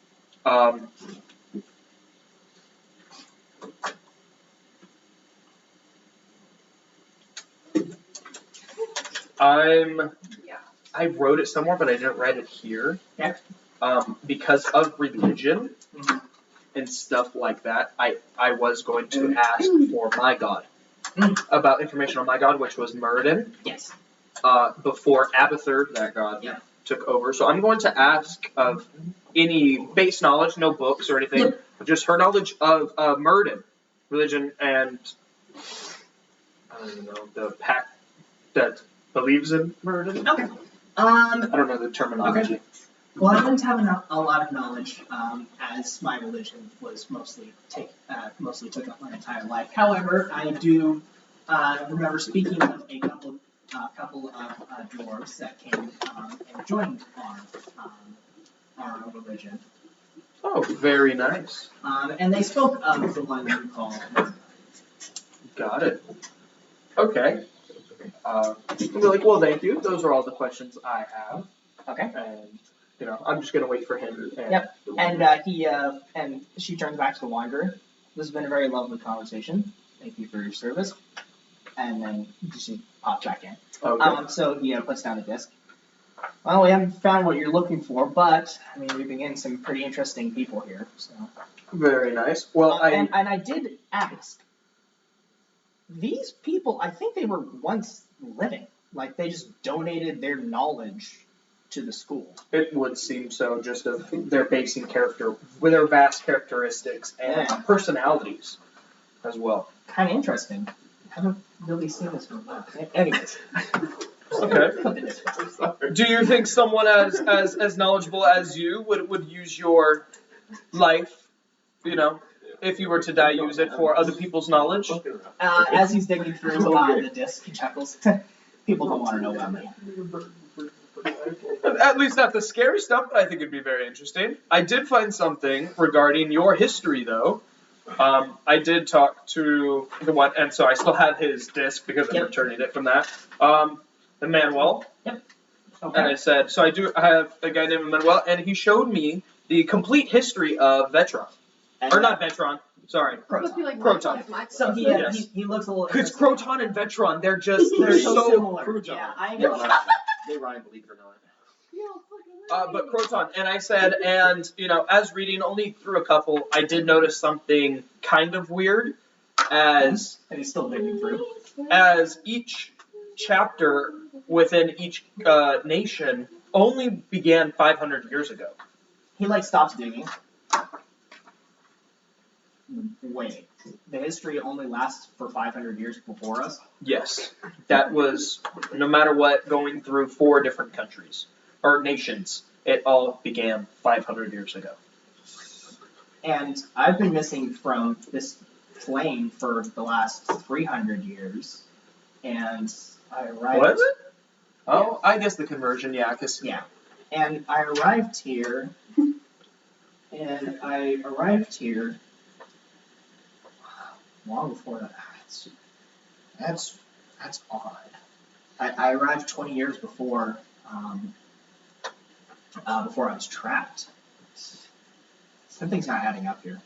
D: I wrote it somewhere, but I didn't write it here.
A: Yeah.
D: Because of religion and stuff like that, I was going to ask for my god. About information on my god, which was Muradin.
A: Yes.
D: Before Abathur, that god, took over. So I'm going to ask of any base knowledge, no books or anything, but just her knowledge of Muradin, religion, and I don't even know, the pact that believes in Muradin.
A: Okay.
D: I don't know the terminology.
A: Okay. Well, I don't have a lot of knowledge, as my religion was mostly took up my entire life. However, I do remember speaking with a couple of dwarves that came and joined our religion.
D: Oh, very nice.
A: And they spoke of the one you call.
D: Got it. Okay. I'll be like, well, thank you. Those are all the questions I have.
A: Okay.
D: And I'm just gonna wait for him.
A: Yep. And and she turns back to the wanderer. This has been a very lovely conversation. Thank you for your service. And then she pops back in.
D: Okay.
A: So he puts down the disc. Well, we haven't found what you're looking for, but I mean, we've been getting some pretty interesting people here. So.
D: Very nice. Well,
A: and I did ask. These people, I think they were once living. Like they just donated their knowledge to the school.
D: It would seem so, just of their basing character, with their vast characteristics and personalities as well.
A: Kind of interesting. I haven't really seen this one. Anyways.
D: Okay. Do you think someone as knowledgeable as you would use your life, if you were to die, use it for other people's knowledge?
A: As he's digging through the disc, he chuckles. People don't want to know about me.
D: At least not the scary stuff, but I think it'd be very interesting. I did find something regarding your history, though. I did talk to the one, and so I still have his disc because I'm returning it from that. Emmanuel.
A: Yep. Okay.
D: And I said, so I have a guy named Emmanuel, and he showed me the complete history of Vetron. Or not Vetron, sorry. Croton.
A: So he looks a little.
D: Because Croton and Vetron, they're so
A: similar. Yeah,
B: they rhyme, believe it or not.
D: But Croton, and I said, as reading only through a couple, I did notice something kind of weird, and
A: he's still digging through.
D: As each chapter within each nation only began 500 years ago.
A: He stops digging. Wait, the history only lasts for 500 years before us?
D: Yes, that was, no matter what, going through 4 different countries, or nations. It all began 500 years ago.
A: And I've been missing from this plane for the last 300 years, and I arrived...
D: Was it? Oh, I guess the conversion, yeah.
A: Yeah, and I arrived here, long before that. That's odd. I arrived 20 years before I was trapped. Something's not adding up here.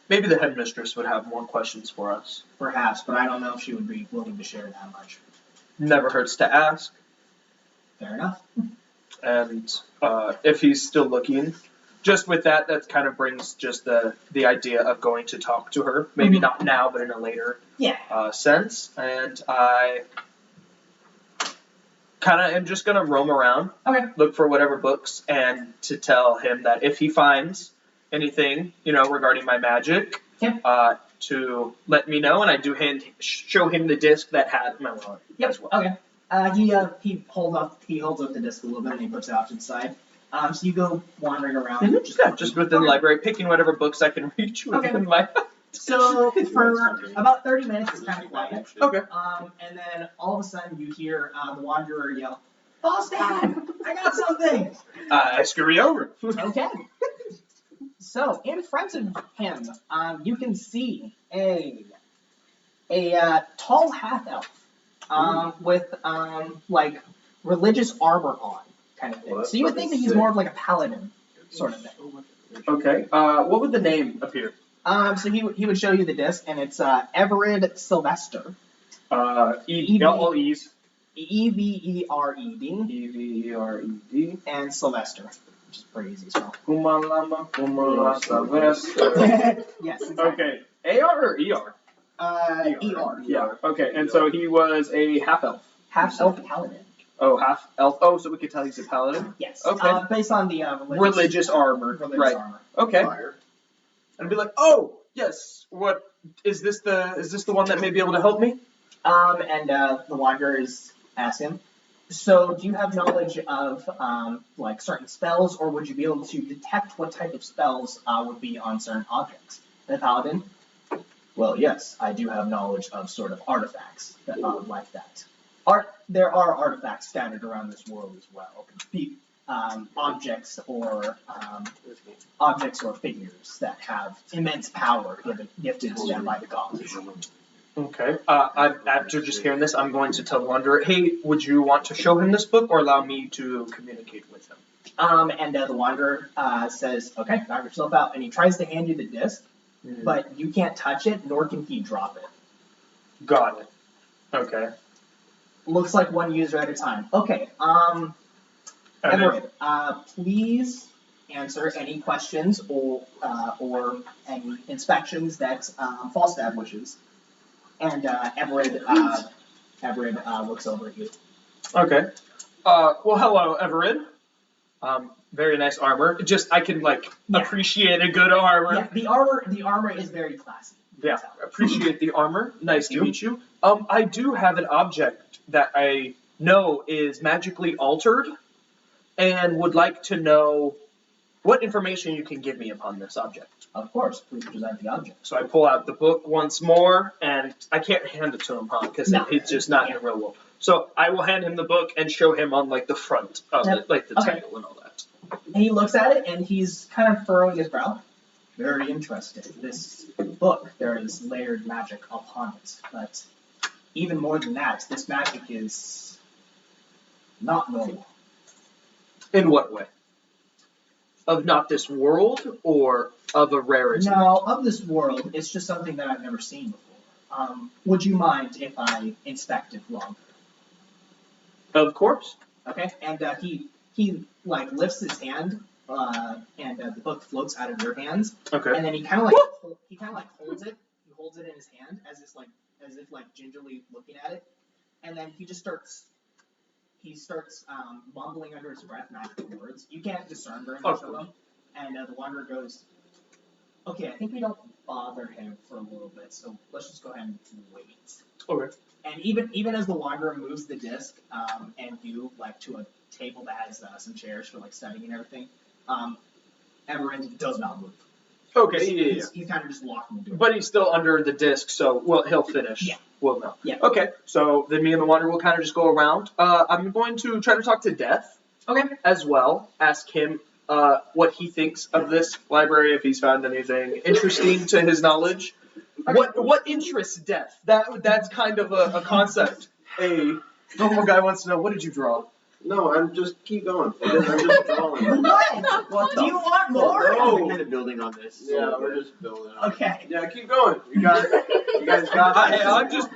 D: Maybe the headmistress would have more questions for us.
A: Perhaps, but I don't know if she would be willing to share that much.
D: Never hurts to ask.
A: Fair enough.
D: And if he's still looking, just with that kind of brings just the idea of going to talk to her. Maybe not now, but in a later sense. And I kind of am just going to roam around, look for whatever books, and to tell him that if he finds anything, regarding my magic, to let me know. And I do show him the disc that had my wallet as well.
A: Okay. He holds up the disc a little bit and he puts it off to the side. So you go wandering around.
D: Just within the library, picking whatever books I can reach within my.
A: So for about 30 minutes, it's kind of quiet.
D: Okay.
A: And then all of a sudden you hear the Wanderer yell, "Falstad, I got something!"
D: I scurry over.
A: Okay. So in front of him, you can see a tall half elf with like religious armor on, kind of thing.
B: Well,
A: So you would think that he's more of like a paladin sort of thing.
D: Okay. What would the name appear?
A: So he would show you the disc, and it's Everett Sylvester.
D: All E's.
A: Evered.
D: Evered.
A: And Sylvester, which is pretty easy as well.
D: Kumalama, Sylvester.
A: Yes. Exactly.
D: Okay. AR or ER?
A: ER.
D: Yeah. Okay. And so he was a half elf.
A: Half elf paladin.
D: Oh, half elf. Oh, so we could tell he's a paladin.
A: Yes.
D: Okay.
A: Based on the
D: Religious armor.
A: religious
D: Right.
A: armor.
D: Okay.
B: Fire.
D: And be like, oh, yes. What is this? The one that may be able to help me?
A: And the Wanderers ask him, so do you have knowledge of like certain spells, or would you be able to detect what type of spells would be on certain objects? And the paladin, well, yes, I do have knowledge of sort of artifacts that like that. There are artifacts scattered around this world as well. Be objects or figures that have immense power gifted to them by the gods.
D: Okay. After just hearing this, I'm going to tell the Wanderer, hey, would you want to show him this book or allow me to communicate with him?
A: And the Wanderer says, okay, knock yourself out. And he tries to hand you the disc, but you can't touch it, nor can he drop it.
D: Got it. Okay.
A: Looks like one user at a time. Okay, Everett, please answer any questions or any inspections that Falstad wishes. And Everett looks over at you.
D: Okay. Well, hello, Everett. Very nice armor. Just I can appreciate a good armor.
A: Yeah, the armor is very classy.
D: Yeah, appreciate the armor. Nice to meet you. I do have an object that I know is magically altered, and would like to know what information you can give me upon this object.
A: Of course, please present the object.
D: So I pull out the book once more, and I can't hand it to him, because he's just not in the real world. So I will hand him the book and show him on the front of it, the title and all that.
A: And he looks at it and he's kind of furrowing his brow. Very interested. This book, there is layered magic upon it, but even more than that, this magic is not normal.
D: In what way? Of not this world, or of a rarity?
A: No, of this world. It's just something that I've never seen before. Would you mind if I inspect it longer?
D: Of course.
A: Okay, and he lifts his hand, and the book floats out of your hands.
D: Okay.
A: And then he kind of holds it. He holds it in his hand as if gingerly looking at it, and then he starts mumbling under his breath magical words. You can't discern very much of them. And the Wanderer goes, okay, I think we don't bother him for a little bit, so let's just go ahead and wait.
D: Okay.
A: And even as the Wanderer moves the disc, and you to a table that has some chairs for studying and everything, Everett does not move.
D: Okay,
A: He's kind of just walking into it.
D: But he's still under the disc, so he'll finish.
A: Yeah.
D: We'll know.
A: Yeah.
D: Okay, so then me and the Wanderer will kind of just go around. I'm going to try to talk to Death.
A: Okay.
D: As well. Ask him what he thinks of this library, if he's found anything interesting to his knowledge. Okay. What interests Death? That's kind of a concept. A normal guy wants to know, what did you draw?
B: No, I'm just keep going. I'm just drawing.
A: What? Do you want more?
B: No.
E: We're kind of building on this.
B: Yeah, we're just building on it.
A: Okay.
B: Yeah, keep going. You guys got it.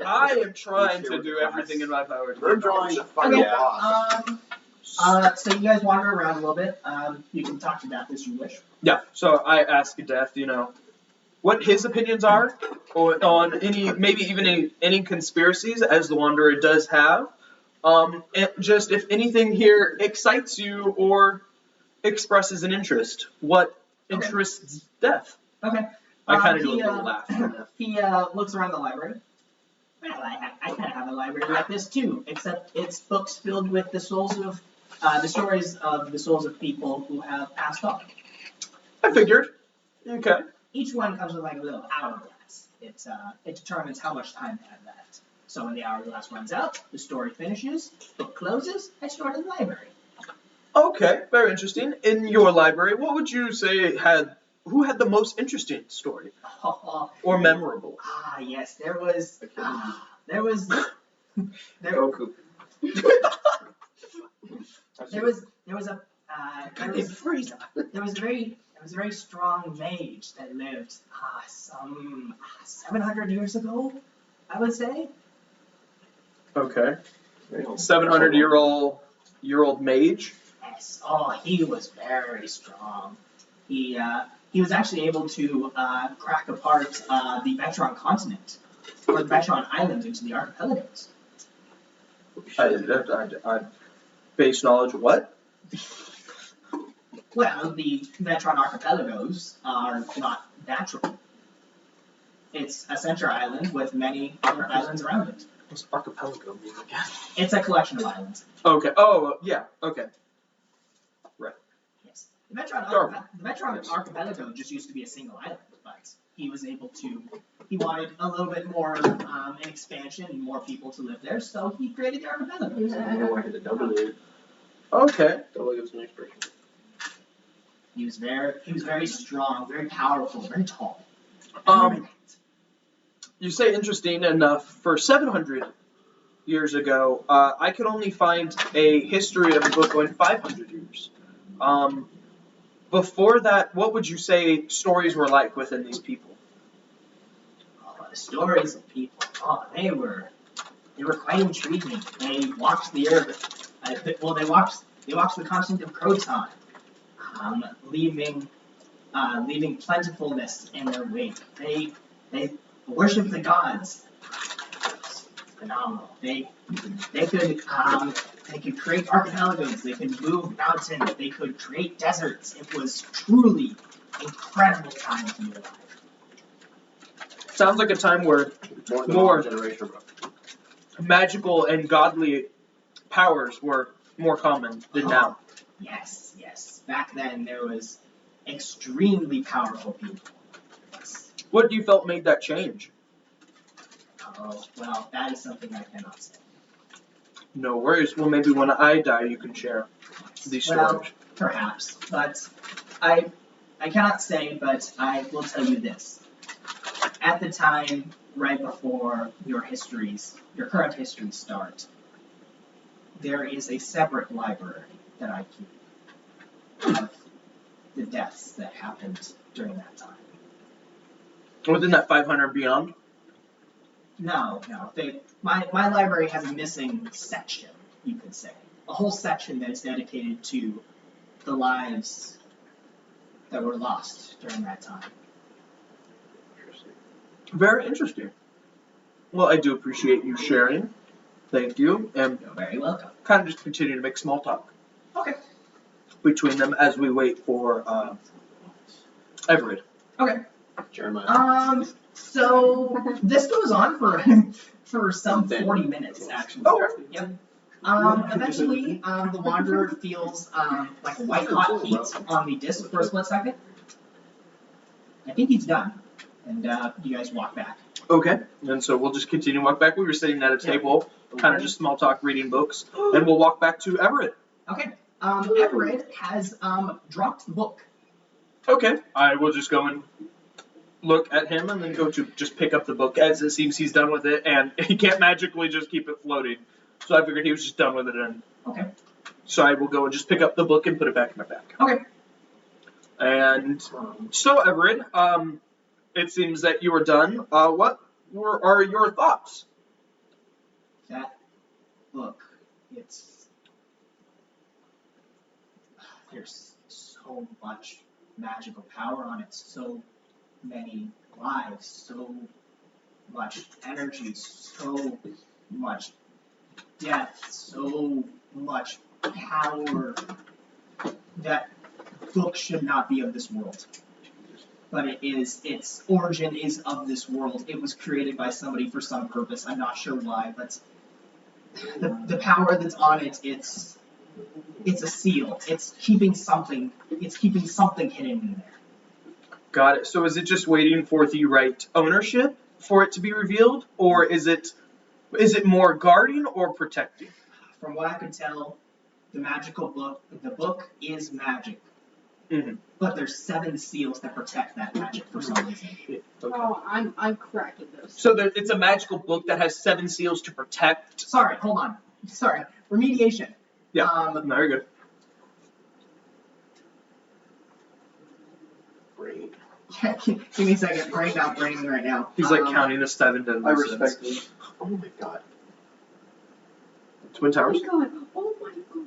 D: I am trying to do everything in my power.
B: We're drawing the final boss.
A: So you guys wander around a little bit. You can talk to Death as you wish.
D: Yeah, so I ask Death, what his opinions are on any conspiracies, as the Wanderer does have. And just if anything here excites you or expresses an interest, what interests Death?
A: Okay.
D: I kind of do a little laugh.
A: He looks around the library, Well, I kind of have a library like this too, except it's books filled with the stories of the souls of people who have passed on.
D: I figured. Okay.
A: Each one comes with like a little hourglass. It determines how much time they have left. So when the hourglass runs out, the story finishes, book closes, I store it in the library.
D: Okay, very interesting. In your library, what would you say who had the most interesting story or memorable?
A: Yes, there was
B: Goku.
A: there was a very strong mage that lived some 700 years ago, I would say.
D: Okay. 700-year-old mage.
A: Yes. Oh, he was very strong. He was actually able to crack apart the Vetron continent or the Vetron island into the archipelagos.
D: I base knowledge of what?
A: Well, the Vetron archipelagos are not natural. It's a center island with many other islands around it.
D: What's archipelago mean again?
A: It's a collection of islands.
D: Okay. Oh, yeah. Okay.
A: Yes. The Vetron archipelago just used to be a single island, but he was able to. He wanted a little bit more an expansion and more people to live there, so he created the archipelago.
B: I wanted to double it.
D: Okay.
B: Double gives an expression.
A: He was very strong, very powerful, very tall.
D: You say interesting enough. For 700 years ago, I could only find a history of a book going 500 years. Before that, what would you say stories were like within these people?
A: The stories of people, they were quite intriguing. They walked the earth. They walked the continent of Croton, leaving plentifulness in their wake. They worshipped the gods. It's phenomenal. They could create archipelagos. They could move mountains. They could create deserts. It was truly incredible time to be alive.
D: Sounds like a time where more magical and godly powers were more common than now.
A: Yes. Back then there was extremely powerful people. Yes.
D: What do you felt made that change?
A: Oh, well, that is something I cannot say.
D: No worries. Well, maybe when I die, you can share these stories.
A: Well, perhaps, but I cannot say, but I will tell you this. At the time, right before your current histories start, there is a separate library that I keep of the deaths that happened during that time.
D: Within that 500 beyond?
A: No. My library has a missing section, you could say. A whole section that is dedicated to the lives that were lost during that time.
D: Very interesting. Well, I do appreciate you sharing. Thank you. And
A: You're very welcome.
D: kind of just continue to make small talk
A: Okay.
D: between them as we wait for Everett.
A: Okay.
B: Jeremiah.
A: So this goes on for some 40 minutes, actually.
D: Oh.
A: Yep. Eventually, the Wanderer feels like white hot heat on the disc for a split second. I think he's done, and you guys walk back.
D: Okay. And so we'll just continue to walk back. We were sitting at a table, kind of just small talk, reading books, and we'll walk back to Everett.
A: Okay. Everett has dropped the book.
D: Okay. I will just go and look at him and then go to just pick up the book as it seems he's done with it, and he can't magically just keep it floating. So I figured he was just done with it, and
A: Okay.
D: so I will go and just pick up the book and put it back in my bag.
A: Okay.
D: And so Everett, it seems that you are done. What are your thoughts?
A: That book, there's so much magical power on it, so many lives, so much energy, so much death, so much power. That book should not be of this world. but its origin is of this world. It was created by somebody for some purpose. I'm not sure why, but the power that's on it, it's a seal. It's keeping something hidden in there.
D: Got it. So is it just waiting for the right ownership for it to be revealed, or is it more guarding or protecting?
A: From what I could tell, the book is magic.
D: Mm-hmm.
A: But there's 7 seals that protect that magic for some reason.
D: Okay.
C: Oh, I'm cracking those.
D: So it's a magical book that has 7 seals to protect.
A: Sorry, hold on. Sorry, remediation.
D: Yeah. Very good.
F: Brain.
A: Yeah, give me a second. Brain not braining right now.
D: He's like counting the 7 deadly
F: I
D: sins.
F: respect it. Oh my god.
D: Twin Towers?
C: Oh my god.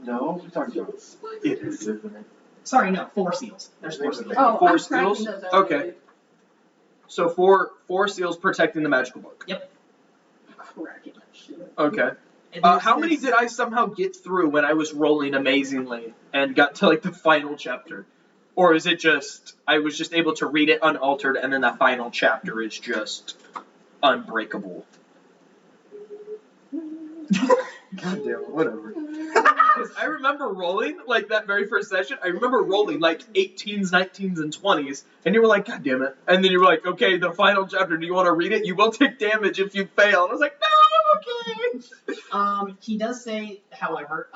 F: No, we're talking about
D: It is.
A: Sorry, no, 4 seals. There's 4 seals.
C: Oh,
D: 4
C: I'm
D: seals?
C: cracking those
D: Okay. So four seals protecting the magical book.
C: Cracking that shit.
D: Okay. How many did I somehow get through when I was rolling amazingly and got to like the final chapter? Or is it just I was just able to read it unaltered and then the final chapter is just unbreakable? God damn it, whatever. Because I remember rolling, like that very first session, I remember rolling like 18s, 19s, and 20s, and you were like, God damn it. And then you were like, okay, the final chapter, do you want to read it? You will take damage if you fail. And I was like, no, I'm okay.
A: He does say, however,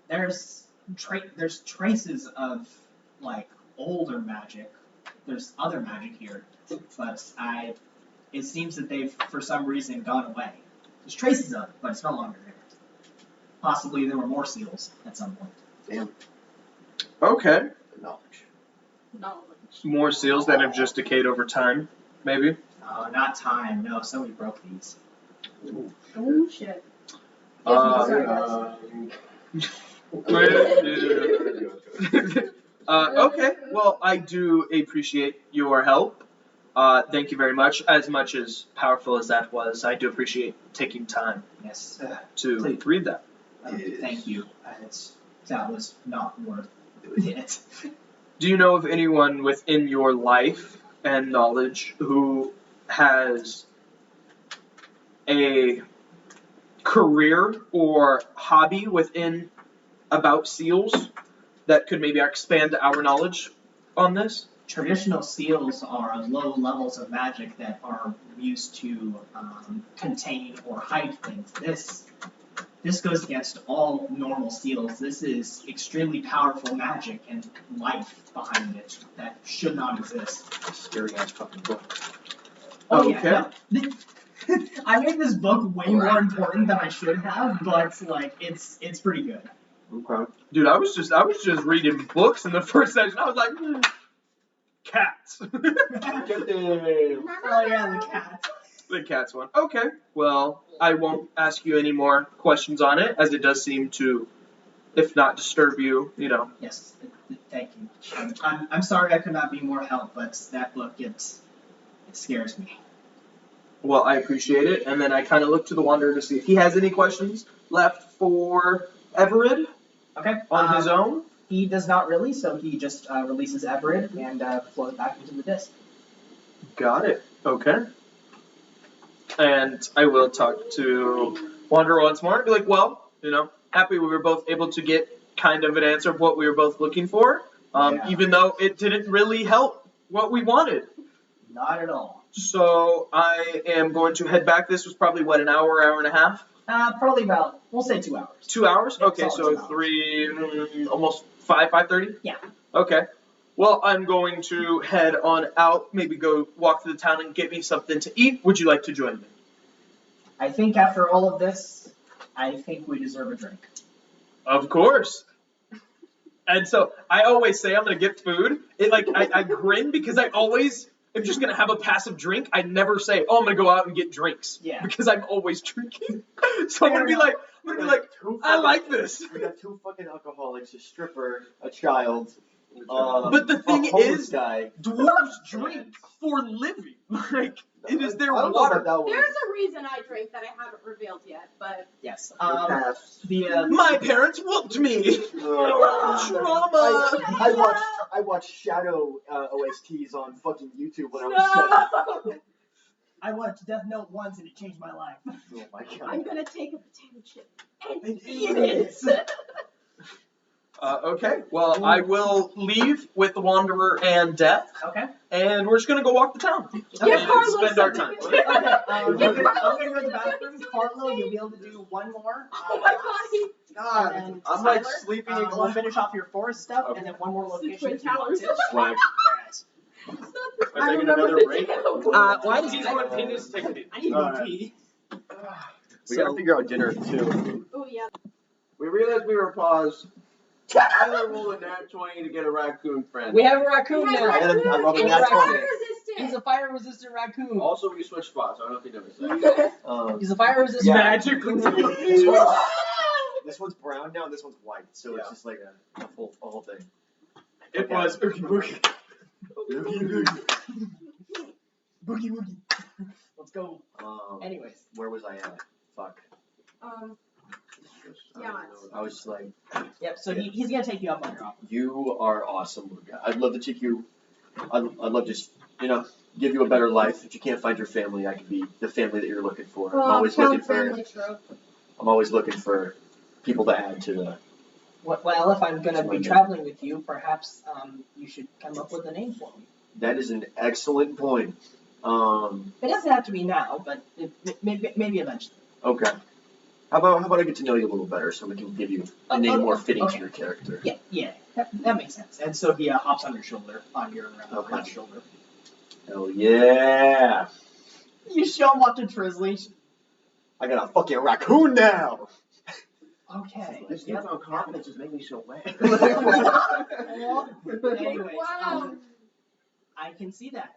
A: there's traces of, like, older magic. There's other magic here, but it seems that they've, for some reason, gone away. There's traces of it, but it's no longer there. Possibly there were more seals at some point.
F: damn
D: Okay.
C: Knowledge.
D: More seals that have just decayed over time, maybe?
A: Not time. No, somebody broke these.
C: Oh shit.
D: Okay, well, I do appreciate your help. Thank you very much. As powerful as that was, I do appreciate taking time
A: Yes.
D: to
A: Please.
D: read that.
A: Thank you. That was not worth it.
D: Do you know of anyone within your life and knowledge who has a career or hobby about seals that could maybe expand our knowledge on this?
A: Traditional seals are low levels of magic that are used to contain or hide things. This goes against all normal seals. This is extremely powerful magic and life behind it that should not exist.
F: Scary ass fucking book.
A: Oh
D: Okay.
A: yeah. No. I made this book way more important than I should have, but like it's pretty good.
F: Okay.
D: Dude, I was just reading books in the first session. I was like, cats.
F: Get them.
A: Oh yeah, the cat.
D: The cat's one. Okay. Well, I won't ask you any more questions on it, as it does seem to, if not disturb you,
A: Yes, thank you. I'm sorry I could not be more help, but that book it scares me.
D: Well, I appreciate it. And then I kind of look to the Wanderer to see if he has any questions left for Everett
A: Okay.
D: on his own.
A: He does not really, so he just releases Everett and flows back into the disc.
D: Got it. Okay. And I will talk to Wanderer once more and be like, well, happy we were both able to get kind of an answer of what we were both looking for, even though it didn't really help what we wanted.
A: Not at all.
D: So I am going to head back. This was probably, an hour and a half?
A: Probably about, we'll say 2 hours.
D: 2 hours?
A: Yeah,
D: Okay,
A: solid
D: so
A: 2 hours.
D: almost 5:30?
A: Yeah.
D: Okay. Well, I'm going to head on out, maybe go walk through the town and get me something to eat. Would you like to join me?
A: I think after all of this, I think we deserve a drink.
D: Of course. And so I always say I'm going to get food. I grin because I always am just going to have a passive drink. I never say, oh, I'm going to go out and get drinks.
A: Yeah.
D: Because I'm always drinking. So I'm going to be like, I like this.
B: We got 2 fucking alcoholics, a stripper, a child.
D: But the thing
B: a homeless
D: is,
B: guy.
D: dwarves drink for living. It is their clear
B: I don't know
D: water.
B: about that one.
C: There's a reason I drink that I haven't revealed yet, but
A: Yes.
F: Pass.
D: My parents whooped me. Trauma.
B: I watched Shadow OSTs on fucking YouTube when I was 7.
A: I watched Death Note once and it changed my life.
B: Oh my
C: I'm
B: god.
C: gonna take a potato chip and
B: And
C: eat it.
D: Okay, well, I will leave with the Wanderer and Death,
A: Okay.
D: and we're just gonna go walk the town.
C: Give
D: And
C: Carlo
D: spend our time.
C: something.
A: Okay. I'm
C: Give
A: gonna
C: Carlo
A: go to the
C: something.
A: bathroom. Carlo, you'll be able to do one more.
C: Oh my god,
B: God,
A: And then
B: I'm like
A: Tyler,
B: sleeping in
A: we'll finish off your forest stuff,
B: Okay.
A: and then one more location
C: Twin
A: if you want
C: Towers.
A: to.
B: Swag.
A: Very nice.
B: I'm taking another break.
D: Why does he want to pin his ticket?
A: I need to go
B: Alright.
A: pee.
B: We gotta figure out dinner too.
C: Oh yeah.
E: We realized we were paused. Tyler rolled a nat 20 to get a raccoon friend.
A: We have a raccoon
C: We have
A: now.
C: raccoon.
B: I rolled a
C: It's
B: nat
C: fire
B: 20.
C: resistant.
A: He's a fire-resistant raccoon.
E: Also, we switched spots. I don't know if you noticed that.
A: He's a fire-resistant
B: Yeah.
D: Magically.
B: This one's brown now, and this one's white, so it's just like a whole thing.
D: It
B: Okay.
D: was Oogie Boogie.
A: Boogie woogie. Let's go. Anyways.
B: Where was I at? Fuck.
C: Yeah.
B: I was just like,
A: Yep. So he's gonna take you up on your offer.
B: you are awesome. I'd love to take you. I'd love to just, give you a better life. If you can't find your family, I can be the family that you're looking for. I'm always looking for.
C: family trope.
B: I'm always looking for people to add to the.
A: Well, if I'm gonna be traveling with you, perhaps you should come up with a name for me.
B: That is an excellent point.
A: It doesn't have to be now, but maybe eventually.
B: Okay. How about I get to know you a little better so we can give you a name more fitting
A: okay.
B: to your character.
A: Yeah, that makes sense. And so he hops on your shoulder, on your
B: Okay.
A: left shoulder.
B: Hell yeah!
A: You show him up to Trisley.
B: I got a fucking raccoon now!
A: Okay.
F: This newfound confidence is making me so mad.
A: Anyways,
C: Wow.
A: I can see that.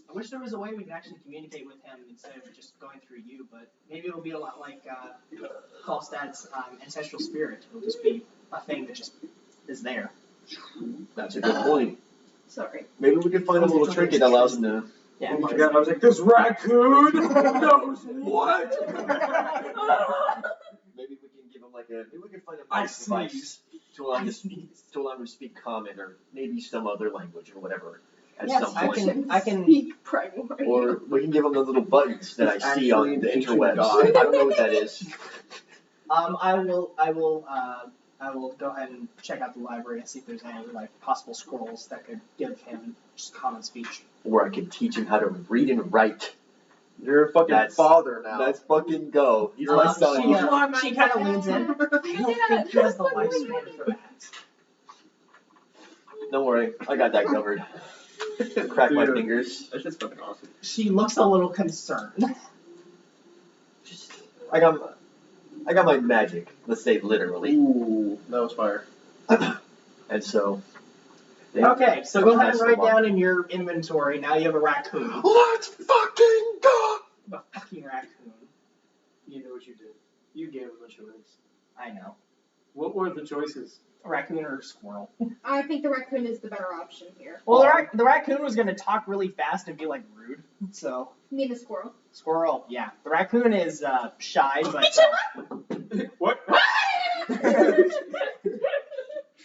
A: I wish there was a way we could actually communicate with him instead of just going through you, but maybe it'll be a lot like Falstad's ancestral spirit. It'll just be a thing that just is there.
B: That's a good point.
C: Sorry.
B: Maybe we can find a little trinket that allows him to.
A: Yeah.
D: Oh my god, I was like, this raccoon knows what?
B: Maybe we can give him maybe we can find a
D: I
B: nice device
D: sneeze.
B: to allow him to speak common or maybe some other language or whatever at
A: Yes,
B: some point.
A: I can.
C: Speak primary.
B: Or we can give him the little buttons that I
F: It's
B: see on
F: actually
B: the
F: an ancient
B: interwebs.
F: god.
B: I don't know what that is.
A: I will go ahead and check out the library and see if there's any possible scrolls that could give him just common speech.
B: Or I can teach him how to read and write.
E: You're a fucking
B: That's-
E: father now.
B: Let's fucking go. He's my son.
A: She kind of leans in. I don't think he has the lifespan for that.
B: Don't worry, I got that covered. Crack my
E: Dude.
B: fingers.
E: That shit's fucking awesome.
A: She looks a little concerned.
B: I got my magic. Let's say literally.
E: Ooh, that was fire.
B: And so.
A: Okay, so go ahead and write down in your inventory. Now you have a raccoon.
B: Let's fucking go!
A: A fucking raccoon.
D: You know what you did. You gave him a choice.
A: I know.
D: What were the choices?
A: A raccoon or a squirrel.
C: I think the raccoon is the better option here.
A: Well, the raccoon was going to talk really fast and be rude. So,
C: You mean the squirrel?
A: squirrel, yeah. The raccoon is shy, but.
D: What?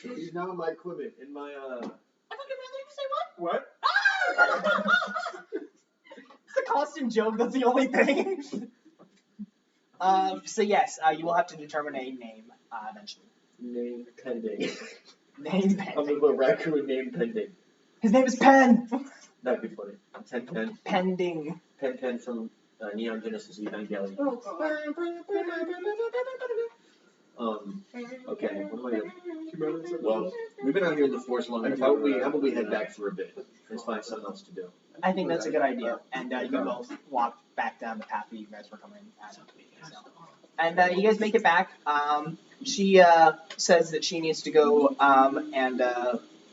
E: He's now my equipment in my
C: I thought you were going to say what?
D: What?
A: It's a constant joke, that's the only thing. So yes, you will have to determine a name eventually.
B: Name pending.
A: Name
B: I'm
A: pending.
B: gonna put raccoon name pending.
A: His name is Pen.
B: That'd be funny. Pen
A: Pending.
B: from Neon Genesis Evangelion.
C: Oh god.
B: Okay, what am I doing? Well, we've been out here in the forest long enough. How about we head back for a bit and find something else to do?
A: I think that's a good idea. And you both walk back down the path that you guys were coming at. So. And you guys make it back. She says that she needs to go and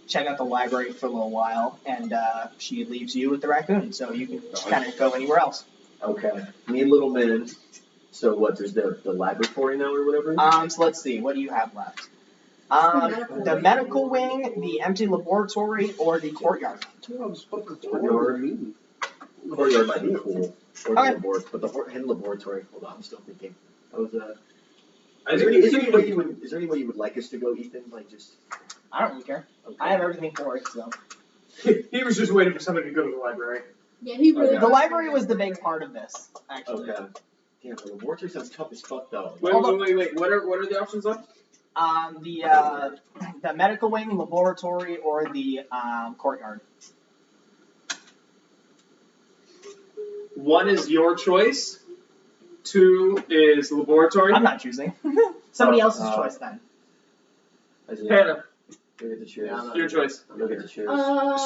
A: check out the library for a little while, and she leaves you with the raccoon, so you can just kind of go anywhere else.
B: Okay. Me and little man. So what? There's the laboratory now or whatever?
A: So let's see. What do you have left? The medical wing, the empty laboratory, or the courtyard.
B: You're me.
E: Courtyard might be cool. Or
A: Okay.
E: the laboratory, but the head laboratory. Hold on, I'm still thinking. I was
D: I
E: Is
D: think
E: there any way you would like us to go, Ethan? Like just.
A: I don't really care.
E: Okay.
A: I have everything for it, so.
D: he was just waiting for somebody to go to the library.
C: Yeah, he really.
A: The library was the big part of this, actually.
E: Okay. Damn, the laboratory sounds tough as fuck though.
D: Wait. What are the options left?
A: The medical wing, laboratory, or the courtyard.
D: 1 is your choice. 2 is laboratory.
A: I'm not choosing. Somebody else's choice then.
D: Hannah,
E: You get to choose.
D: your choice.
E: You get to choose.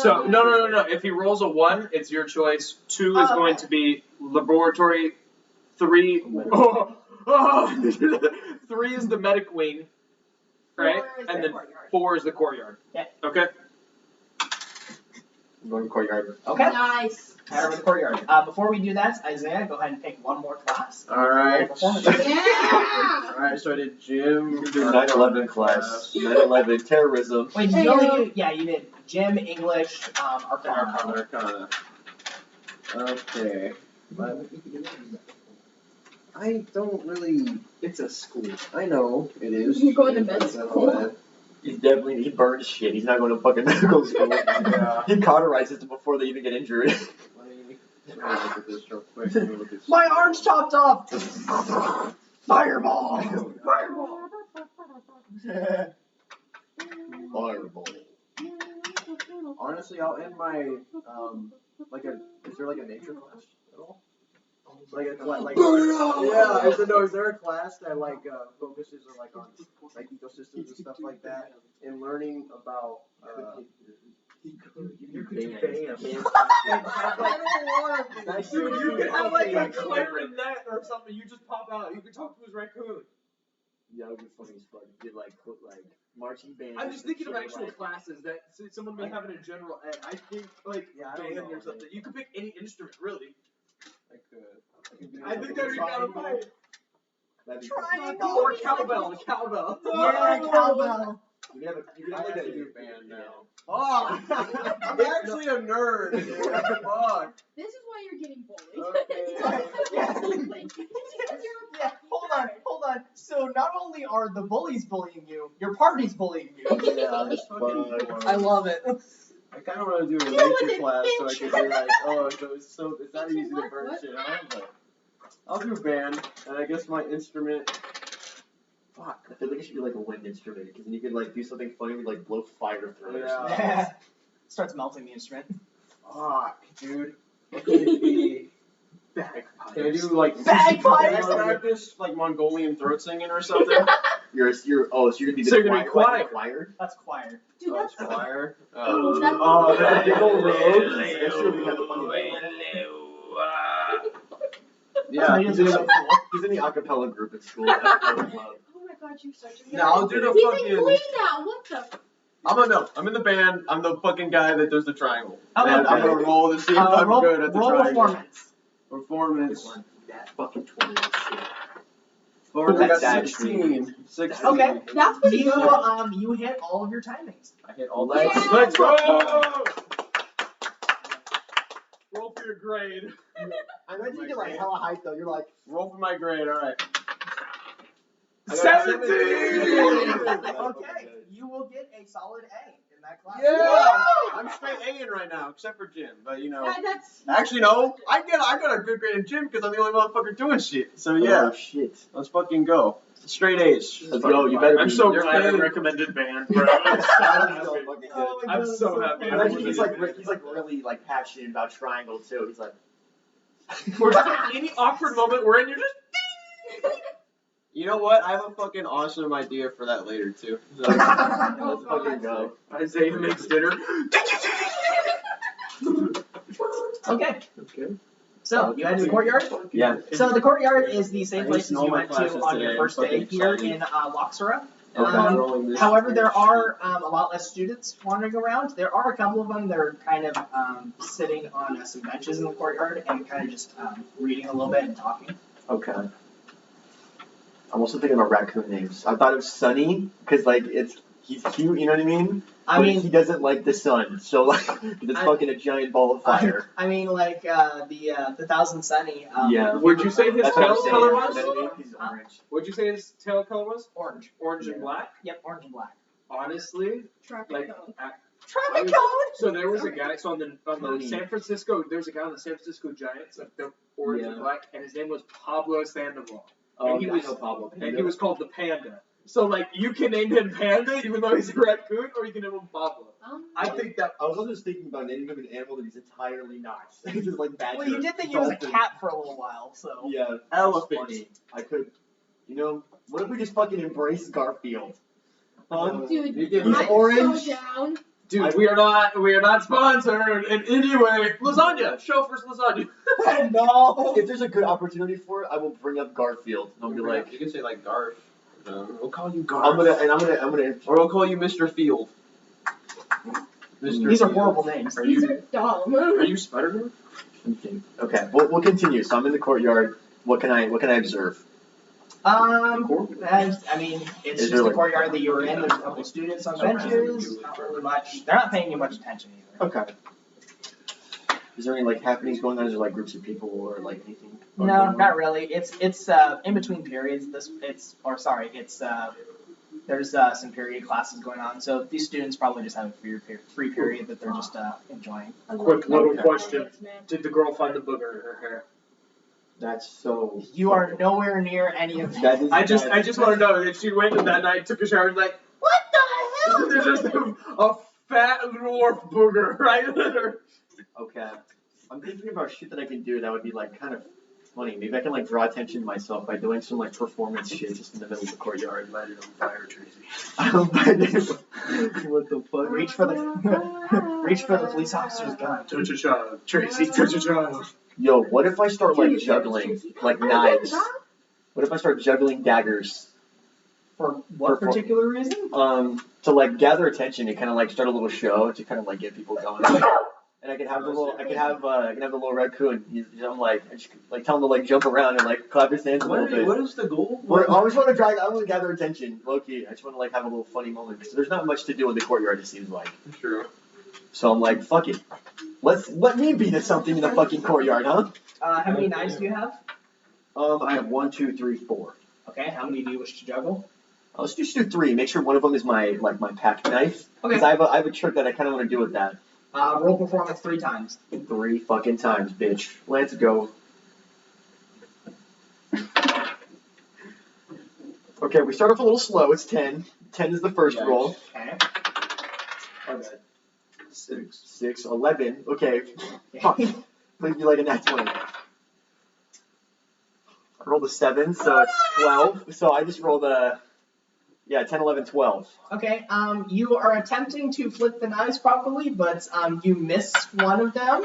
D: So no. If he rolls a 1, it's your choice. 2 is going to be laboratory. 3. 3 is the medic wing. Right?
C: 4 is
D: And
C: the
D: then
C: courtyard.
D: 4 is the courtyard.
A: Yeah.
D: Okay.
E: I'm going to courtyard.
A: Okay.
C: Nice.
A: Head over to the courtyard. Before we do that, Isaiah, go ahead and pick one more class.
B: Alright.
A: Performance.
C: Yeah.
B: Alright, so I did gym.
E: 9/11 class. 9/11 terrorism.
A: Wait, did you only do? Yeah, you did gym, English, Arcana.
B: Arcana. Okay. But I don't really.
E: It's a school.
B: I know it is.
C: You're going to med
B: That's all
C: school.
B: that.
E: He burned shit. He's not going to fucking medical school.
B: Yeah.
E: He cauterizes them before they even get injured.
B: Let me look at this real quick. Let me look at
A: My arm's chopped off. Fireball.
E: Fireball. Fireball.
B: Honestly, I'll end my is there like a nature class at all? Like a class, like yeah, is there a class that focuses on ecosystems and stuff like that, and learning about
E: You could do
B: bands.
D: I don't want to. Dude, you could have like a clarinet or something. You just pop out. You could talk to his raccoon.
E: Yeah, it would be funny as fuck. You did like marching bands.
D: I'm just thinking of
E: and
D: actual
E: shit,
D: classes that someone may have in a general ed. I think like
B: Yeah, I don't
D: band
B: know.
D: or something. You could pick any instrument, really.
B: I could.
D: I think that'd be kind of fun.
E: That'd be
A: Triangle.
D: Or cowbell. Cowbell.
A: Yeah, cowbell.
E: You could have
B: I
E: like
B: have
E: a
B: to do band now.
D: Oh,
B: I'm actually a nerd. Dude. Fuck.
C: This is why you're getting bullied.
B: Okay.
A: Yeah, hold on. So not only are the bullies bullying you, your party's bullying you.
E: Yeah, that's fun.
A: I love it.
B: I kind of want to do a
C: Deal with
B: nature
C: it,
B: class so I
C: bitch.
B: can be like, oh, so it's not easy to
C: What?
B: burn shit out, but I'll do band, and I guess my instrument. Fuck.
E: I feel like it should be like a wind instrument, because then you could like do something funny with like blow fire through it. or
B: Yeah.
E: something.
A: Starts melting the instrument.
B: Fuck, dude. What could it be?
E: Bagpipes.
B: Can I do like
A: Bagpipes?
B: practice like Mongolian throat singing or something?
E: So you're gonna be the
D: So you're gonna be
E: choir, like,
D: choir.
A: That's choir.
C: Dude, that's
B: choir.
C: Oh,
B: that big old robe.
E: That's gonna be kind of funny.
B: Yeah,
A: He's so cool.
E: He's in the acapella group at school. Acapella club.
C: Oh my god, you're such a
B: No, I'll do the
C: He's in
B: fucking.
C: Glee now. What the?
B: I'm in the band. I'm the fucking guy that does the triangle.
A: Okay.
B: And I'm gonna roll to see if I'm
A: roll
B: good at the
A: roll
B: triangle.
A: performance.
B: Performance.
E: That fucking 20 shit.
B: Or I got
E: That's
B: 16. 16.
A: Okay.
C: That's pretty
A: You
C: good.
A: you hit all of your timings.
B: I hit all
E: Let's-
B: that.
D: Let's go! Roll for your grade.
E: I imagine you get like hella hype though. You're like,
B: Roll for my grade. All right. I got
D: 17!
A: Okay. You will get a solid A in that class.
B: Yeah. I'm straight A-ing right now, except for gym. But you know.
C: That's.
B: Actually, no. I got a good grade in gym because I'm the only motherfucker doing shit. So yeah,
E: oh shit.
B: let's fucking go. Straight A's.
E: Let's go. You better
D: I'm
E: be.
D: so
B: You're
D: glad I
B: kidding.
D: recommended band, bro. I'm so happy.
A: Oh my
D: I'm
A: God,
D: so
A: that's
D: happy.
E: I imagine he's like really like passionate about triangle too. He's like,
D: We're just in any awkward moment we're in, you're just.
B: You know what? I have a fucking awesome idea for that later too. So,
E: let's fucking go.
D: Isaiah makes dinner.
A: Okay.
E: Okay.
A: So you head to the courtyard.
E: Yeah.
A: So the courtyard is the same
B: I
A: place as
B: used all
A: you
B: my
A: went to
B: classes
A: on your
B: today.
A: first
B: I'm
A: day
B: fucking
A: here
B: excited.
A: in Loxera.
B: I'm rolling this.
A: However, there are a lot less students wandering around. There are a couple of them that are kind of sitting on some benches in the courtyard and kind of just reading a little bit and talking.
E: Okay. I'm also thinking about raccoon names. I thought of Sunny because like it's
B: he's cute, you know what I mean?
A: I
B: But
A: mean,
B: he doesn't like the sun, so like it's fucking a giant ball of fire.
A: I mean, like the Thousand Sunny.
B: Yeah.
D: Would you say his
B: That's what I'm
D: tail
B: saying.
D: color
B: You know
D: was?
B: what I mean? He's orange.
D: What'd you say his tail color was?
A: Orange.
D: Orange and
B: Yeah.
D: black?
A: Yep, orange and black.
D: Honestly, like,
A: Traffic
D: so there was a guy. So on the
B: Tony.
D: San Francisco, there's a guy on the San Francisco Giants, like the orange and
B: Yeah.
D: black, and his name was Pablo Sandoval,
B: Oh,
D: and he
B: yeah,
D: was
B: I know Pablo.
D: and he was called the Panda. So like, you can name him Panda even though he's a raccoon, or you can name him Pablo.
B: I think that I was also just thinking about naming him an animal that he's entirely not. He's just like badger.
A: Well, you did think he was a
B: dolphin.
A: cat for a little while, so.
B: Yeah, that was
D: Elephant.
B: funny. I could, you know, what if we just fucking embrace Garfield? Huh?
C: Dude,
B: He's
C: I'm
B: orange.
C: so down.
D: Dude, we are not sponsored in any way. Lasagna, show for lasagna.
B: No. If there's a good opportunity for it, I will bring up Garfield. And I'll be like,
F: you can say like Garf. We'll call you Garf.
B: I'm gonna.
F: Or we'll call you Mr. Field. Mr.
A: These are
F: Field.
A: horrible names.
D: Are
C: These
D: you
C: are dumb.
D: are you Spider-Man?
B: Okay, we'll continue. So I'm in the courtyard. What can I observe?
A: I mean, it's
B: Is
A: just
B: there,
A: the
B: like-
A: courtyard that you were in. There's a couple students on benches. Not really much. They're not paying you much attention either.
B: Okay. Is there any like happenings going on? Is there like groups of people or like anything?
A: No, not really. It's in between periods. There's some period classes going on. So these students probably just have a free period that they're just enjoying.
D: Quick little
B: Okay.
D: question: did the girl find the booger in her hair?
B: That's so.
A: You are nowhere near any of
B: That is,
D: I just want to know that she went in that night, took a shower, and like,
A: What the hell?
D: there's just a fat dwarf booger right there.
B: Okay. I'm thinking about shit that I can do that would be like kind of funny. Maybe I can like draw attention to myself by doing some like performance shit just in the middle of the courtyard.
F: Light it on fire, Tracy.
B: I don't what the fuck?
A: Reach for the police officer's gun.
D: Touch a child, Tracy. Touch a child.
B: Yo, what if I start like juggling like knives? What if I start juggling daggers?
A: For what particular reason?
B: To like gather attention and kind of like start a little show to kind of like get people going. And I can have the little raccoon. I'm like, I just like tell him to like jump around and like clap his hands a little bit.
F: What is the goal?
B: I always want to gather attention, low-key. I just want to like have a little funny moment because there's not much to do in the courtyard. It seems like.
F: True.
B: So I'm like, fuck it. Let me be the something in the fucking courtyard, huh?
A: How many knives do you have?
B: I have 1, 2, 3, 4.
A: Okay, how many do you wish to juggle?
B: Let's just do 3. Make sure one of them is my pack knife.
A: Okay.
B: Because I have a trick that I kind of want to do with that.
A: Roll performance 3 times.
B: 3 fucking times, bitch. Let's go. Okay, we start off a little slow. It's 10. 10 is the first roll.
A: Okay.
B: Okay. 6, 11. Okay. Fuck. Please be like a nat 20. I rolled a 7, so it's 12. So I just rolled a 10, 11, 12.
A: Okay, you are attempting to flip the knives properly, but you miss one of them,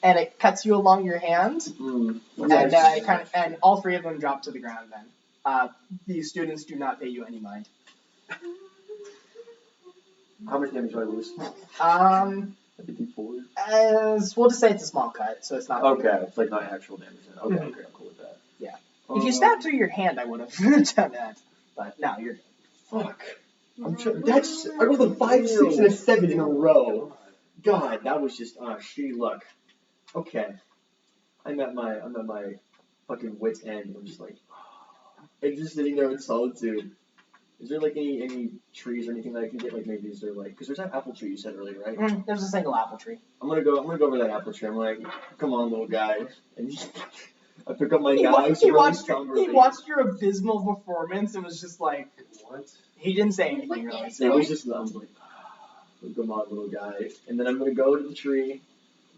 A: and it cuts you along your hand, and all 3 of them drop to the ground then. These students do not pay you any mind.
B: How much damage do I lose?
A: We'll just say it's a small cut, so it's not.
B: Okay, it's like not actual damage then. Okay, okay, I'm cool with that.
A: Yeah. If you stabbed through your hand, I would have done that, but no, you're good.
B: Fuck. I rolled a 5, 6, and a 7 in a row. God, that was just shitty luck. Okay. I'm at my fucking wit's end. I'm just like, I'm just sitting there in solitude. Is there like any trees or anything that I can get? Like maybe is there like, because there's that apple tree you said earlier, right?
A: There's a single apple tree.
B: I'm gonna go over that apple tree. I'm like, come on, little guy. And I pick up my
A: He
B: knives.
A: watched your abysmal performance and was just like,
F: What?
A: he didn't say anything really.
B: It was just, I'm like, come on, little guy. And then I'm gonna go to the tree.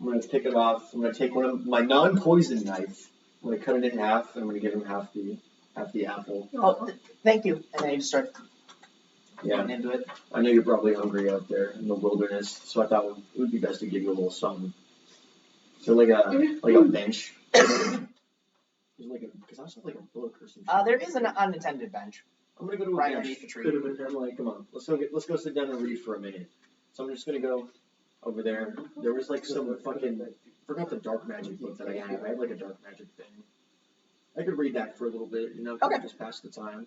B: I'm gonna pick it off. I'm gonna take one of my non-poison knife. I'm gonna cut it in half, and I'm gonna give him half the apple.
A: Oh, thank you. And then you just start
B: Yeah,
A: into it.
B: I know you're probably hungry out there in the wilderness, so I thought it would be best to give you a little something. So like a bench. Because I also have like a book or something.
A: There is an unattended bench.
B: I'm gonna go to a
A: right
B: bench.
A: underneath the tree.
B: Could have been I'm like, come on, let's go sit down and read for a minute. So I'm just gonna go over there. There was like some fucking forgot the dark magic book that I have. I had like a dark magic thing. I could read that for a little bit, you know,
A: Okay.
B: just pass the time.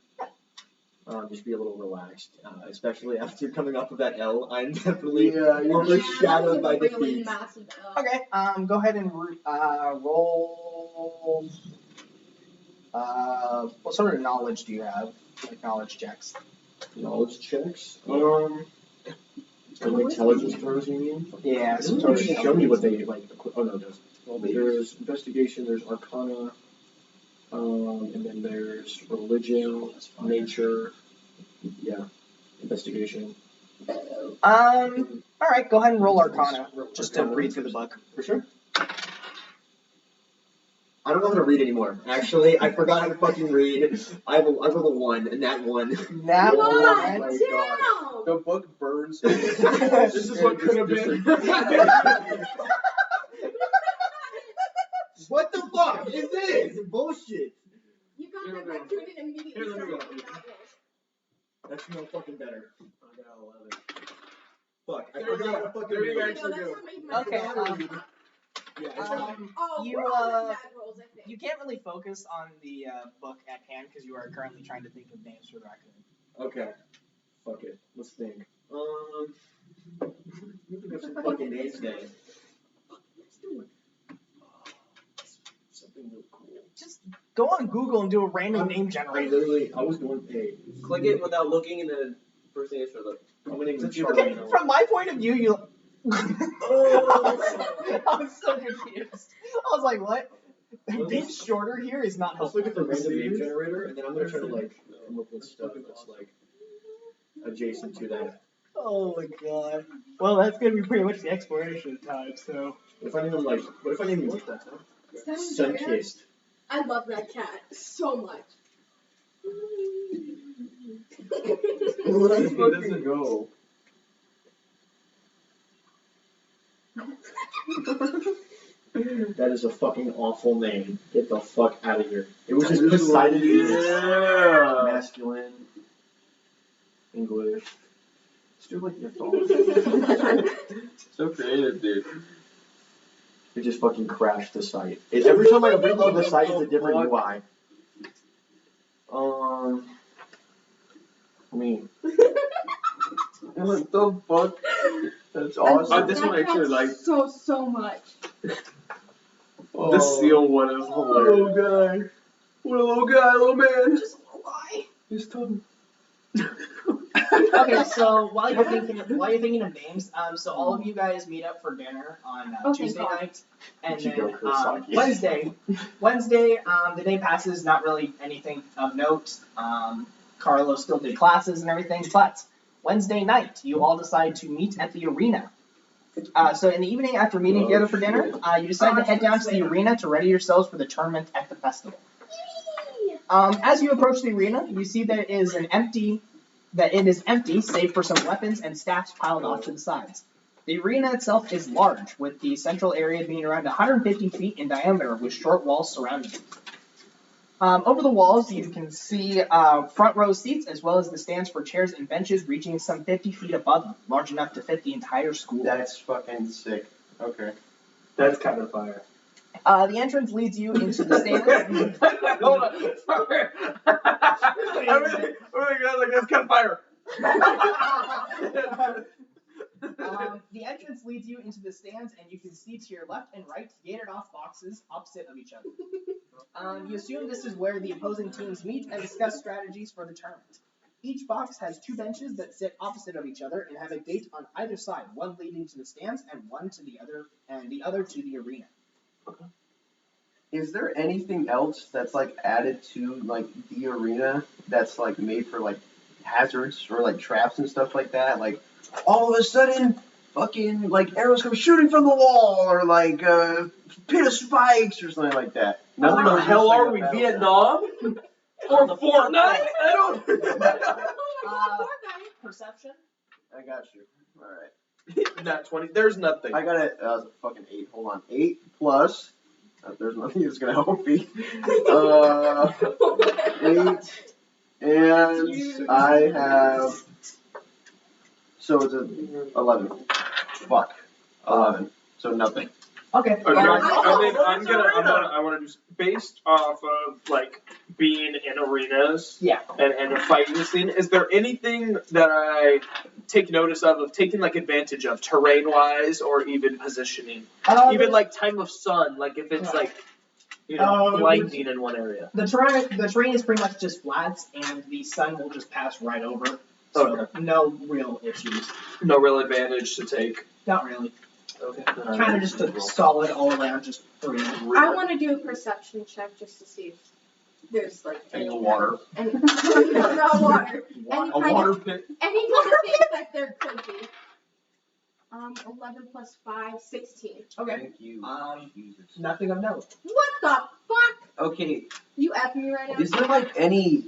E: just be a little relaxed, especially after coming off of that L. I'm definitely overshadowed by
C: really
E: defeat.
C: massive L.
A: Okay, go ahead and roll. What sort of knowledge do you have? Like knowledge checks.
E: Knowledge checks. Intelligence terms, you mean?
A: Yeah.
E: It doesn't really show me what they like. Oh no, it does. Well, there's investigation. There's arcana. And then there's religion, nature. Yeah, investigation.
A: All right, go ahead and roll Arcana just to read through the book.
E: For sure. I don't know how to read anymore. Actually, I forgot how to fucking read. I rolled a 1, and that one.
A: That
C: God
A: one.
E: my
C: damn!
D: The book burns.
A: This
D: is what could have been.
E: What the fuck is this? Bullshit.
C: You got that back to it and immediately
D: Here, let me
C: started
D: go.
C: with that roll.
E: That's no fucking better.
B: I got 11.
E: Fuck. I
D: There you
E: forgot
D: go.
E: how to fucking
D: There you
E: read.
D: actually
C: that's
D: go.
C: what made my
A: Okay,
C: roll.
E: Yeah, it's
C: Oh,
A: you,
C: we're all in bad rolls, I think.
A: you can't really focus on the book at hand because you are currently trying to think of names for the raccoon.
E: okay. Fuck it. Let's think. Let me think of some fucking names then.
C: Let's do it.
E: Something real cool.
A: Just go on Google and do a random name
E: I
A: generator.
E: was going, hey,
B: Click it without looking, and then first thing is for the.
E: I'm gonna name him
A: Okay,
E: Charlie.
A: from my point of view, you. I was so confused. I was like, what? Being shorter here is not
E: Let's
A: helpful.
E: look at the random name generator, and then I'm gonna try to like come up with stuff that's like adjacent to that.
A: Oh my god. Well, that's gonna be pretty much the exploration time, so.
E: What if I name him like? What if I name him
C: Is that a bear?
E: Sunkissed?
C: I love that cat so much.
B: Where does it go?
E: That is a fucking awful name. Get the fuck out of here. It was just Poseidon Venus.
B: Yeah.
E: Masculine. English. Let's do like your phone.
B: So creative, dude.
E: It just fucking crashed the site. Every time I reload the site, it's a different UI. I mean,
B: What the fuck? That's awesome.
D: This one I actually like.
C: so much.
D: The seal one is hilarious.
B: Little guy. What a little guy, little man.
C: Just why?
B: He's tough.
A: Okay, so while you're thinking of names, so all of you guys meet up for dinner on Tuesday night, and then Wednesday, the day passes, not really anything of note. Carlo still did classes and everything, but Wednesday night, you all decide to meet at the arena. So in the evening, after meeting together for dinner, you decide to head down to the arena to ready yourselves for the tournament at the festival. As you approach the arena, you see that it is empty, save for some weapons and staffs piled off to the sides. The arena itself is large, with the central area being around 150 feet in diameter, with short walls surrounding it. Over the walls, you can see front row seats, as well as the stands for chairs and benches reaching some 50 feet above them, large enough to fit the entire school.
B: That's fucking sick. Okay.
D: That's kind of fire.
A: The entrance leads you into the stands.
D: Hold on. Sorry. I'm really glad, like, that's kind of fire.
A: The entrance leads you into the stands, and you can see to your left and right gated off boxes opposite of each other. You assume this is where the opposing teams meet and discuss strategies for the tournament. Each box has 2 benches that sit opposite of each other and have a gate on either side, one leading to the stands and one to the other, and the other to the arena.
B: Is there anything else that's like added to like the arena that's like made for like hazards or like traps and stuff like that? Like all of a sudden, fucking like arrows come shooting from the wall, or like pit of spikes or something like that.
D: What the hell are we, Vietnam? Or Fortnite? I don't.
A: Perception?
B: I got you. All right.
D: Not 20. There's nothing.
B: I got it. Fucking 8. Hold on. 8 plus. There's nothing that's gonna help me. 8, and I have. So it's a 11. Fuck. 11. So nothing.
A: Okay.
D: Okay, and then
A: Alright.
D: I want to do based off of like being in arenas
A: Yeah.
D: and the fighting scene. Is there anything that I take notice of taking like advantage of terrain wise or even positioning, even like time of sun, like if it's like blinding in one area.
A: The terrain is pretty much just flats, and the sun will just pass right over. So no real issues.
D: No real advantage to take.
A: Not really.
D: Okay.
A: Kind of just a solid all around, just arena.
C: I want to do a perception check just to see if there's like
B: In the water.
C: any no, not water. Any
B: A
C: kind
B: water
C: of
B: pit.
C: any kind of things that there could be. 11 plus 5, 16.
A: Okay.
B: Thank you.
A: Nothing of note.
C: What the fuck?
F: Okay,
C: You F me right now?
F: is there like any,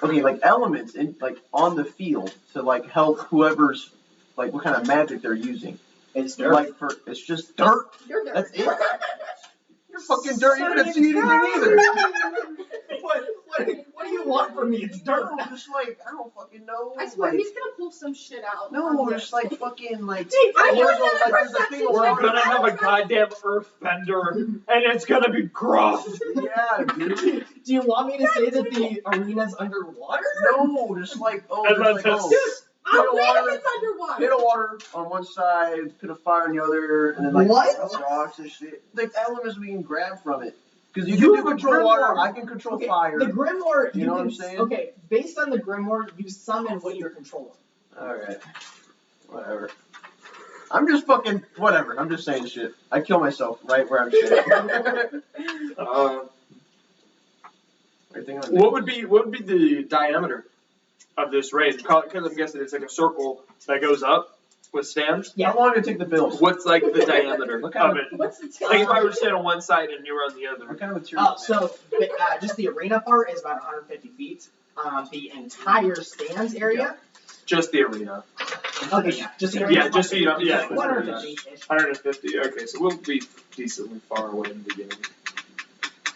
F: like elements in like on the field to like help whoever's like what kind of magic they're using?
A: It's dirt.
F: Like it's just dirt.
C: You're there.
F: That's it. You're fucking dirt. You didn't see anything either.
A: What do you want from me? It's dirt.
F: No, just like I don't fucking know.
C: I swear,
F: like,
C: he's gonna pull some shit out.
F: no, just like fucking like.
C: I know
F: there's
C: that
F: there's a thing of
D: We're
F: water.
D: gonna have a goddamn earthbender, and it's gonna be gruff.
F: Yeah, dude.
A: Do you want me to say that the arena's underwater?
F: No, just like
D: And
F: just like
D: then
C: I'll wait
F: water.
C: if it's underwater.
F: Pit of water on one side, pit of fire on the other, and then like
A: What?
F: rocks and shit. Like elements we can grab from it. Because you
A: You
F: can
A: have a
F: control water,
A: grimoire.
F: I can control
A: Okay,
F: fire.
A: the Grimoire,
F: You know what I'm
A: can-
F: saying?
A: Okay, based on the Grimoire, you summon what you're controlling.
F: Alright. Whatever. I'm just fucking whatever. I'm just saying shit. I kill myself right where I'm sitting. Everything on
D: What would be the diameter of this range? Because I'm guessing it's like a circle that goes up with stands.
A: Yeah.
F: How long did it take the bills?
D: What's like the diameter
F: What kind
D: of it?
C: What's the
D: Like if I were to stand on one side and you were on the other.
F: What kind of material?
A: So just the arena part is about 150 feet. The entire stands area.
D: Just the arena.
A: Okay, yeah, just the arena.
D: Yeah, just so you know, yeah.
A: 150-ish.
D: 150. Okay, so we'll be decently far away in the beginning.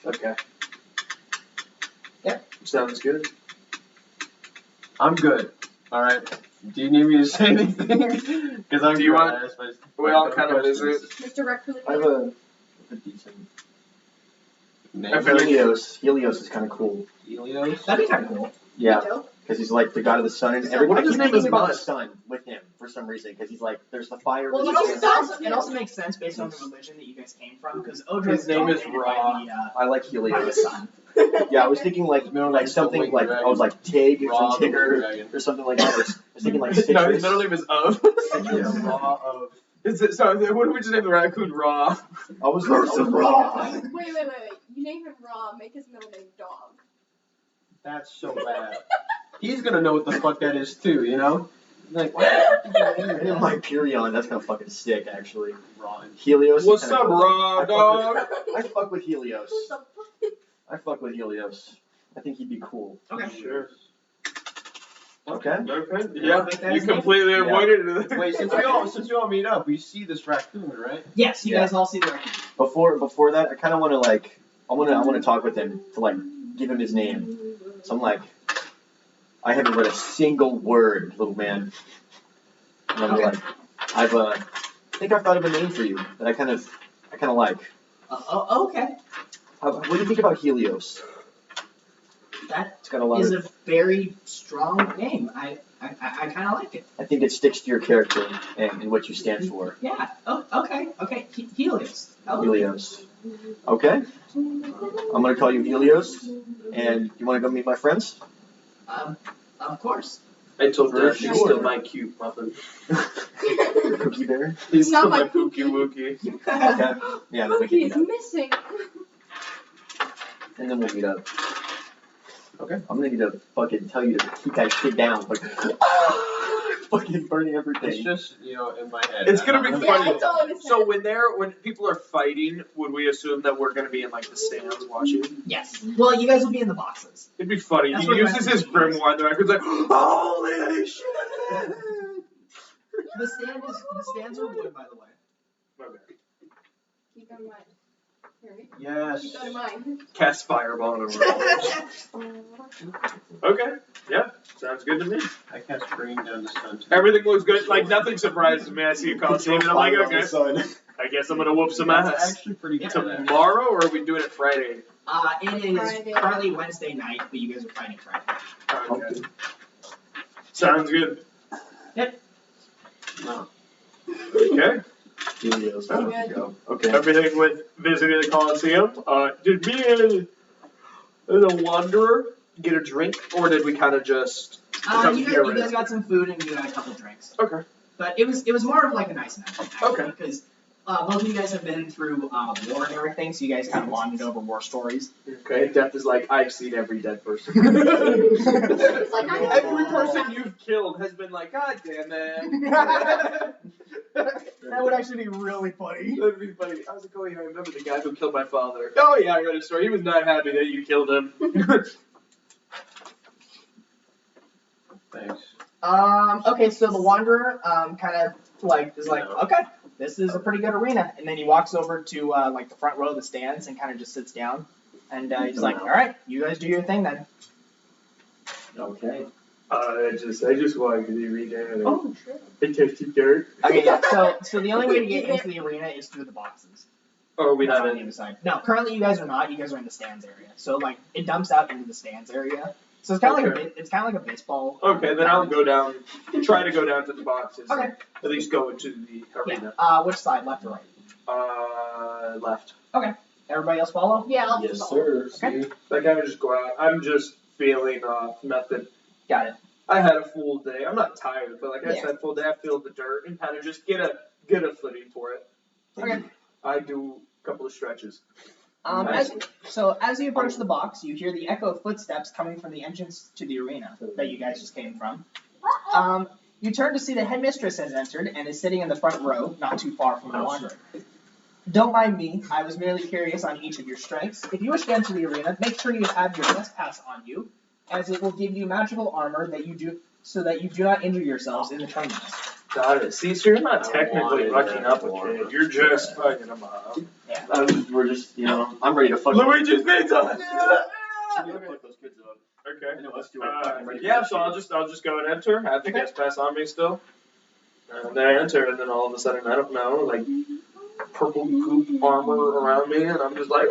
D: Okay.
A: Yep.
D: Sounds good.
F: I'm good. Alright. Do you need me to say anything? Because I'm
D: Do you
F: good.
D: want-
F: I asked my-
D: We all
F: my
D: kind of
F: questions.
D: visit.
C: Mr. Raccoon?
E: I have a decent.
F: Name?
D: I feel like-
E: Helios is kind of cool.
F: Helios?
A: That'd be kind of cool.
E: Yeah,
C: Dope.
E: because he's like the god of the sun, and
C: So
E: everyone.
F: what
E: I
F: if
E: keep
F: his name is
E: thinking about the
F: Mud?
E: sun with him for some reason, because he's like, there's the fire.
A: Well,
E: with
A: it
E: the sun.
A: also makes sense based on the religion that you guys came from, because Odra
D: His name is
A: Ra.
E: I like
A: By the
E: Helios.
A: sun.
E: Yeah, I was thinking like something like I was like Tig
F: Raw
E: from Tigger
F: dragon.
E: or something like that. I was thinking like
D: No,
E: citrus.
D: his middle name is Of.
E: Citrus.
F: Raw of.
D: Is it, so what do we just name the raccoon? Raw.
E: I was raw.
C: Wait. You name him Raw, make his middle name Dog.
F: That's so bad. He's gonna know what the fuck that is too, you know? Like, what the fuck did you
E: I
F: name
E: didn't
F: it?
E: like Pyrion. That's gonna fucking stick actually.
F: Ron.
E: Helios. is
D: What's
E: kinda
D: up,
E: cool.
D: Raw
E: I fuck
D: dog?
E: with- I fuck with Helios.
C: What the fuck?
E: I fuck with Helios. I think he'd be cool.
A: Okay.
D: Sure.
E: Okay.
D: Okay. Yeah,
A: Make that
D: you
A: his name?
D: completely
F: Yeah.
D: avoided it.
F: Wait, since we all meet up, we see this raccoon, right?
A: Yes, you
E: Yeah.
A: guys all see the raccoon.
E: Before that, I kind of want to like I want to talk with him to like give him his name. So I'm like, I haven't read a single word, little man. And I'm
A: Okay.
E: like, I think I've thought of a name for you that I kind of like.
A: Okay.
E: What do you think about Helios?
A: That
E: It's got a lot
A: is
E: of.
A: a very strong name. I kind of like it.
E: I think it sticks to your character and what you stand for.
A: Yeah. Oh, okay. Helios. Oh.
E: Helios. Okay. I'm gonna call you Helios, and you want to go meet my friends?
A: Of course.
D: I told
E: For
D: her she's
E: sure.
D: still my cute muffin.
E: Cookie Bear.
D: He's
C: Not
D: still
C: my
D: my pookie wookie.
E: Okay. Yeah, then we can
C: Cookie
E: meet
C: is
E: up.
C: missing.
E: And then we'll meet up.
F: Okay.
E: I'm gonna need to fucking tell you to keep that shit down. Like, fucking burning everything.
F: It's just, in my head.
D: It's gonna be
C: Yeah,
D: funny.
C: it's all in his
D: So
C: head.
D: when people are fighting, would we assume that we're gonna be in like the stands watching?
A: Yes. Well, you guys will be in the boxes.
D: It'd be funny.
A: That's
D: He
A: what
D: uses his
A: Raccoon is.
D: grimoire, and the Raccoon's like, holy shit!
A: The stands are wood, by the way.
D: Okay.
C: Keep that in mind. Hear me?
F: Yes.
C: Keep that in mind.
D: Cast fireball on him. Okay. Yeah. Sounds good to me.
F: I cast green down the sun.
D: Everything looks good. Like nothing surprises me. I see a Coliseum and I'm like, okay. I guess I'm gonna whoop some
A: That's
D: ass.
A: actually pretty good.
D: Tomorrow, or are we doing it Friday?
A: It is
C: Friday.
A: currently Wednesday night, but you guys are fighting Friday.
D: Okay. Sounds good.
A: Yep.
F: No.
D: Okay.
F: Studios.
C: Pretty good.
F: Go. Okay.
D: Everything with visiting the Coliseum. Did me and the Wanderer get a drink, or did we kind of just?
A: You guys got some food and you got a couple drinks.
D: Okay.
A: But it was more of like a nice night, actually,
D: Okay.
A: because both of you guys have been through war and everything, so you guys kind of bonded over war stories.
D: Okay. Death is like, I've seen every dead person.
C: It's like, I
D: Every
C: know.
D: person you've killed has been like, God damn it.
A: That would actually be really funny.
D: That'd be funny. I was like, oh yeah, I remember the guy who killed my father. Oh yeah, I read a story. He was not happy that you killed him.
F: Thanks.
A: Okay, so the Wanderer kind of like is like, okay, this is a pretty good arena, and then he walks over to like the front row of the stands and kind of just sits down, and he's like, all right, you guys do your thing then.
F: Okay.
D: I just wanted to read it.
A: Oh, sure.
D: It tasty dirt.
A: Okay, yeah. So the only way to get into the arena is through the boxes.
D: Or are we
A: That's
D: not
A: on the
D: in?
A: other side. No, currently you guys are not. You guys are in the stands area. So like it dumps out into the stands area. So it's kind of like a baseball.
D: Okay, then I'll go down. Try to go down to the boxes.
A: Okay.
D: And at least go into the arena.
A: Yeah. Which side, left or right?
D: Left.
A: Everybody else follow?
C: Yeah, I'll
F: Yes,
C: just
F: sir.
A: Okay.
D: Like I would just go out. I'm just feeling nothing.
A: Got it.
D: I had a full day. I'm not tired, but like I
A: Yeah.
D: said, full day. I feel the dirt and kind of just get a footing for it.
A: Okay.
D: I do a couple of stretches.
A: As you approach the box, you hear the echo of footsteps coming from the entrance to the arena that you guys just came from. You turn to see the headmistress has entered and is sitting in the front row, not too far from the Wanderer. Don't mind me, I was merely curious on each of your strengths. If you wish to enter the arena, make sure you have your guest pass on you, as it will give you magical armor so that you do not injure yourselves in the tournaments.
D: Got it. See, so you're not technically
F: wanted
D: rucking up a
F: that
D: kid. You're just fucking him up.
F: We're just, I'm ready to fuck.
D: Luigi's Pizza!
F: I'm ready to fuck those kids up.
D: Okay.
F: I know us two are fucking ready. for
D: Yeah,
F: that
D: so
F: shit.
D: I'll just go and enter. Have the
A: Okay.
D: guest pass on me still. And then I enter, and then all of a sudden, I don't know, like purple goop armor around me, and I'm just like.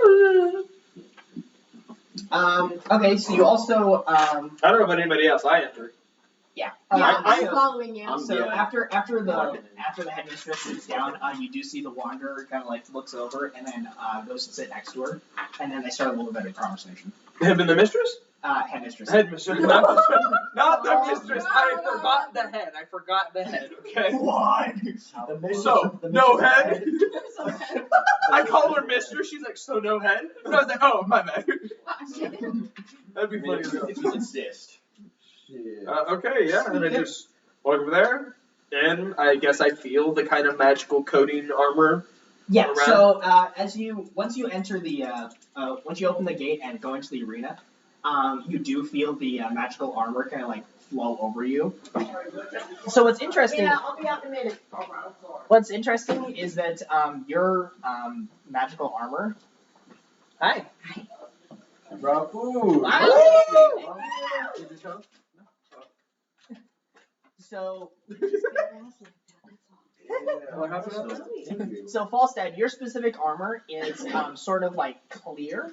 A: Okay, so you also
D: I don't know about anybody else. I enter.
A: yeah.
C: Yeah, I'm
A: so-
C: following you.
A: So
F: Yeah.
A: after the headmistress sits down, you do see the Wanderer kind of like looks over and then goes to sit next to her, and then they start a little bit of conversation.
D: Him and the mistress?
A: Headmistress.
D: Headmistress, not the mistress. I forgot the head. I forgot the head. Okay.
A: What?
D: So no head. I call her mistress. She's like, so no head. And I was like, oh my bad. That'd be funny.
F: If you insist.
D: Okay, yeah, and I just walk over there, and I guess I feel the kind of magical coating armor.
A: Yeah.
D: Around.
A: So once you enter once you open the gate and go into the arena, you do feel the magical armor kind of like flow over you. So what's interesting?
C: Yeah, I'll be out in a minute.
A: What's interesting is that your magical armor. Hi.
F: Brought food.
A: So,
F: What happened?
A: so Falstad, your specific armor is sort of like clear.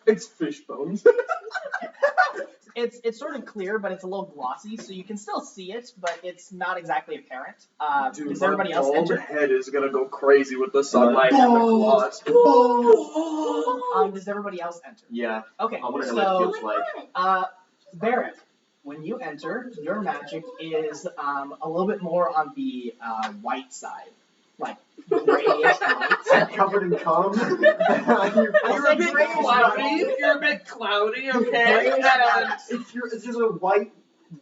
D: It's fish bones.
A: It's sort of clear, but it's a little glossy, so you can still see it, but it's not exactly apparent.
D: Dude,
A: Does everybody else
D: my bald
A: enter?
D: head is gonna go crazy with the sunlight and the claws.
A: Does everybody else enter?
F: Yeah.
A: Okay,
F: I want to know what it
A: so
F: feels like.
A: Berrick, when you enter, your magic is a little bit more on the white side, like grayish white.
B: Covered in cum.
D: You're a bit cloudy. You're a bit cloudy, okay?
B: It's just a white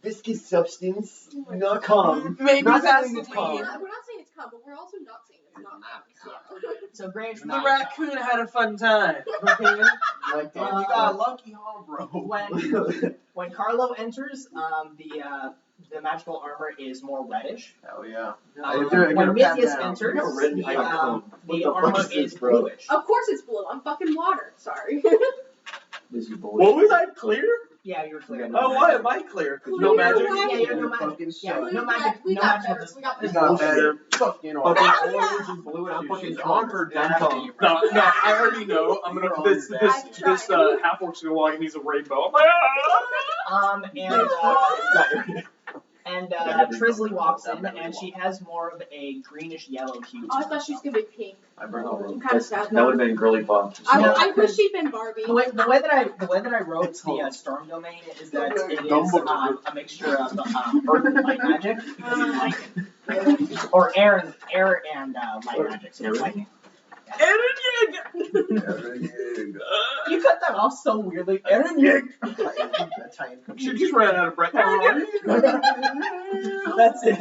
B: viscous substance, not cum.
D: Maybe
B: Not
D: that's
B: saying it's
C: We're
B: cum.
C: not saying it's cum, but we're also not saying it's not cum.
A: So grayish
D: The
A: white.
D: raccoon had a fun time. Okay?
B: Like
F: You got a lucky home, bro.
A: When Carlo enters, the magical armor is more reddish.
F: Hell yeah.
A: When Mizius enters,
B: I got red and I got cum. What
A: the
B: the fuck
A: armor
B: is this,
A: is
B: bro?
A: bluish.
C: Of course it's blue. I'm fucking water. Sorry.
F: This is bullshit.
D: What was I clear?
A: Yeah, you're clear.
B: Okay.
D: Oh, why am I clear? No
C: Clear
D: magic?
C: away.
A: Yeah, you're no magic.
F: Fucking
A: Yeah,
F: suck.
A: no magic.
C: We
A: No
C: got
A: magic.
C: better.
A: with
C: We got
F: It's
C: better.
F: not better.
B: Fucking
F: Fucking
C: Oh,
F: orange
C: yeah.
F: and blue and I'm fucking
B: She's
F: calm.
B: on her
F: Yeah, I'm calm.
D: No, I already know. I'm gonna this half orc's gonna walk and he's a rainbow.
A: And Trisley walks in, and she has more of a greenish yellow hue.
C: Oh, I thought she was gonna be pink.
B: I burned all
C: I'm kind of sad
E: That
C: now.
E: would have been girly pop.
C: I wish she'd been Barbie.
A: The way that I wrote the storm domain is that it is a mixture of earth and light magic, or air and light magic. So lightning. You cut that off so weirdly. Aaron Yig.
D: She just ran out of breath.
A: That's it.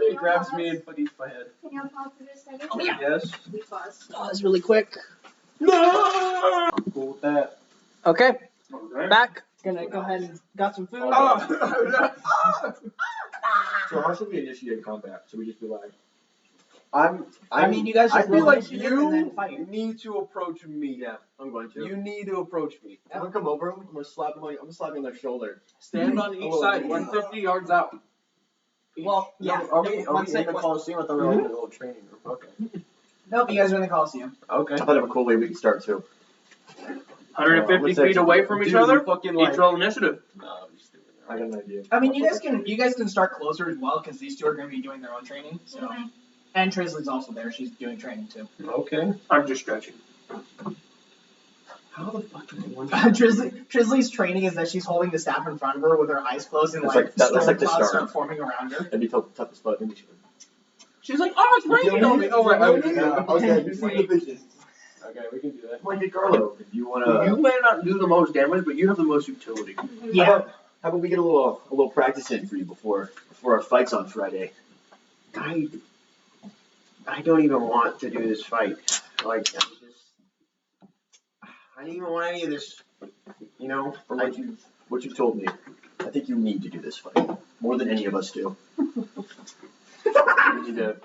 B: He grabs me and putties my head.
G: Can you pause for just a second?
A: Oh, yeah.
B: Yes.
C: We pause.
A: Pause really quick.
B: I'm cool with that.
A: Okay,
D: Okay.
A: back. Gonna go ahead and got some food.
E: So how should we initiate combat? Should we just be like,
A: I mean, you guys
B: I
A: just
B: feel
A: roll
B: like
A: initiative and then
B: you
A: fight.
B: need to approach me.
E: yeah, I'm going to.
B: You need to approach me.
E: I'm gonna come over. I'm gonna slap him on the shoulder.
D: Stand on each side, 150 yards out.
A: Well, yeah.
F: Are we in the
A: One sec-
F: Coliseum? I thought we were like in a little training group. Okay.
A: Nope, you guys are in the Coliseum.
F: Okay.
E: I thought of a cool way we could start too.
D: 150
E: What's that?
D: feet away from each
B: Dude,
D: other.
B: fucking
D: Each
B: like.
D: roll initiative.
B: No, I'm just doing it.
E: I got an idea.
A: I mean, you guys can start closer as well because these two are going to be doing their own training. So, and Trisley's also there. She's doing training too.
B: Okay.
D: I'm just stretching.
B: How the fuck do they want
A: Trisley's training is that she's holding the staff in front of her with her eyes closed and
E: That's
A: like
E: like- that's
A: storm
E: like the
A: clouds
E: start.
A: start forming around her.
E: That'd be tough as fuck.
D: She's like, oh, it's raining on me. Oh, right. I would do that.
E: Okay, you see the vision.
B: Okay, we can do that.
E: Come on, get Carlo. If you wanna.
B: You may not do the most damage, but you have the most utility.
A: Yeah.
E: How about we get a little practice in for you before our fights on Friday?
F: I don't even want to do this fight. Like, I don't even want any of this. You know,
E: From what you've told me, I think you need to do this fight more than any of us do. You need to.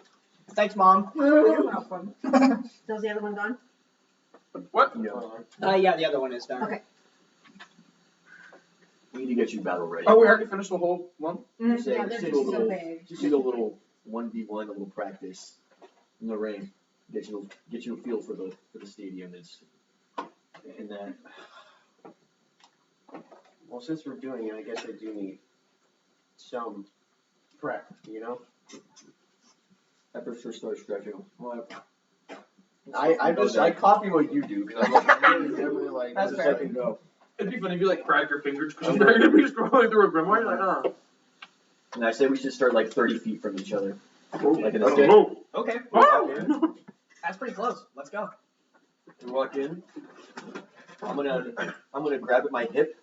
A: Thanks, Mom.
G: You're welcome. So is the other one gone?
D: What?
E: You know,
A: Yeah, the other one is done.
G: Okay.
E: we need to get you battle ready.
D: Oh, we already finished the whole one?
E: Just
G: Yeah,
E: say
G: they're
E: a
G: just so
E: little,
G: big.
E: just need a little 1v1, a little practice in the ring. Get you a feel for the stadium and that.
F: well, since we're doing it, I guess I do need some prep. You know.
E: I prefer start stretching.
F: Well, I copy what you do because I'm like, really like
A: That's
F: as
A: fair.
F: I can go.
D: It'd be funny if you like crack your fingers because you're going to be scrolling through a grimoire. You're like, oh.
E: And I say we should start like 30 feet from each other. Like in a
F: Okay.
D: Oh.
A: Okay.
D: Oh.
A: That's pretty close. Let's go.
E: We walk in. I'm gonna grab at my hip,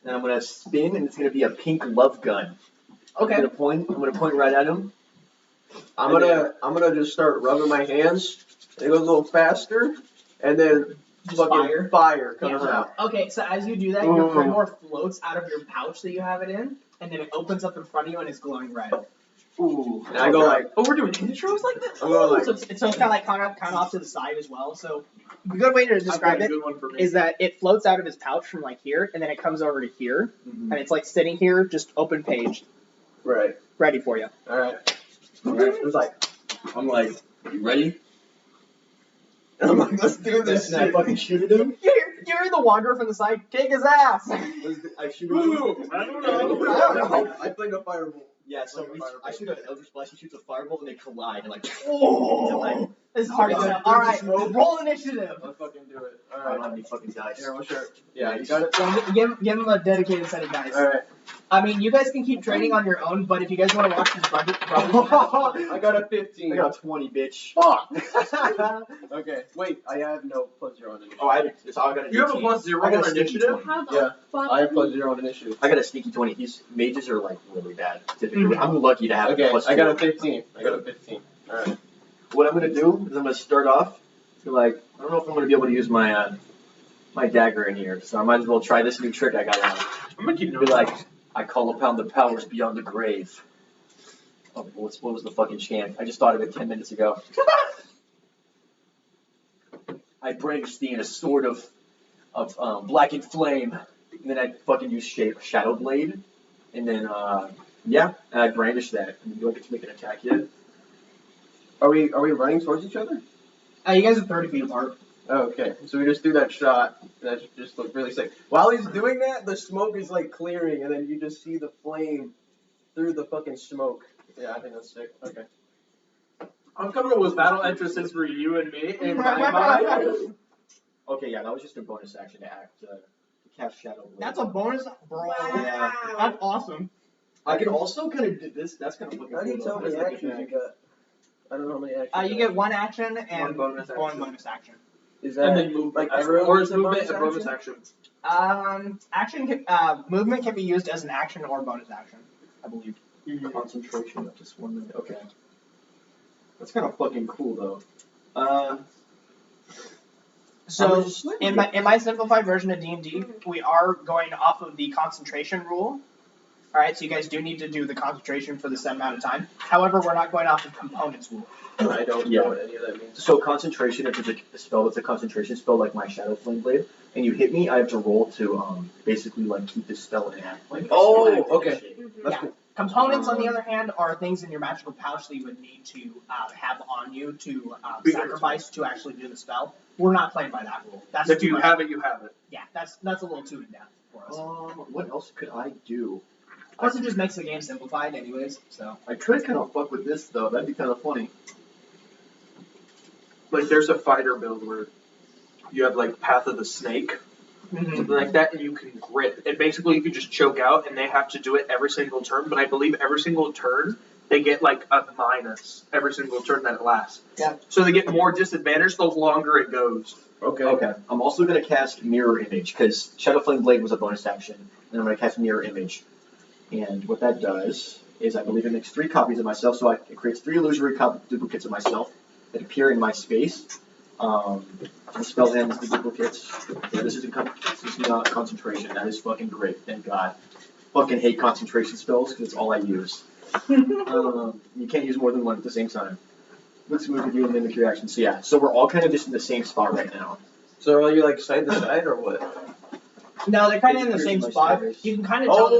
E: and I'm gonna spin, and it's gonna be a pink love gun.
A: Okay.
E: I'm gonna point right at him.
F: I'm gonna just start rubbing my hands. It goes a little faster, and then
A: Just
F: fucking fire comes
A: Yeah.
F: out.
A: Okay, so as you do that, your grimoire floats out of your pouch that you have it in, and then it opens up in front of you and it's glowing red.
B: Ooh.
F: And I go like,
D: Oh, we're doing intros like this?
F: I'm going like,
A: So it's kind of like kind of off to the side as well. So a good way to
D: I've got
A: describe
D: a
A: it
D: good one for me.
A: is that it floats out of his pouch from like here, and then it comes over to here, and it's like sitting here, just open page,
F: right,
A: ready for you.
F: all right.
E: It's like, I'm like, you ready?
F: And I'm like, let's do this
E: And I
F: shit.
E: fucking shoot at him.
A: You hear the wanderer from the side, kick his ass.
E: I shoot at him.
D: Ooh, I don't
F: I
D: know.
F: don't know. I think a firebolt.
E: Yeah, so I shoot an Eldritch Blast, he shoots a fireball, and they collide, and like,
A: Oh, this is hard to do. All right, roll initiative.
F: Let's fucking do it.
E: I
F: All
E: don't
F: right.
E: have any fucking dice.
F: Here, we'll share. Yeah, you got it.
A: Yeah, give him a dedicated set of dice.
F: All right.
A: I mean, you guys can keep training on your own, but if you guys want to watch this brother
F: I got a 15.
E: I got a 20, bitch.
F: Fuck. Okay, wait. I have no +0 on initiative.
E: Oh, I got a
D: You have a
E: 18.
D: +0
E: I got a
D: on
E: sneaky
D: initiative?
E: 20.
C: How the
F: Yeah,
C: fuck?
F: I have +0 on initiative.
E: I got a sneaky 20. These mages are like really bad. Typically, I'm lucky to have
F: Okay,
E: a +4.
F: I got a 15. I got a 15. All right.
E: What I'm gonna do is I'm gonna start off. Like, I don't know if I'm gonna be able to use my my dagger in here, so I might as well try this new trick I got out.
D: I'm gonna keep
E: Be
D: notes.
E: like, I call upon the powers beyond the grave. Oh, what was the fucking chant? I just thought of it 10 minutes ago. I brandish thee in a sword of blackened flame. and then I fucking use Shadow Blade, and then I brandish that. And do I get to make an attack yet?
F: Are we running towards each other?
A: You guys are 30 feet apart.
F: Oh, okay. So we just threw that shot. That just looked really sick. While he's doing that, the smoke is like clearing, and then you just see the flame through the fucking smoke. Yeah, I think that's sick. Okay.
D: I'm coming up with battle entrances for you and me in my mind.
E: Okay, yeah, that was just a bonus action to cast Shadow Blade.
A: That's a bonus, bro.
E: Yeah.
A: That's awesome.
E: I can also kind of do this. That's kind of fucking
F: How do you
E: cool.
F: tell how
E: though.
F: many
E: That's like
F: actions you
E: attack.
F: got? I don't know how many actions.
A: You get one action and
D: One bonus
A: one
D: action.
A: bonus action.
F: Is that
D: And then move
F: like
D: as
F: everyone
D: or
F: gets
D: is
F: a
D: movement
F: bonus
D: a
F: action?
D: bonus action?
A: Movement can be used as an action or bonus action, I believe.
E: Concentration up to 1 minute. Okay. That's kind of fucking cool though.
A: So in my simplified version of D&D, we are going off of the concentration rule. All right, so you guys do need to do the concentration for the set amount of time. However, we're not going off of components rule.
F: I don't know what any of that means.
E: So concentration, if it's a spell that's a concentration spell like my Shadow Flame Blade, and you hit me, I have to roll to basically like keep this spell in act. Like,
F: Oh, okay. That's
A: Yeah.
F: cool.
A: Components, on the other hand, are things in your magical pouch that you would need to have on you to sacrifice to actually do the spell. We're not playing by that rule. That's
D: If
A: too
D: you
A: much.
D: have it, you have it.
A: Yeah, that's a little too in depth for us.
E: What else could I do?
A: Plus, it just makes the game simplified, anyways. So.
E: I could kind of fuck with this though. That'd be kind of funny.
D: Like there's a fighter build where you have like Path of the Snake, something like that, and you can grip. And basically you can just choke out, and they have to do it every single turn. But I believe every single turn they get like a minus every single turn that it lasts.
A: Yeah.
D: So they get more disadvantage the longer it goes.
E: Okay. I'm also gonna cast Mirror Image because Shadow Flame Blade was a bonus action, and I'm gonna cast Mirror Image. And what that does is I believe it makes 3 copies of myself, so it creates 3 illusory duplicates of myself that appear in my space. The spell ends the duplicates. Yeah, this is not concentration. That is fucking great. Thank God. Fucking hate concentration spells because it's all I use. You can't use more than one at the same time. Let's move with you and mimic your action. So yeah, so we're all kind of just in the same spot right now.
F: So are you like side to side or what?
A: No, they're kind of in the same spot. You can kind of tell.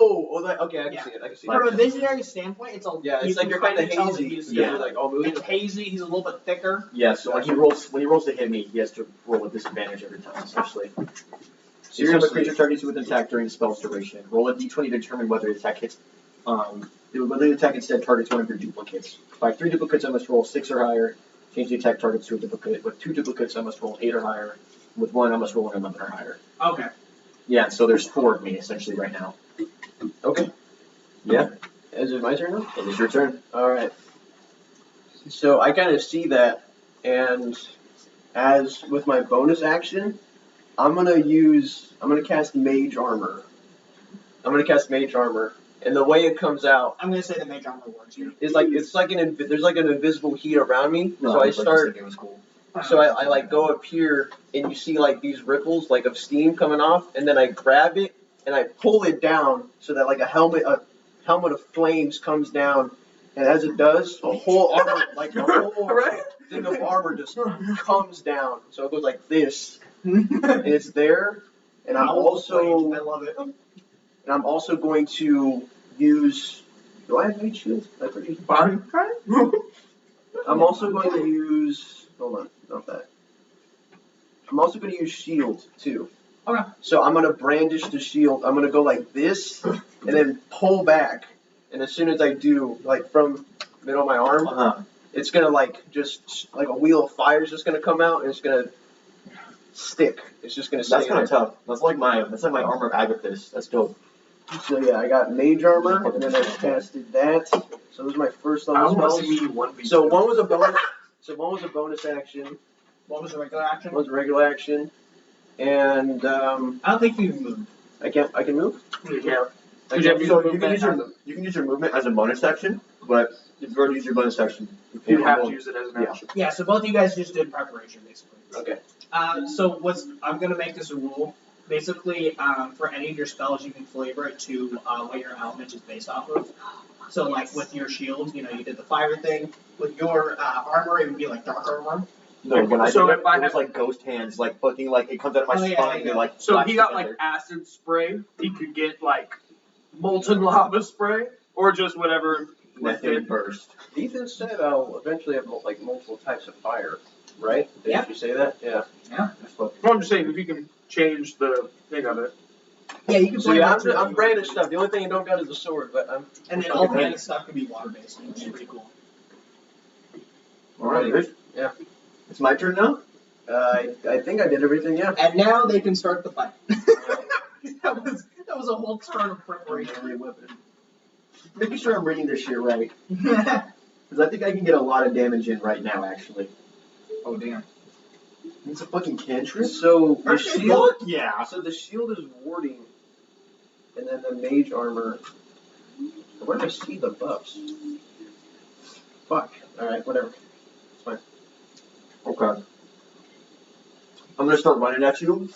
F: Okay, I can
A: Yeah.
F: see it. I can see
A: From a
F: it.
A: visionary standpoint, it's a
F: Yeah, it's
A: you
F: like
A: can
F: you're kind of
A: tell that
F: hazy.
A: he's-
F: You're like all moving.
A: It's hazy. He's a little bit thicker.
E: Yeah, so when he rolls to hit me, he has to roll with disadvantage every time, essentially. So you have a creature targets you with an attack during the spell's duration. Roll a d20 to determine whether the attack hits. Whether the attack instead targets one of your duplicates. If I have 3 duplicates, I must roll 6 or higher. Change the attack targets to a duplicate. With 2 duplicates, I must roll 8 or higher. With 1, I must roll an 11 or higher.
A: Okay.
E: Yeah, so there's 4 of me essentially right now.
F: Okay.
E: Yeah,
F: Is it my turn now?
E: it is your turn.
F: Alright. So I kind of see that, and as with my bonus action, I'm gonna cast Mage Armor. And the way it comes out
A: I'm gonna say the mage armor works here.
F: is like there's like an invisible heat around me.
E: No,
F: So I
E: like,
F: start.
E: It was cool.
F: So I like go up here, and you see like these ripples like of steam coming off, and then I grab it and I pull it down so that like a helmet of flames comes down, and as it does, a whole armor like a whole thing of armor just comes down. So it goes like this, and it's there, and I'm
A: I
F: also
A: love it.
F: going to use. Do I have mage shield?
D: Fine.
F: I'm also going to use. Hold on, not that. I'm also going to use shield too.
A: Okay.
F: So I'm going to brandish the shield. I'm going to go like this and then pull back. And as soon as I do, like from the middle of my arm, it's going to like just like a wheel of fire is just going to come out and it's going to stick. It's just going to stay.
E: That's kind of tough. That's like my armor of Agathis. That's dope.
F: So yeah, I got mage armor and then I casted that. So this is my first
D: I
F: level
D: want
F: spells.
D: to see me 1v2.
F: So one was a bonus. So one was a bonus action.
A: What was the regular action?
F: One was a regular action. And
A: I don't think you can move.
F: I can move.
D: Yeah.
E: So you can use your movement as a bonus action, but if you're going to use your bonus action,
D: You have to use it as an action.
A: Yeah, so both of you guys just did preparation, basically.
F: Okay.
A: So I'm gonna make this a rule. Basically, for any of your spells, you can flavor it to what your element is based off of. So, like with your shield, you did the fire thing. With your armor, it would be like dark armor.
B: No, when I
D: So
B: did it,
D: if I
B: it was
D: had-
B: like ghost hands, like fucking like it comes out of my
A: Oh, yeah,
B: spine
A: yeah.
B: and like.
D: So
B: flaps
D: he got
B: together.
D: like acid spray. He could get like molten lava spray, or just whatever.
B: methane burst.
H: Ethan said I'll eventually have like multiple types of fire, right? Did
A: Yeah.
H: you say that? Yeah.
D: Well, I'm just saying if you can change the thing of it.
A: Yeah, you can
H: So
A: play
H: yeah,
A: that too.
H: I'm branded stuff. The only thing I don't got is the sword, but I'm.
A: And then all the other stuff can be water-based, which is pretty cool.
B: Alright,
H: Yeah.
B: it's my turn now.
H: I think I did everything. Yeah.
A: And now they can start the fight. that was a whole turn of preparation.
B: Melee weapon. Making sure I'm reading this shit right. Because I think I can get a lot of damage in right now, actually.
A: Oh damn.
B: It's a fucking cantrip?
H: So the
B: Okay,
H: shield.
B: fuck yeah.
H: So the shield is warding, and then the mage armor. Where do I see the buffs? Fuck. All right. Whatever. It's fine.
B: Okay. I'm gonna start running at you,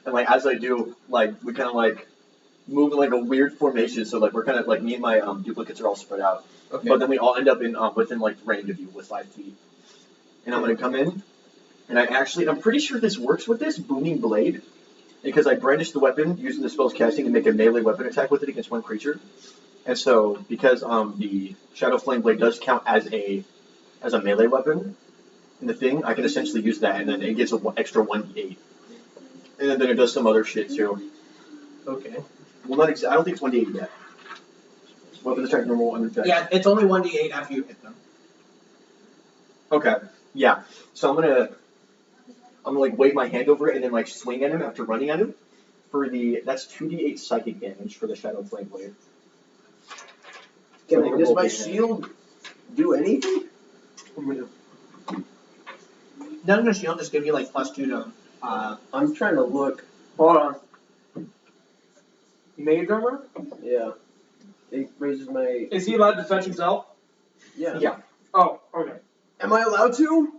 B: and like as I do, like we kind of like move in like a weird formation. So like we're kind of like me and my duplicates are all spread out,
H: Okay.
B: but then we all end up in within like range of you with 5 feet. And I'm gonna come in, and I'm pretty sure this works with this booming blade, because I brandish the weapon using the spell's casting to make a melee weapon attack with it against one creature. And so because the Shadow Flame Blade does count as a melee weapon in the thing, I can essentially use that, and then it gets an extra 1d8. And then it does some other shit too.
H: Okay.
B: Well, I don't think it's 1d8 yet. Weapon attack normal 1 attack.
A: Yeah, it's only 1d8 after you hit them.
B: Okay. Yeah. So I'm gonna like wave my hand over it and then like swing at him after running at him. That's 2d8 psychic damage for the Shadow Flame Blade.
H: Does my shield do anything?
A: Doesn't the shield just give you like +2 to
H: I'm trying to look.
D: Hold on. Mage armor?
H: Yeah. It raises my.
D: Is he allowed to touch himself?
H: Yeah.
B: Yeah.
D: Oh, okay.
H: Am I allowed to?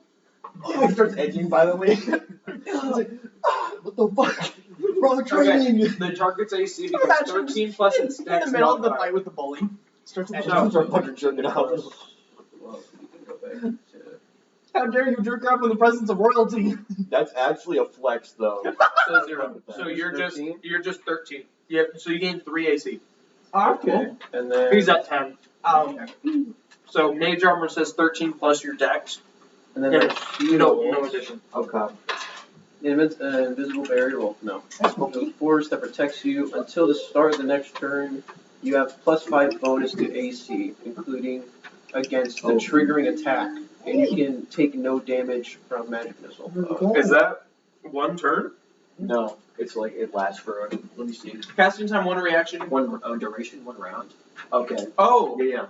B: Oh, he starts edging violently. He's like, what the fuck? Wrong training.
D: The target's AC becomes 13 plus its
A: in
D: dex
A: the middle of the
D: modifier.
A: fight with the bully. Starts
B: So,
A: edging.
B: start fucking jerking out.
H: Well, we can go back to.
A: How dare you jerk off in the presence of royalty?
B: That's actually a flex, though.
D: So 0. So you're just 13. Yep. So you gain 3 AC.
H: Okay. And then.
D: He's at 10.
A: Okay.
D: So mage armor says 13 plus your dex.
H: And then
D: Yeah.
H: my shield.
D: No addition.
B: Okay.
H: Invisible barrier. Well, no. So force that protects you until the start of the next turn. You have +5 bonus to AC, including against the triggering attack, and you can take no damage from magic missile.
D: Is that 1 turn?
B: No, it's like it lasts for. Let me see.
D: Casting time 1 reaction.
B: One duration, 1 round. Okay.
D: Oh.
B: Yeah.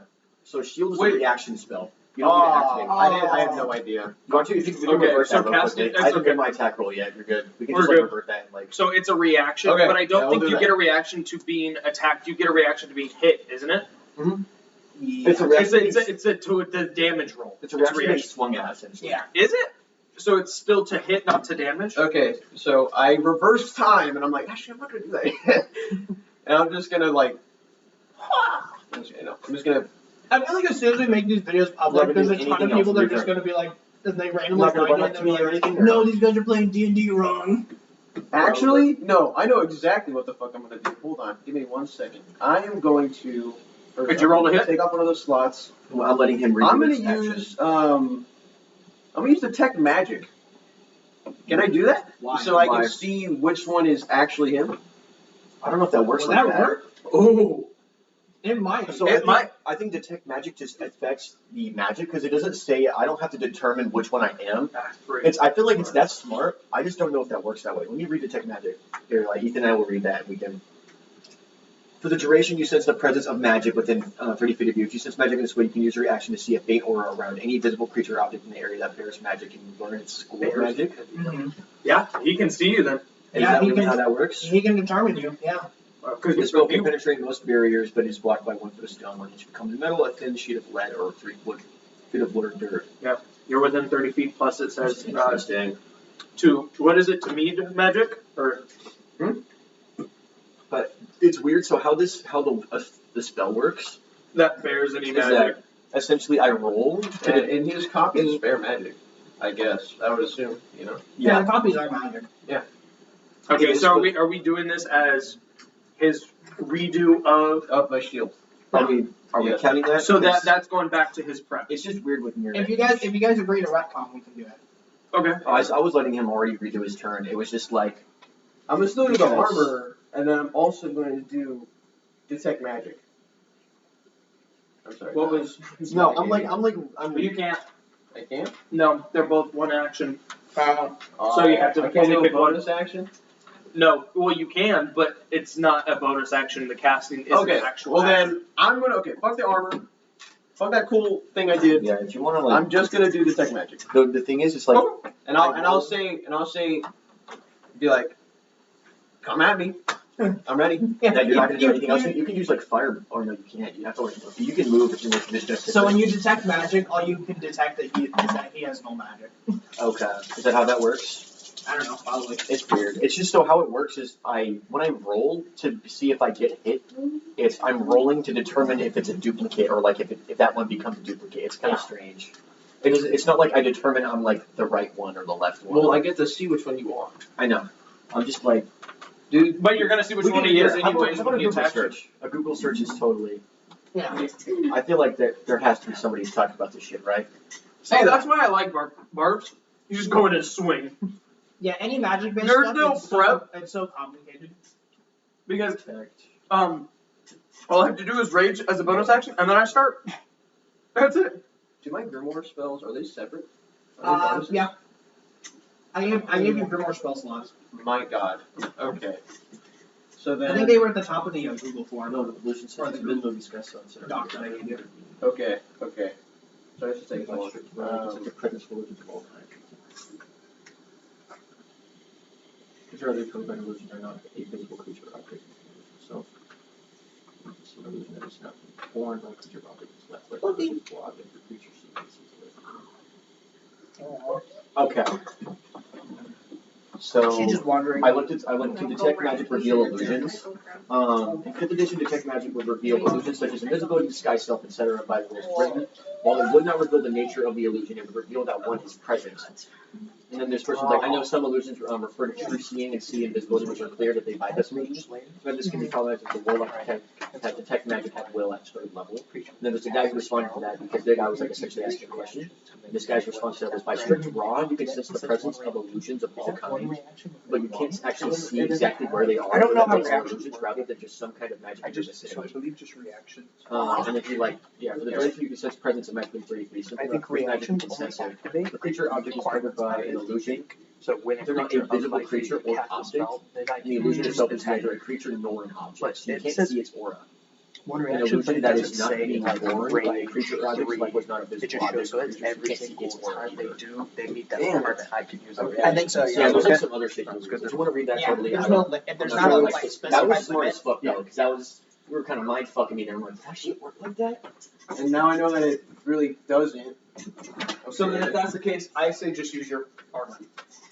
B: So shield is
D: Wait.
B: a reaction spell. You don't need to activate it.
H: I have no idea.
B: You want to? If you can
D: Okay,
B: reverse
D: so
B: that real
D: casting-
B: quick. I
D: that's
B: didn't
D: okay.
B: get my attack roll yet. You're good. We can
D: We're
B: just like
D: good.
B: revert that and like.
D: So it's a reaction,
H: Okay.
D: but I don't
B: Yeah, we'll
D: think
B: do
D: you
B: that.
D: get a reaction to being attacked. You get a reaction to being hit, isn't it?
B: It's a reaction.
D: It's a to the damage roll.
B: It's a reaction being swung at essentially.
A: Yeah.
D: Is it? So it's still to hit, not to damage.
H: Okay, so I reverse time, and I'm like, actually, I'm not gonna do that. And I'm just gonna like. I'm just gonna.
A: I feel like as soon as we make these videos public,
B: Not
A: there's a
B: gonna do
A: ton of
B: anything
A: people
B: else
A: that are
B: in
A: just
B: return.
A: going to be like, and they randomly
B: Not gonna
A: find
B: run
A: it
B: up
A: and
B: to me
A: they're
B: or
A: like,
B: anything, or
A: no, these guys are playing D&D wrong.
H: Actually, no, I know exactly what the fuck I'm gonna do. Hold on, give me 1 second. I am going to.
D: Could you roll to hit?
H: Take off one of those slots.
B: Well, I'm letting him read.
H: I'm gonna
B: his action.
H: use I'm gonna use detect magic. Can I do that?
A: Why?
H: So I
B: Why?
H: can see which one is actually him.
B: I don't know if that works
A: Will
B: like
A: that
B: that.
A: work?
D: Oh.
A: It might.
B: So
D: It might.
B: I think detect magic just affects the magic because it doesn't say. I don't have to determine which one I am.
D: That's great.
B: I feel like it's that smart. I just don't know if that works that way. Let me read detect magic. Here, like Ethan and I will read that and we can. For the duration, you sense the presence of magic within 30 feet of you. If you sense magic in this way, you can use your reaction to see a faint aura around any visible creature or object in the area that bears magic, and you learn its school of magic.
A: Mhm.
D: Yeah, he can see you then.
B: Is
A: Yeah,
B: that
A: he
B: really
A: can-
B: how that works?
A: He can determine you, yeah.
D: Because
B: The spell can penetrate most barriers, but is blocked by 1 foot of stone, 1 inch of common metal, a thin sheet of lead, or 3 feet of wood or dirt.
D: you're within 30 feet. Plus, it says
B: Interesting.
D: to what is it to mead magic or
B: But it's weird. So how the spell works
D: that bears any
B: is
D: magic.
B: that essentially I roll.
H: And in his copy is spare magic. I guess. I would assume, you know?
A: Yeah, the copies are magic.
D: Okay, so are we doing this as his redo
H: Of my shield.
F: Are we
H: Yes.
F: counting that?
D: so
F: Because
D: that's going back to his prep.
F: it's just weird with mirror.
A: If you guys agree to retcon, we can do it.
D: Okay.
F: I was letting him already redo his turn. It was just like
H: I'm gonna still do the
F: Because-
H: armor, and then I'm also going to do detect magic. I'm sorry.
D: What was?
F: no. I'm
D: You can't.
H: I can't.
D: No, they're both one action. So
H: So
D: you have to
H: I can't
D: only
H: do a
D: pick one.
H: bonus action.
D: No, well you can, but it's not a bonus action. The casting is
H: Okay.
D: an actual.
H: Well
D: action.
H: then, I'm gonna fuck the armor. Fuck that cool thing I did.
F: yeah. If you want to like
H: I'm just gonna do detect magic,
F: the thing is, it's like
H: and I'll say, be like, come at me. I'm ready.
F: that you're not gonna do anything else. You can use like fire. Or no, you can't. You have to like you can move if you make condition.
A: So when you detect magic, all you can detect is that he has no magic.
F: Okay. Is that how that works?
A: I don't know, probably.
F: It's weird. It's just so how it works is when I roll to see if I get hit, I'm rolling to determine if it's a duplicate or like if that one becomes a duplicate. It's kind of strange. It's not like I determine I'm like the right one or the left one.
H: Well, I get to see which one you are.
F: I know. I'm just like,
H: Dude,
D: But you're gonna see which
F: we
D: one
F: can
D: he
F: do
D: is
F: that. How
D: anyways
F: about
D: when
F: a
D: you
F: Google
D: attack.
F: search? A Google search is totally.
A: Yeah.
F: I feel like there has to be somebody who's talked about this shit, right?
D: See, that's why I like barbs. You just go in and swing
A: Yeah, any magic based
D: There's
A: stuff,
D: no
A: it's
D: prep.
A: it's so complicated.
D: because all I have to do is rage as a bonus action, and then I start. That's it.
H: do my grimoire spells, are they separate? Are they bonuses?
A: Yeah. I gave you Grimoire spell slots.
H: My god. Okay. So
A: I
H: then.
A: think they were at the top of the Google form.
F: No, the Lucian
A: Or
F: says
A: the
F: it's been discussed on certain.
A: Doctor, I gave you.
H: Okay. So I should take
F: It's
H: one.
F: a presence for illusions of all kinds. Creature other code by illusions are not a physical creature or object. So, it's an illusion that is not born by a creature or object. It's left like a physical object or creature Okay. So
A: She's just wandering.
F: I went to detect magic reveal illusions. In 5th edition, detect magic would reveal illusions such as invisibility, disguise self, etc. by the rules written. While it would not reveal the nature of the illusion, it would reveal that one is present. And then this person's like, I know some illusions refer to true seeing and see invisibility, which are clear that they bypass me. But this can be called as the warlock can detect magic at will at third level. And then there's a guy who responded to that because the guy was like essentially asking a question. And this guy's response to that was, by strict draw, you can sense the presence of illusions of all kinds, but you can't actually see exactly where they are.
A: I don't know how
F: they are
A: reactions
F: illusions rather than just some kind of magic.
B: I believe just reactions.
F: And if you for the duration you can sense presence of magic briefly.
B: I think reactions
F: can
B: only
F: sense it.
B: activate.
F: The creature object is covered by an illusion.
B: So when
F: They're not a visible creature or object. And the illusion itself is neither a creature nor an object. So you can't see its aura.
B: One
F: An
B: reaction, but
F: illusion
B: it
F: that
B: doesn't
F: is not
B: say
F: being
B: like
F: born by a creature or object
B: 3.
F: like was not a
B: It
F: visible
B: just shows
F: object.
B: so that
F: You
B: every
F: can't see
B: single
F: its aura
B: time
F: either.
B: they meet that
H: Damn.
B: bar that I can use.
A: I think so,
F: Yeah,
A: yeah.
F: there's like some other shit. If you want to read that
A: Yeah,
F: totally,
A: there's
F: I
A: no
F: don't.
A: there's
F: I'm
A: not a
F: sure,
A: like
F: that
A: specified
F: was smart
A: limit.
F: as fuck though, because we were kind of mind fucking me there. I'm like, does that shit work like that?
H: And now I know that it really doesn't.
D: So then, if that's the case, I say just use your armor.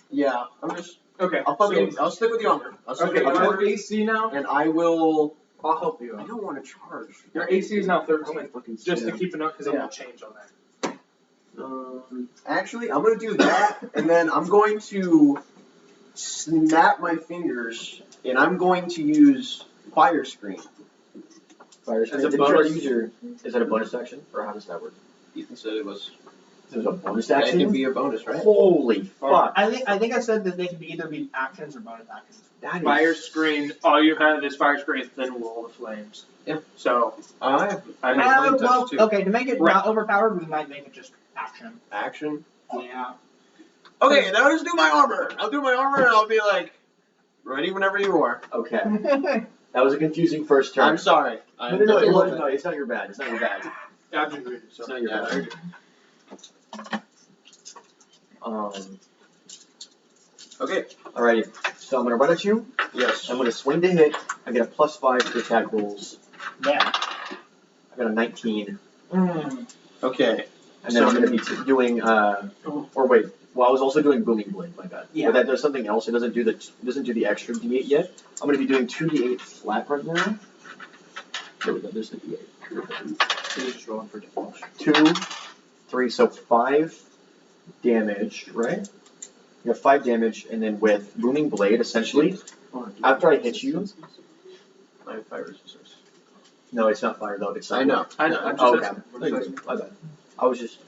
H: Yeah, I'm just.
D: Okay.
H: I'll stick with the armor. I'll stick
D: Okay,
H: with the
D: your
H: armor,
D: AC now.
H: and I will.
D: I'll help you.
H: I don't want to charge.
D: Your AC is now 13.
H: Fucking
D: Just to
H: sim.
D: keep it up, because it
H: Yeah.
D: won't change on that.
H: Actually, I'm gonna do that, and then I'm going to snap my fingers, and I'm going to use fire screen.
F: Fire
H: As a
F: screen. Did you
H: bonus-
F: already use your? Is that a bonus action, or how does that work?
H: Ethan said it was.
F: Is it a bonus
H: That
F: action?
H: can be a bonus, right?
F: Holy fuck!
A: I think I said that they can either be actions or bonus actions.
F: That is
D: Fire screen. All you have is fire screen, then roll the flames.
H: Yeah.
D: So
H: I have
D: I mean,
H: flame touch
A: Well,
H: too.
A: okay, to make it
D: Right.
A: not overpowered, we might make it just action.
H: Action.
A: Yeah.
H: Okay, now I'll just do my armor. I'll do my armor, and I'll be like, ready whenever you are.
F: Okay. That was a confusing first turn.
H: I'm sorry.
F: No, it's not your bad. It's not your bad.
D: Absolutely.
F: It's not your bad.
H: Okay.
F: Alrighty. So I'm gonna run at you.
H: Yes.
F: I'm gonna swing to hit. I get a +5 to attack rolls.
A: Yeah.
F: I got a 19.
H: Okay.
F: And then I'm gonna be doing or wait. Well, I was also doing booming blade. My bad.
A: Yeah.
F: But that does something else. It doesn't do the extra d8 yet. I'm gonna be doing 2d8 flat right now. There we go. There's the d8.
B: So you're just rolling for damage.
F: 2, 3, so 5,
I: damage, right? You have 5 damage, and then with Booming Blade, essentially, after I hit you,
H: I have fire resistance.
I: no, it's not fire though. It's
H: I know.
D: I know. I'm
I: Oh,
D: just
I: okay.
D: asking.
I: My bad. I was just.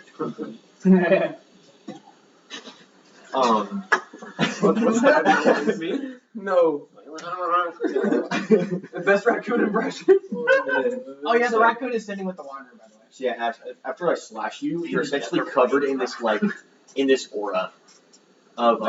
D: What's that? Me?
H: No.
D: The best raccoon impression.
A: Oh yeah, the raccoon is sitting with the wanderer, by the way.
I: So yeah, after I slash you, you're essentially covered in this in this aura of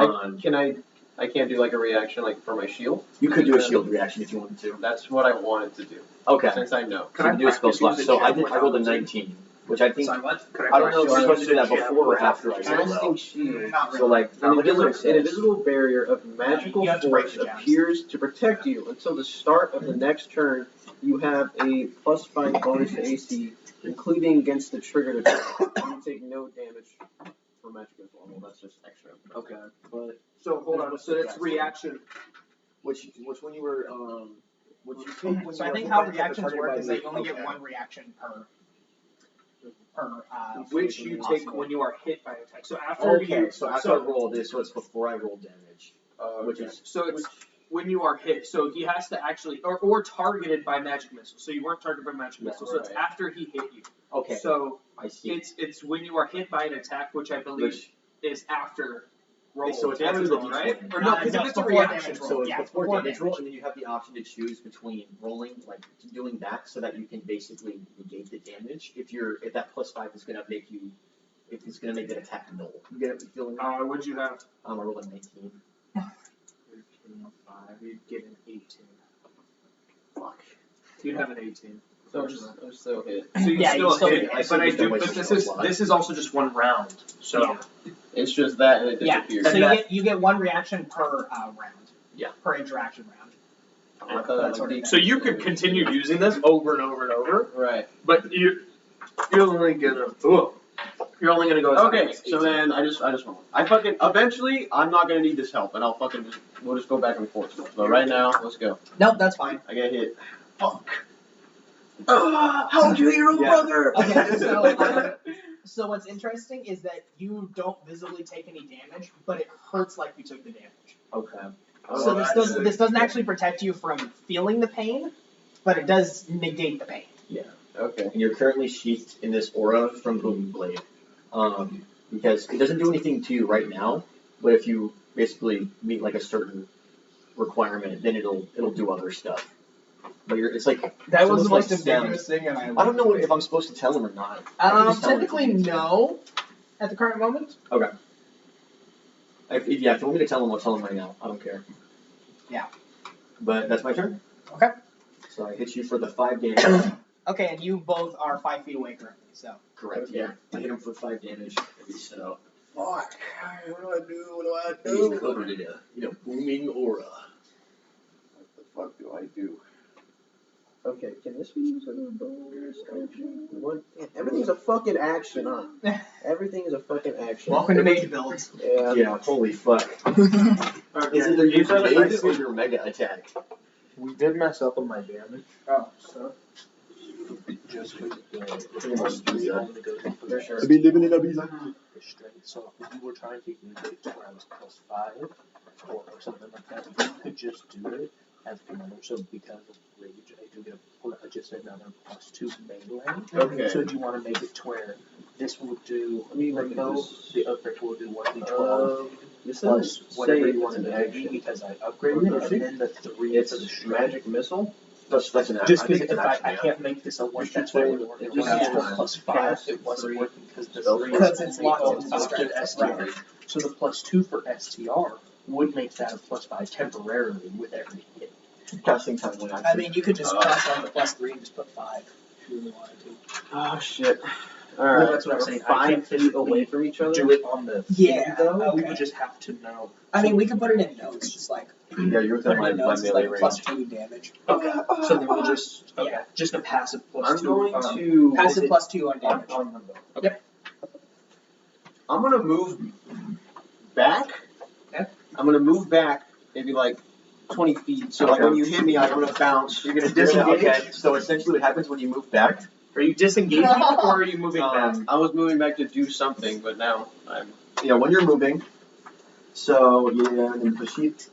H: I can't do like a reaction like for my shield.
I: You could do a shield reaction if you wanted to.
H: That's what I wanted to do.
I: Okay.
H: Since I know.
I: So you can do a spell slot. So I rolled a 19, which I think
D: Sorry, what?
I: I don't know if you're supposed to do that before or after I roll
H: Casting
I: though.
H: shield.
A: Not really.
I: So like
H: An invisible barrier of magical
A: You have to break
H: force
A: the gems.
H: appears to protect you until the start of the next turn. You have a +5 bonus to AC, including against the triggered attack. You take no damage for magic as well. Well, that's just extra.
I: Okay, but
B: So hold on. So that's reaction.
I: which when you were would you take when
A: So
I: you
A: I
I: were
A: think
I: hit
A: how
I: by the
A: reactions
I: target
A: work
I: by
A: is
I: the-
A: that you only get
I: okay.
A: one reaction per.
D: Which you take when you are hit by an attack. So after
I: Okay,
D: you,
I: so after I roll this, so it's before I roll damage, which is
D: so it's when you are hit. So he has to actually, or targeted by magic missile. So you weren't targeted by magic
I: Yeah,
D: missile. So it's
H: right.
D: after he hit you.
I: okay.
D: So
I: I see.
D: it's when you are hit by an attack, which I believe
I: Which-
D: is after roll.
I: So it's
D: damage
I: after the
D: roll, right?
I: D20.
D: Or no, because
A: No,
D: if it's a
A: before
D: reaction.
A: damage roll.
I: So it's
A: Yeah,
I: before
A: before
I: damage roll,
A: damage.
I: and then you have the option to choose between rolling, like doing that, so that you can basically negate the damage. If that +5 is gonna make you, if it's gonna make that attack null. You get it? You feel me?
D: What'd you have?
I: I rolled a 19.
D: You'd get an 18. Fuck. You'd have an 18.
H: So I'm still hit.
D: So you
A: Yeah,
D: still
A: you still
D: hit,
A: hit.
I: I
D: but
I: still
D: I
I: just
D: do.
I: don't
D: But
I: waste
D: this
I: a slot.
D: is also just one round. So
A: Yeah.
H: It's just that and it
A: Yeah.
H: disappears.
A: So you get one reaction per round.
I: Yeah.
A: Per interaction round.
H: I thought that was deep.
D: so you could continue using this over and over and over,
H: Right.
D: but you're only gonna you're only gonna go. as high
H: Okay,
D: as
H: so
D: 18.
H: then I just roll. Eventually I'm not gonna need this help and we'll just go back and forth. But right now, let's go.
A: Nope, that's fine.
H: I get hit.
I: Fuck.
H: How would you hear your brother?
A: Okay, so what's interesting is that you don't visibly take any damage, but it hurts like you took the damage.
I: Okay.
A: So this doesn't actually protect you from feeling the pain, but it does negate the pain.
H: Okay.
I: And you're currently sheathed in this aura from Booming Blade. Because it doesn't do anything to you right now, but if you basically meet like a certain requirement, then it'll do other stuff. But it's like
A: That was the
I: almost
A: most
I: like
A: ambiguous thing, and
I: I don't know if I'm supposed to tell him or not. I can just tell him.
A: Typically no, at the current moment.
I: Okay. If you want me to tell him, I'll tell him right now. I don't care.
A: Yeah.
I: But that's my turn.
A: Okay.
I: So I hit you for the 5 damage.
A: Okay, and you both are 5 feet away currently, so.
I: Correct. Yeah. I hit him for 5 damage. So
F: Fuck. What do I do? What do I
I: he's
F: do?
I: covered in a booming aura.
H: What the fuck do I do? Okay, can this be used as a bonus action? What? Everything's a fucking action, huh? Everything is a fucking action.
A: Welcome to Mage Builds.
H: Yeah.
I: Yeah. Holy fuck. It's either your base or your mega attack.
B: We did mess up on my damage.
D: Oh, so
B: Just with
H: For sure.
F: I be living in a visa.
B: the strength. So if you were trying to use it to where I was +5 or something like that, you could just do it as another. So because of rage, I do get just another +2 melee.
H: Okay.
B: So do you want to make it to where this will do?
H: Let me look at
B: though
H: this.
B: the effect will do 1d12
H: This
B: plus
H: doesn't
B: whatever
H: say
B: you
H: it's
B: want to
H: an
B: do
H: action.
B: because I upgraded it, and then the 3
H: It's
B: for the
H: a
B: strength.
H: magic missile.
I: That's an action.
B: Just
I: I
B: because
I: think it's
B: if
I: an action,
B: I
I: yeah.
B: can't make this a 1, that's
H: say
B: why
H: it
B: when
H: just
B: I
H: says
B: was +5,
H: cast
B: it wasn't
H: three
B: working because the
H: spell
B: 3
A: Because it's locked
B: is
A: into the
B: locked to
A: strength.
B: STR. So the +2 for STR would make that a +5 temporarily with every hit.
I: Casting time when
A: I mean, you could just cross on the +3 and just put 5 if you really wanted to.
H: Oh shit.
B: No,
H: Alright.
B: that's what I'm saying. I
H: 5
B: can't
H: feet
B: physically
H: away from each other.
B: do it on the
A: Yeah,
B: thing, though. We
A: okay.
B: would just have to know.
A: I mean, we could put it in notes, just like
I: Yeah, you're
A: put
I: within
A: it in
I: my
A: notes, it's
I: melee
A: like
I: range.
A: +2 damage.
B: Okay. So then we'll just
A: Yeah.
B: just a passive +2.
H: I'm going to.
A: Passive +2 on damage.
B: on them though.
A: Yep.
H: I'm gonna move back.
A: Okay.
H: I'm gonna move back maybe like 20 feet. So like
I: Okay.
H: when you hit me, I'm gonna bounce.
I: You're gonna
H: disengage?
I: Okay, so essentially what happens when you move back,
D: are you disengaging or are you moving back?
H: I was moving back to do something, but now I'm
I: when you're moving. So yeah, and then the sheet.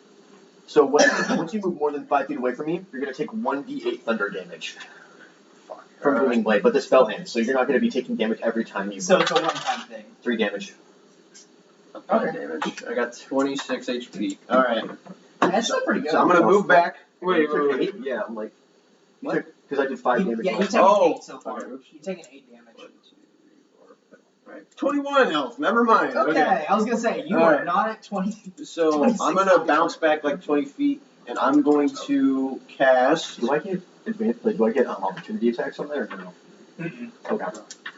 I: So once you move more than 5 feet away from me, you're gonna take 1d8 thunder damage from Booming Blade, but the spell ends, so you're not gonna be taking damage every time you.
A: So it's a one-time thing.
I: 3 damage.
H: Okay. Damage. I got 26 HP. All right.
A: That's still pretty good.
F: So I'm gonna move back.
D: Wait.
I: Yeah, I'm like.
F: What?
I: Because I did 5 damage.
A: Yeah, you've taken
F: Oh.
A: 8 so far.
H: Okay, oops.
A: You've taken 8 damage.
H: 1, 2, 3, 4, 5.
F: 21 health. Never mind.
A: Okay, I was gonna say, you
F: Alright.
A: are not at 20.
H: So
A: 26
H: I'm gonna bounce back like 20 feet, and I'm going to cast.
I: Do I get advanced? Like, do I get opportunity attacks on there or no?
A: Mm-mm.
I: Okay.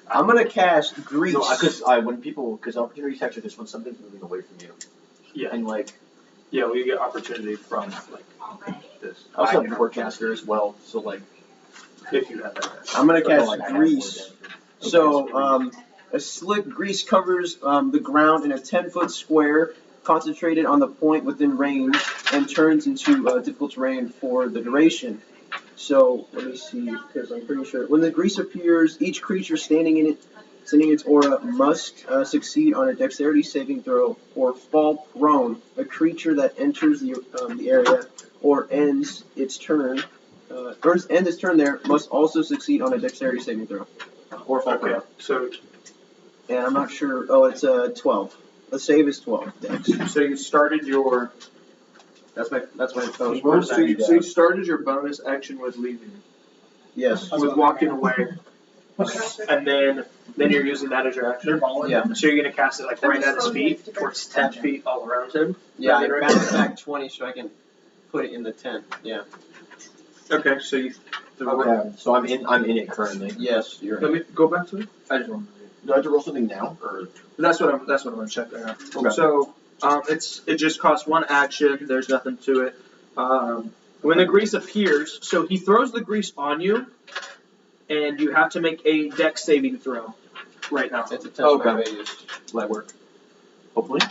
H: I'm gonna cast Grease.
I: No, because because opportunity attacks are just when something's moving away from you.
D: Yeah.
I: And like,
D: Yeah, we get opportunity from this.
I: I also have Forecaster as well, so like.
D: If you have that.
H: I'm gonna
I: I feel
H: cast
I: like I have
H: Grease.
I: more damage.
H: So a slick grease covers the ground in a 10-foot square, concentrated on the point within range, and turns into difficult terrain for the duration. So let me see, because I'm pretty sure when the grease appears, each creature standing in its aura must succeed on a dexterity saving throw or fall prone. A creature that enters the area or ends its turn there must also succeed on a dexterity saving throw or fall prone.
D: So
H: And I'm not sure. Oh, it's 12. The save is 12. Dex.
D: so you started your
H: That's my bonus.
D: bonus. So you started your bonus action with leaving,
H: Yes.
D: with walking away, and then you're using that as your action.
H: Yeah.
D: So you're gonna cast it like right at his feet, where it's 10 feet all around him.
H: Yeah. I
D: Is that right?
H: bounce back 20 so I can put it in the 10. Yeah.
D: Okay, so you.
I: Okay, so I'm in it currently.
H: Yes, you're
D: Let
H: right.
D: me go back to it. I just want.
I: Do I have to roll something now, or?
D: That's what I'm gonna check right now.
I: Okay.
D: So it just costs 1 action. There's nothing to it. When the grease appears, so he throws the grease on you, and you have to make a dex saving throw right now.
H: It's a 10
I: Okay.
H: radius.
I: Will that work? Hopefully.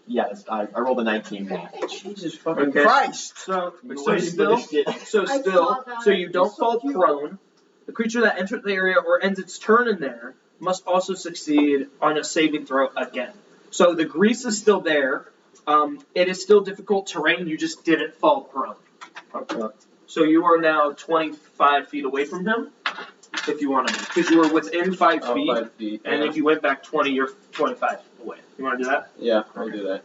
I: Yeah, I rolled a 19 now.
H: Jesus fucking
D: Okay.
F: Christ!
D: So
I: Been
D: so
I: waiting for
D: still
I: this shit.
C: I saw that.
D: so you don't
C: It's so
D: fall
C: cute.
D: prone. The creature that enters the area or ends its turn in there must also succeed on a saving throw again. So the grease is still there. It is still difficult terrain. You just didn't fall prone.
I: Okay.
D: So you are now 25 feet away from him, if you want to, because you were within 5 feet,
H: 5 feet.
D: and
H: Yeah.
D: if you went back 20, you're 25 away. You want to do that?
H: Yeah, I'll do that.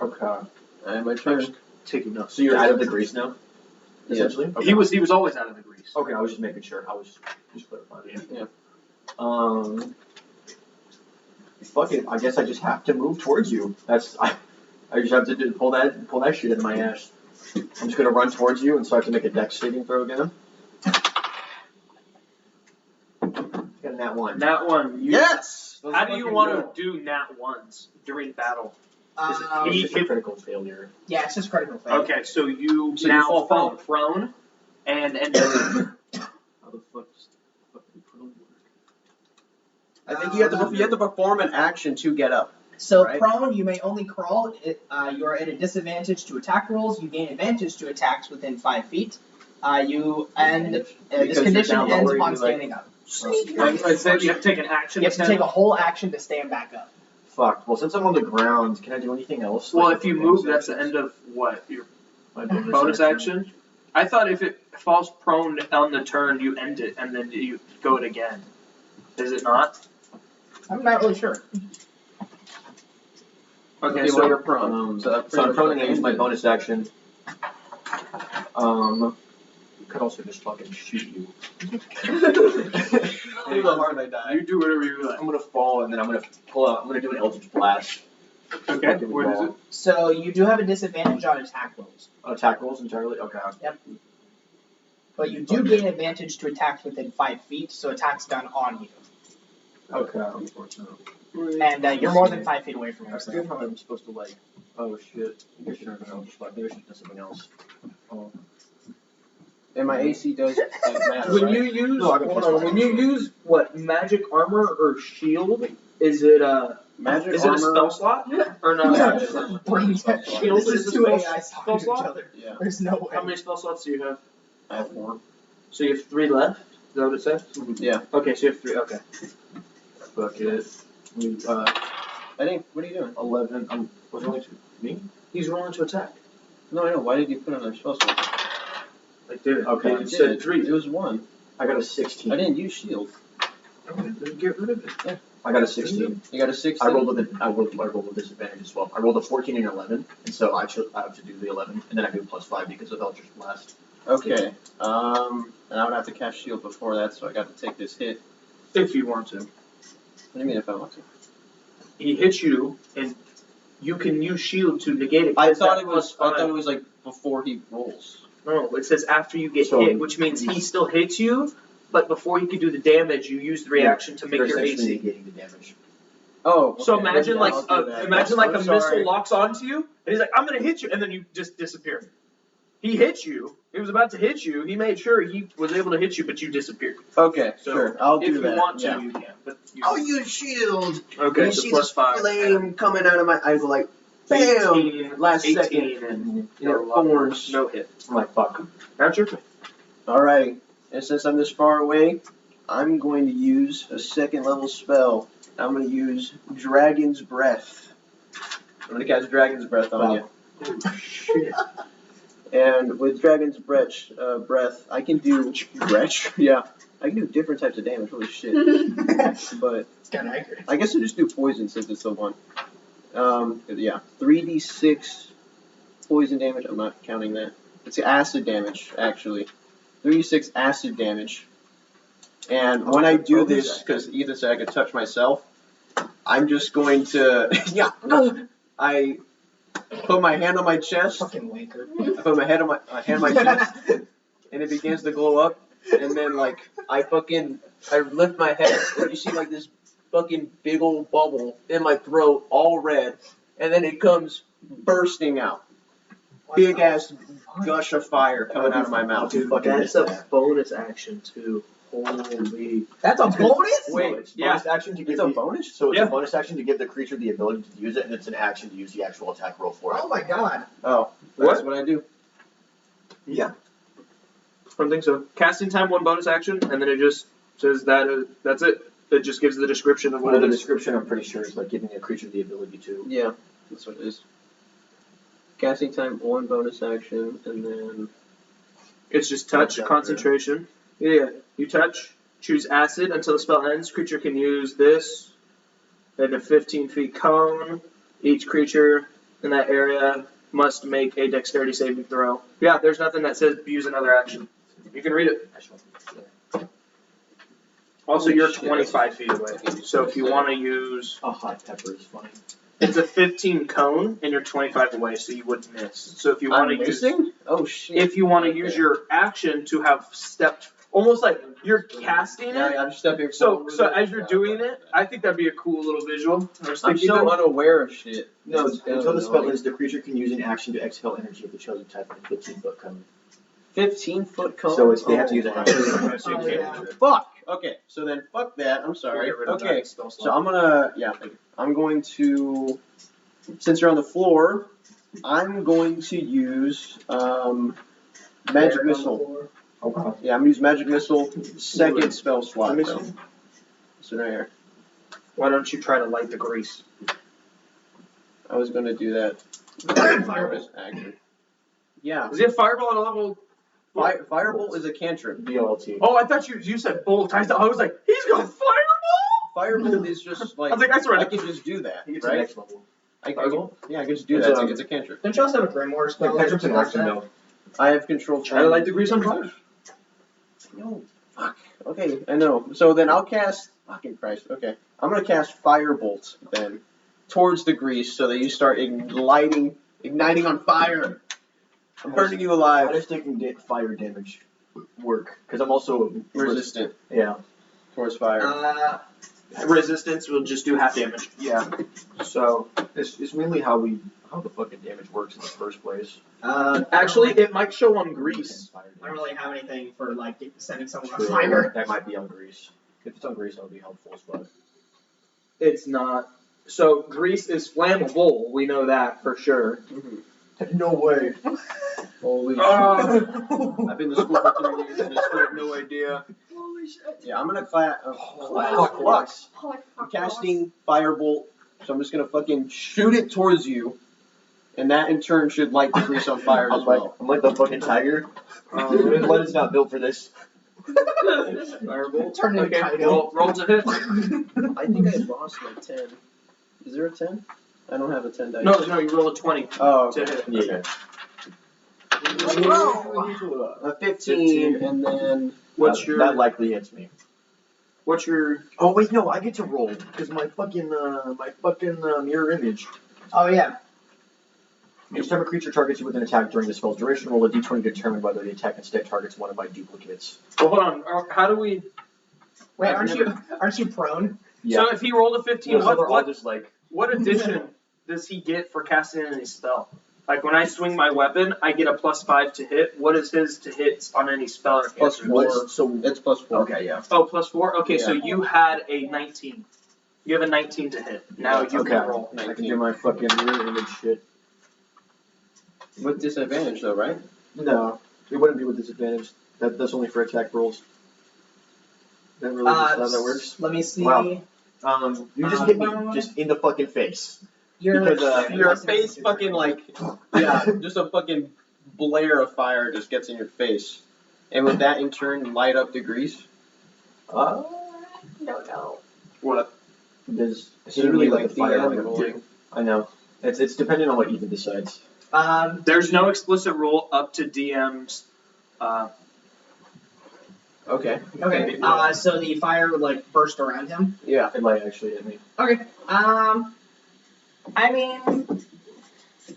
I: Okay.
H: And my turn.
D: Taking notes.
I: So you're out of the grease now,
H: Yes.
I: essentially. Okay.
D: He was always out of the grease.
I: Okay, I was just making sure. I was just clarifying.
H: Yeah.
I: Fuck it. I guess I just have to move towards you. I just have to pull that shit in my ass. I'm just gonna run towards you, and so I have to make a dex saving throw again. Got a nat 1.
D: Nat 1.
F: Yes!
D: How do you want to do nat 1s during battle?
I: It's just a critical failure.
A: Yeah, it's just critical failure.
D: Okay, so you
H: So you
D: now
H: fall
D: fall prone, and
I: How the fuck does prone work?
H: I think you have to perform an action to get up.
A: So
H: Right.
A: prone, you may only crawl. You are at a disadvantage to attack rolls. You gain advantage to attacks within 5 feet. This
H: Because you're
A: condition
H: down
A: ends
H: lower,
A: upon
H: you'd be like-
A: standing up.
D: I said you have to take an action.
A: You have to take a whole action to stand back up.
I: Fuck. Well, since I'm on the ground, can I do anything else?
D: Well,
I: Like
D: if you
I: with
D: move,
I: bonus
D: that's the
I: actions?
D: end of what? Your
I: My
D: bonus action? I thought if it falls prone on the turn, you end it, and then you go it again. Is it not?
A: I'm not really sure.
D: Okay,
H: so
D: so
H: you're prone.
I: So I'm prone and I use my bonus action. Could also just fucking shoot you.
H: How hard I die.
D: you do whatever you like.
I: I'm gonna fall and then I'm gonna pull out. I'm gonna do an Eldritch Blast.
D: Okay, what is it?
A: So you do have a disadvantage on attack rolls,
I: Attack rolls entirely. Okay.
A: but you do gain advantage to attacks within 5 feet. So attacks done on you,
I: Okay.
A: and you're more than 5 feet away from
I: I
A: him.
I: forget how I'm supposed to like. Oh shit. Maybe I should have an Eldritch Blast. Maybe I should do something else.
H: And my AC does like, matter,
D: When
H: right?
D: you use
I: No, I got plus one.
D: when you use what magic armor or shield, is it
H: Magic
D: is it a
H: armor.
D: spell slot or not?
A: Yeah.
D: Magic armor?
A: Shield
D: This is
A: is two
D: spell-
A: AIs
D: spell
A: talking to each
D: slot?
A: other.
H: Yeah.
A: There's no way.
D: How many spell slots do you have?
H: I have 4.
D: So you have 3 left. Is that what it says?
H: Yeah.
D: Okay, so you have 3. Okay.
I: Fuck it.
H: I think. What are you doing?
I: 11. Was it only 2? Me?
D: He's rolling to attack.
H: No, I know. Why did you put it on a spell slot?
D: I did it.
I: Okay.
D: You said 3.
H: It was 1.
I: I got a 16.
H: I didn't use shield.
D: Okay, then get rid of it.
H: Yeah.
I: I got a 16.
H: You got a 16.
I: I rolled with disadvantage as well. I rolled a 14 and 11, and so I have to do the 11, and then I do +5 because of Eldritch Blast.
H: Okay. And I would have to cast shield before that, so I got to take this hit.
D: If you want to.
H: What do you mean if I want to?
D: He hits you, and you can use shield to negate it.
H: I
D: It's
H: thought
D: that
H: it was.
D: +5.
H: I thought it was like before he rolls.
D: No, it says after you get
I: So-
D: hit, which means he still hits you, but before he can do the damage, you use the reaction to make
I: You're
D: your
I: essentially
D: AC.
I: negating the damage.
H: Oh.
D: So
H: okay.
D: imagine
H: Yeah,
D: like
H: I'll do that.
D: a
H: I'm sorry.
D: missile locks onto you, and he's like, "I'm gonna hit you," and then you just disappear. He hit you. He was about to hit you. He made sure he was able to hit you, but you disappeared.
H: Okay,
D: So
H: sure. I'll
D: if
H: do
D: you
H: that.
D: want to,
H: yeah.
D: you can. But you
F: I'll use shield.
D: okay,
F: You
D: so
F: see this
D: +5.
F: flame coming out of my eyes, like, bam!
D: 18,
F: Last
D: 18
F: second.
D: and
H: Yeah, thorns.
D: no hit.
I: I'm like, fuck.
D: That's your turn.
H: Alright, and since I'm this far away, I'm going to use a 2nd level spell. I'm going to use Dragon's Breath. I'm going to cast Dragon's Breath on you.
D: Oh shit.
H: And with Dragon's Breath, I can do yeah, I can do different types of damage. Holy shit! But
A: It's kind of accurate.
H: I guess I'll just do poison since it's the one. Yeah, 3d6 poison damage. I'm not counting that. It's acid damage actually. 3d6 acid damage. And when I do this, because Ethan said I could touch myself, I'm just going to I put my hand on my chest.
A: Fucking wanker.
H: I put my hand on my chest, and it begins to glow up. And then like I lift my head, and you see like this fucking big old bubble in my throat, all red, and then it comes bursting out. Big ass gush of fire coming out of my mouth.
I: Dude,
D: That's a bonus action too. Holy.
A: That's a bonus?
I: Wait, it's bonus action to give
H: It's a
I: the,
H: bonus?
I: So it's
D: Yeah.
I: a bonus action to give the creature the ability to use it, and it's an action to use the actual attack roll for it.
A: Oh my god.
H: Oh, that's what I do.
D: I don't think so. Casting time, 1 bonus action, and then it just says that that's it. It just gives the description of what
I: Well, the
D: it is.
I: description, I'm pretty sure, is like giving a creature the ability to.
H: Yeah, that's what it is. Casting time, 1 bonus action, and then
D: It's just touch,
I: Yeah.
D: concentration. Yeah, you touch, choose acid until the spell ends. Creature can use this in a 15 feet cone. Each creature in that area must make a dexterity saving throw. Yeah, there's nothing that says use another action. You can read it. Also, you're 25 feet away, so if you want to use,
I: A hot pepper is fine.
D: it's a 15 cone, and you're 25 away, so you wouldn't miss. So if you want
H: I'm
D: to use,
H: missing? Oh shit.
D: if you want to use your action to have stepped, almost like you're casting it.
H: Yeah, I'm stepping
D: So
H: forward.
D: as you're doing it, I think that'd be a cool little visual. I was
H: I'm
D: thinking
H: so
D: that.
H: unaware of shit.
I: No,
H: It's kinda
I: until the spell
H: annoying.
I: ends, the creature can use an action to exhale energy of the chosen type in a 15-foot cone.
H: 15-foot cone?
I: So they have to use an
H: Oh,
I: action.
A: Oh, yeah.
H: Fuck! Okay, so then fuck that, I'm sorry.
D: Get rid of
H: Okay,
D: that spell
H: so
D: slot.
H: I'm gonna, thank you. I'm going to, since you're on the floor, I'm going to use, Magic Missile.
I: Oh, wow.
H: Yeah, I'm gonna use Magic Missile, 2nd spell slot.
D: Let me
H: So.
D: see.
H: So right here.
D: Why don't you try to light the grease?
H: I was gonna do that.
A: Fireball.
H: Action. Yeah.
D: Is it fireball at a level?
H: Firebolt is a cantrip.
I: BLT.
D: Oh, I thought you said bolt. I was like, he's got fireball.
H: Firebolt is just like
D: I was like, I swear.
H: I can just do that,
I: You get to the
H: right?
I: next level.
H: I
D: Firebolt?
H: yeah, I can just do
I: It's,
H: that. It's a cantrip.
A: Don't you also have a Grimoire spell?
I: Cantrip's an
A: like
I: action,
A: that?
I: though.
H: I have control.
D: Try to light the grease on fire.
H: No, fuck. Okay, I know. So then I'll cast. Fucking Christ. Okay, I'm gonna cast Firebolt then towards the grease so that you start igniting on fire. I'm burning you
I: How
H: alive.
I: does taking fire damage work? Because I'm also
H: Resistant
I: Yeah.
H: towards fire.
D: Resistance will just do half damage.
I: Yeah.
D: So
I: It's mainly how the fucking damage works in the first place.
D: actually, it might show on grease.
A: I don't really have anything for like sending someone on
I: True.
A: fire.
I: That might be on grease. If it's on grease, that would be helpful, but
D: It's not. So grease is flammable. We know that for sure.
H: Mhm.
E: No way.
H: Holy shit.
D: Oh.
H: I've been to school for 3 years and I still have no idea.
E: Holy shit.
H: Yeah, I'm gonna class.
E: Fuck, Lux.
H: I'm casting Firebolt, so I'm just gonna fucking shoot it towards you. And that in turn should light the grease on fire as well.
I: I'm like the fucking tiger. Blood is not built for this.
D: Firebolt.
A: Turn into
D: Okay,
A: Kaido.
D: roll to hit.
H: I think I lost my 10. Is there a 10? I don't have a 10 dice.
D: No, you roll a 20
H: Oh,
D: to
H: okay.
D: hit.
I: Yeah.
H: A 15, and then
D: What's your
I: That likely hits me.
D: what's your
I: Oh wait, no, I get to roll because my fucking mirror image.
A: Oh yeah.
I: Each time a creature targets you with an attack during the spell's duration, roll a d20 to determine whether the attack instead targets one of my duplicates.
D: well, hold on. How do we
A: Wait,
D: I've
A: aren't you prone?
D: So if he rolled a 15,
I: so they're all
D: what
I: just like
D: what addition does he get for casting any spell? Like when I swing my weapon, I get a +5 to hit. What is his to hit on any spell or
H: plus
D: cantrip?
H: 4.
I: so.
H: It's plus 4.
I: Okay, yeah.
D: Oh, +4? Okay, so
H: Yeah.
D: you had a 19. You have a 19 to hit. Now you
I: Okay.
D: can roll.
I: I can do my fucking mirror image shit.
H: With disadvantage, though, right?
I: No, it wouldn't be with disadvantage. That's only for attack rolls. That really just how that works.
A: Let me see.
I: Wow. You just hit me just in the fucking face.
A: Your
I: Because,
H: Your face fucking like, yeah, just a fucking blare of fire just gets in your face. And with that in turn, light up the grease.
C: No, no.
D: What?
I: There's
H: It's really like
I: the fire.
H: DM rolling.
I: I know. It's dependent on what Ethan decides.
D: There's no explicit rule up to DM's.
H: Okay.
A: Okay. So the fire would like burst around him.
H: Yeah.
I: It might actually hit me.
A: Okay. I mean,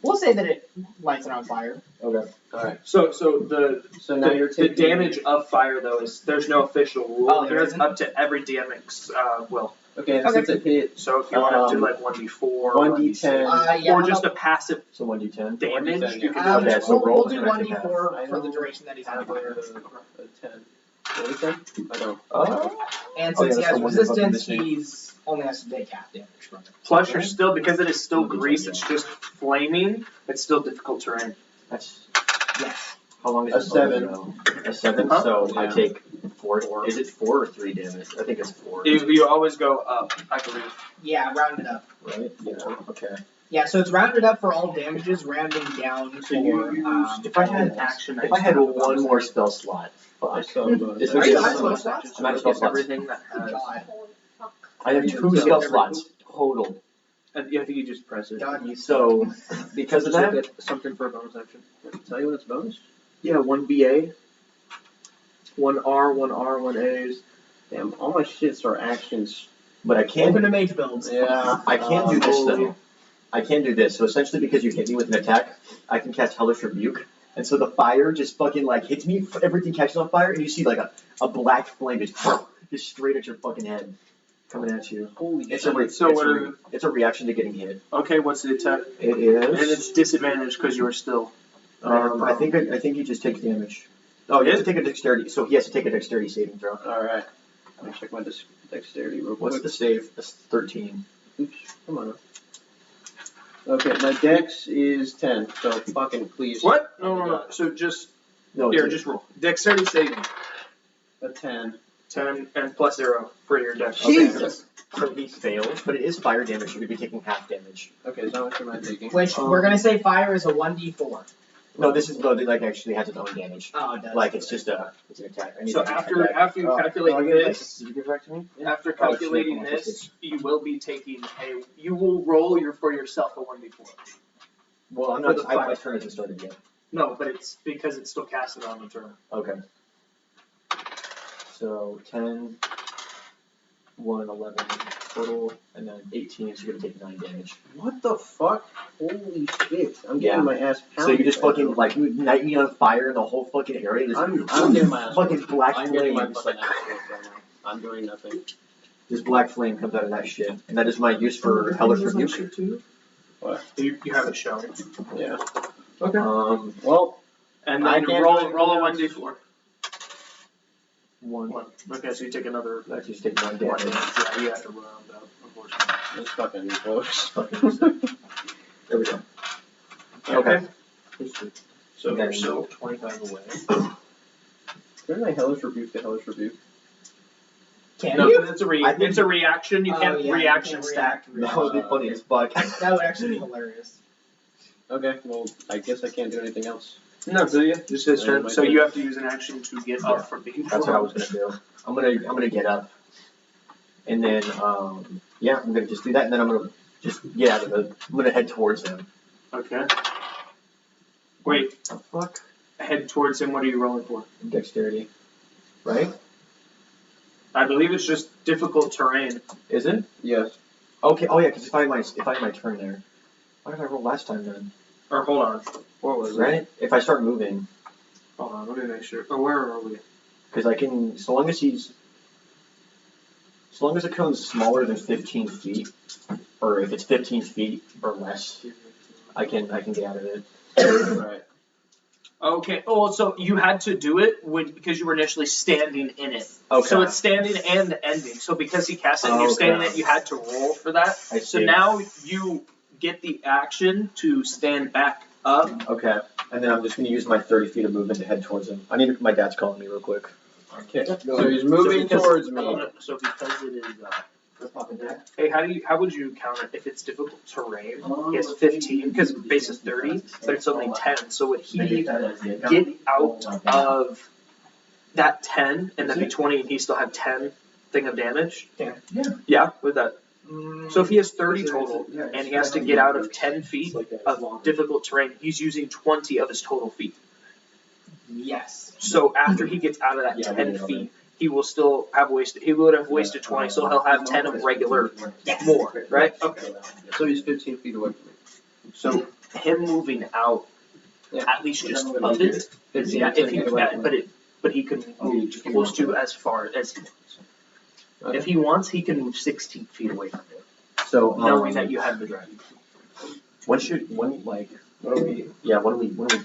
A: we'll say that it lights it on fire.
I: Okay.
H: Alright.
D: So the
H: So now you're
D: the
H: taking
D: damage of fire though is there's no official rule.
A: Oh, there
D: It's
A: isn't?
D: up to every DM's will.
H: Okay, and
A: Okay.
H: since it hit
D: So if you want to do like 1d4,
H: 1d10,
A: Yeah.
D: or just a passive
I: So 1d10.
D: damage,
H: 1d10,
D: you can
H: yeah.
D: do
I: Okay, so
A: we'll
I: roll
A: do
I: and I can
A: 1d4 for
H: have-
A: the duration that he's
H: I
A: on
H: have
A: fire.
H: a 10. What is that? I don't.
A: And
I: Oh, yeah,
A: since he
I: that's
A: has
I: the one that's fucking
A: resistance,
I: missing.
A: he's only has to take half damage from it.
D: Plus, you're still, because it is still grease, it's just flaming, it's still difficult terrain.
I: That's
A: Yes.
I: how long is
H: A
I: this
H: 7.
I: go? A 7.
D: Huh?
I: So I
H: Yeah.
I: take 4. Is it 4 or 3 damage? I think it's 4.
D: You always go up, I believe.
A: Yeah, round it up.
I: Right? Yeah. Okay.
A: Yeah, so it's rounded up for all damages, rounding down for
D: If I had action,
I: If I had one more spell slot,
H: I
I: fuck.
H: still have bonus
I: This
A: Are
I: would
A: you
I: be
A: out
I: a
A: of
I: bonus
A: spell
I: action.
A: slots?
I: I'm out of spell slots.
D: Everything that has.
A: God.
C: Holy fuck.
I: I have 2 spell slots total.
D: Yeah, I think you just press it.
A: God, you
I: So because of
H: Does it
I: that,
H: get something for a bonus action? Tell you when it's bonus?
I: yeah, 1 BA, 1 R, 1 R, 1 A's.
H: Damn, all my shits are actions.
I: But I
A: Welcome
I: can
A: to mage builds.
H: Yeah.
I: I can do this though. I can do this. So essentially, because you hit me with an attack, I can cast Hellish Rebuke, and so the fire just fucking like hits me. Everything catches on fire, and you see like a black flame just straight at your fucking head, coming at you.
H: Holy
I: It's
H: shit.
I: it's a reaction to getting hit.
D: Okay, what's the attack?
I: It
D: And
I: is.
D: it's disadvantaged because you are still.
I: I think he just takes damage. Oh, he has to take a dexterity. So he has to take a dexterity saving throw.
H: Alright. Let me check my dexterity real quick.
I: What's the save? That's 13.
H: Oops, come on. Okay, my dex is 10, so fucking please.
D: What? No. So just
I: No,
D: here,
I: it's
D: just roll. Dexterity saving.
H: A 10.
D: 10 and +0 for your dex.
A: Jesus.
I: so he fails, but it is fire damage. You could be taking half damage.
H: Okay, so how much am I taking?
A: Which we're gonna say fire is a 1d4.
I: No, this is like actually has its own damage.
A: Oh, it does.
I: Like it's just it's an attack. I need
D: So
I: to
D: after
I: check that.
D: you calculate this,
I: Did you give it back to me?
D: after
I: Oh,
D: calculating
I: shit,
D: this, you will be taking you will roll for yourself a 1d4.
I: Well, I'm
D: For
I: not.
D: the fire.
I: My turn hasn't started yet.
D: No, but it's because it's still casted on the turn.
I: Okay. So 10, 1, 11 total, and then 18. So you're gonna take 9 damage.
H: What the fuck? Holy shit. I'm
I: Yeah.
H: getting my ass pounded.
I: So you just
H: right
I: fucking
H: now.
I: like ignite me on fire in the whole fucking area. Just
H: I'm getting my ass
I: fucking black
H: I'm getting my
I: flames.
H: fucking ass whooped right now. I'm doing nothing.
I: This black flame comes out of that shit, and that is my use for Hellish Rebuke.
D: You have it shown.
H: Yeah.
D: Okay.
H: Well,
D: And
H: I
D: then
H: can't
D: roll
H: do
D: a
H: anything
D: 1d4.
I: 1.
D: Okay, so you take another.
I: I just take 9
D: 1.
I: damage.
D: Yeah, you have to round out, unfortunately.
H: it's fucking close.
I: There we go.
D: Okay. So
I: Okay.
D: you're still 25 away.
H: Didn't I hellish rebuke the hellish rebuke?
A: Can
D: No,
A: you?
D: it's
I: I think
D: a reaction. You
A: Oh,
D: can't
A: yeah, you
D: reaction
A: can't
D: stack.
A: react.
I: That would be funny as fuck.
A: That would actually be hilarious.
H: Okay, well, I guess I can't do anything else.
D: No, do you? Just his
H: Yeah,
D: turn.
H: my
D: So
H: turn.
D: you have to use an action to get up from being
I: That's what I was gonna do. I'm gonna get up, and then yeah, I'm gonna just do that, and then I'm gonna just get out of the. I'm gonna head towards him.
D: Okay. Wait.
I: The fuck?
D: Head towards him. What are you rolling for?
I: Dexterity, right?
D: I believe it's just difficult terrain.
I: Is it?
H: Yes.
I: Okay. Oh yeah, because if I had my turn there, what did I roll last time then?
D: Or hold on. What was it?
I: Right? If I start moving,
D: Hold on. Let me make sure. Or where are we?
I: because I can, so long as the cone's smaller than 15 feet, or if it's 15 feet or less, I can get out of it.
H: Right.
D: Okay. Oh, so you had to do it because you were initially standing in it.
I: Okay.
D: So it's standing and ending. So because he cast it and you're standing in it, you had to roll for that.
I: I
D: So
I: see.
D: now you get the action to stand back up.
I: Okay. And then I'm just gonna use my 30 feet of movement to head towards him. My dad's calling me real quick.
H: Okay. So he's moving
D: because-
H: towards me.
D: So because it is. Hey, how would you count it if it's difficult terrain? He has 15 because base is 30, but it's only 10. So would he get out of that 10 and that'd be 20, and he still have 10 thing of damage?
A: Yeah.
D: Yeah, with that. So if he has 30 total and he has to get out of 10 feet of difficult terrain, he's using 20 of his total feet.
A: Yes.
D: So after he gets out of that 10 feet, he will still have wasted. He would have wasted 20, so he'll have 10 of regular more, right? Okay.
H: So he's 15 feet away from me.
D: So him moving out, at least just of it. Yeah, if he, but he can move close to as far as he wants. If he wants, he can move 16 feet away from it,
I: So
D: knowing that you have the dragon.
I: when do we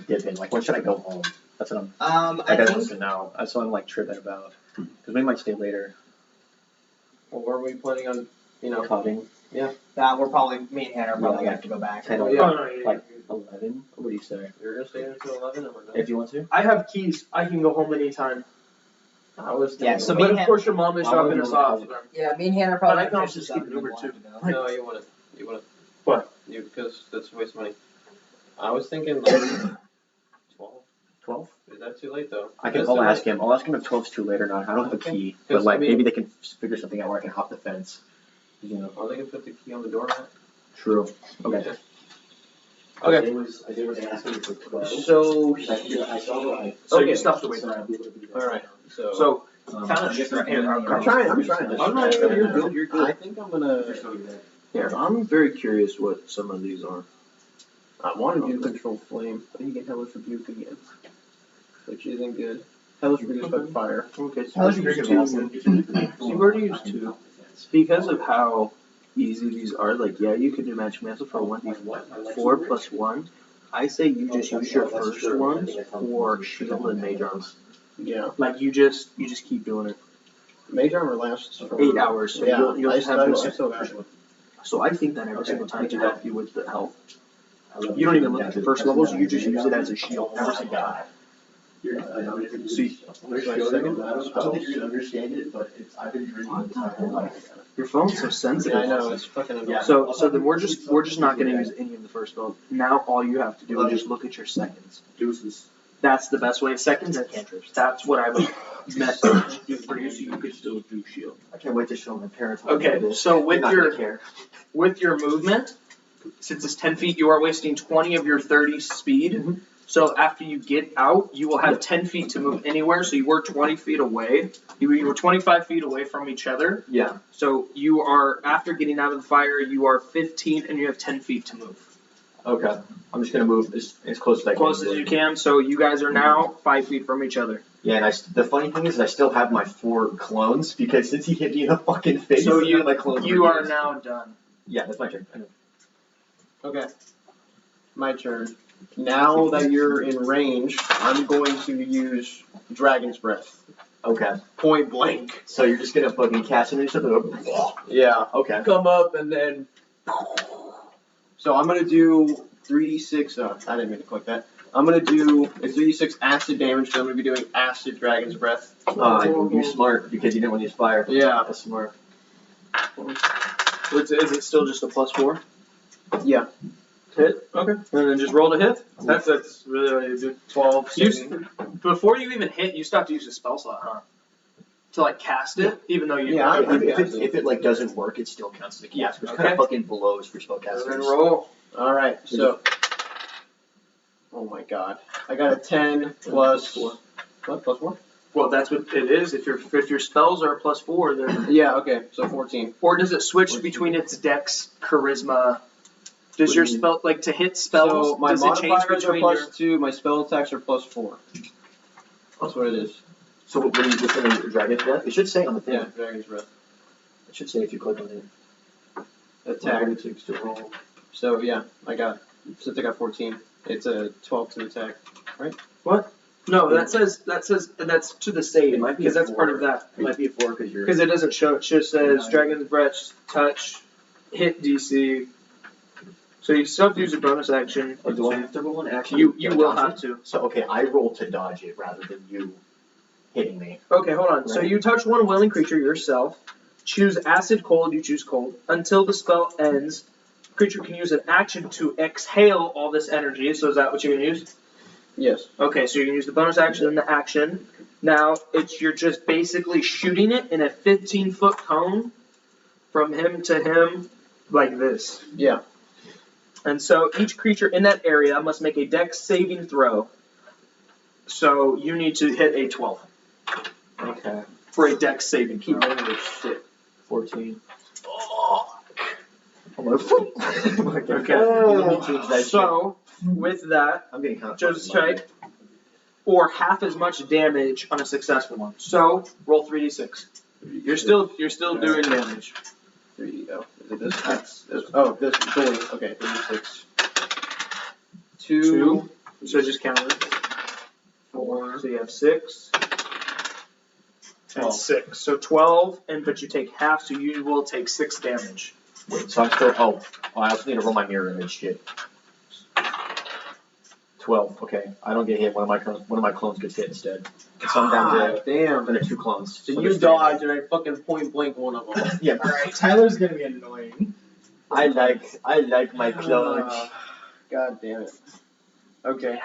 I: dip in? Like when should I go home? That's what I
A: I
I: gotta
A: think
I: listen now. That's what I'm like tripping about. Because we might stay later.
H: Well, were we planning on,
I: Talking.
A: we're probably, me and Hannah are probably gonna have to go back.
I: 10
H: Oh,
I: or
H: yeah.
D: Oh, no, yeah,
I: like 11. What do you say?
H: you're going to stay until 11 and we're done?
I: If you want to.
D: I have keys. I can go home anytime.
H: I was
A: Yeah,
H: thinking
A: so
H: about-
A: me
D: But
A: and
D: of course, your mom is
I: I'll
D: dropping
I: go
D: us
I: to
D: off.
I: the-
D: Then.
A: Yeah, me and Hannah are
D: But I
A: probably
D: can
A: gonna
D: also
A: finish
D: skip
A: this
D: an
A: up
D: Uber,
A: and
D: too.
A: go.
H: No, you want to.
D: What?
H: Because that's a waste of money. I was thinking like 12.
I: 12?
H: Is that too late though?
I: I can. I'll ask him. I'll ask him if 12's too late or not. I don't have a
H: Okay.
I: key,
H: Because,
I: but like
H: I mean-
I: maybe they can figure something out where I can hop the fence. You know.
H: Or they can put the key on the doormat.
I: True. Okay.
H: Okay.
I: Isaiah was asking for 12.
H: So,
I: I saw.
D: So
H: Okay.
D: you stopped away.
H: alright. So,
D: So kind of here.
F: I'm trying.
H: you're good. You're good. I think I'm gonna.
F: Yeah, I'm very curious what some of these are.
H: I want to do control flame, but you get hellish rebuke again, which isn't good. Hellish rebuke is by fire.
F: Okay, so
A: Hellish
F: I've
A: Rebuke
F: used
A: is
F: two.
A: awesome.
F: So you've already used two. Because of how easy these are, like, yeah, you can do magic missile for 1d4 plus 1. I say you just use your first one for shield and mage arms.
H: Yeah.
F: Like, you just keep doing it.
H: Mage armor lasts for
F: 8 hours, so
H: yeah,
F: you'll
H: I
F: have
H: still,
F: this.
H: I still got it.
F: So I think that every single time to help you with the health. You don't even look at the first levels, you just use it as a shield every single time. See,
H: Here's my second
B: I don't think you understand it, but I've been drinking this my whole life.
F: your phone's so sensitive.
H: Yeah, I know, it's fucking annoying.
F: So then we're just not gonna use any of the first spells. Now all you have to do is just look at your seconds.
B: Deuces.
F: That's the best way. Seconds and cantrips. That's what I would message do for you, so you could still do shield.
I: I can't wait to show my parents.
D: Okay, so
I: They're
D: with
I: not
D: your
I: gonna care.
D: movement, since it's 10 feet, you are wasting 20 of your 30 speed. So after you get out, you will have 10 feet to move anywhere. So you were 20 feet away. You were 25 feet away from each other.
I: Yeah.
D: So you are, after getting out of the fire, you are 15 and you have 10 feet to move.
I: Okay. I'm just gonna move as close as I can.
D: Close as you can. So you guys are now 5 feet from each other.
I: Yeah, and the funny thing is I still have my 4 clones because since he hit me in the fucking face,
D: So
I: none of my clones
D: You
I: were
D: are
I: used.
D: now done.
I: Yeah, that's my turn. I know.
H: Okay. My turn. Now that you're in range, I'm going to use Dragon's Breath.
I: Okay.
H: Point blank.
I: So you're just gonna fucking cast it and something.
H: Yeah.
I: Okay.
H: Come up and then. So I'm gonna do 3d6. I didn't mean to click that. I'm gonna do a 3d6 acid damage, so I'm gonna be doing acid dragon's breath.
I: You're smart because you didn't want to use fire.
H: Yeah.
I: That's smart.
D: Is it still just a +4?
H: Yeah.
D: Hit? Okay. And then just roll to hit? That's really all you do. 12. Before you even hit, you stop to use a spell slot, huh? To like cast it, even though you
H: Yeah,
I: if it like doesn't work, it still counts as a cast, which kind of fucking blows for spellcasters.
D: And roll.
H: Alright, so. Oh my god. I got a 10 plus 4. What? Plus 4?
D: Well, that's what it is. If your spells are a +4, then.
H: Yeah, okay, so 14.
D: Or does it switch between its dex, charisma? Does your spell, like to hit spells,
H: So my
D: does it change
H: modifiers are
D: between
H: +2, my spell attacks are +4. That's what it is.
I: So when you just in Dragon's Breath, it should say on the thing.
H: Yeah, dragon's breath.
I: It should say if you click on it.
H: Attack.
I: What it takes to roll.
H: So yeah, since I got 14, it's a 12 to attack, right?
D: No, that says that's to the save,
I: It might be
D: because
I: a
D: that's part
I: 4.
D: of that.
I: It might be a 4 because you're.
D: Because it doesn't show, it just says Dragon's Breath, touch, hit DC. So you still have to use a bonus action.
I: Oh, do I have to roll an action?
D: You
I: to
D: will
I: dodge
D: have
I: it?
D: to.
I: So okay, I roll to dodge it rather than you hitting me.
D: Okay, hold on. So
I: Right.
D: you touch one willing creature yourself. Choose acid cold, you choose cold. Until the spell ends, creature can use an action to exhale all this energy. So is that what you're going to use?
H: Yes.
D: Okay, so you can use the bonus action and the action. Now, you're just basically shooting it in a 15-foot cone from him to him like this.
H: Yeah.
D: And so each creature in that area must make a dex saving throw. So you need to hit a 12
I: Okay.
D: for a dex saving throw.
H: Keep rolling this shit.
I: 14. I'm gonna
D: Okay.
I: Let me change that
D: So, with that,
I: I'm getting kind of
D: just
I: fucking
D: check. Or half as much damage on a successful one. So, roll 3d6. You're still doing damage.
H: 3, oh, is it this? Oh, this, going, okay, 36. 2,
D: So just count it.
H: 4,
D: So you have 6.
H: 12.
D: And 6. So 12, but you take half, so you will take 6 damage.
I: Wait, so I'm still. I also need to roll my mirror image shit. 12. Okay, I don't get hit. One of my clones gets hit instead. So I'm down to
H: damn.
I: 2 clones.
H: So you
I: there's
H: dodged and I fucking point blank one of them.
I: Yeah.
A: Alright, Tyler's gonna be annoying.
I: I like my clones.
H: God damn it. Okay.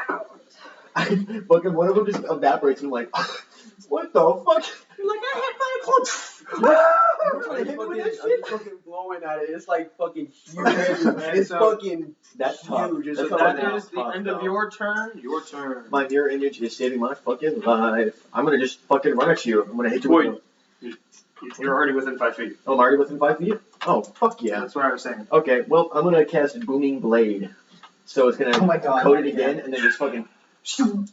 I: Fucking one of them just evaporates and I'm like, what the fuck? You're like, I hit my clones.
H: I'm just fucking blowing at it. It's like fucking huge, man. It's
D: So-
H: fucking
I: That's tough.
H: huge. It's
I: That's
H: like
I: tough.
D: That is the
I: Tough,
D: end of
I: though.
D: your turn. Your turn.
I: My mirror image is saving my fucking life. I'm gonna just fucking run at you. I'm gonna hit you
D: Wait.
I: with
D: You're already within 5 feet.
I: Oh, I'm already within 5 feet? Oh, fuck yeah.
D: That's what I was saying.
I: Okay, well, I'm gonna cast Booming Blade. So it's gonna
A: Oh my god.
I: code it again and then just fucking and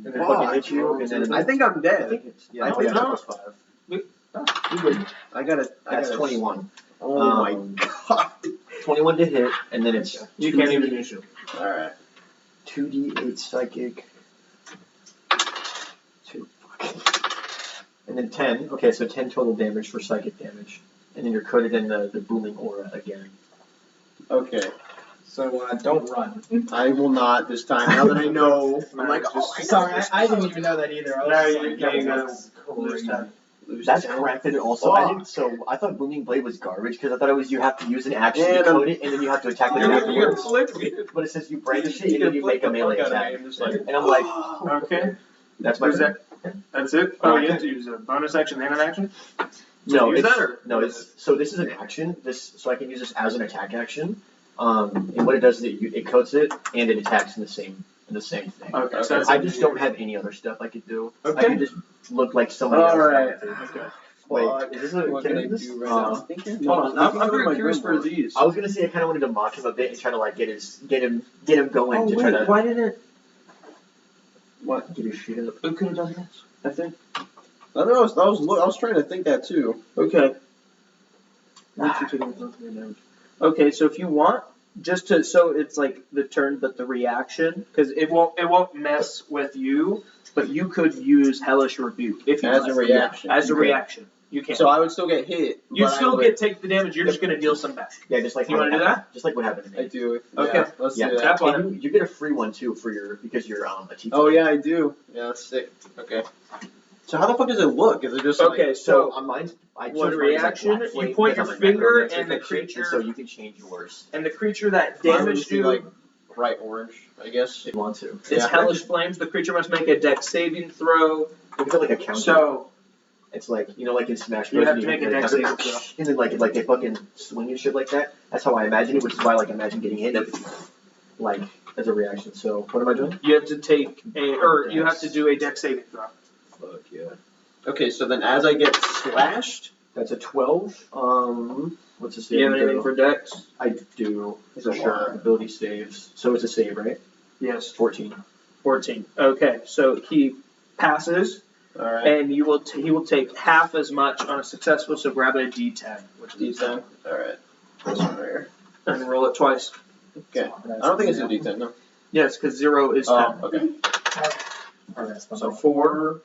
I: then fucking hit you and then
H: I think I'm
I: I
H: dead.
I: think it's
H: I
I: oh,
H: think
I: yeah,
D: no.
I: it's +5.
H: I gotta.
I: That's 21.
H: Oh my god.
I: 21 to hit, and then it's
D: You can't even use it.
H: Alright.
I: 2d8 psychic. 2 fucking. And then 10. Okay, so 10 total damage for psychic damage. And then you're coated in the booming aura again.
H: Okay.
A: So don't run.
H: I will not this time. Now that I know. I'm like, oh, I know
A: Sorry,
H: this.
A: I didn't even know that either. I was
D: No,
A: just
D: you
A: like,
D: can't
A: that
D: go.
A: was
D: Lose
A: crazy.
D: time.
I: That's correct. And also, I thought Booming Blade was garbage because I thought it was you have to use an action
H: And,
I: to code it and then you have to attack with it afterwards.
H: flip me.
I: But it says you brandish it and then you make a melee attack. And I'm like,
D: Okay.
I: that's my
D: Is that? That's it? Oh, you have to use a bonus action and an action?
I: No,
D: use
I: it's,
D: that or?
I: no, it's so this is an action. So I can use this as an attack action. And what it does is it coats it and it attacks in the same thing.
D: Okay, so that's
I: I just don't have any other stuff I could do. I
D: Okay.
I: could just look like somebody else.
H: Alright.
D: Okay.
I: Wait, is this a
H: What
I: can
H: can
I: I
H: I
I: do this?
H: do right now?
D: Hold on, I'm very curious for these.
I: I was gonna say I kind of wanted to mock him a bit and try to like get him going to try to
D: why didn't it?
H: What?
I: get his shit up.
D: Who could have done this?
H: I think. I was trying to think that too.
D: Okay. Okay, so if you want, just to, so it's like the turn, but the reaction, because it won't mess with you, but you could use Hellish Rebuke if you
H: As
D: like.
H: a reaction.
D: As a
H: Okay.
D: reaction. You can't.
H: So I would still get hit.
D: You
H: but I
D: still
H: would-
D: take the damage. You're just gonna deal some back.
I: Yeah, just like
D: You wanna do that?
I: Just like what happened to
H: I
I: me.
H: do.
D: Okay.
H: Yeah, let's
I: Yeah,
H: do that.
D: That's fine.
I: And you get a free one too for because you're a tiefling.
H: Oh yeah, I do. Yeah, that's sick. Okay. So how the fuck does it look? Is it just like,
D: Okay,
I: So
D: so
I: on mine, I
D: one
I: chose mine as, like,
D: reaction,
I: black
D: you
I: flame
D: point
I: because
D: your
I: I'm a
D: finger
I: necromancer
D: and the
I: type shit,
D: creature-
I: and so you can change yours
D: and the creature that
H: mine would
D: damaged
H: be
D: you
H: like bright orange, I guess.
I: if you want to.
D: is
H: Yeah.
D: hellish flames. The creature must make a dex saving throw.
I: Think of it like a counter.
D: So
I: It's like like in Smash
D: You
I: Bros.
D: have
I: when
D: to make a
I: hit the
D: dex
I: counter,
D: saving throw.
I: and then like they fucking swing and shit like that. That's how I imagine it, which is why I imagine getting hit like as a reaction. So what am I doing?
D: you have to take you have to do a dex saving throw.
I: Fuck yeah.
H: Okay, so then as I get slashed,
I: That's a 12. What's the
D: Do
I: save?
D: you have anything for dex?
I: I do
H: It's
I: for
H: a
I: sure.
H: lot.
I: Ability saves. So it's a save, right?
D: Yes.
I: 14.
D: 14. Okay, so he passes,
H: alright,
D: and he will take half as much on a successful. So grab a D10, which is
H: D10. Alright. This one right here.
D: and roll it twice.
H: Okay. I don't think it's a D10, no.
D: Yes, because 0 is 10.
H: Oh, okay.
D: So 4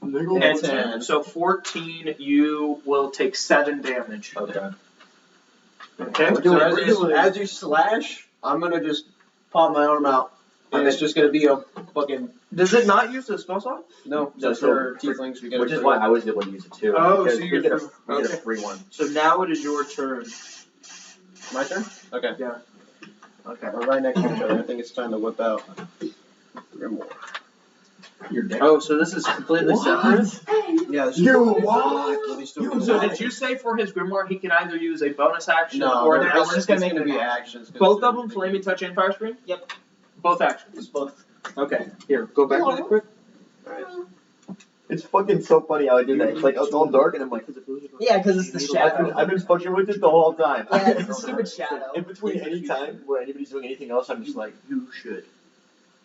I: Niggle.
D: and
H: 10.
D: 10. So 14, you will take 7 damage.
I: Okay.
D: Okay.
H: So as you slash, I'm gonna just pop my arm out, and it's just gonna be a fucking
D: Does it not use the spell slot?
H: no.
I: No,
H: Just
I: so
H: for tieflings, we get
I: Which
H: a
I: is
H: free
I: why
H: one.
I: I was able to use it too.
D: Oh,
I: because
D: so you
I: we
D: get
I: get
D: free-
I: we get a
D: okay.
I: free one.
D: So now it is your turn.
H: My turn. Okay.
D: Okay.
H: We're right next to each other. I think it's time to whip out Grimoire.
I: Your deck.
D: Oh, so this is completely separate.
H: Yeah. this is-
I: You what?
H: Let me still
D: So did you say for his grimoire he can either use a bonus action
H: No,
D: or an
H: it's
D: action?
H: just gonna be actions. 'cause
D: Both
H: they're-
D: of them, flaming touch and fire screen.
A: Yep.
D: Both actions.
A: Both.
D: Okay. Here, go back really quick.
I: It's fucking so funny how I do that. It's like it's all dark and I'm like,
A: Yeah, because it's the shadow.
I: I've been fucking with it the whole time.
A: Yeah, it's the stupid shadow.
I: In between any time where anybody's doing anything else, I'm just like, you should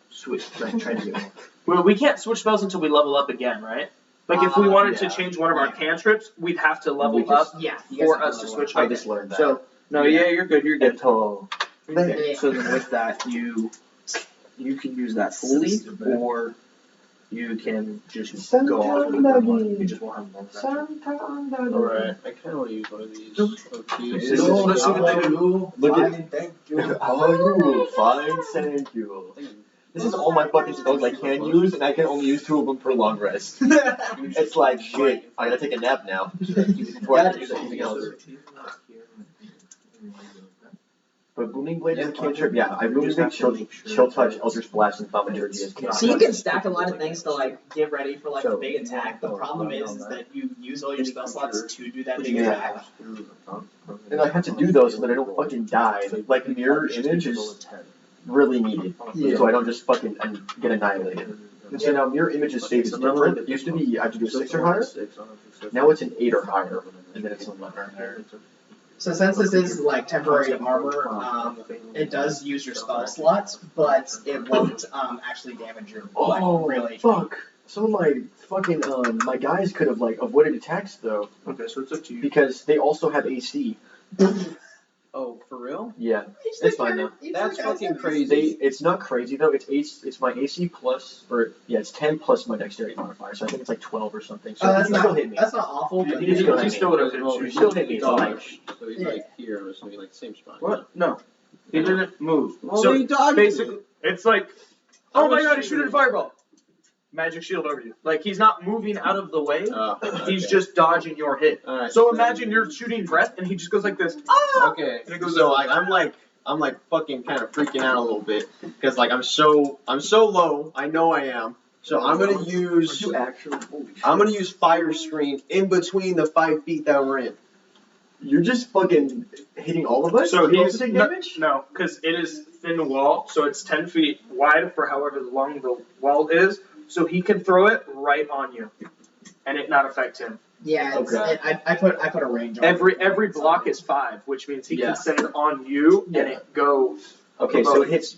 I: switch. Try to do it.
D: Well, we can't switch spells until we level up again, right? Like if we wanted to
I: yeah.
D: change one of our cantrips, we'd have to level
I: We just-
D: up
A: Yeah. you guys
D: for
A: have
D: us to
A: level
D: switch.
A: up.
I: I
D: Okay.
I: just learned that.
D: So no, yeah, you're good. You're good.
I: Oh.
A: Yeah.
D: So then with that, you can use that fully, or you can just go off with the one. You just won't have one.
H: Alright. I kind of want to use one of these.
D: This is- let's see what they do.
I: Look at
B: Thank you.
I: how you fine, thank you. This is all my fucking spells I can use, and I can only use 2 of them per long rest. It's like shit. I gotta take a nap now before I can use anything else. But Booming Blade is a cantrip. Yeah, I Booming Blade, Chill Touch, Eldritch Blast, and Thaumaturgy is
A: So you can stack a lot of things to like get ready for like
I: So-
A: the big attack. The problem is that you use all your spell slots to do that big
I: Yeah.
A: attack.
I: And I have to do those so that I don't fucking die. Like mirror image is really needed, so I don't just fucking get annihilated. And so now mirror image's save is different. It used to be I had to do a 6 or higher. Now it's an 8 or higher, and then it's an 11 or higher.
A: So since this is like temporary armor, it does use your spell slots, but it won't actually damage your like, real HP.
I: fuck! Some of my fucking my guys could have like avoided attacks though,
D: Okay, so it's up to you.
I: because they also have AC.
H: Oh, for real?
I: Yeah, it's fine though.
H: That's fucking crazy.
I: It's not crazy though. It's my AC plus, or yeah, it's 10 plus my dexterity modifier. So I think it's like 12 or something. So
A: That's
I: you still
A: not
I: hit me.
A: that's not awful. But
I: You still hit me.
D: still would have hit
I: You
D: you.
I: still hit me. So like,
H: So he's like here, I'm assuming like the same spot.
D: What? No, he didn't move.
H: Well,
D: So
H: he dodged
D: basically, it's like,
H: I
D: oh my
H: was
D: god, he's
H: shooting.
D: shooting a fireball. Magic shield over you. Like he's not moving out of the way. He's
H: Okay.
D: just dodging your hit.
H: Alright.
D: So imagine you're shooting breath and he just goes like this. Ah!
H: Okay.
D: And it goes
H: So
D: up.
H: like I'm like fucking kind of freaking out a little bit because like I'm so low. I know I am. So I'm gonna use fire screen in between the 5 feet that we're in.
I: you're just fucking hitting all of us.
D: So
I: You
D: he's
I: also take
D: no,
I: damage.
D: because it is thin wall, so it's 10 feet wide for however long the wall is. So he can throw it right on you, and it not affect him.
A: Yeah, it's,
I: Okay.
A: I put a range on
D: Every block is 5, which means he
I: Yeah.
D: can send it on you, and it goes.
I: Okay, so it hits.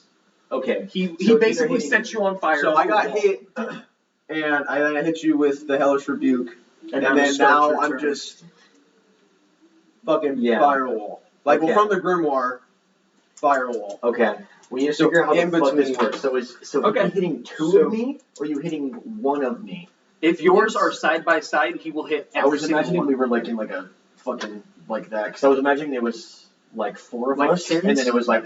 I: Okay.
D: He
I: So either
D: basically
I: hitting-
D: sets you on fire.
H: So I got
D: through the
H: hit, and I hit you with the hellish rebuke, and
D: now
H: then
D: starts
H: now
D: your
H: I'm
D: turn.
H: just fucking
I: Yeah.
H: firewall. Like
I: Okay.
H: well, from the grimoire, firewall.
I: Okay. We need to
H: So
I: figure out how
H: in
I: the fuck this
H: between-
I: works. So are
D: Okay.
I: you hitting 2
D: So-
I: of me, or are you hitting 1 of me?
D: If yours are side by side, he will hit
I: I
D: every
I: was
D: single
I: imagining
D: one.
I: we were like in like a fucking like that because I was imagining there was like 4 of
D: Like
I: us,
D: pins?
I: and then it was like,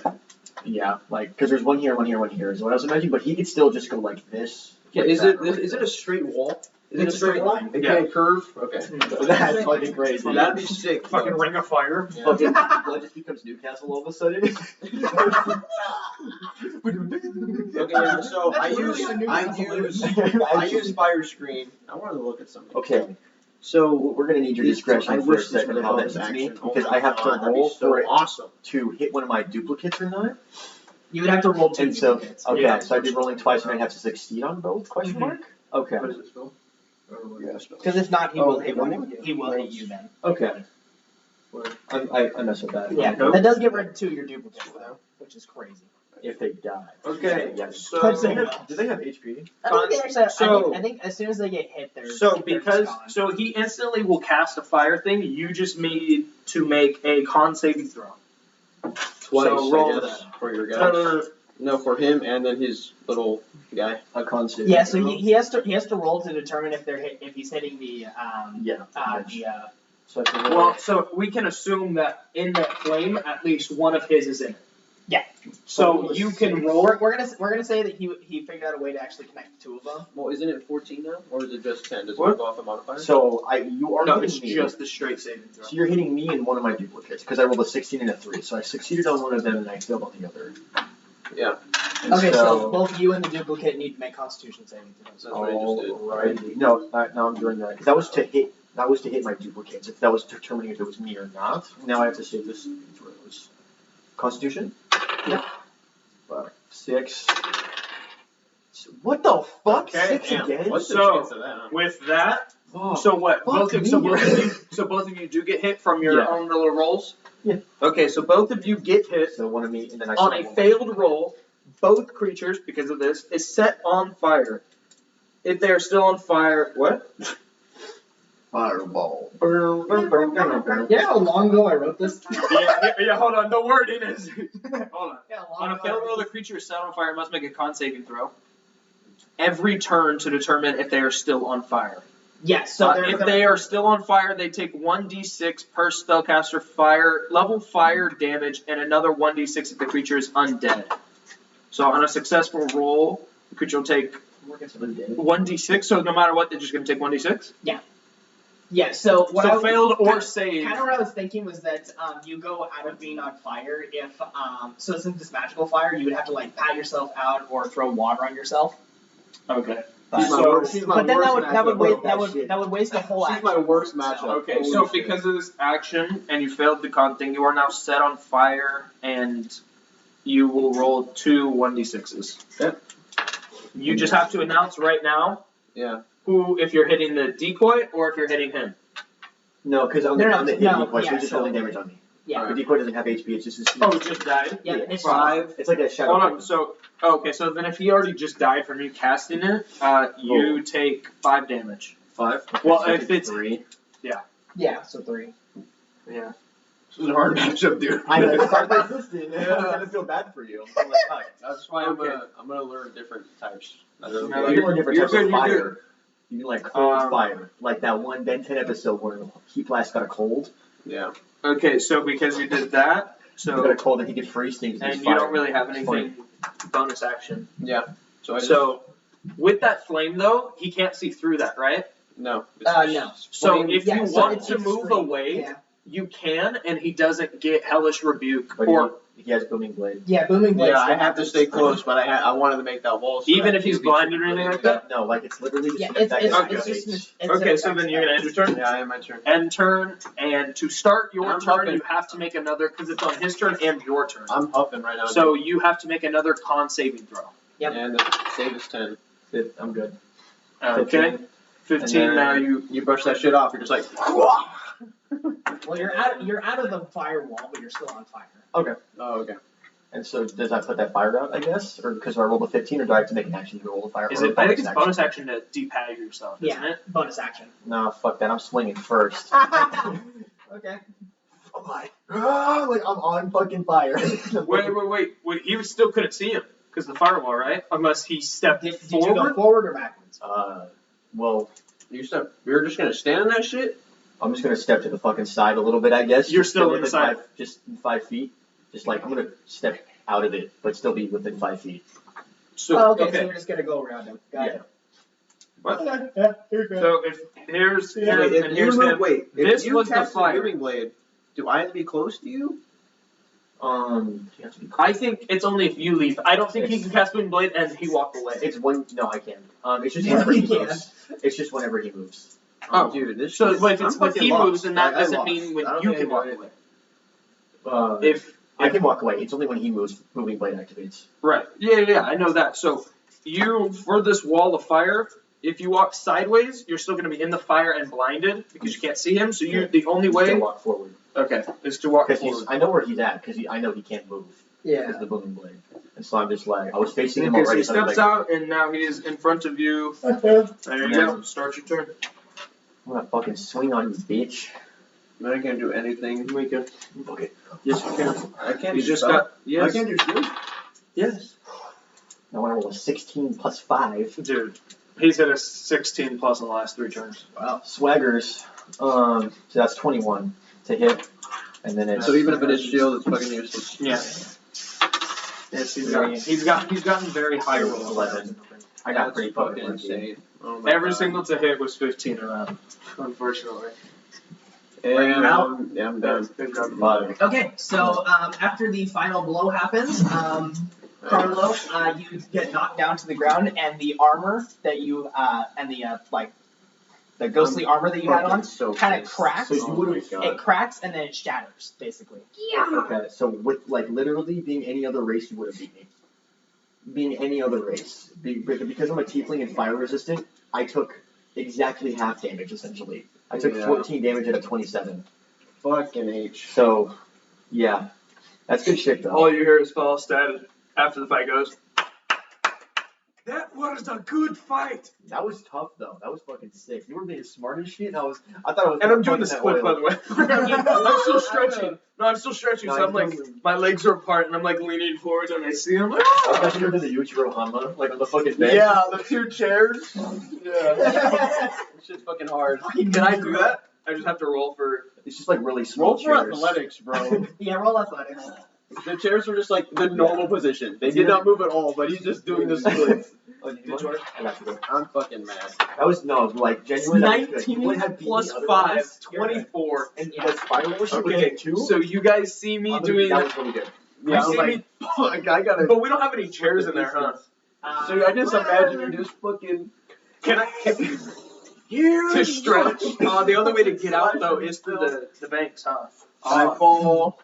I: yeah, like because there's one here, one here, one here is what I was imagining. But he could still just go like this.
H: Yeah,
I: like
H: is
I: that,
H: it
I: or like
H: is it a straight wall? Is
A: It's
H: it a straight wall?
A: line.
H: It
D: Yeah.
H: can't curve. Okay.
I: That's fucking crazy.
H: That'd be sick.
D: Fucking ring of fire.
H: Yeah.
I: Fucking blood just becomes Newcastle all of a sudden.
H: Okay, yeah, so I use fire screen. I wanted to look at something.
I: Okay,
H: So
I: we're gonna need your
H: These-
I: discretion
H: I
I: for a
H: wish this
I: second
H: was a
I: how that
H: bonus
I: hits me
H: action. Oh
I: because
H: my
I: I have
H: God,
I: to
H: that'd be
I: roll
H: so
I: for it
H: awesome.
I: to hit one of my duplicates or not.
A: You would have to roll 2
I: And so,
A: duplicates.
I: okay,
D: Yeah.
I: so I'd be rolling twice and I'd have to succeed on both? Question mark. Okay.
H: What is this, Phil?
A: Because if not, he
I: Oh,
A: will hit
I: okay.
A: one of you. He will hit you then.
I: Okay. I mess with that.
A: Yeah,
D: Nope.
A: that does get rid of 2 of your duplicates though, which is crazy.
I: If they die.
H: Okay,
I: Yeah.
H: so
I: Do they have HP?
A: I don't think actually.
D: So-
A: I think as soon as they get hit, they're
D: So
A: they're
D: because
A: just gone.
D: so he instantly will cast a fire thing. You just need to make a con saving throw.
H: twice
D: So roll
H: I guess, for your
D: No,
H: guy.
D: no, no,
H: No, for him and then his little guy.
I: A constant.
A: Yeah, so he has to roll to determine if he's hitting the
I: Yeah. So I have to roll.
D: Well, so we can assume that in that flame, at least one of his is in it.
A: Yeah.
D: So you can roll.
A: we're gonna say that he figured out a way to actually connect the 2 of them.
H: Well, isn't it 14 now, or is it just 10? Does
D: What?
H: it go off a modifier?
I: So you are
D: No,
I: hitting
D: it's
I: me.
D: just the straight saving throw.
I: So you're hitting me and one of my duplicates because I rolled a 16 and a 3. So I succeeded on one of them and I failed on the other.
H: Yeah.
I: And
A: Okay, so both you and the duplicate need to make Constitution saving throws.
H: That's what I just did.
I: Alrighty. No, now I'm doing that because that was to hit. That was to hit my duplicates. If that was determining if it was me or not. Now I have to save this throws. Constitution.
A: Yep.
I: 6. What the fuck?
D: Okay,
I: 6
H: Damn,
I: again?
H: what's the
D: So-
H: chance of that? Huh?
D: With that,
I: Oh,
D: so what?
I: fuck
D: So
I: me.
D: both of you, both of you do get hit from your
I: Yeah.
D: own little rolls.
I: Yeah.
D: Okay, so both of you get hit
I: So one of me and then I
D: on
I: saw
D: a
I: one.
D: failed roll. Both creatures, because of this, is set on fire. If they are still on fire, what?
I: Fireball.
A: You know how long ago I wrote this?
D: yeah, hold on. The wording is. Hold on.
A: Yeah,
D: On a failed roll, the creature is set on fire must make a con saving throw every turn to determine if they are still on fire.
A: Yes. So
D: If they are still on fire, they take 1d6 per spellcaster fire damage, and another 1d6 if the creature is undead. So on a successful roll, the creature will take 1d6. So no matter what, they're just going to take 1d6.
A: Yeah. So what
D: So failed or saved.
A: Kind of what I was thinking was that you go out of being on fire if so since it's magical fire, you would have to like pat yourself out or throw water on yourself.
D: Okay.
F: She's my
D: So-
F: worst- she's my
A: But then
F: worst
A: that would
F: matchup.
A: waste the whole
F: She's
A: action.
F: my worst matchup.
D: Okay,
F: Holy
D: so
F: shit.
D: because of this action and you failed the con thing, you are now set on fire and you will roll 2 1d6s.
H: Yep.
D: You just have to announce right now
H: Yeah.
D: who, if you're hitting the decoy or if you're hitting him.
I: No, because I'm
A: No,
I: the hit
A: no,
I: decoy, so
A: yeah,
I: he's just
A: so-
I: rolling damage on me.
A: Yeah.
I: The decoy doesn't have HP, it's just his.
D: Oh, it just died?
A: Yeah.
I: Yeah.
A: It's
H: 5.
I: It's like a shadow.
D: Hold on, so, okay, so then if he already just died from you casting it, you take 5 damage.
I: 5.
D: Well,
I: So I
D: if
I: take
D: it's-
I: 3.
A: Yeah. So 3.
D: Yeah.
H: This is a hard matchup, dude.
I: I know, it's hard by system. I'm gonna feel bad for you. I'm like, fuck.
H: That's why I'm gonna learn different types.
D: No,
I: You can learn different
D: you're
I: types of
D: good, you're
I: fire. You can like cold
D: Um,
I: fire. Like that one Ben 10 episode where Heat Blast got a cold.
H: Yeah.
D: Okay, so because you did that,
I: He got a
D: so,
I: cold and he could freeze things.
D: and you don't really have anything bonus action.
H: Yeah. So I just
D: So, with that flame though, he can't see through that, right?
H: no.
A: No.
D: So
H: Flame-
D: if
A: Yeah,
D: you
A: so
D: want
A: it's
D: to
A: a
D: move
A: screen.
D: away,
A: Yeah.
D: you can, and he doesn't get hellish rebuke,
I: But
D: or
I: he has booming blade.
A: Yeah. Booming blade.
H: Yeah, I have to stay close, but I wanted to make that wall. So
D: even
H: that
D: if he's
H: he'd be
D: blinded or anything like that.
I: No, like it's literally just
A: Yeah.
I: an
A: It's
I: attack.
A: it's,
D: Okay.
A: it's just it's
D: Okay,
A: an
D: so
A: effect
D: then you're gonna end your turn.
H: Yeah, I am my turn.
D: End turn, and to start your
H: I'm
D: turn,
H: huffing.
D: you have to make another because it's on his turn and your turn.
H: I'm huffing right now.
D: So you have to make another con saving throw.
A: Yep.
H: And the save is 10.
I: I'm good.
D: Okay. 15.
H: And then
D: Now you.
H: You brush that shit off. You're just like.
A: Well, you're out of the firewall, but you're still on fire.
H: Oh, okay.
I: And so does that put that fire out, I guess? Or because I rolled a 15, or do I have to make an action to roll the fire?
D: Is
I: or
D: it?
I: a
D: I think it's
I: action?
D: bonus action to depat yourself, isn't
A: Yeah.
D: it?
A: Bonus action.
I: No, fuck that. I'm swinging first.
A: Okay.
I: I'm like I'm on fucking fire.
D: Wait. He still couldn't see him because of the firewall, right? Unless he stepped
A: Did you go
D: forward.
A: forward or backwards?
I: Well,
H: You're just gonna stand in that shit?
I: I'm just gonna step to the fucking side a little bit, I guess.
D: You're
I: Just
D: still
I: within
D: inside.
I: Just 5 feet. Just like I'm gonna step out of it, but still be within 5 feet.
D: So
A: okay, so you're just gonna go around him. Got it.
D: So if here's
H: Wait,
D: and
H: if you
D: here's
H: move,
D: him.
H: wait,
D: This
H: if you
D: was the
H: cast a
D: fire.
H: moving blade, do I have to be close to you?
I: You have to be
D: I think it's only if you leave. I don't think he can cast Wind Blade and he walked away.
I: It's one. No, I can. It's just
A: Yeah,
I: whenever he
A: you can.
I: moves. It's just whenever he moves.
D: Oh.
H: Dude, this
D: So
H: shit-
D: but if
H: I'm
D: it's when
H: fucking
D: he
H: lost.
D: moves, then that
H: I
D: doesn't
H: lost.
D: mean when
H: I don't
D: you
H: think
D: can
H: I
D: walk
H: got it.
D: away. If
I: I can walk away, it's only when he moves. Moving blade activates.
D: right, yeah, I know that. So you for this wall of fire, if you walk sideways, you're still going to be in the fire and blinded because you can't see him. So you the only
I: To
D: way
I: walk forward.
D: okay is to walk
I: Because
D: forward.
I: I know where he's at. Because I know he can't move.
A: Yeah.
I: Because of the moving blade. And so I'm just like, I was facing him
D: Because
I: already.
D: he
I: so I was
D: steps
I: like,
D: out and now he is in front of you. There you go. Start your turn.
I: I'm gonna fucking swing on you, bitch.
H: I'm not gonna do anything.
D: We can.
I: Okay.
H: Yes, you can. I can't
D: You
H: do
D: just
H: spell.
D: got
H: I
D: yes.
H: can't do shield.
D: Yes.
I: Now I roll a 16 plus 5.
D: Dude, he's hit a 16 plus in the last 3 turns.
I: Wow. Swaggers. So that's 21 to hit. And then it's.
H: So even if it is shield, it's fucking useless.
D: Yeah. Yes, he's gotten very high rolls.
I: 11. I got
H: That's
I: pretty
H: fucking
I: fucking
H: insane. Oh my
D: Every
H: God.
D: single to hit was 15 around, unfortunately.
H: And
A: out?
H: yeah, I'm done.
D: Good job.
I: But
A: Okay, so after the final blow happens, Carlo, you get knocked down to the ground, and the armor that you and the ghostly armor that you had on
H: So
A: kind of
H: pissed.
A: cracks.
I: So you
H: Oh
I: would've-
H: my
A: It
H: God.
A: cracks and then it shatters, basically.
I: Okay, so with like literally being any other race, you would have beat me. Being any other race, because I'm a tiefling and fire resistant, I took exactly half damage essentially. I took
H: Yeah.
I: 14 damage out of 27.
H: Fucking H.
I: So, yeah, that's good shit though.
D: All you hear is Falstad after the fight goes, "That was a good fight!"
I: That was tough though. That was fucking sick. You were being smart as shit, and I thought I was.
D: And I'm doing the
I: fucking
D: split, by the way. I'm still stretching. No, I'm still stretching, so
I: No,
D: I'm like,
I: totally.
D: my legs are apart, and I'm like leaning forward, and I see him. Like,
I: I thought you were doing the Yuichiro Hanma, like on the fucking bench.
D: yeah, the 2 chairs. Yeah.
H: This shit's fucking hard.
D: Can I do that? I just have to roll for.
I: It's just like really small
H: Roll for
I: chairs.
H: athletics, bro.
A: Yeah, roll athletics.
H: The chairs were just like the normal position. They did not move at all, but he's just doing the splits.
I: Oh, did you want? I got you.
H: I'm fucking mad.
I: That was like genuine. that was good. You
D: 19
I: would have beat me
D: plus
I: otherwise.
D: 5, 24.
I: And like fire worship would
D: Okay,
I: take 2.
D: so you guys see me
I: I'm gonna-
D: doing
I: that
D: that.
I: was really good.
D: You
H: Yeah,
D: see
H: I'm
D: me,
H: like, fuck, I gotta.
D: but we don't have any chairs in there, huh?
H: So I just imagine you're just fucking.
D: Can to stretch? The only way to get out though is through the banks, huh?
H: Eyeball.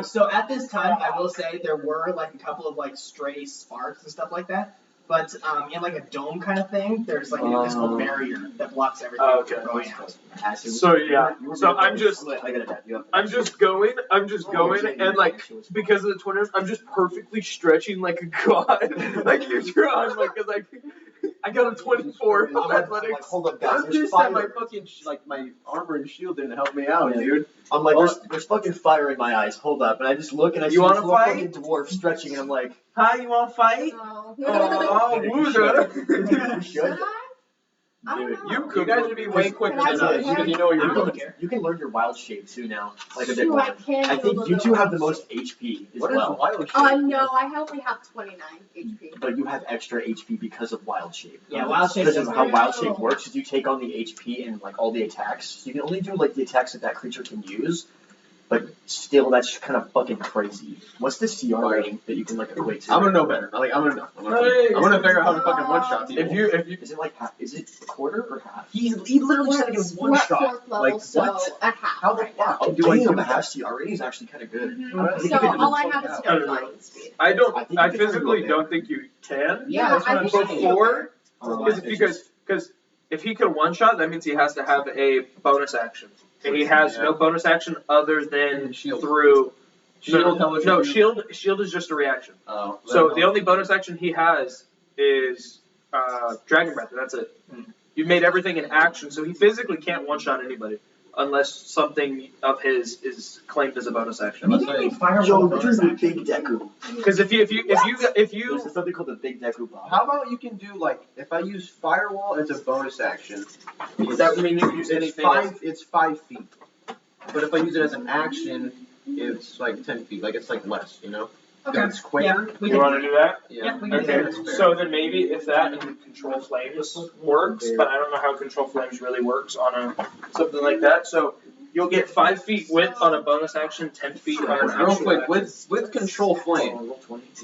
A: So at this time, I will say there were like a couple of like stray sparks and stuff like that. But in like a dome kind of thing, there's like an invisible barrier that blocks everything
D: Oh, okay.
A: from going out.
D: So yeah, so I'm just
I: I gotta tap you up.
D: I'm just going, and like because of the tornado, I'm just perfectly stretching like a god, like you're trying, like because I got a 24
I: I'm like,
D: athletics.
I: hold up, guys.
H: I'm
I: There's
H: pissed that my
I: fire.
H: fucking my armor and shield didn't help me out, dude.
I: I'm like, there's fucking fire in my eyes. Hold up, and I just look and I see
D: You
I: this
D: wanna
I: little
D: fight?
I: fucking dwarf stretching, and I'm like,
D: Hi, you want to fight?
C: No.
D: Oh, loser.
I: you should.
C: I don't
I: Dude,
C: know.
D: You guys would be way quicker
C: Can I
D: than
C: do
D: us
C: it?
D: because you know what you're
A: I don't
D: doing.
A: care.
I: You can learn your wild shape too now, like a bit
C: Shoot,
I: more.
C: I can
I: I
C: do
I: think
C: a
I: you
C: little
I: two have the
C: bit.
I: most HP as
H: What is
I: well.
H: wild shape?
C: No, I only have 29 HP.
I: But you have extra HP because of wild shape.
A: Yeah, wild shape
I: Because of
A: does
I: how
A: work.
I: wild shape works is you take on the HP and like all the attacks. So you can only do like the attacks that creature can use. But still, that's kind of fucking crazy. What's the CR rating that you can like equate to?
H: I'm gonna know better. Like I'm gonna figure out how to fucking one shot people.
D: If you
I: Is it like half? Is it a quarter or half?
A: He literally said it was one
C: We're at
A: shot.
C: 4th level,
I: Like,
C: so
I: what?
C: a half
I: How the
C: right now.
I: fuck?
H: Oh,
I: Do
H: do I
I: I
H: do
I: a half CR rating is actually kind of good.
C: So all I have is
D: I don't
C: no
D: know.
C: fighting speed.
D: I don't,
I: I think
D: I
I: you can
D: physically
I: do it.
D: don't think you can.
C: Yeah,
A: that's what
C: I
A: I'm
C: think
A: saying.
C: I
D: Before,
I: It's
D: because if he can one shot, that means he has to have a bonus action. And he has no bonus action other than
H: Shield.
D: through.
H: Shield,
D: No, shield is just a reaction.
H: Oh.
D: So the only bonus action he has is Dragon Breath, and that's it. You've made everything an action, so he physically can't one shot anybody. unless something of his is claimed as a bonus action.
I: Yo, you're the big Deku.
D: Because if you
I: There's something called the big Deku bomb.
H: How about you can do like if I use firewall as a bonus action?
D: does that mean you can use anything?
H: It's 5 feet. But if I use it as an action, it's like 10 feet. Like it's like less, you know?
A: Okay.
H: It's quicker.
A: Yeah, we
D: You
A: can
D: want to do that?
A: Yeah, we can do
D: Okay,
H: that's fair.
D: so then maybe if that and Control Flames works, but I don't know how Control Flames really works on a something like that. So you'll get 5 feet width on a bonus action, 10 feet on an
H: Real
D: actual
H: quick,
D: action.
H: with Control Flame,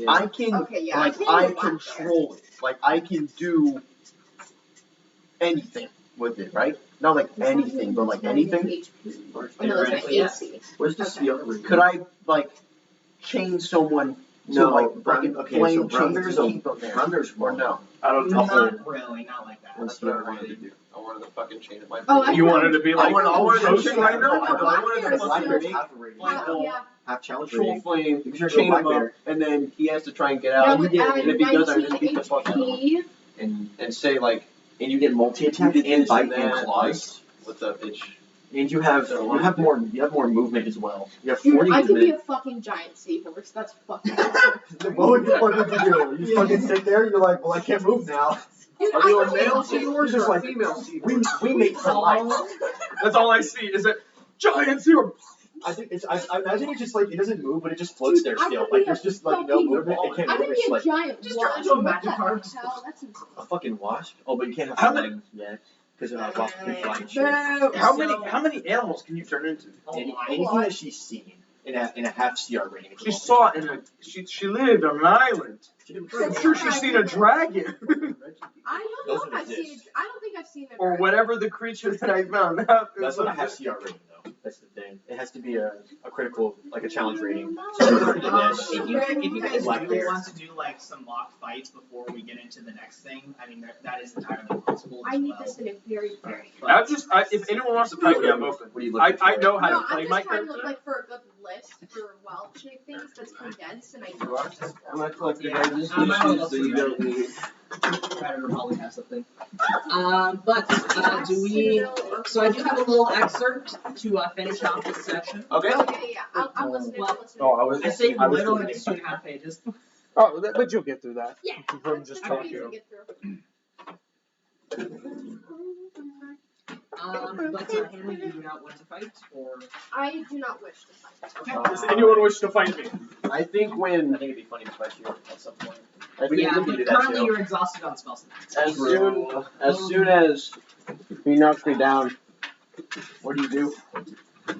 H: I can
C: Okay, yeah.
H: like I control it. Like I can do anything with it, right? Not like anything, but like anything.
C: Oh, no, that's my AC.
I: Where's the CR rating?
H: Could I like chain someone to
I: No,
H: like
I: round-
H: fucking
I: okay,
H: flame
I: so
H: chain
I: rounders
H: to
I: are-
H: keep them there?
I: rounders
H: Or
I: won't.
H: no?
D: I don't know.
A: Not really, not like that.
H: That's what I wanted to do. I wanted to fucking chain it.
C: Oh, I
D: You wanted to be like
H: I wanted to
D: Potion
H: chain
D: Rider?
H: No, I wanted to
C: Blackbeard's
H: fucking
C: still-
I: half a rating.
C: Yeah.
I: Half challenge
H: Control
I: rating.
H: Flame,
I: Because you're
H: chain him
I: Blackbeard.
H: up, and then he has to try and get
C: Yeah,
H: out.
C: with
H: And if he does, I
C: 19
H: just beat the fuck out of him.
C: HP.
I: And
H: And say like,
I: you get multi-attack
H: You did
I: and
H: this
I: bite
H: and
I: and
H: that,
I: claws.
H: what's up, bitch?
I: And you have more movement as well. You have
C: Dude,
I: 40
C: I could be
I: movement.
C: a fucking giant seahorse. That's fucking awesome.
B: What would you do? You just fucking sit there, you're like, well, I can't move now.
C: Dude,
H: Are you
C: I
H: a
C: could
H: male
C: be
H: seahorse
B: just
H: or a
B: like-
H: female seahorse?
B: We mate for life.
D: That's all I see is a giant zero.
B: I think it's. I imagine it just like it doesn't move, but it just floats there
C: I
B: still.
C: could
B: Like
C: be
B: there's
C: a
B: just like no
C: fucking
B: movement. It can't
C: I
B: move.
C: could
B: It's
C: be a
B: like
C: giant
A: Just
C: wasp.
A: turn into a
C: What
A: magic
C: the
A: card.
C: hell? That's
I: A fucking wasp? Oh, but you can't have
D: How
I: flying yet. Because wasps can fly and shit.
D: How many animals can you turn into?
I: Anything that she's seen in a half CR rating.
D: She saw it in a she lived on an island. I'm sure she's seen a dragon.
C: I don't know if I've seen it. I don't think I've seen it.
D: Or whatever the creature that I found.
I: That's not a half CR rating though. That's the thing. It has to be a critical, like a challenge rating. So this.
A: If you guys
I: Blackbeard.
A: really want to do like some mock fights before we get into the next thing, I mean that is entirely possible.
C: I
A: as
C: need
A: well.
C: this in a very, very.
D: If anyone wants to fight me, I'm open.
I: What are you looking
D: I
I: for?
D: know how
C: No,
D: to play
C: I'm
D: my
C: just trying to
D: character.
C: look like for a good list for wild shape things that's condensed, and I know it's just.
H: I'm not collecting
A: Yeah,
H: edges,
A: I'm not
H: so you don't need.
A: Predator probably has something. But do we? So I do have a little excerpt to finish off this section.
H: Okay.
C: Okay, yeah, I'm listening. I'm listening.
H: Oh, I was.
A: I say
H: I was
A: little,
H: thinking-
A: it's 2.5 pages.
D: Oh, but you'll get through that.
C: Yeah,
D: From just
C: I'm
D: talking.
C: easy to get through.
A: But Henry, you do not want to fight, or
C: I do not wish to fight.
A: okay.
D: Does anyone wish to fight me?
H: I think
I: I
H: when
I: think it'd be funny to fight you at some point.
H: I think
A: Yeah,
I: we can do that
A: currently
I: too.
A: you're exhausted on spell slots.
H: as soon as he knocks me down, what do you do?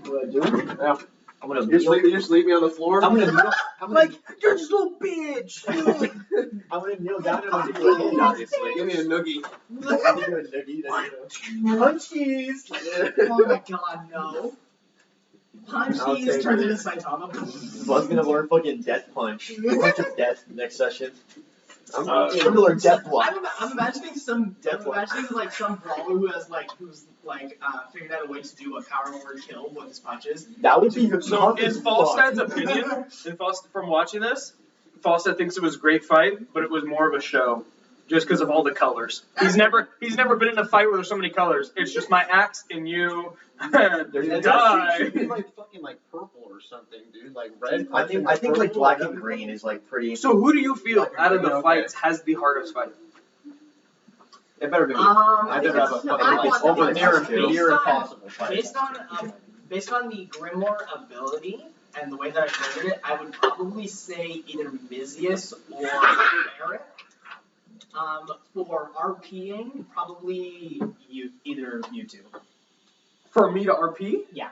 B: what I do.
H: Yeah.
I: I'm gonna
H: You just leave me on the floor.
B: I'm gonna kneel. I'm gonna,
H: you're just a little bitch.
B: I'm gonna kneel down and I'll give you a hand, obviously.
H: Give me a noogie.
B: I'll give you a noogie. Punchies.
A: Oh my god, no. Punch
H: I'll
A: these
H: take
A: turns
H: it.
A: into Saitama.
I: Buzz gonna learn fucking death punch. Punch of death next session.
B: I'm gonna learn death block.
A: I'm imagining like some brawler who's figured out a way to do a power word kill with his punches.
B: That would be
D: So, in Falstad's opinion, from watching this, Falstad thinks it was a great fight, but it was more of a show, just because of all the colors. He's never been in a fight where there's so many colors. It's just my axe and you. Die.
H: Should be like fucking like purple or something, dude. Like red.
I: I think like black and green is like pretty.
D: So who do you feel out of the
H: Okay.
D: fights has the hardest fight?
H: It better be.
A: I
H: better have a
C: no,
H: fucking
C: I
H: like
C: want
H: over
C: the
H: near
C: best.
H: near impossible fight.
A: based on the Grimoire ability and the way that I triggered it, I would probably say either Mizius or Berrick. For RPing, probably either you two.
D: For me to RP?
A: Yeah.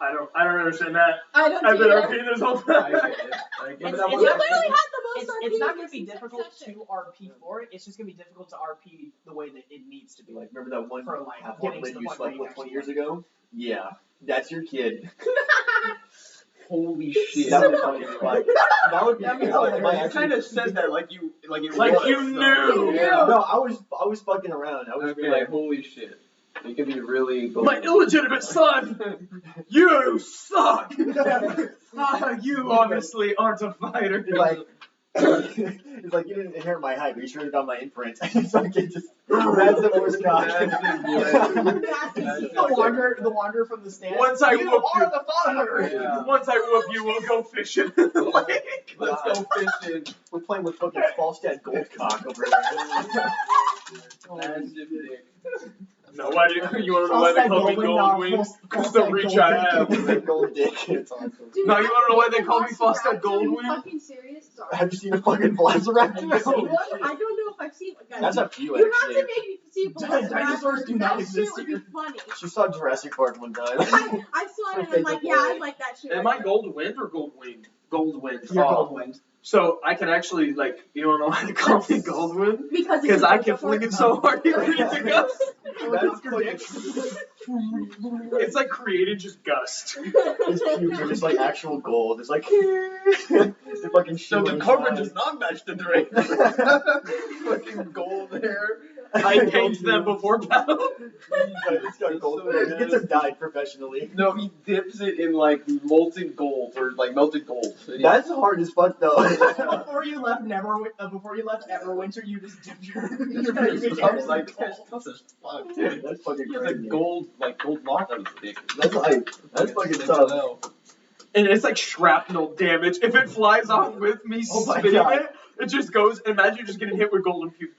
D: I don't understand that.
C: I don't
D: I've been
C: either.
D: RPing this whole
H: I
D: time.
H: get it.
A: It's
C: You literally had the most
A: It's not going
C: RPGs
A: to be
C: in
A: difficult
C: succession.
A: to RP for it. It's just going to be difficult to RP the way that it needs to be.
I: Like, remember that one
A: For, like,
I: half
A: getting
I: orc
A: to the
I: you
A: point
I: slept
A: where
I: with
A: you
I: 20 years ago? Yeah, that's your kid.
H: Holy shit.
I: That would fucking like that would be
H: You kind of said that like you it
D: Like
H: was,
D: you
H: though.
D: knew.
H: Yeah.
B: No, I was fucking around. I was
H: Okay, like holy shit. You could be really.
D: My illegitimate son! You suck! You honestly aren't a fighter.
B: like
I: It's like you didn't inherit my height, but you sure got my imprint. So I can just that's the worst cock.
A: The wanderer from the stand.
D: Once I
A: you
D: whoop
A: are
D: you.
A: the father.
H: Yeah.
D: Once I whoop you, we'll go fishing.
H: Let's go fishing.
I: We're playing with fucking Falstad gold cock over
H: Massive dick.
D: No, why do you want to know why they call me Goldwing? Because the reach I have.
I: here. Gold dick. It's awesome.
C: Dude,
D: No, you wanna know why they call me
C: Velociraptor,
D: Falstad
C: Are you
D: Goldwing?
C: fucking serious? Sorry.
I: Have you seen a fucking Velociraptor?
C: What? I don't know if I've seen. Guys,
I: That's up to you,
C: you have
I: actually.
C: to maybe see Velociraptor.
A: Dinosaurs do not
C: That
A: exist
C: shit would be funny.
I: She saw Jurassic Park one time.
C: I saw it and I'm like, yeah, I like that shit.
D: Am I Goldwind or Goldwing? Goldwind.
A: You're
D: Oh.
A: Goldwind.
D: So I can actually, like, you wanna know why they call me Goldwind?
C: Because
D: I can fling it so hard you ready to go.
I: That's your dick.
D: It's like created just gust.
I: His pubes are just like actual gold. It's like the fucking
H: So the cover does not match the drink. Fucking gold hair.
D: I paint them before battle.
I: It's got gold. He gets them dyed professionally.
H: No, he dips it in like molten gold or like melted gold.
I: That's hard as fuck though.
A: Before you left Everwinter, you just dipped your pubic
H: I
A: hair.
H: was like, that's tough as fuck.
I: That's fucking
H: He has a
I: crazy.
H: gold lock on his dick.
I: That's fucking tough.
D: And it's like shrapnel damage. If it flies off with me
I: Oh my
D: spitting
I: God.
D: it just goes. Imagine you just getting hit with golden pubes.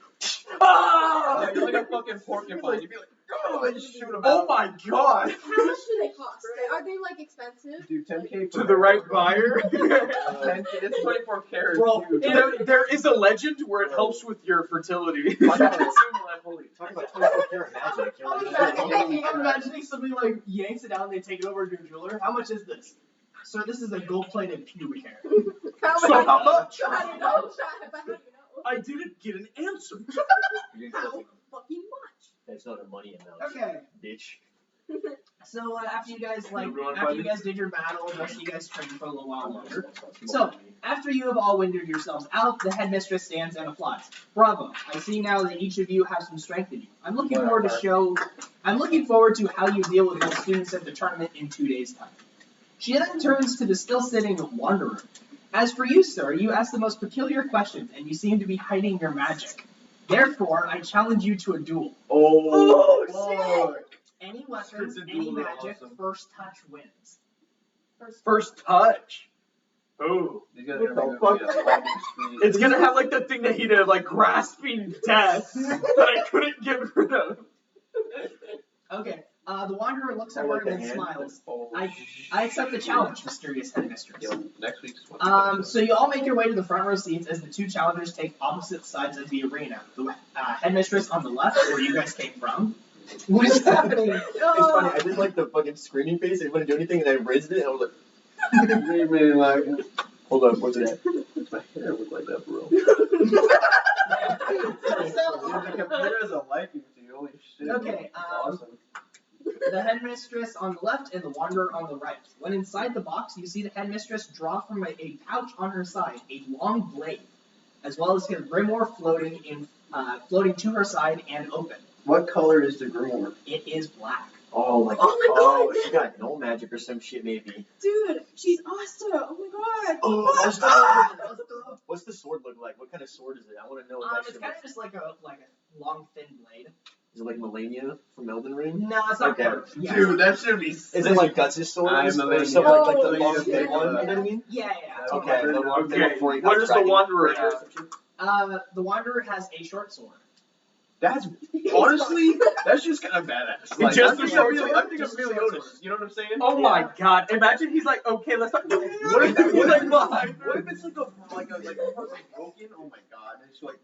H: Yeah,
D: Ah!
H: you're like a fucking porcupine. You'd be like, oh, and shoot him
D: Oh
H: out.
D: my god!
C: How much do they cost? Are they like expensive?
H: Dude, 10K
D: To the right buyer.
H: 10K, it's 24 carats.
D: Bro,
H: dude.
D: there is a legend where it helps with your fertility.
I: Talk about 24-karat magic. You know,
A: I'm imagining somebody like yanks it out and they take it over to a jeweler. How much is this? Sir, this is a gold-plated pubic hair.
D: So how much?
C: How do you know? How do you know?
D: I didn't get an answer.
C: How fucking much?
I: That's not a money amount.
A: Okay.
I: Bitch.
A: So after you guys
D: Everyone
A: after
D: find
A: you
D: it?
A: guys did your battle, the rest of you guys trained for a little while longer. So after you have all winded yourselves out, the headmistress stands and applauds. Bravo! I see now that each of you have some strength in you. I'm looking forward to how you deal with those students at the tournament in 2 days' time. She then turns to the still sitting wanderer. As for you, sir, you ask the most peculiar questions, and you seem to be hiding your magic. Therefore, I challenge you to a duel.
H: Oh,
A: fuck. Any weapons,
H: Scripted
A: any
H: duels are
A: magic,
H: awesome.
A: first touch wins.
D: First touch. Oh.
H: These guys
I: What
H: are
I: the
H: gonna
I: fuck?
H: be a lightning speed.
D: It's gonna have like the thing that he did, like grasping death that I couldn't get rid of.
A: Okay, the wanderer looks
I: I
A: at her
I: like
A: and
I: the
A: then
I: hand.
A: smiles.
H: Oh,
A: I accept the challenge, mysterious headmistress.
H: Yo, next week's one.
A: So you all make your way to the front row seats as the two challengers take opposite sides of the arena. The headmistress on the left, where you guys came from. What is happening?
I: It's funny. I did like the fucking screaming face. I didn't do anything, and I raised it, and I was like,
H: They made it like,
I: hold up, what's it at?
H: what's my hair look like that, bro? The computer has a liking to you. Holy shit.
A: Okay,
H: That's awesome.
A: The headmistress on the left and the wanderer on the right. When inside the box, you see the headmistress draw from a pouch on her side a long blade, as well as her grimoire floating to her side and open.
H: What color is the grimoire?
A: It is black.
I: Oh, like,
C: Oh my
I: oh,
C: God.
I: she got no magic or some shit, maybe.
C: Dude, she's awesome. Oh my god.
I: Oh, what's the sword look like? What kind of sword is it? I want to know what that
A: It's
I: shit
A: kind
I: looks
A: of just like a long thin blade.
I: Is it like Melania from Elden Ring?
A: No, it's not
I: Okay.
A: quite. Yeah.
H: Dude, that should be
I: Is it like Guts' sword?
H: I'm
I: or
H: Melania.
I: something like the
C: Oh,
I: long
C: yeah.
I: thin one? You know what I mean?
A: Yeah.
I: Okay, the long thin one
D: Okay,
I: before he
D: what
I: got
D: does the
I: dragged.
D: wanderer have?
A: The wanderer has a short sword.
H: That's honestly, that's just kind of badass. Like,
D: Just
H: I
D: the
H: think
D: short
H: I'm really,
D: sword?
H: I think I'm really Otis. You know what I'm saying?
D: Oh my god! Imagine he's like, okay, let's not.
H: What if
D: He's like behind
H: What
D: her.
H: if it's like a person broken? Oh my god! And it's like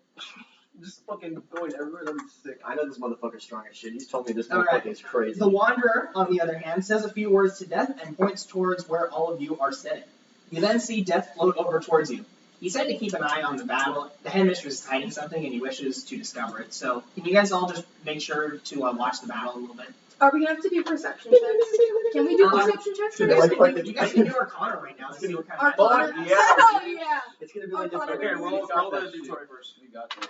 H: just fucking going everywhere. That'd be sick.
I: I know this motherfucker's strong as shit. He's told me this
A: Alright.
I: motherfucker is crazy.
A: The wanderer, on the other hand, says a few words to Death and points towards where all of you are sitting. You then see Death float over towards you. He said to keep an eye on the battle. The headmistress is hiding something and he wishes to discover it. So can you guys all just make sure to watch the battle a little bit?
C: Are we gonna have to do perception checks? Can we do perception checks?
I: Dude,
A: You
I: like
A: guys,
I: fucking-
A: you guys can do Arcana right now to see what kind of
C: Arcana?
H: Yeah.
C: Oh yeah.
I: It's gonna be like
C: Arcana.
I: this.
D: Okay, roll the D20 first.
H: We got this.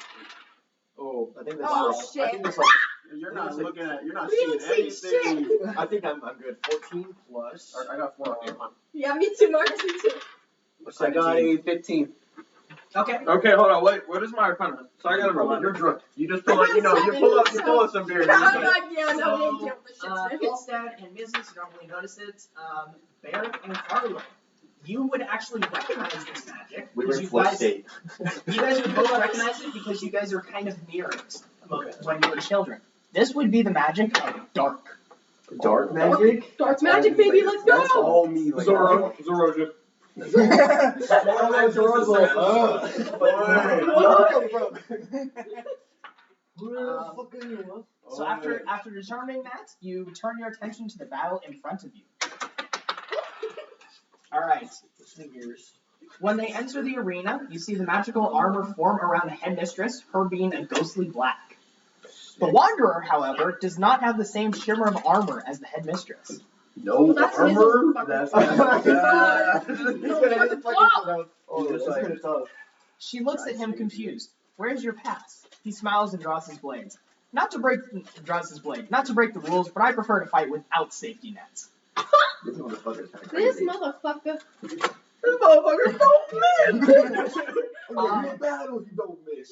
H: Oh,
I: I think that's
C: Oh,
I: I
C: shit.
I: think that's like,
B: You're not looking at. You're not
C: We
B: seeing
C: didn't see
B: anything.
C: shit.
I: I think I'm good. 14 plus.
H: I got 4. Okay, come on.
C: Yeah, me too, Marcus, me too.
I: What's
H: I got
I: 17?
H: a 15.
A: Okay.
D: Okay, hold on. Wait, what is my Arcana? So I gotta roll.
B: You're drunk. You just pull out, you pull up some beer.
A: Falstad and Mizius, you don't really notice it. Berrick and Carlo, you would actually recognize this magic.
I: We were in
A: you
I: flow
A: guys,
I: state.
A: you guys would both recognize it because you guys are kind of near it when you were children. This would be the magic of dark.
B: Dark magic?
C: Dark magic, baby, let's go!
B: That's all me. Like,
D: Zoro.
A: So after determining that, you turn your attention to the battle in front of you. Alright. When they enter the arena, you see the magical armor form around the headmistress, her being a ghostly black. The Wanderer, however, does not have the same shimmer of armor as the headmistress.
B: No
C: That's
B: armor?
C: Mizius.
B: That's tough.
A: She looks at him confused. Where's your pass? He smiles and draws his blades. Not to break the rules, but I prefer to fight without safety nets.
C: This motherfucker.
B: This motherfucker don't miss! Real battle if you don't miss.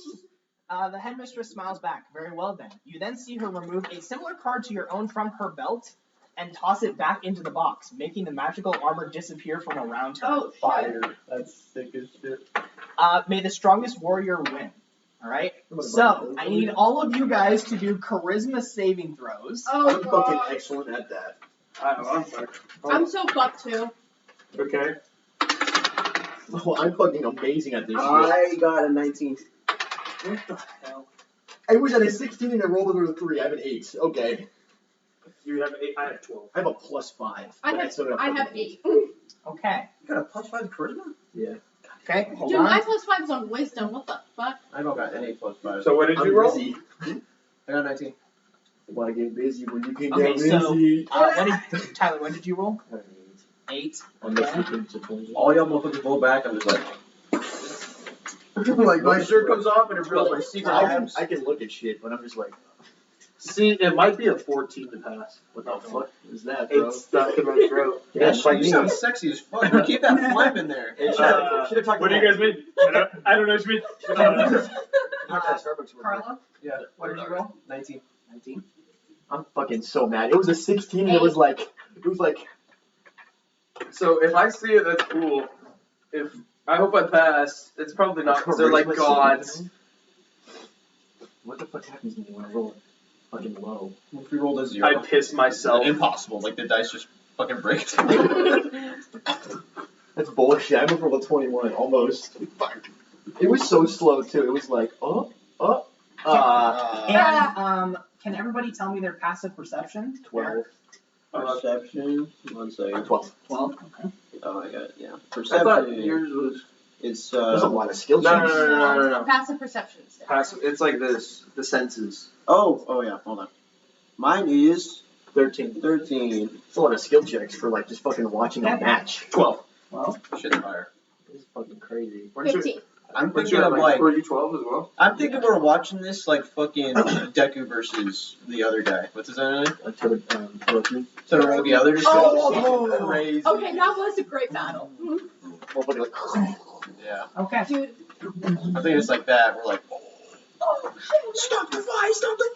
A: The headmistress smiles back. Very well then. You then see her remove a similar card to your own from her belt and toss it back into the box, making the magical armor disappear from around her.
C: Oh,
B: Fire. That's sick as shit.
A: May the strongest warrior win. Alright? So, I need all of you guys to do charisma saving throws.
C: Oh,
B: I'm fucking
C: God.
B: excellent at that.
D: I'm sorry.
C: I'm so fucked too.
D: Okay.
I: Oh, I'm fucking amazing at this shit.
F: I got a 19.
A: What the hell?
I: I was at a 16 and I rolled over a 3. I have an 8. Okay.
D: You have 8. I have 12.
I: I have a +5.
C: I
I: but
C: have
I: still got
C: I have
I: fucking
C: 8.
A: Okay.
B: You got a +5 charisma?
I: Yeah.
A: Okay, hold
C: Dude,
A: on.
C: my +5 is on wisdom. What the fuck?
H: I don't got any +5.
D: So what did
I: I'm
D: you roll?
I: busy.
H: I got 19.
I: Wanna get busy when you can
A: Okay,
I: get
A: so
I: busy.
A: Tyler, what did you roll?
I: I have an
A: 8.
I: I'm just looking to 20.
H: All y'all motherfuckers roll back, I'm just like,
B: Like, my shirt comes off and it reveals my secret abs.
I: I can look at shit, but I'm just like,
D: See, it might be a 14 to pass.
I: what the fuck is that, bro?
D: It's stuck in my throat.
I: Yeah,
H: you
I: like me.
H: sound sexy as fuck. You keep that flame in there.
I: Should've talked
D: What do you
I: about
D: guys mean? I don't know what you mean.
I: Starbucks order.
A: Carlo,
H: Yeah.
A: what did you roll?
H: 19.
A: 19.
I: I'm fucking so mad. It was a 16 and it was like,
D: So if I see it, that's cool. If I hope I pass, it's probably not because they're like
I: Charisma
D: gods.
I: saving. What the fuck happens to me when I roll fucking low?
H: What if we rolled a 0?
D: I piss myself.
H: Impossible. Like the dice just fucking break.
I: That's bullshit. I remember roll 21, almost. Fuck. It was so slow too. It was like,
A: And can everybody tell me their passive perception?
I: 12.
H: Perception. 1 second.
I: 12.
A: 12. Okay.
H: Oh, I got it. Yeah.
D: I
H: Perception.
D: thought yours was
H: It's
I: There's a lot of skill
D: no,
I: checks.
D: no.
C: Passive perception.
D: Passive. It's like this. The senses.
H: Oh yeah. Hold on. Mine is
I: 13.
H: 13.
I: It's a lot of skill checks for like just fucking watching a match.
D: 12.
H: Shit's higher.
I: This is fucking crazy.
C: 15.
H: I'm
D: What's
H: thinking
D: your
H: of like.
D: Were you 12 as well?
H: I'm thinking we're watching this like fucking Deku versus the other guy. What's his name?
I: Todoroki.
H: Todoroki. Yeah, they're just
C: Oh.
H: crazy.
C: Okay, that was a great battle.
I: Motherfucker like,
H: Yeah.
A: Okay.
C: Dude.
H: I think it's like that. We're like, oh, stop the fire, stop the.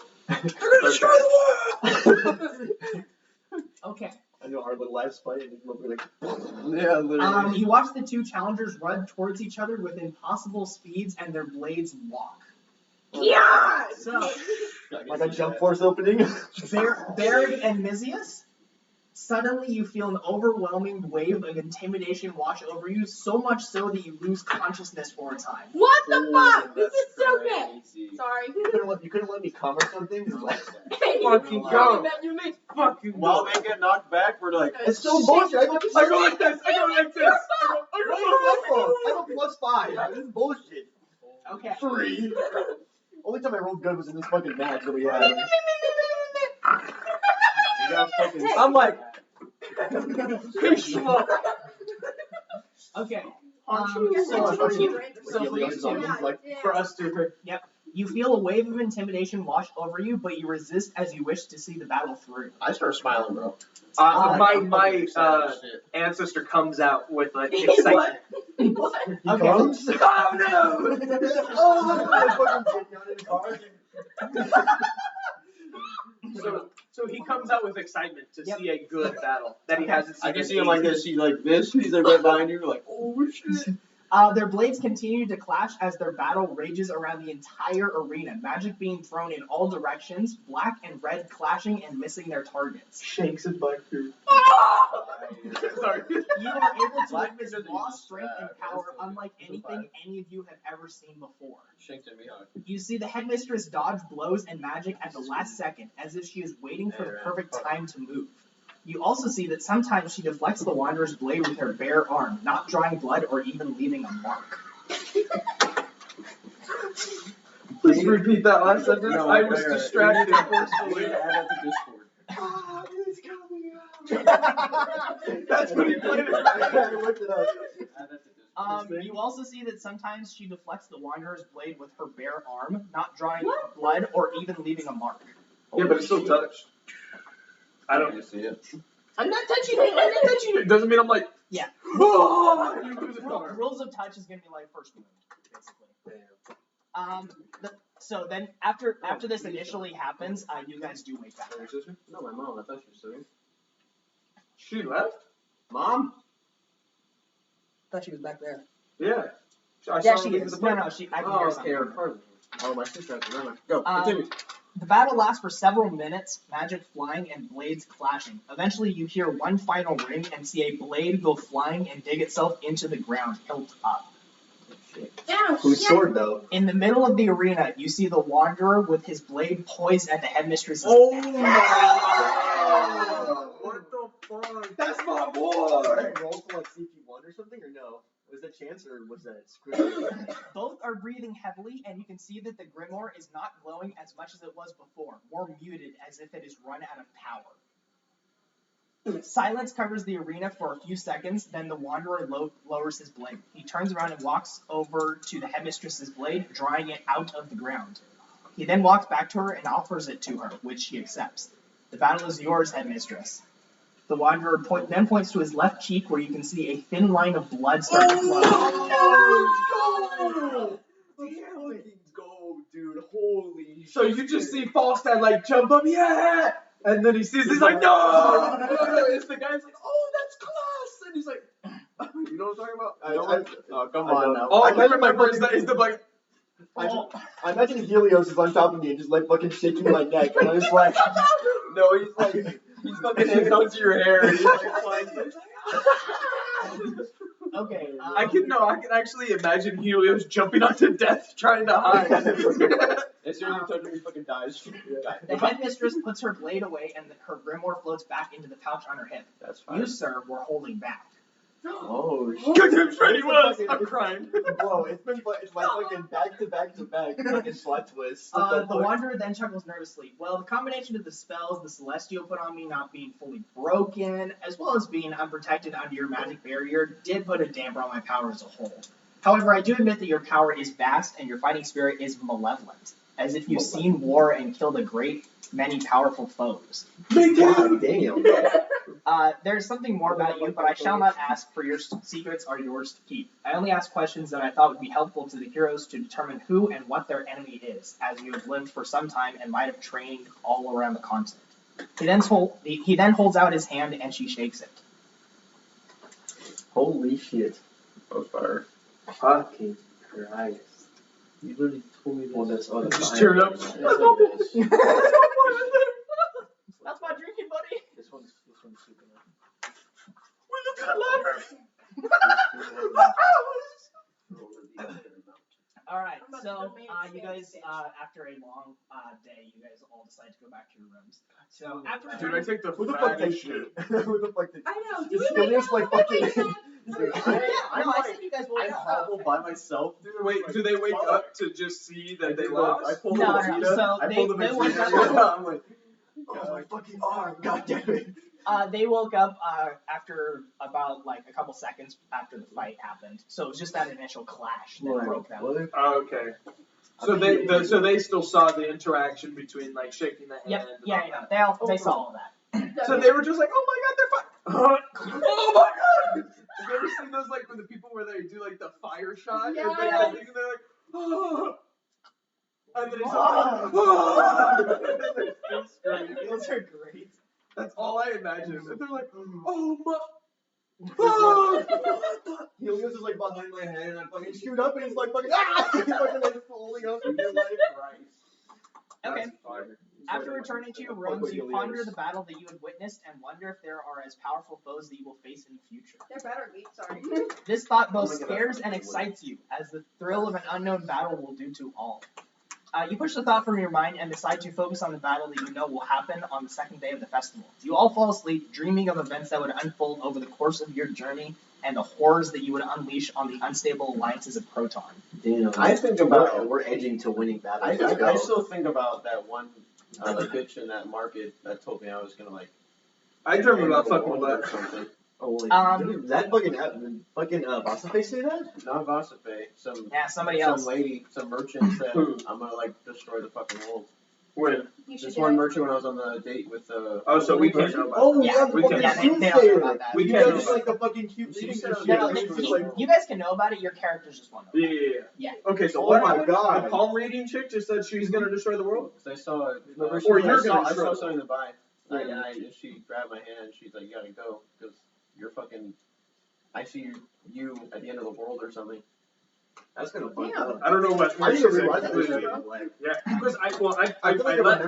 H: We're gonna destroy the world.
A: Okay.
I: I know our little lives fight and this motherfucker like,
H: Yeah, literally.
A: You watch the two challengers run towards each other with impossible speeds, and their blades lock.
C: Yeah!
A: So,
I: like a jump force opening.
A: Berrick and Mizius, suddenly you feel an overwhelming wave of intimidation wash over you, so much so that you lose consciousness for a time.
C: What the fuck? This
H: That's
C: is stupid.
H: crazy.
C: Sorry.
I: You couldn't let me come or something?
C: Hey,
D: Fucking
C: you
D: go.
C: bet you made
D: Fucking
H: While they get knocked back, we're like,
I: It's so bullshit. I go
D: I go like this. I go like this.
I: I go +5. This is bullshit.
A: Okay.
I: 3. Only time I rolled good was in this fucking match that we had.
H: I'm like,
A: Okay.
C: You're
A: So
C: such a cute.
A: for you two,
I: Like,
D: For us to.
A: You feel a wave of intimidation wash over you, but you resist as you wish to see the battle through.
H: I start smiling, bro.
D: My ancestor comes out with like excitement.
C: What?
B: He
A: Okay.
B: comes.
D: Oh no!
B: Oh, fucking get out of the car.
D: So he comes out with excitement to see a good battle that he hasn't seen.
H: I can see him like this. He's like this. He's like right behind you. Like, oh shit.
A: Their blades continue to clash as their battle rages around the entire arena, magic being thrown in all directions, black and red clashing and missing their targets.
B: Shakes his black food.
D: Sorry.
A: You are able to witness raw strength and power unlike anything any of you have ever seen before.
H: Shanked at me hard.
A: You see the headmistress dodge blows and magic at the last second, as if she is waiting for the perfect time to move. You also see that sometimes she deflects the Wanderer's blade with her bare arm, not drawing blood or even leaving a mark.
D: Please repeat that last sentence.
H: No,
D: I was
H: right.
D: distracted
H: We
D: forcefully.
H: need to add that to Discord.
B: Ah, it's coming out.
D: That's what he played.
B: I looked it up.
H: Add that to Discord.
A: You also see that sometimes she deflects the Wanderer's blade with her bare arm, not drawing blood or even leaving a mark.
D: Yeah, but it's still touched. I don't.
H: You see it.
A: I'm not touching it. I'm not touching
D: It doesn't mean I'm like.
A: Yeah.
D: "Whoa," you lose the car.
A: Rules of touch is gonna be like first move, basically. So then after this initially happens, you guys do wake back.
H: Your sister? No, my mom. I thought she was sitting.
D: She left.
H: Mom?
A: Thought she was back there.
D: Yeah. I
A: Yeah,
D: saw
A: she
D: her leave
A: is.
D: the
A: No,
D: plane.
A: no, she. I can
H: Oh,
A: hear
H: okay.
A: something.
H: Or pardon. Oh, my sister. Never mind. Go.
A: Um,
H: Continue.
A: The battle lasts for several minutes, magic flying and blades clashing. Eventually, you hear one final ring and see a blade go flying and dig itself into the ground, hilt up.
C: Damn,
I: Whose
C: shit.
I: sword though?
A: In the middle of the arena, you see the Wanderer with his blade poised at the headmistress's neck.
B: What the fuck?
D: That's my
I: Did
D: boy.
I: I roll to like see if you won or something or no? Was that chance or was that script?
A: Both are breathing heavily, and you can see that the Grimoire is not glowing as much as it was before, more muted as if it is run out of power. Silence covers the arena for a few seconds, then the Wanderer lowers his blade. He turns around and walks over to the headmistress's blade, drawing it out of the ground. He then walks back to her and offers it to her, which she accepts. The battle is yours, headmistress. The Wanderer then points to his left cheek, where you can see a thin line of blood start to flow.
B: Oh, fucking go, dude. Holy shit.
D: So you just see Falstad like jump up, yeah, and then he sees, he's like, no. It's the guy's like, oh, that's class, and he's like,
B: You know what I'm talking about?
H: Oh, come on now.
D: all I
B: imagine
D: remember
B: my
D: is that is the like,
B: I imagine Helios is on top of me and just like fucking shaking my neck, and I'm just like,
H: No, he's like, he's fucking hanging onto your hair. He's like flying.
A: Okay.
D: I can actually imagine Helios jumping onto death trying to hide.
H: As soon as you touch him, he fucking dies.
A: The headmistress puts her blade away, and her grimoire floats back into the pouch on her hip.
H: That's fine.
A: You, sir, were holding back.
H: Oh, shit.
D: Goddamn straight he was. I'm crying.
B: whoa, it's like fucking back to back to back, fucking slot twist.
A: The Wanderer then chuckles nervously. Well, the combination of the spells the Celestial put on me not being fully broken, as well as being unprotected under your magic barrier, did put a damper on my power as a whole. However, I do admit that your power is vast and your fighting spirit is malevolent, as if you've seen war and killed a great many powerful foes.
I: God damn.
A: There's something more about you, but I shall not ask, for your secrets are yours to keep. I only ask questions that I thought would be helpful to the heroes to determine who and what their enemy is, as you have lived for some time and might have trained all around the continent. He then holds out his hand and she shakes it.
I: Holy shit.
H: That was fire.
B: Fucking Christ.
H: You literally told me this.
I: Well, that's other
D: Just cheer it up.
A: That's my drinking buddy.
I: This one's super nice.
D: We look at library.
A: Alright,
C: I'm about to
A: so
C: go main
A: you guys,
C: stage.
A: after a long day, you guys all decide to go back to your rooms. So after
D: Dude, I take the
B: Who the fuck
D: fattest
B: takes
D: shit.
B: shit? Who the fuck takes
G: I know.
B: Is Helios like fucking?
A: I said you guys will
B: I'm hobble by myself.
D: Wait, do they wake up to just see that they
B: I
D: lost?
B: pulled
A: No,
B: the
A: no,
B: Vegeta.
A: so
B: I pulled the
A: they wake
B: Vegeta.
A: up-
B: I'm like, oh my fucking arm, god damn it.
A: They woke up after about like a couple seconds after the fight happened. So it was just that initial clash that broke them.
D: Oh, okay. So they still saw the interaction between like shaking the hand.
A: Yep.
D: and
A: Yeah,
D: all
A: yeah.
D: that.
A: They saw all that.
D: So they were just like, oh my god, they're fine. Oh my god! Have you ever seen those like when the people where they do like the fire shot and they're like, oh. And then it's all
A: Those are great.
D: That's all I imagine. And they're like, oh my.
E: Helios is like behind my head and I fucking shoot up and he's like fucking he's fucking like falling up in your life.
A: Okay. After returning to your rooms, you ponder the battle that you had witnessed and wonder if there are as powerful foes that you will face in the future.
C: There better be, sorry.
A: This thought both scares and excites you, as the thrill of an unknown battle will do to all. You push the thought from your mind and decide to focus on the battle that you know will happen on the second day of the festival. You all fall asleep, dreaming of events that would unfold over the course of your journey and the horrors that you would unleash on the unstable alliances of Proton.
I: Damn.
H: I think about
I: we're edging to winning battles.
H: I still think about that one bitch in that market that told me I was gonna like.
D: I dream about fucking
H: or
D: that.
H: something.
I: Oh, did that fucking Vasafae say that?
H: Not Vasafae.
A: Somebody else.
H: Some lady, some merchant said I'm gonna like destroy the fucking world.
D: When?
H: This one merchant when I was on the date with
D: Oh, so we can't know about
E: Oh,
D: that.
E: yeah, the
D: we
E: fucking
D: can't.
A: they don't know about that.
D: We
E: You
D: can't
E: guys
D: know
E: just
D: about
E: like the fucking cute
H: She
E: reading
H: said
E: and
H: it
E: shit.
A: No,
H: was
E: It's
H: just
E: just like,
A: you guys can know about it, your characters just won't know.
D: Yeah. Okay, so
E: Oh
D: what
E: my
D: happened?
E: God.
D: The palm reading chick just said she's gonna destroy the world?
H: because I saw it.
D: Or you're gonna
H: I
D: destroy
H: saw
D: it.
H: something to buy. And she grabbed my hand and she's like, you gotta go because you're fucking. I see you at the end of the world or something.
E: that's kind of fun.
C: Damn.
D: I don't know much more.
E: I need to
D: she said,
E: rewrite that
D: but-
E: shit.
D: Yeah, because I
E: feel like
D: I
E: I
D: don't
E: remember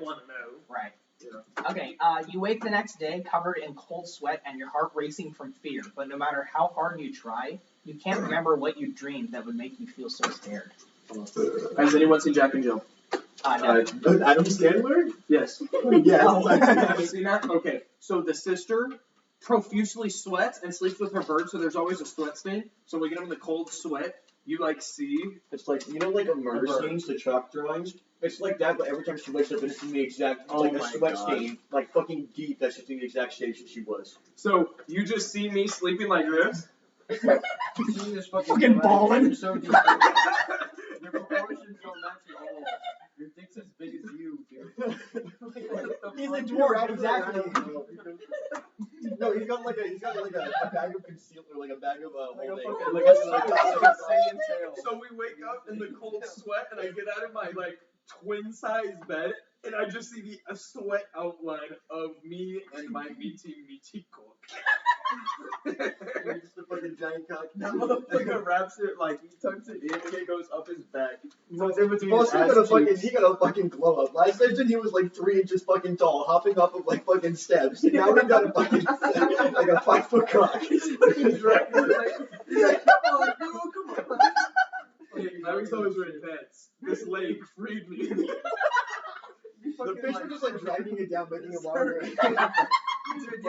D: want to know.
A: Right.
D: Yeah.
A: Okay, you wake the next day covered in cold sweat and your heart racing from fear, but no matter how hard you try, you can't remember what you dreamed that would make you feel so scared.
D: Has anyone seen Jack and Jill?
A: No.
E: Adam Sandler?
D: Yes.
E: Yes.
D: Have you seen that? Okay, so the sister profusely sweats and sleeps with her bird, so there's always a sweat stain. So we get them in the cold sweat. You like see.
I: It's like like a murder scenes, the chalk drawings. It's like that, but every time she wakes up, it's in the exact. It's like a sweat stain, like fucking deep. That's just in the exact stage that she was.
D: So you just see me sleeping like this.
H: You just
A: Fucking balling.
H: So deep. Your proportions don't match at all. Your dick's as big as you, dude.
A: He's a dwarf, exactly.
E: No, he's got like a bag of concealer, like a bag of holding.
D: So we wake up in the cold sweat, and I get out of my like twin-size bed, and I just see a sweat outline of me and my meaty cook.
E: Just a fucking giant cock.
B: That motherfucker wraps it like he tucks it in and it goes up his back. So it's in between
E: Well,
B: his ass
E: he got a fucking glow up. Last session he was like 3 inches fucking tall, hopping off of like fucking steps. Now we got a fucking like a 5-foot cock.
B: He's fucking dragging it like, come on, bro, come on.
D: I was always really pants. This leg freed me.
E: The fish were just like dragging it down, making it longer.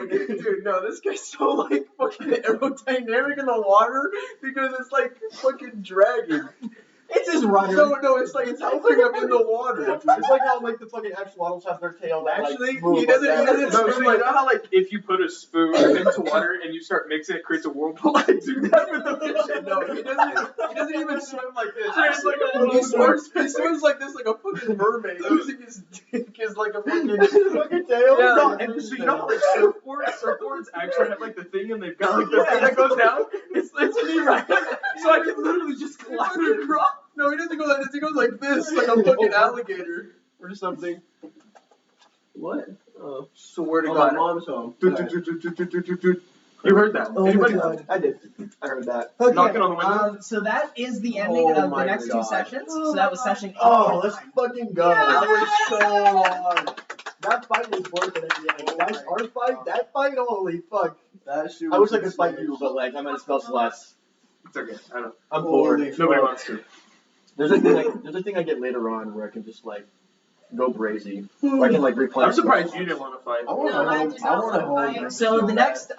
B: Dude, no, this guy's so like fucking aerodynamic in the water because it's like fucking dragging.
A: It's his rudder.
B: No, it's like it's helping him in the water.
E: It's like how like the fucking axolotls have their tail that
B: Actually,
E: like, move
B: he doesn't.
E: like that.
D: No, so you know how like if you put a spoon into water and you start mixing it, creates a whirlpool. I do that with the fish.
B: No, he doesn't even swim like this.
D: So it's like a little
B: He swims like this, like a fucking mermaid, using his dick as like a fucking
E: fucking tail.
B: Yeah.
D: No, and so you know how like surfboards actually have like the thing and they've got like the thing that goes down? It's me right. So I can literally just glide across.
B: No, he doesn't go like this. He goes like this, like a fucking alligator or something.
H: What? Oh,
B: Swear to
H: my
B: God.
H: mom's home.
D: You heard that?
E: Oh
D: Anybody?
E: my God, I did. I heard that.
A: Okay,
D: Knocking on the window?
A: so that is the ending of the
H: my
A: next
H: God.
A: 2 sessions. So that was session 8.
E: Oh, let's fucking go.
C: Yeah.
E: That was so long. That fight was worth it at the end. That our fight, that fight, holy fuck.
H: That shit
E: I wish I could
H: was
E: fight
H: insane.
E: you, but like I'm at spell slots.
D: It's okay. I don't.
E: I'm bored.
D: Nobody wants to.
I: There's a thing I get later on where I can just like go brazy. Or I can like replay.
D: I'm surprised you didn't want to fight.
H: I want
C: No, I
H: to
C: did not
H: hold.
C: want to fight.
A: So the next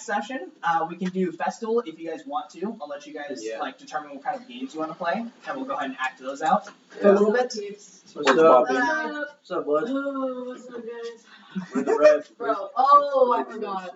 A: session, we can do festival if you guys want to. I'll let you guys like determine what kind of games you want to play, and we'll go ahead and act those out for a little bit.
H: What's up? What's up, bud?
G: Oh, what's up, guys?
H: We're the red.
C: Bro, oh, I forgot.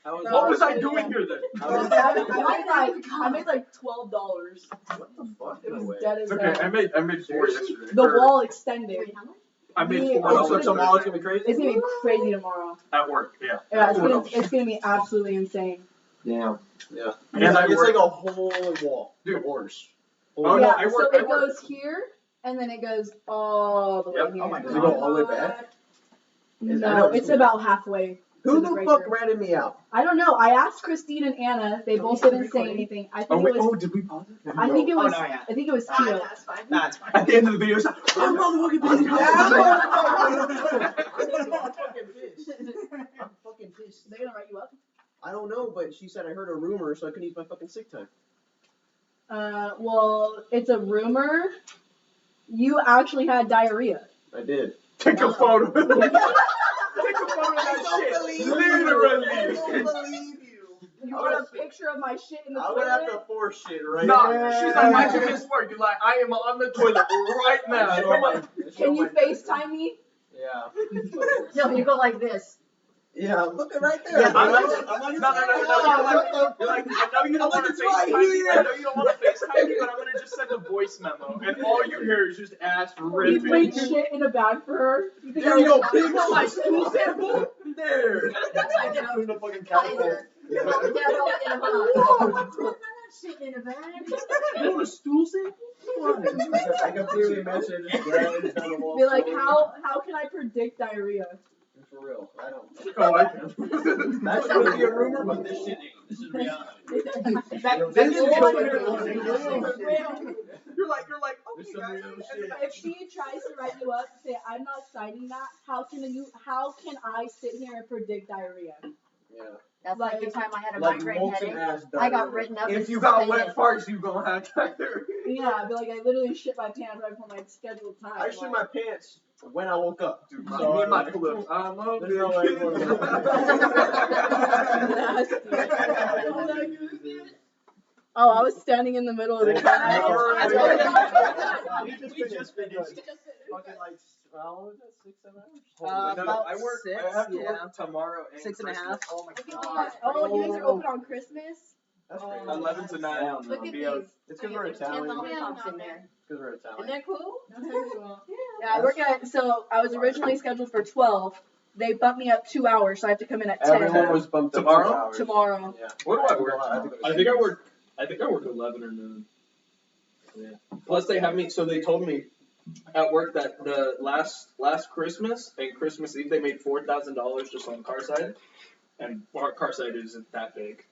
D: What was I doing here then?
J: I made like $12.
H: What the fuck?
J: It
H: No
J: was
H: way.
J: dead as
D: Okay,
J: hell.
D: I made 4 yesterday.
J: The
D: Or
J: wall extended.
G: Wait, how much?
D: I made
J: Me-
D: 4
J: Oh,
H: So
D: dollars
H: tomorrow's gonna be crazy?
J: It's gonna be crazy tomorrow.
D: at work. Yeah.
J: Yeah,
D: $4.
J: it's gonna be absolutely insane.
I: Damn.
H: Yeah.
D: And I
B: it's
D: work.
B: like a whole wall.
D: Dude.
B: Horse.
D: Oh no,
J: yeah,
D: I work.
J: so
D: I
J: it
D: work.
J: goes here, and then it goes all the way
D: Yep.
J: here.
A: Oh my
B: Does it go all the way back? I
J: No,
B: know
J: it's
B: it's-
J: about halfway.
B: Who
J: to
B: the
J: breaker.
B: fuck ratted me out?
J: I don't know. I asked Christine and Anna. They both didn't say anything. I think it was.
D: Did we pause it?
J: I think it
A: Oh
J: was.
A: no, yeah.
J: I think it was Tio.
G: That's fine.
A: That's fine.
D: At the end of the video, it's like, I'm motherfucking busy.
B: I'm fucking pissed.
J: They're gonna write you up.
B: I don't know, but she said I heard a rumor, so I couldn't use my fucking sick time.
J: Well, it's a rumor. You actually had diarrhea.
B: I did.
D: Take a photo. Take a photo of
B: I
D: that
B: don't
D: shit.
B: believe you.
D: Literally.
B: I don't believe you.
J: You want a picture of my shit in the
B: I'm gonna have
J: toilet?
B: to force shit right
D: No,
B: now.
D: she's like, why'd you miss work? You're like, I am on the toilet right now. Come on.
J: Can you FaceTime me?
H: Yeah.
G: No, you go like this.
B: Yeah, I'm looking right there.
A: Yeah,
D: I'm
A: I'm
D: like,
A: like-
D: no. You're like, I know you don't want to FaceTime me. I know you don't want to FaceTime me, but I'm gonna just send a voice memo, and all you hear is just ass
J: You
D: ripping.
J: bring shit in a bag for her. You think
B: There
J: I
B: you go,
J: would-
B: big my stool sample. There.
G: In
B: the fucking
G: Kaiser. You're going down all in a box. Shit in a bag.
B: You want a stool sample? I can clearly imagine this guy down the wall.
J: Be like, how can I predict diarrhea?
B: For real, I don't.
D: Oh, I can.
B: That's gonna be a rumor, but this shit ain't. This is reality.
D: You're like,
B: This
D: okay,
B: is
D: guys.
B: real shit.
J: If she tries to write you up, say I'm not citing that. How can I sit here and predict diarrhea?
B: Yeah.
G: That's like the time I had a
B: Like
G: migraine
B: molten
G: headache.
B: ass
G: I got
B: diarrhea.
G: written up.
D: If
G: and
D: you got
G: suspended.
D: wet farts, you gonna have diarrhea.
J: Yeah, I'd be like, I literally shit my pants right before my scheduled time.
B: I shit my pants when I woke up.
D: Dude,
B: So,
D: me and my clip. I'm a
B: there's no way I'm
J: Oh, I was standing in the middle of the class.
B: We just finished. Fucking like, how was that, 6, 7 hours?
D: No,
A: About
D: I work.
A: 6,
D: I have to
A: yeah.
D: work tomorrow and
A: 6 and a
D: Christmas.
A: half. Oh my
J: Oh, you guys are open on Christmas?
B: That's crazy.
D: 11 to 9.
G: Look at these.
H: It's because we're
G: There's 10
H: Italian.
G: lollipops in there.
H: It's because we're Italian.
G: Isn't that cool?
J: Yeah, I work at, so I was originally scheduled for 12. They bumped me up 2 hours, so I have to come in at 10
H: Everyone was bumped up
D: Tomorrow?
H: 2 hours.
J: tomorrow.
H: Yeah.
D: What do I work?
H: I think it was
D: I think I work 11 or noon. Yeah. Plus they have me. So they told me at work that the last Christmas and Christmas Eve they made $4,000 just on car side, and our car side isn't that big.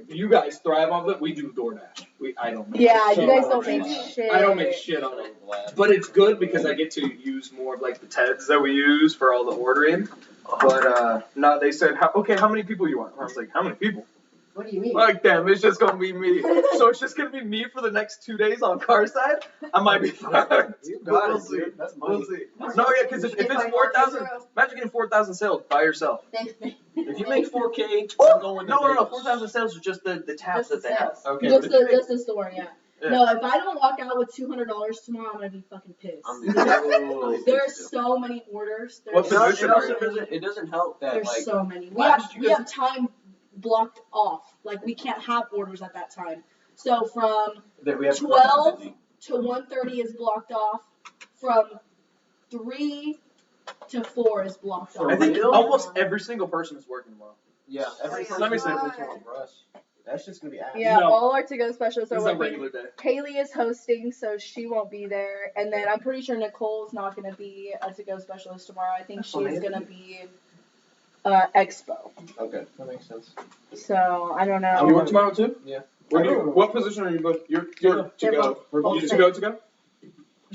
D: You guys thrive off it. We do DoorDash. I don't. Make
J: Yeah,
D: so
J: you guys
D: much
J: don't
D: money.
J: make shit.
D: I don't make shit on it. But it's good because I get to use more of like the TEDs that we use for all the ordering. But no, they said, how many people you want? I was like, how many people?
G: What do you mean?
D: Like, damn, it's just gonna be me. So it's just gonna be me for the next 2 days on car side. I might be fucked.
B: You
D: But
B: got
D: we'll
B: it,
D: see.
B: dude. That's
D: We'll
B: money.
D: see. No, yeah, because if it's 4,000, imagine getting 4,000 sales by yourself.
B: If you make 4K,
D: Oh,
B: I'm going to
D: no,
B: Vegas.
D: 4,000 sales is just the tabs
G: Just
D: that
G: the
D: they have.
H: Okay.
J: Just
H: but
J: the,
H: if you
J: just the store, yeah.
D: Yeah.
J: No, if I don't walk out with $200 tomorrow, I'm gonna be fucking pissed.
H: make-
J: There's so many orders.
D: What
J: There's
D: position
J: so
D: are you?
J: many.
H: It doesn't help that
J: There's
H: like
J: so many.
H: last
J: We have time blocked off. Like we can't have orders at that time. So from
H: that we have
J: 12 to 1:30 is blocked off. From 3 to 4 is blocked off.
D: I think almost every single person is working tomorrow.
H: Yeah. Every
D: Let me see.
H: for us.
B: That's just gonna be ass.
J: Yeah,
D: No.
J: all our to-go specialists
D: This
J: are
D: is a
J: working.
D: regular day.
J: Haley is hosting, so she won't be there. And then I'm pretty sure Nicole's not going to be a to-go specialist tomorrow. I think she's going to be Expo.
H: Okay, that makes sense.
J: So I don't
D: You
J: know.
D: work tomorrow too?
H: Yeah.
D: What position are you both? You're to go.
H: We're both
D: You to go?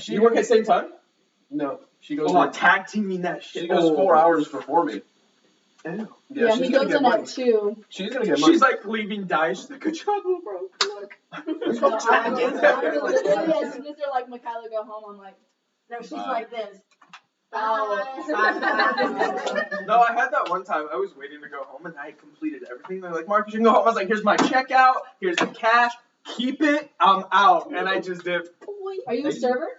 D: You work at the same time?
H: No, she goes.
D: Oh, tag teaming that shit.
H: She goes 4 hours before me.
J: Yeah,
H: she's
J: he
H: gonna
J: goes
H: get
J: in
H: money.
J: at 2.
H: She's gonna get money.
D: She's like leaving dice. She's like, good job, little bro. Good luck.
J: So I'm literally, as soon as they're like, Michaela, go home, I'm like,
G: No, she's like this.
J: oh.
D: No, I had that one time. I was waiting to go home and I had completed everything. They're like, Marcus, you can go home. I was like, here's my checkout. Here's the cash. Keep it. I'm out. And I just did.
J: Are you a server?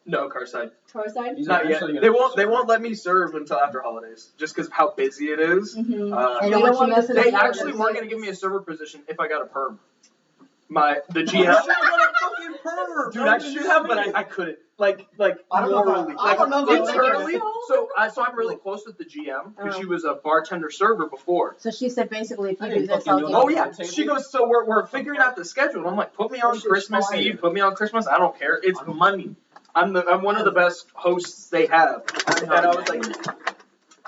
D: No, Carside.
J: Carside?
H: He's
D: Not yet.
H: eventually gonna
D: They
H: be
D: won't
H: served.
D: let me serve until after holidays, just because of how busy it is.
J: Mm-hmm.
G: They
J: You
G: don't
J: don't
G: want
J: want
G: you messing
D: They
G: with
D: actually
G: the
D: weren't gonna give me a server position if I got a perm. The
B: I
D: GM.
B: should have got a fucking perm.
D: Dude, I should have, but I couldn't. Like
B: I don't know if
D: morally,
B: I don't know if I like
D: internally.
B: it.
D: So I'm really close with the GM because she was a bartender server before.
G: So she said basically if
H: I
G: you do
H: didn't
G: this,
H: fucking
G: I'll
H: do
G: give
H: it.
D: Oh
G: you.
D: yeah, she goes. So we're figuring out the schedule. And I'm like, put me on Christmas Eve. Put me on Christmas. I don't care. It's money. I'm one of the best hosts they have. And I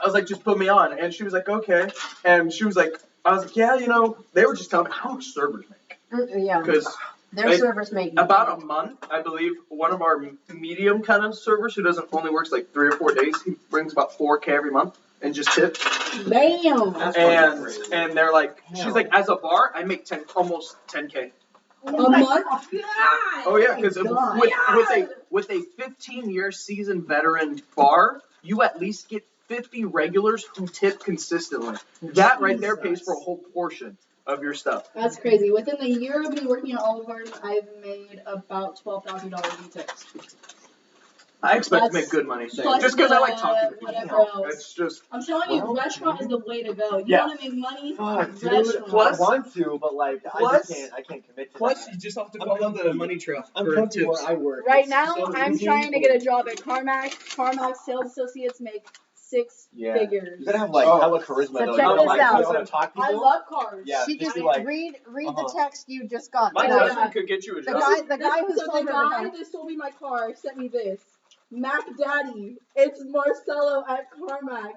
D: was like, just put me on. And she was like, okay. And she was like, I was like, yeah, you know, they were just telling me how much servers make.
G: Yeah.
D: Because
G: Their servers make
D: about a month, I believe, one of our medium kind of servers who doesn't only works like 3 or 4 days, he brings about 4K every month and just tips.
J: Damn.
D: And they're like, she's like, as a bar, I make almost 10K.
J: A month?
D: Oh yeah, because with a 15-year seasoned veteran bar, you at least get 50 regulars who tip consistently. That right there pays for a whole portion of your stuff.
J: That's crazy. Within the year of me working at Olive Garden, I've made about $12,000 in tips.
D: I expect to
J: That's
D: make good money,
J: plus
D: just because I like talking to
J: whatever
D: people.
J: else.
D: It's just
J: I'm telling you, restaurant is the way to go. You
D: Yeah.
J: want to make money?
E: Fuck, dude.
J: Restaurant.
D: Plus-
E: I want to, but like, I can't commit to
D: plus
E: that.
D: you just have to
E: I'm
D: follow the
E: comfy.
D: money trail
E: I'm
D: for
E: comfy
D: tips.
E: where I work.
J: Right
E: It's
J: now,
E: so
J: I'm
E: easy.
J: trying to get a job at Carmax. Carmax sales associates make 6
E: Yeah.
J: figures.
E: You gotta have like
D: Oh.
E: hella charisma
G: So
E: though.
G: check
E: You
G: this
E: know, like,
G: out.
E: you know how to talk to
J: I
E: people.
J: love cars.
E: Yeah,
G: She
E: just
G: just
E: be like,
G: read the
E: uh-huh.
G: text you just got.
D: My
J: Yeah.
D: cousin could get you a
G: The
D: job.
G: guy who
J: So
G: sold
J: the
G: her the
J: guy
G: car.
J: that sold me my car sent me this. Mac Daddy, it's Marcelo at Carmax.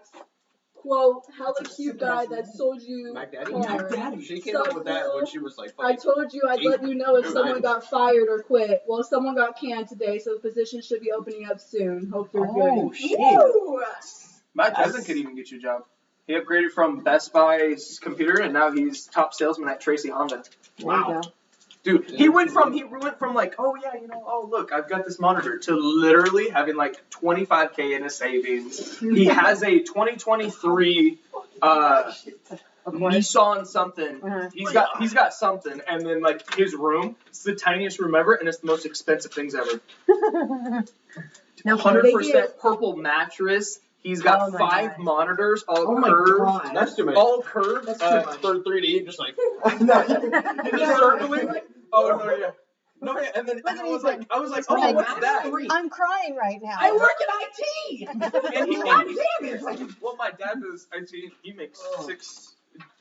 J: Quote, hella cute guy that sold you
H: Mac Daddy?
J: car.
H: She came up with that when she was like
J: I
H: fucking.
J: told you I'd let you know if someone got fired or quit. Well, someone got canned today, so the position should be opening up soon. Hope you're good.
E: shit.
J: Woo!
D: My cousin could even get you a job. He upgraded from Best Buy's computer, and now he's top salesman at Tracy Honda.
G: There you go.
D: Dude, he went from like, oh yeah, you know, oh look, I've got this monitor, to literally having like 25K in his savings. He has a 2023 Nissan something.
G: Uh-huh.
D: He's got something, and then like his room, it's the tiniest room ever, and it's the most expensive things ever.
G: No,
D: 100% purple mattress. He's got
G: Oh my
D: 5
G: God.
D: monitors, all
F: Oh my
D: curved.
F: god.
H: That's too many.
D: All curved.
F: That's too much.
H: For 3D, just like.
D: Just circling. Oh no, yeah. No, yeah, and then I was like, oh,
G: like,
D: what's that?
G: I'm crying right now.
J: I work in IT!
D: And he,
J: God damn it!
D: well, my dad does IT. He makes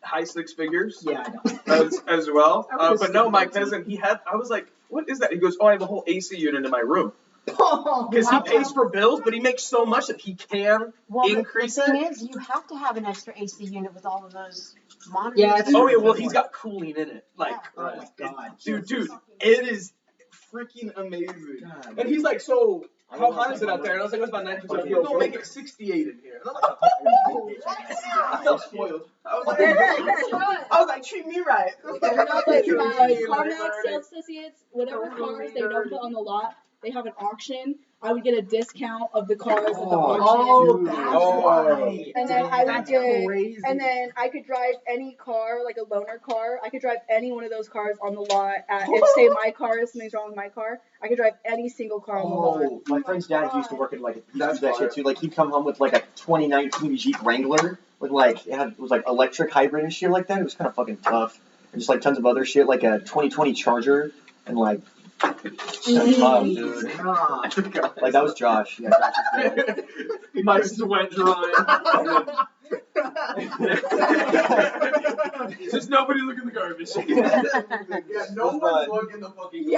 D: high six figures
F: Yeah, I know.
D: as well.
F: I would've
D: But no, my
F: skipped
D: cousin, I was like, what is that? He goes, oh, I have a whole AC unit in my room.
F: Oh,
D: Because he pays for bills, but he makes so much that he can increase
G: the thing
D: it.
G: is, you have to have an extra AC unit with all of those monitors.
J: Yeah, it's
D: Oh, yeah, well, he's got cooling in it. Like,
F: oh my god.
D: dude, it is freaking amazing. And he's like, so, how hot is it out there? And I was like, it's about 90 degrees. We're going to make it 68 in here. And I'm like, oh, I felt spoiled. I was like, treat me right.
J: No, but Carmax sales associates, whatever cars they don't put on the lot, they have an auction. I would get a discount of the cars at the auction.
F: Right.
J: And then I would
F: That's
J: get,
F: crazy.
J: and then I could drive any car, like a loaner car. I could drive any one of those cars on the lot. If say my car, something's wrong with my car, I could drive any single car on the lot.
E: Oh, my friend's dad used to work in like that shit too. Like he'd come home with like a 2019 Jeep Wrangler with like it was like electric hybrid and shit like that. It was kind of fucking tough. And just like tons of other shit like a 2020 Charger and like tough, dude.
F: Ah.
E: Like that was Josh. Yeah, Josh is dead.
D: My sweat drawing. Just nobody look in the garbage.
B: Yeah, no one's looking the fucking.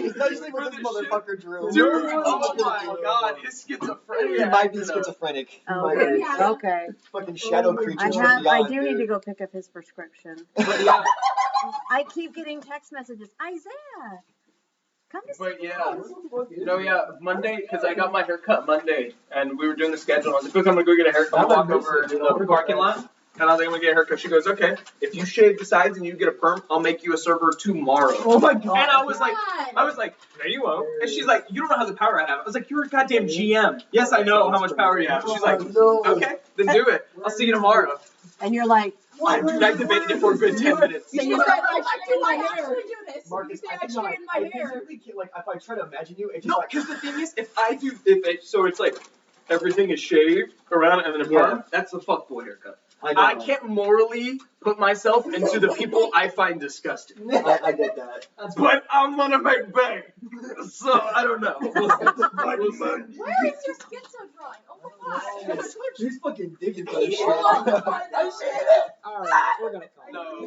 E: Especially with this motherfucker Drew.
D: Dude, oh my god, he's schizophrenic.
E: He might be schizophrenic. He might be.
G: Okay.
E: Fucking shadow creatures from
G: I
E: beyond,
G: do need
E: dude.
G: to go pick up his prescription.
D: But yeah,
G: I keep getting text messages. Isaiah, come to
D: but
G: see
D: yeah.
G: us.
D: No, yeah, Monday, because I got my haircut Monday, and we were doing the schedule. I was like, look, I'm going to go get a haircut. I'm going to walk over to the parking lot. And I was like, I'm going to get a haircut. She goes, okay, if you shave the sides and you get a perm, I'll make you a server tomorrow.
F: Oh my god.
D: And I was like, no, you won't. And she's like, you don't know how the power I have. I was like, you're a goddamn GM. Yes, I know how much power you have. She's like, okay, then do it. I'll see you tomorrow.
G: And you're like,
D: Dude, I debated it for a good 10 minutes.
J: You said I should do my hair.
E: Marcus, I
J: straighten my hair.
B: physically can't, like, if I try to imagine you, it's just
D: No,
B: like.
D: because the thing is, so it's like everything is shaved around and then a perm. That's the fuckboy haircut. I can't morally put myself into the people I find disgusting.
B: I get that.
D: But I'm gonna make bank, so I don't know.
J: Where is your schizo drawing? Oh my god.
B: He's fucking digging for this shit.
J: Oh,
A: Alright, we're gonna call it.
D: No.